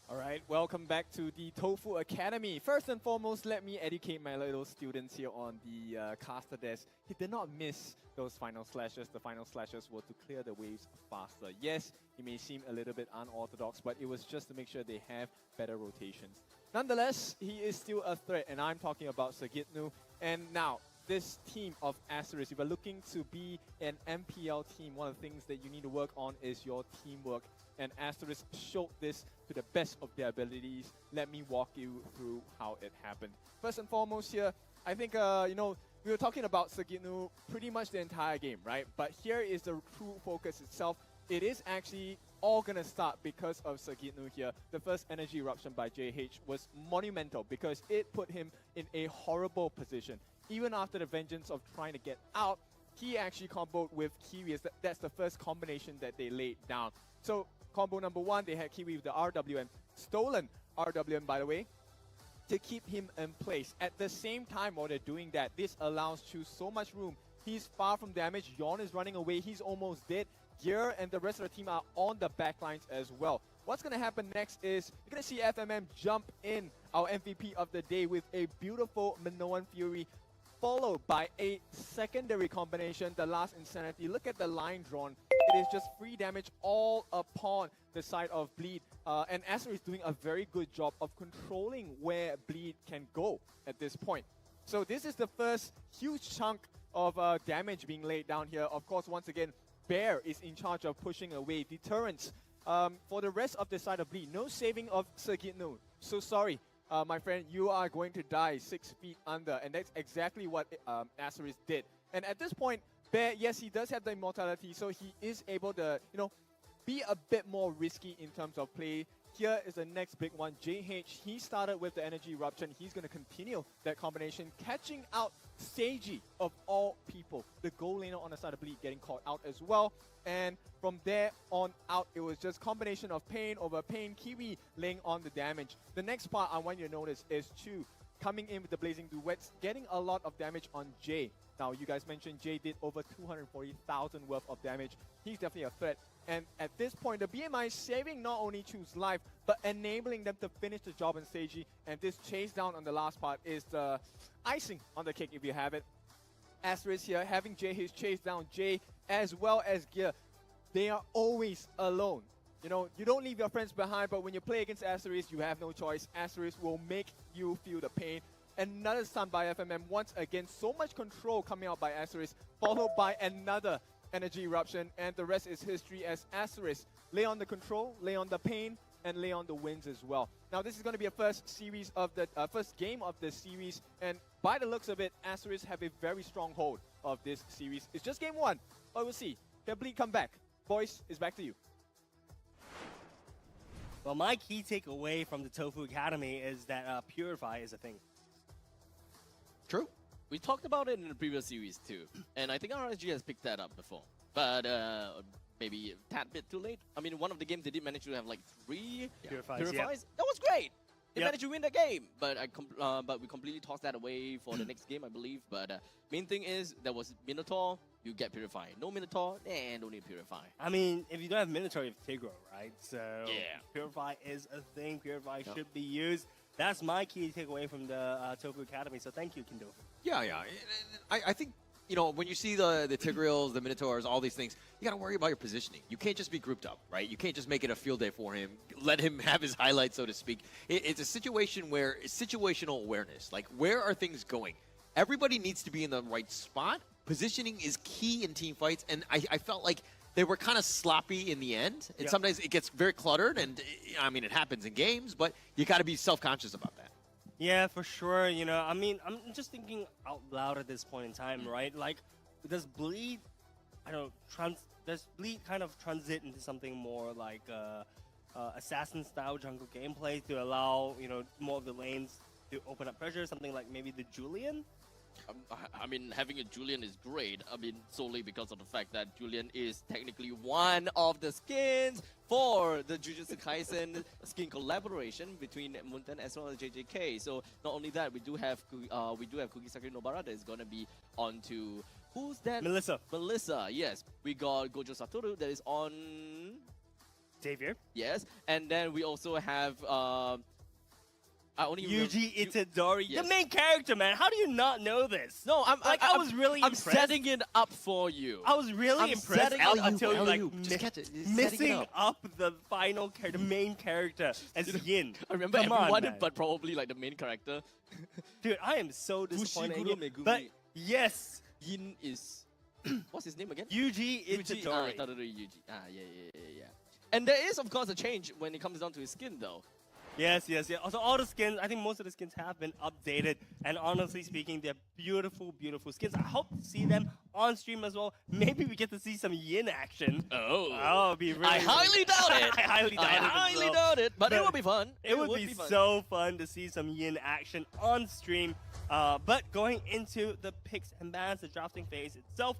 All right, welcome back to the Tofu Academy. First and foremost, let me educate my little students here on the caster desk. He did not miss those final slashes. The final slashes were to clear the waves faster. Yes, it may seem a little bit unorthodox, but it was just to make sure they have better rotations. Nonetheless, he is still a threat, and I'm talking about Sagitnu. And now, this team of Asterisk, if you're looking to be an MPL team, one of the things that you need to work on is your teamwork. And Asterisk showed this to the best of their abilities. Let me walk you through how it happened. First and foremost here, I think, you know, we were talking about Sagitnu pretty much the entire game, right? But here is the true focus itself. It is actually all going to start because of Sagitnu here. The first energy eruption by JH was monumental because it put him in a horrible position. Even after the vengeance of trying to get out, he actually comboed with Kiwi. That's the first combination that they laid down. So combo number one, they had Kiwi with the RWM, stolen RWM by the way, to keep him in place. At the same time while they're doing that, this allows Chu so much room. He's far from damage, Yon is running away, he's almost dead. Gear and the rest of the team are on the backlines as well. What's going to happen next is you're going to see FMM jump in, our MVP of the day, with a beautiful Minoan Fury, followed by a secondary combination, the last Insanity. Look at the line drawn. It is just free damage all upon the side of Bleed. And Acer is doing a very good job of controlling where Bleed can go at this point. So this is the first huge chunk of damage being laid down here. Of course, once again, Bear is in charge of pushing away deterrence. For the rest of the side of Bleed, no saving of Sagitnu. So sorry, my friend, you are going to die 6 feet under. And that's exactly what Acerus did. And at this point, Bear, yes, he does have the immortality, so he is able to, you know, be a bit more risky in terms of play. Here is the next big one. JH, he started with the energy eruption. He's going to continue that combination, catching out Seiji of all people. The goal laner on the side of Bleed getting caught out as well. And from there on out, it was just combination of Pain over Pain, Kiwi laying on the damage. The next part I want you to notice is Chu coming in with the Blazing Duets, getting a lot of damage on Jay. Now, you guys mentioned Jay did over 240,000 worth of damage. He's definitely a threat. And at this point, the BMI is saving not only Chu's life, but enabling them to finish the job in Seiji. And this chase down on the last part is the icing on the cake, if you have it. Asterisk here, having Jay his chase down Jay as well as Gear. They are always alone. You know, you don't leave your friends behind, but when you play against Asterisk, you have no choice. Asterisk will make you feel the pain. Another stun by FMM. Once again, so much control coming out by Asterisk, followed by another energy eruption, and the rest is history as Asterisk lay on the control, lay on the pain, and lay on the wins as well. Now, this is going to be a first game of the series, and by the looks of it, Asterisk have a very strong hold of this series. It's just game one, but we'll see. Can Bleed come back? Boys, it's back to you. Well, my key takeaway from the Tofu Academy is that Purify is a thing. True. We talked about it in the previous series too, and I think RSG has picked that up before, but maybe a tad bit too late. I mean, one of the games they did manage to have like 3 Purifies. Purifies. Yep. That was great. They Yep. managed to win the game, but but we completely tossed that away for the next game, I believe. But main thing is there was Minotaur, you get Purify. No Minotaur, no need Purify. I mean, if you don't have Minotaur, you have Tigro, right? So Yeah. Purify is a thing. Purify should be used. That's my key takeaway from the Tofu Academy. So thank you, Kendo. Yeah. I think, you know, when you see the Tigreals, the Minotaurs, all these things, you got to worry about your positioning. You can't just be grouped up, right? You can't just make it a field day for him, let him have his highlights, so to speak. It's a situation where it's situational awareness. Like, where are things going? Everybody needs to be in the right spot. Positioning is key in team fights, and I felt like they were kind of sloppy in the end. And sometimes it gets very cluttered, and I mean, it happens in games, but you got to be self-conscious about that. Yeah, for sure. You know, I mean, I'm just thinking out loud at this point in time, right? Like, does Bleed, does Bleed kind of transit into something more like assassin-style jungle gameplay to allow, you know, more of the lanes to open up pressure? Something like maybe the Julian? I mean, having a Julian is great. I mean, solely because of the fact that Julian is technically one of the skins for the Jujutsu Kaisen skin collaboration between Munten as well as JJK. So not only that, we do have Kugisaki Nobara that is gonna be on to who's that? Melissa. Melissa, yes. We got Gojo Satoru that is on Xavier. Yes, and then we also have I only Yuji Itadori, yes. the main character, man. How do you not know this? No, I was really impressed. I'm setting it up for you. I was really impressed until you like just catch it. missing up the final character, the main character as Yin. I remember Come on, everyone, man. but probably like the main character. Dude, I am so disappointed. in Fushiguro you. Megumi. But yes, Yin is what's his name again? Yuji Itadori. Yuji. Yeah. And there is of course a change when it comes down to his skin though. Yes. Also, all the skins, I think most of the skins have been updated. And honestly speaking, they're beautiful, beautiful skins. I hope to see them on stream as well. Maybe we get to see some Yin action. Oh, it'd be really I highly doubt it. I highly doubt it. But it would be fun. It would be so fun to see some Yin action on stream. But going into the picks and bans, the drafting phase itself,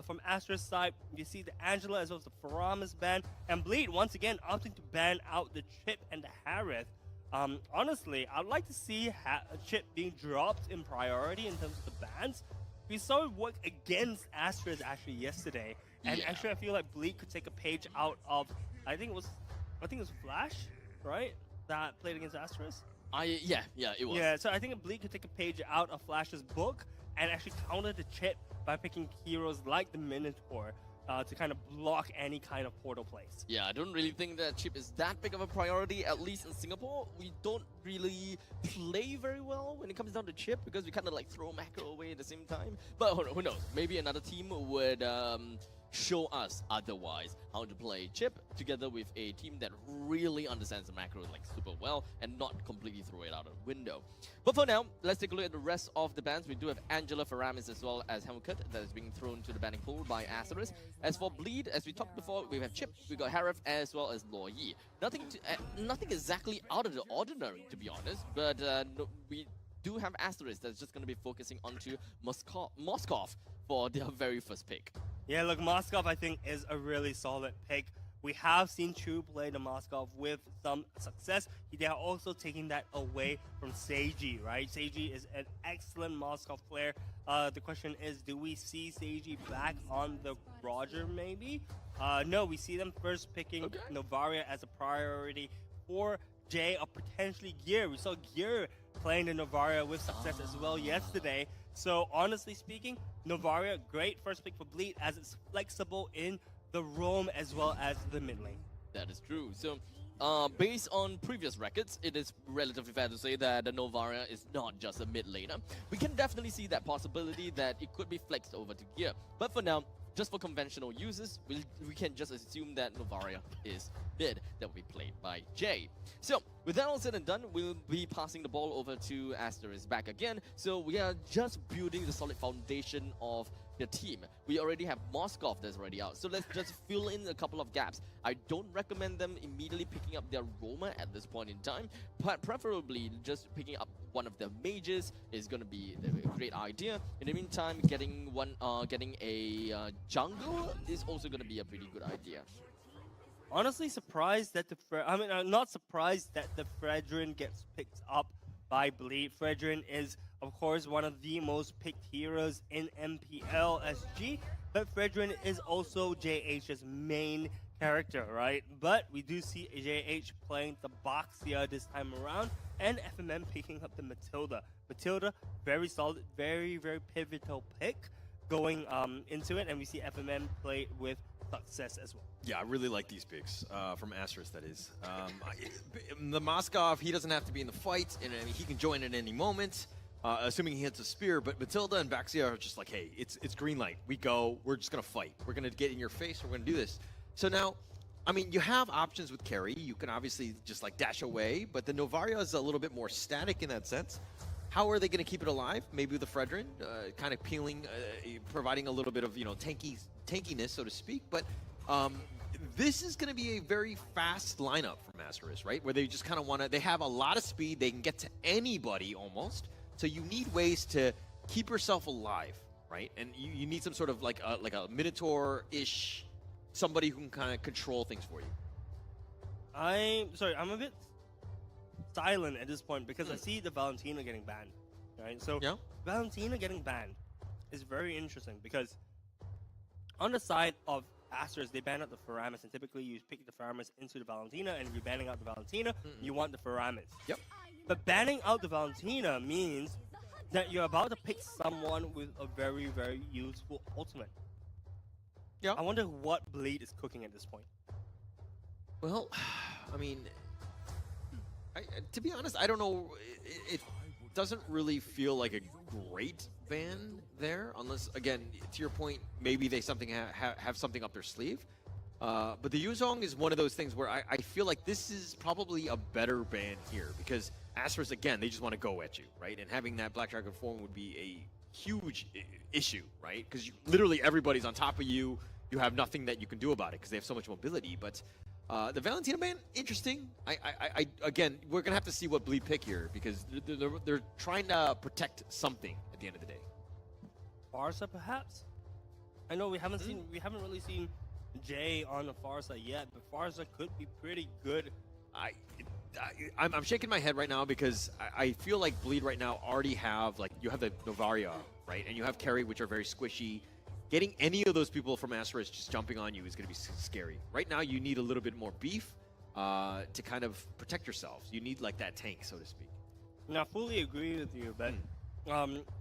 from Astra's side, you see the Angela as well as the Faramis ban, and Bleed once again opting to ban out the Chip and the Harith. Honestly, I'd like to see Chip being dropped in priority in terms of the bans. We saw it work against Astra's actually yesterday, and actually I feel like Bleed could take a page out of I think it was Flash, right? That played against Astra's. Yeah, it was. Yeah, so I think Bleed could take a page out of Flash's book and actually counter the Chip by picking heroes like the Minotaur to kind of block any kind of portal plays. Yeah, I don't really think that Chip is that big of a priority, at least in Singapore. We don't really play very well when it comes down to Chip because we kind of like throw macro away at the same time. But who knows? Maybe another team would show us otherwise how to play Chip together with a team that really understands the macro like super well and not completely throw it out of the window. But for now, let's take a look at the rest of the bans. We do have Angela Faramis as well as Helmut that is being thrown to the banning pool by Asterisk. As for Bleed, as we talked before, we have Chip, we got Harith as well as Luo Yi. Nothing exactly out of the ordinary, to be honest, but we do have Asterisk that's just going to be focusing onto Moskov for their very first pick. Yeah, look, Moskov I think is a really solid pick. We have seen Chu play the Moskov with some success. They are also taking that away from Seiji, right? Seiji is an excellent Moskov player. The question is, do we see Seiji back on the Roger maybe? No, we see them first picking Novaria as a priority for Jay or potentially Gear. We saw Gear playing the Novaria with success as well yesterday. So honestly speaking, Novaria, great first pick for Bleed as it's flexible in the roam as well as the mid lane. That is true. So based on previous records, it is relatively fair to say that the Novaria is not just a mid laner. We can definitely see that possibility that it could be flexed over to Gear. But for now, just for conventional users, we can just assume that Novaria is mid that will be played by Jay. So with that all said and done, we'll be passing the ball over to Asterisk back again. So we are just building the solid foundation of the team. We already have Moskov that's already out. So let's just fill in a couple of gaps. I don't recommend them immediately picking up their Roma at this point in time, but preferably just picking up one of the mages is going to be a great idea. In the meantime, getting a jungle is also going to be a pretty good idea. Honestly, surprised that I'm not surprised that the Fredrin gets picked up by Bleed. Fredrin is, of course, one of the most picked heroes in MPL SG, but Fredrin is also JH's main character, right? But we do see JH playing the Boxia this time around, and FMM picking up the Matilda. Matilda, very solid, very, very pivotal pick going into it, and we see FMM play with success as well. Yeah, I really like these picks from Asterisk, that is. The Moskov, he doesn't have to be in the fight, and I mean, he can join at any moment, assuming he hits a spear. But Matilda and Baxia are just like, hey, it's green light. We go. We're just going to fight. We're going to get in your face. We're going to do this. So now, I mean, you have options with carry. You can obviously just like dash away, but the Novaria is a little bit more static in that sense. How are they going to keep it alive? Maybe with the Fredrin, kind of peeling, providing a little bit of, tankiness, so to speak. But this is going to be a very fast lineup from Asterisk, right? Where they just kind of want to, they have a lot of speed. They can get to anybody almost. So you need ways to keep yourself alive, right? And you need some sort of like a Minotaur-ish, somebody who can kind of control things for you. I'm a bit silent at this point because I see the Valentina getting banned, right? So Valentina getting banned is very interesting because on the side of Astros, they ban out the Faramis, and typically you pick the Faramis into the Valentina, and if you're banning out the Valentina, you want the Faramis. Yep. But banning out the Valentina means that you're about to pick someone with a very, very useful ultimate. Yeah. I wonder what Bleed is cooking at this point. Well, I mean, to be honest, I don't know. It doesn't really feel like a great ban there, unless, again, to your point, maybe they have something up their sleeve. But the Yuzong is one of those things where I feel like this is probably a better ban here because Astros, again, they just want to go at you, right? And having that Black Dragon form would be a huge issue, right? Because literally everybody's on top of you. You have nothing that you can do about it because they have so much mobility. But the Valentina ban, interesting. Again, we're gonna have to see what Bleed pick here because they're trying to protect something at the end of the day. Farsa, perhaps. I know we haven't really seen Jay on the Farsa yet, but Farsa could be pretty good. I'm shaking my head right now because I feel like Bleed right now already have, like, you have the Novaria, right? And you have Carry, which are very squishy. Getting any of those people from Asteroids just jumping on you is going to be scary. Right now, you need a little bit more beef to kind of protect yourselves. You need, like, that tank, so to speak. Now, I fully agree with you, but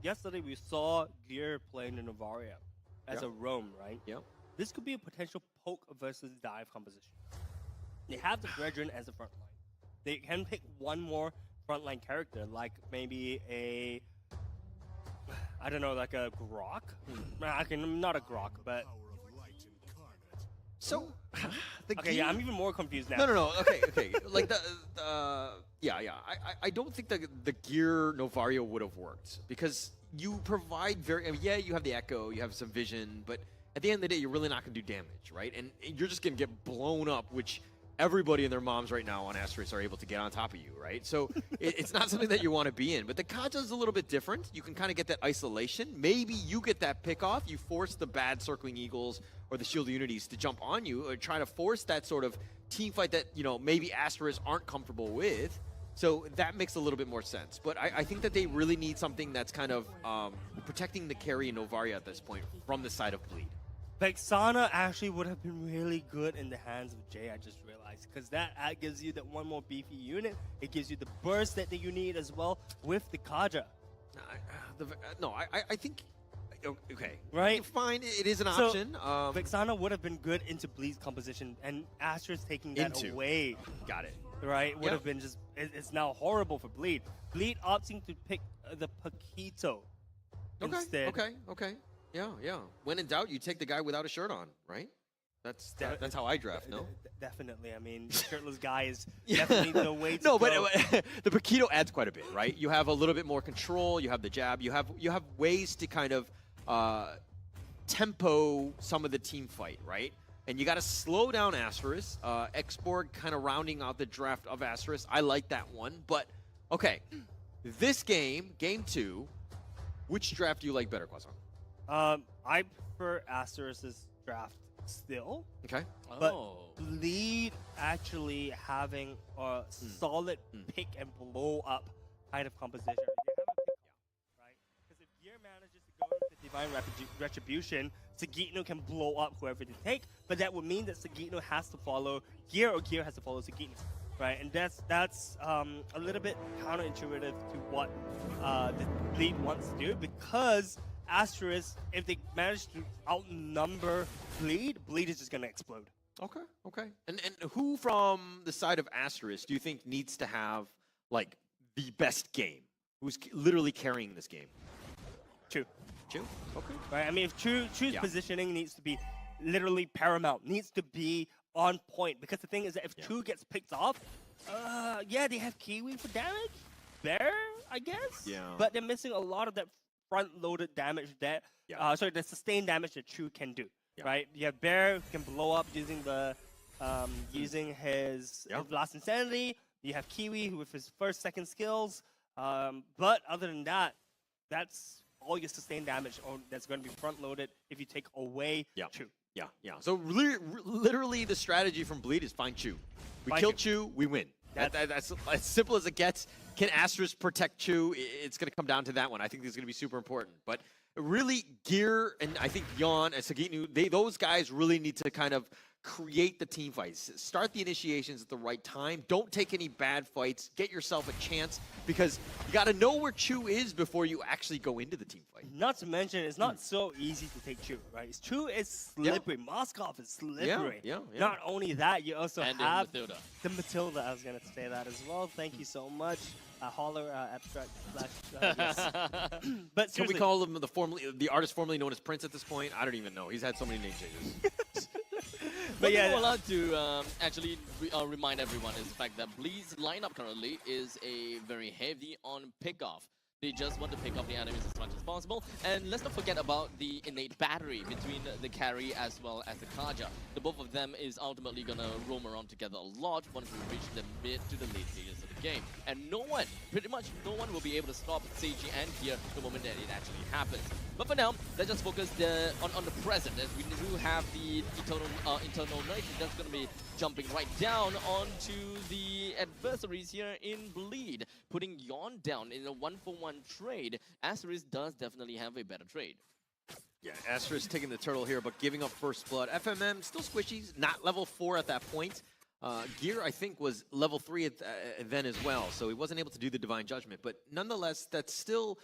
yesterday we saw Gear playing the Novaria as a roam, right? Yeah. This could be a potential poke versus dive composition. They have the Brethren as a front line. They can pick one more frontline character, like maybe a, I don't know, like a Grok? Not a Grok, but... So, I'm even more confused now. No. Okay. Like I don't think the Gear Novario would have worked because you provide you have the Echo, you have some vision, but at the end of the day, you're really not going to do damage, right? And you're just going to get blown up, which everybody and their moms right now on Asteroids are able to get on top of you, right? So it's not something that you want to be in. But the Kaja is a little bit different. You can kind of get that isolation. Maybe you get that pick off. You force the bad Circling Eagles or the Shield Unities to jump on you or try to force that sort of team fight that, maybe Asteroids aren't comfortable with. So that makes a little bit more sense. But I think that they really need something that's kind of protecting the carry and Novaria at this point from the side of Bleed. Vexana actually would have been really good in the hands of Jay, I just realized. Because that gives you that one more beefy unit. It gives you the burst that you need as well with the Kaja. I think... Okay. Right? Fine, it is an option. Vexana would have been good into Bleed's composition, and Astra's taking that away. Got it. Right? Would have been just... It's now horrible for Bleed. Bleed opting to pick the Paquito instead. Okay. Yeah. When in doubt, you take the guy without a shirt on, right? That's how I draft, no? Definitely. I mean, the shirtless guy is definitely the way to go. But the Paquito adds quite a bit, right? You have a little bit more control. You have the jab. You have ways to kind of tempo some of the team fight, right? And you got to slow down Asteris. Xborg kind of rounding out the draft of Asteris. I like that one. But, okay, this game 2, which draft do you like better, Kwazon? I prefer Asteris's draft still. Okay. But Bleed actually having a solid pick and blow up kind of composition. They have a pick right? Because if Gear manages to go into Divine Retribution, Sagitno can blow up whoever they take, but that would mean that Sagitno has to follow Gear or Gear has to follow Sagitno. Right, and that's a little bit counterintuitive to what the Bleed wants to do because Asteris, if they manage to outnumber Bleed is just going to explode. Okay. And who from the side of Asteris do you think needs to have, like, the best game? Who's literally carrying this game? Chu. Okay. Right, I mean, if Chu's positioning needs to be literally paramount, needs to be on point, because the thing is that if Chu gets picked off, they have Kiwi for damage. Bear, I guess? Yeah. But they're missing a lot of that front-loaded damage that, the sustained damage that Chu can do, right? You have Bear who can blow up using the, using his Last Insanity. You have Kiwi who with his first, second skills. But other than that, that's all your sustained damage that's going to be front loaded if you take away Chu. Yeah. So literally, the strategy from Bleed is find Chu. We kill Chu, we win. That's as simple as it gets. Can Asterisk protect Chu? It's going to come down to that one. I think this is going to be super important. But really, Gear and I think Yon and Sagitnu, those guys really need to kind of create the team fights. Start the initiations at the right time. Don't take any bad fights. Get yourself a chance because you got to know where Chu is before you actually go into the team fight. Not to mention, it's not so easy to take Chu, right? Chu is slippery. Moskov is slippery. Yeah. Not only that, you also have Matilda. The Matilda. I was going to say that as well. Thank you so much. Holler abstract slash yes. But can we call him the artist formerly known as Prince at this point? I don't even know. He's had so many name changes. But yeah, we're allowed to actually remind everyone is the fact that Bleed's lineup currently is a very heavy on pickoff. They just want to pick off the enemies as much as possible. And let's not forget about the innate battery between the carry as well as the Kaja. The both of them is ultimately going to roam around together a lot once we reach the mid to the late stages of the game. And no one, pretty much no one will be able to stop Seiji and Gear the moment that it actually happens. But for now, let's just focus on the present, as we do have the internal knight that's going to be jumping right down onto the adversaries here in Bleed, putting Yon down in a 1-for-1 trade. Asterisk does definitely have a better trade. Yeah, Asterisk taking the turtle here, but giving up first blood. FMM still squishy, not level 4 at that point. Gear, I think, was level 3 then as well, so he wasn't able to do the Divine Judgment. But nonetheless, that's still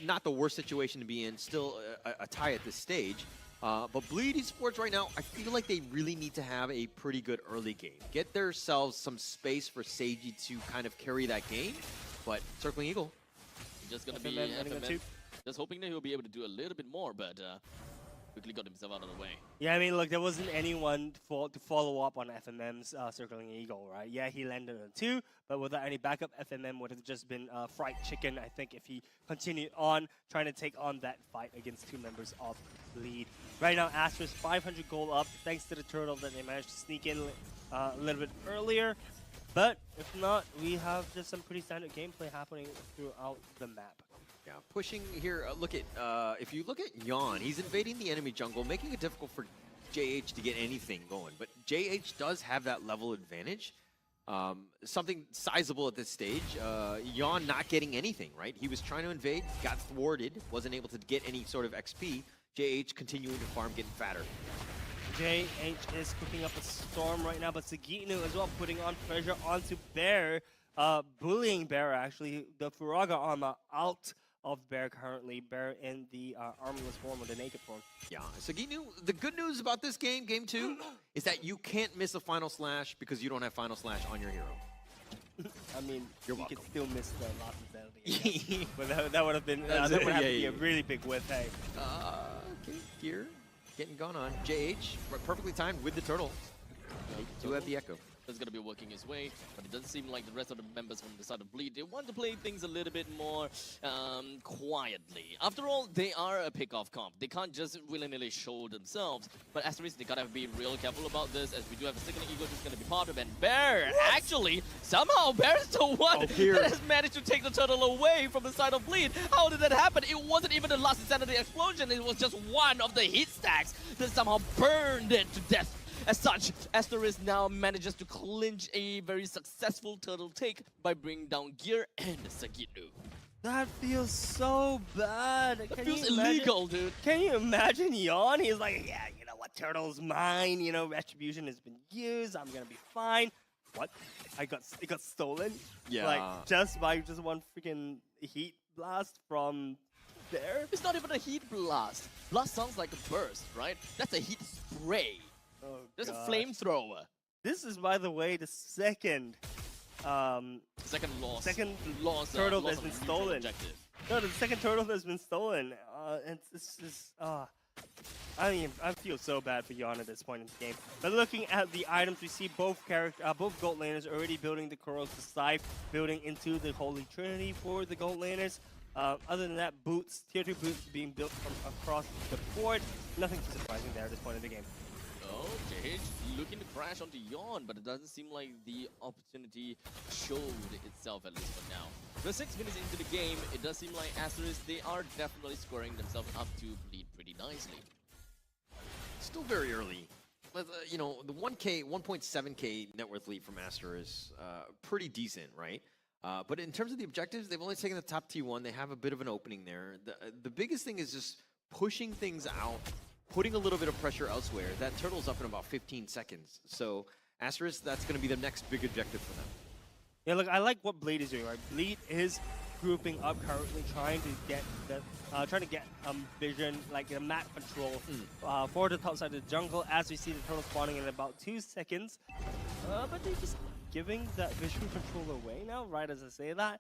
not the worst situation to be in, still a tie at this stage. But Bleed Esports right now, I feel like they really need to have a pretty good early game. Get themselves some space for Seiji to kind of carry that game. But Circling Eagle. Just going to be FMM. Just hoping that he'll be able to do a little bit more, but quickly got himself out of the way. Yeah, I mean, look, there wasn't anyone to follow up on FMM's Circling Eagle, right? Yeah, he landed on 2, but without any backup, FMM would have just been fried chicken, I think, if he continued on trying to take on that fight against 2 members of Bleed. Right now, Asterisk 500 gold up, thanks to the turtle that they managed to sneak in a little bit earlier. But if not, we have just some pretty standard gameplay happening throughout the map. Yeah, pushing here, look at, if you look at Yon, he's invading the enemy jungle, making it difficult for JH to get anything going. But JH does have that level advantage. Something sizable at this stage. Yon not getting anything, right? He was trying to invade, got thwarted, wasn't able to get any sort of XP. JH continuing to farm, getting fatter. JH is cooking up a storm right now, but Sagitnu as well putting on pressure onto Bear, bullying Bear actually. The Furaga armor out of Bear currently. Bear in the armorless form or the naked form. Yeah, Sagitnu, the good news about this game, game 2, is that you can't miss a Final Slash because you don't have Final Slash on your hero. I mean, you could still miss the last insanity. But that would have been that would have to be a really big whiff, hey. Okay, Gear getting gone on. JH, perfectly timed with the turtle. Do have the echo. That's going to be working his way, but it doesn't seem like the rest of the members from the side of Bleed, they want to play things a little bit more quietly. After all, they are a pick-off comp. They can't just willy-nilly show themselves, but Asterisk, they gotta be real careful about this, as we do have a second ego that's going to be part of it. And Bear, actually, somehow Bear is the one that has managed to take the turtle away from the side of Bleed. How did that happen? It wasn't even the last insanity explosion, it was just one of the hit stacks that somehow burned it to death. As such, Asterisk now manages to clinch a very successful turtle take by bringing down Gear and Sagitnu. That feels so bad. That feels illegal, dude. Can you imagine Yon? He's like, yeah, you know what, turtle's mine. You know, retribution has been used. I'm gonna be fine. What? It got stolen? Yeah. Like just by one freaking heat blast from there? It's not even a heat blast. Blast sounds like a burst, right? That's a heat spray. Oh, there's a flamethrower. This is, by the way, the second loss turtle loss that's been stolen. Objective. No, the second turtle that's been stolen. And this is I mean, I feel so bad for Yon at this point in the game. But looking at the items, we see both gold laners already building the Corrosive Scythe, building into the Holy Trinity for the gold laners. Other than that, boots, tier 2 boots being built from across the board. Nothing too surprising there at this point in the game. Oh, JH looking to crash onto Yawn, but it doesn't seem like the opportunity showed itself, at least for now. We're 6 minutes into the game. It does seem like Asterisk, they are definitely scoring themselves up to bleed pretty nicely. Still very early. But, you know, the 1.7K net worth lead from Aster is pretty decent, right? But in terms of the objectives, they've only taken the top T1. They have a bit of an opening there. The biggest thing is just pushing things out, putting a little bit of pressure elsewhere. That turtle's up in about 15 seconds. So Asterisk, that's going to be the next big objective for them. Yeah, look, I like what Bleed is doing, right? Bleed is grouping up currently, trying to get vision, like the map control for the top side of the jungle, as we see the turtle spawning in about 2 seconds. But they're just giving that vision control away now, right as I say that.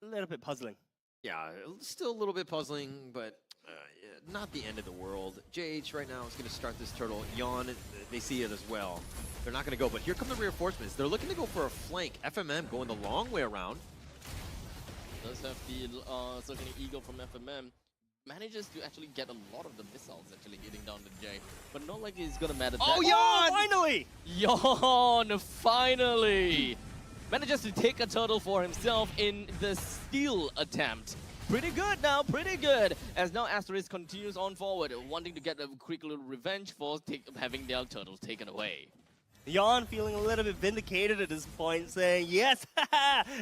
A little bit puzzling. Yeah, still a little bit puzzling, but not the end of the world. JH right now is going to start this turtle. Yawn, they see it as well. They're not going to go, but here come the reinforcements. They're looking to go for a flank. FMM going the long way around. Does have the certainly Eagle from FMM. Manages to actually get a lot of the missiles actually hitting down the J, but not like it's gonna matter. Oh, Yawn! Finally! Yawn, finally! Manages to take a turtle for himself in the steal attempt. Pretty good now, pretty good. As now Asterisk continues on forward, wanting to get a quick little revenge for having their turtles taken away. Yawn feeling a little bit vindicated at this point, saying, yes,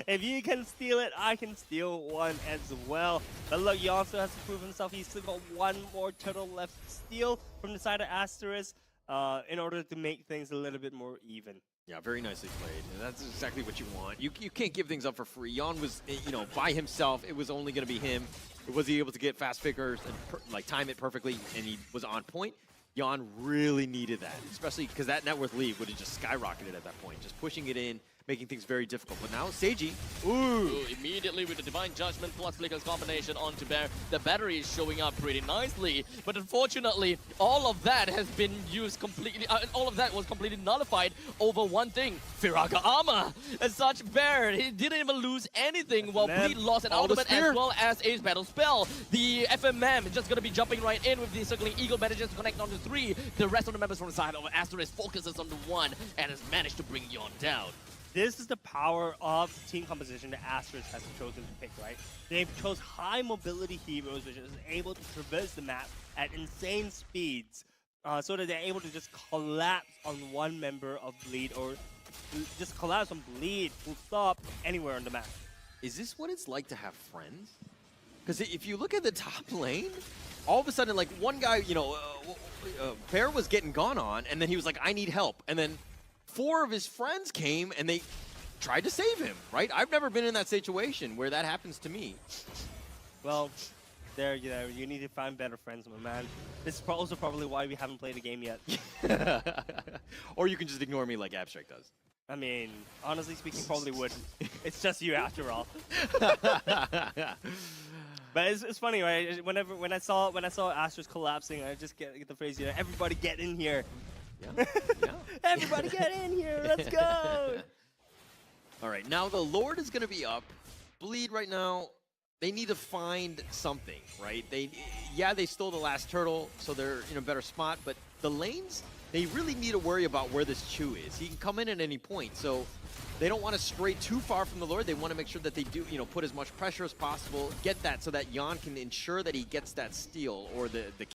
if you can steal it, I can steal one as well. But look, Yawn still has to prove himself. He's still got one more turtle left to steal from the side of Asterisk in order to make things a little bit more even. Yeah, very nicely played. And that's exactly what you want. You can't give things up for free. Yawn was, you know, by himself. It was only going to be him. Was he able to get fast figures and time it perfectly, and he was on point? Yawn really needed that, especially because that net worth lead would have just skyrocketed at that point, just pushing it in, making things very difficult. But now Seiji, Immediately with the Divine Judgment plus Flicker's combination onto Bear, the battery is showing up pretty nicely. But unfortunately, all of that has been used completely, all of that was completely nullified over one thing, Firaga armor. As such, Bear, he didn't even lose anything while Bleed lost an ultimate as well as Ace Battle Spell. The FMM is just going to be jumping right in with the Circling Eagle, manages to connect onto 3. The rest of the members from the side of Asterisk focuses on the 1 and has managed to bring Yawn down. This is the power of the team composition that Asterisk has chosen to pick, right? They've chose high mobility heroes, which is able to traverse the map at insane speeds, so that they're able to just collapse on one member of Bleed, or just collapse on Bleed, full stop, anywhere on the map. is this what it's like to have friends? Because if you look at the top lane, all of a sudden, like, one guy, you know, Bear was getting gone on, and then he was like, I need help. And then 4 of his friends came, and they tried to save him, right? I've never been in that situation where that happens to me. Well, there, you know, you need to find better friends, my man. This is also probably why we haven't played a game yet. Or you can just ignore me like Abstract does. I mean, honestly speaking, probably wouldn't. It's just you after all. But it's funny, right? When I saw Asterisk collapsing, I just get the phrase, you know, everybody get in here. Yeah. Everybody get in here, let's go! All right, now the Lord is going to be up. Bleed right now, they need to find something, right? They stole the last turtle, so they're in a better spot, but the lanes, they really need to worry about where this Chu is. He can come in at any point, so they don't want to stray too far from the Lord. They want to make sure that they do, you know, put as much pressure as possible, get that so that Yawn can ensure that he gets that steal or the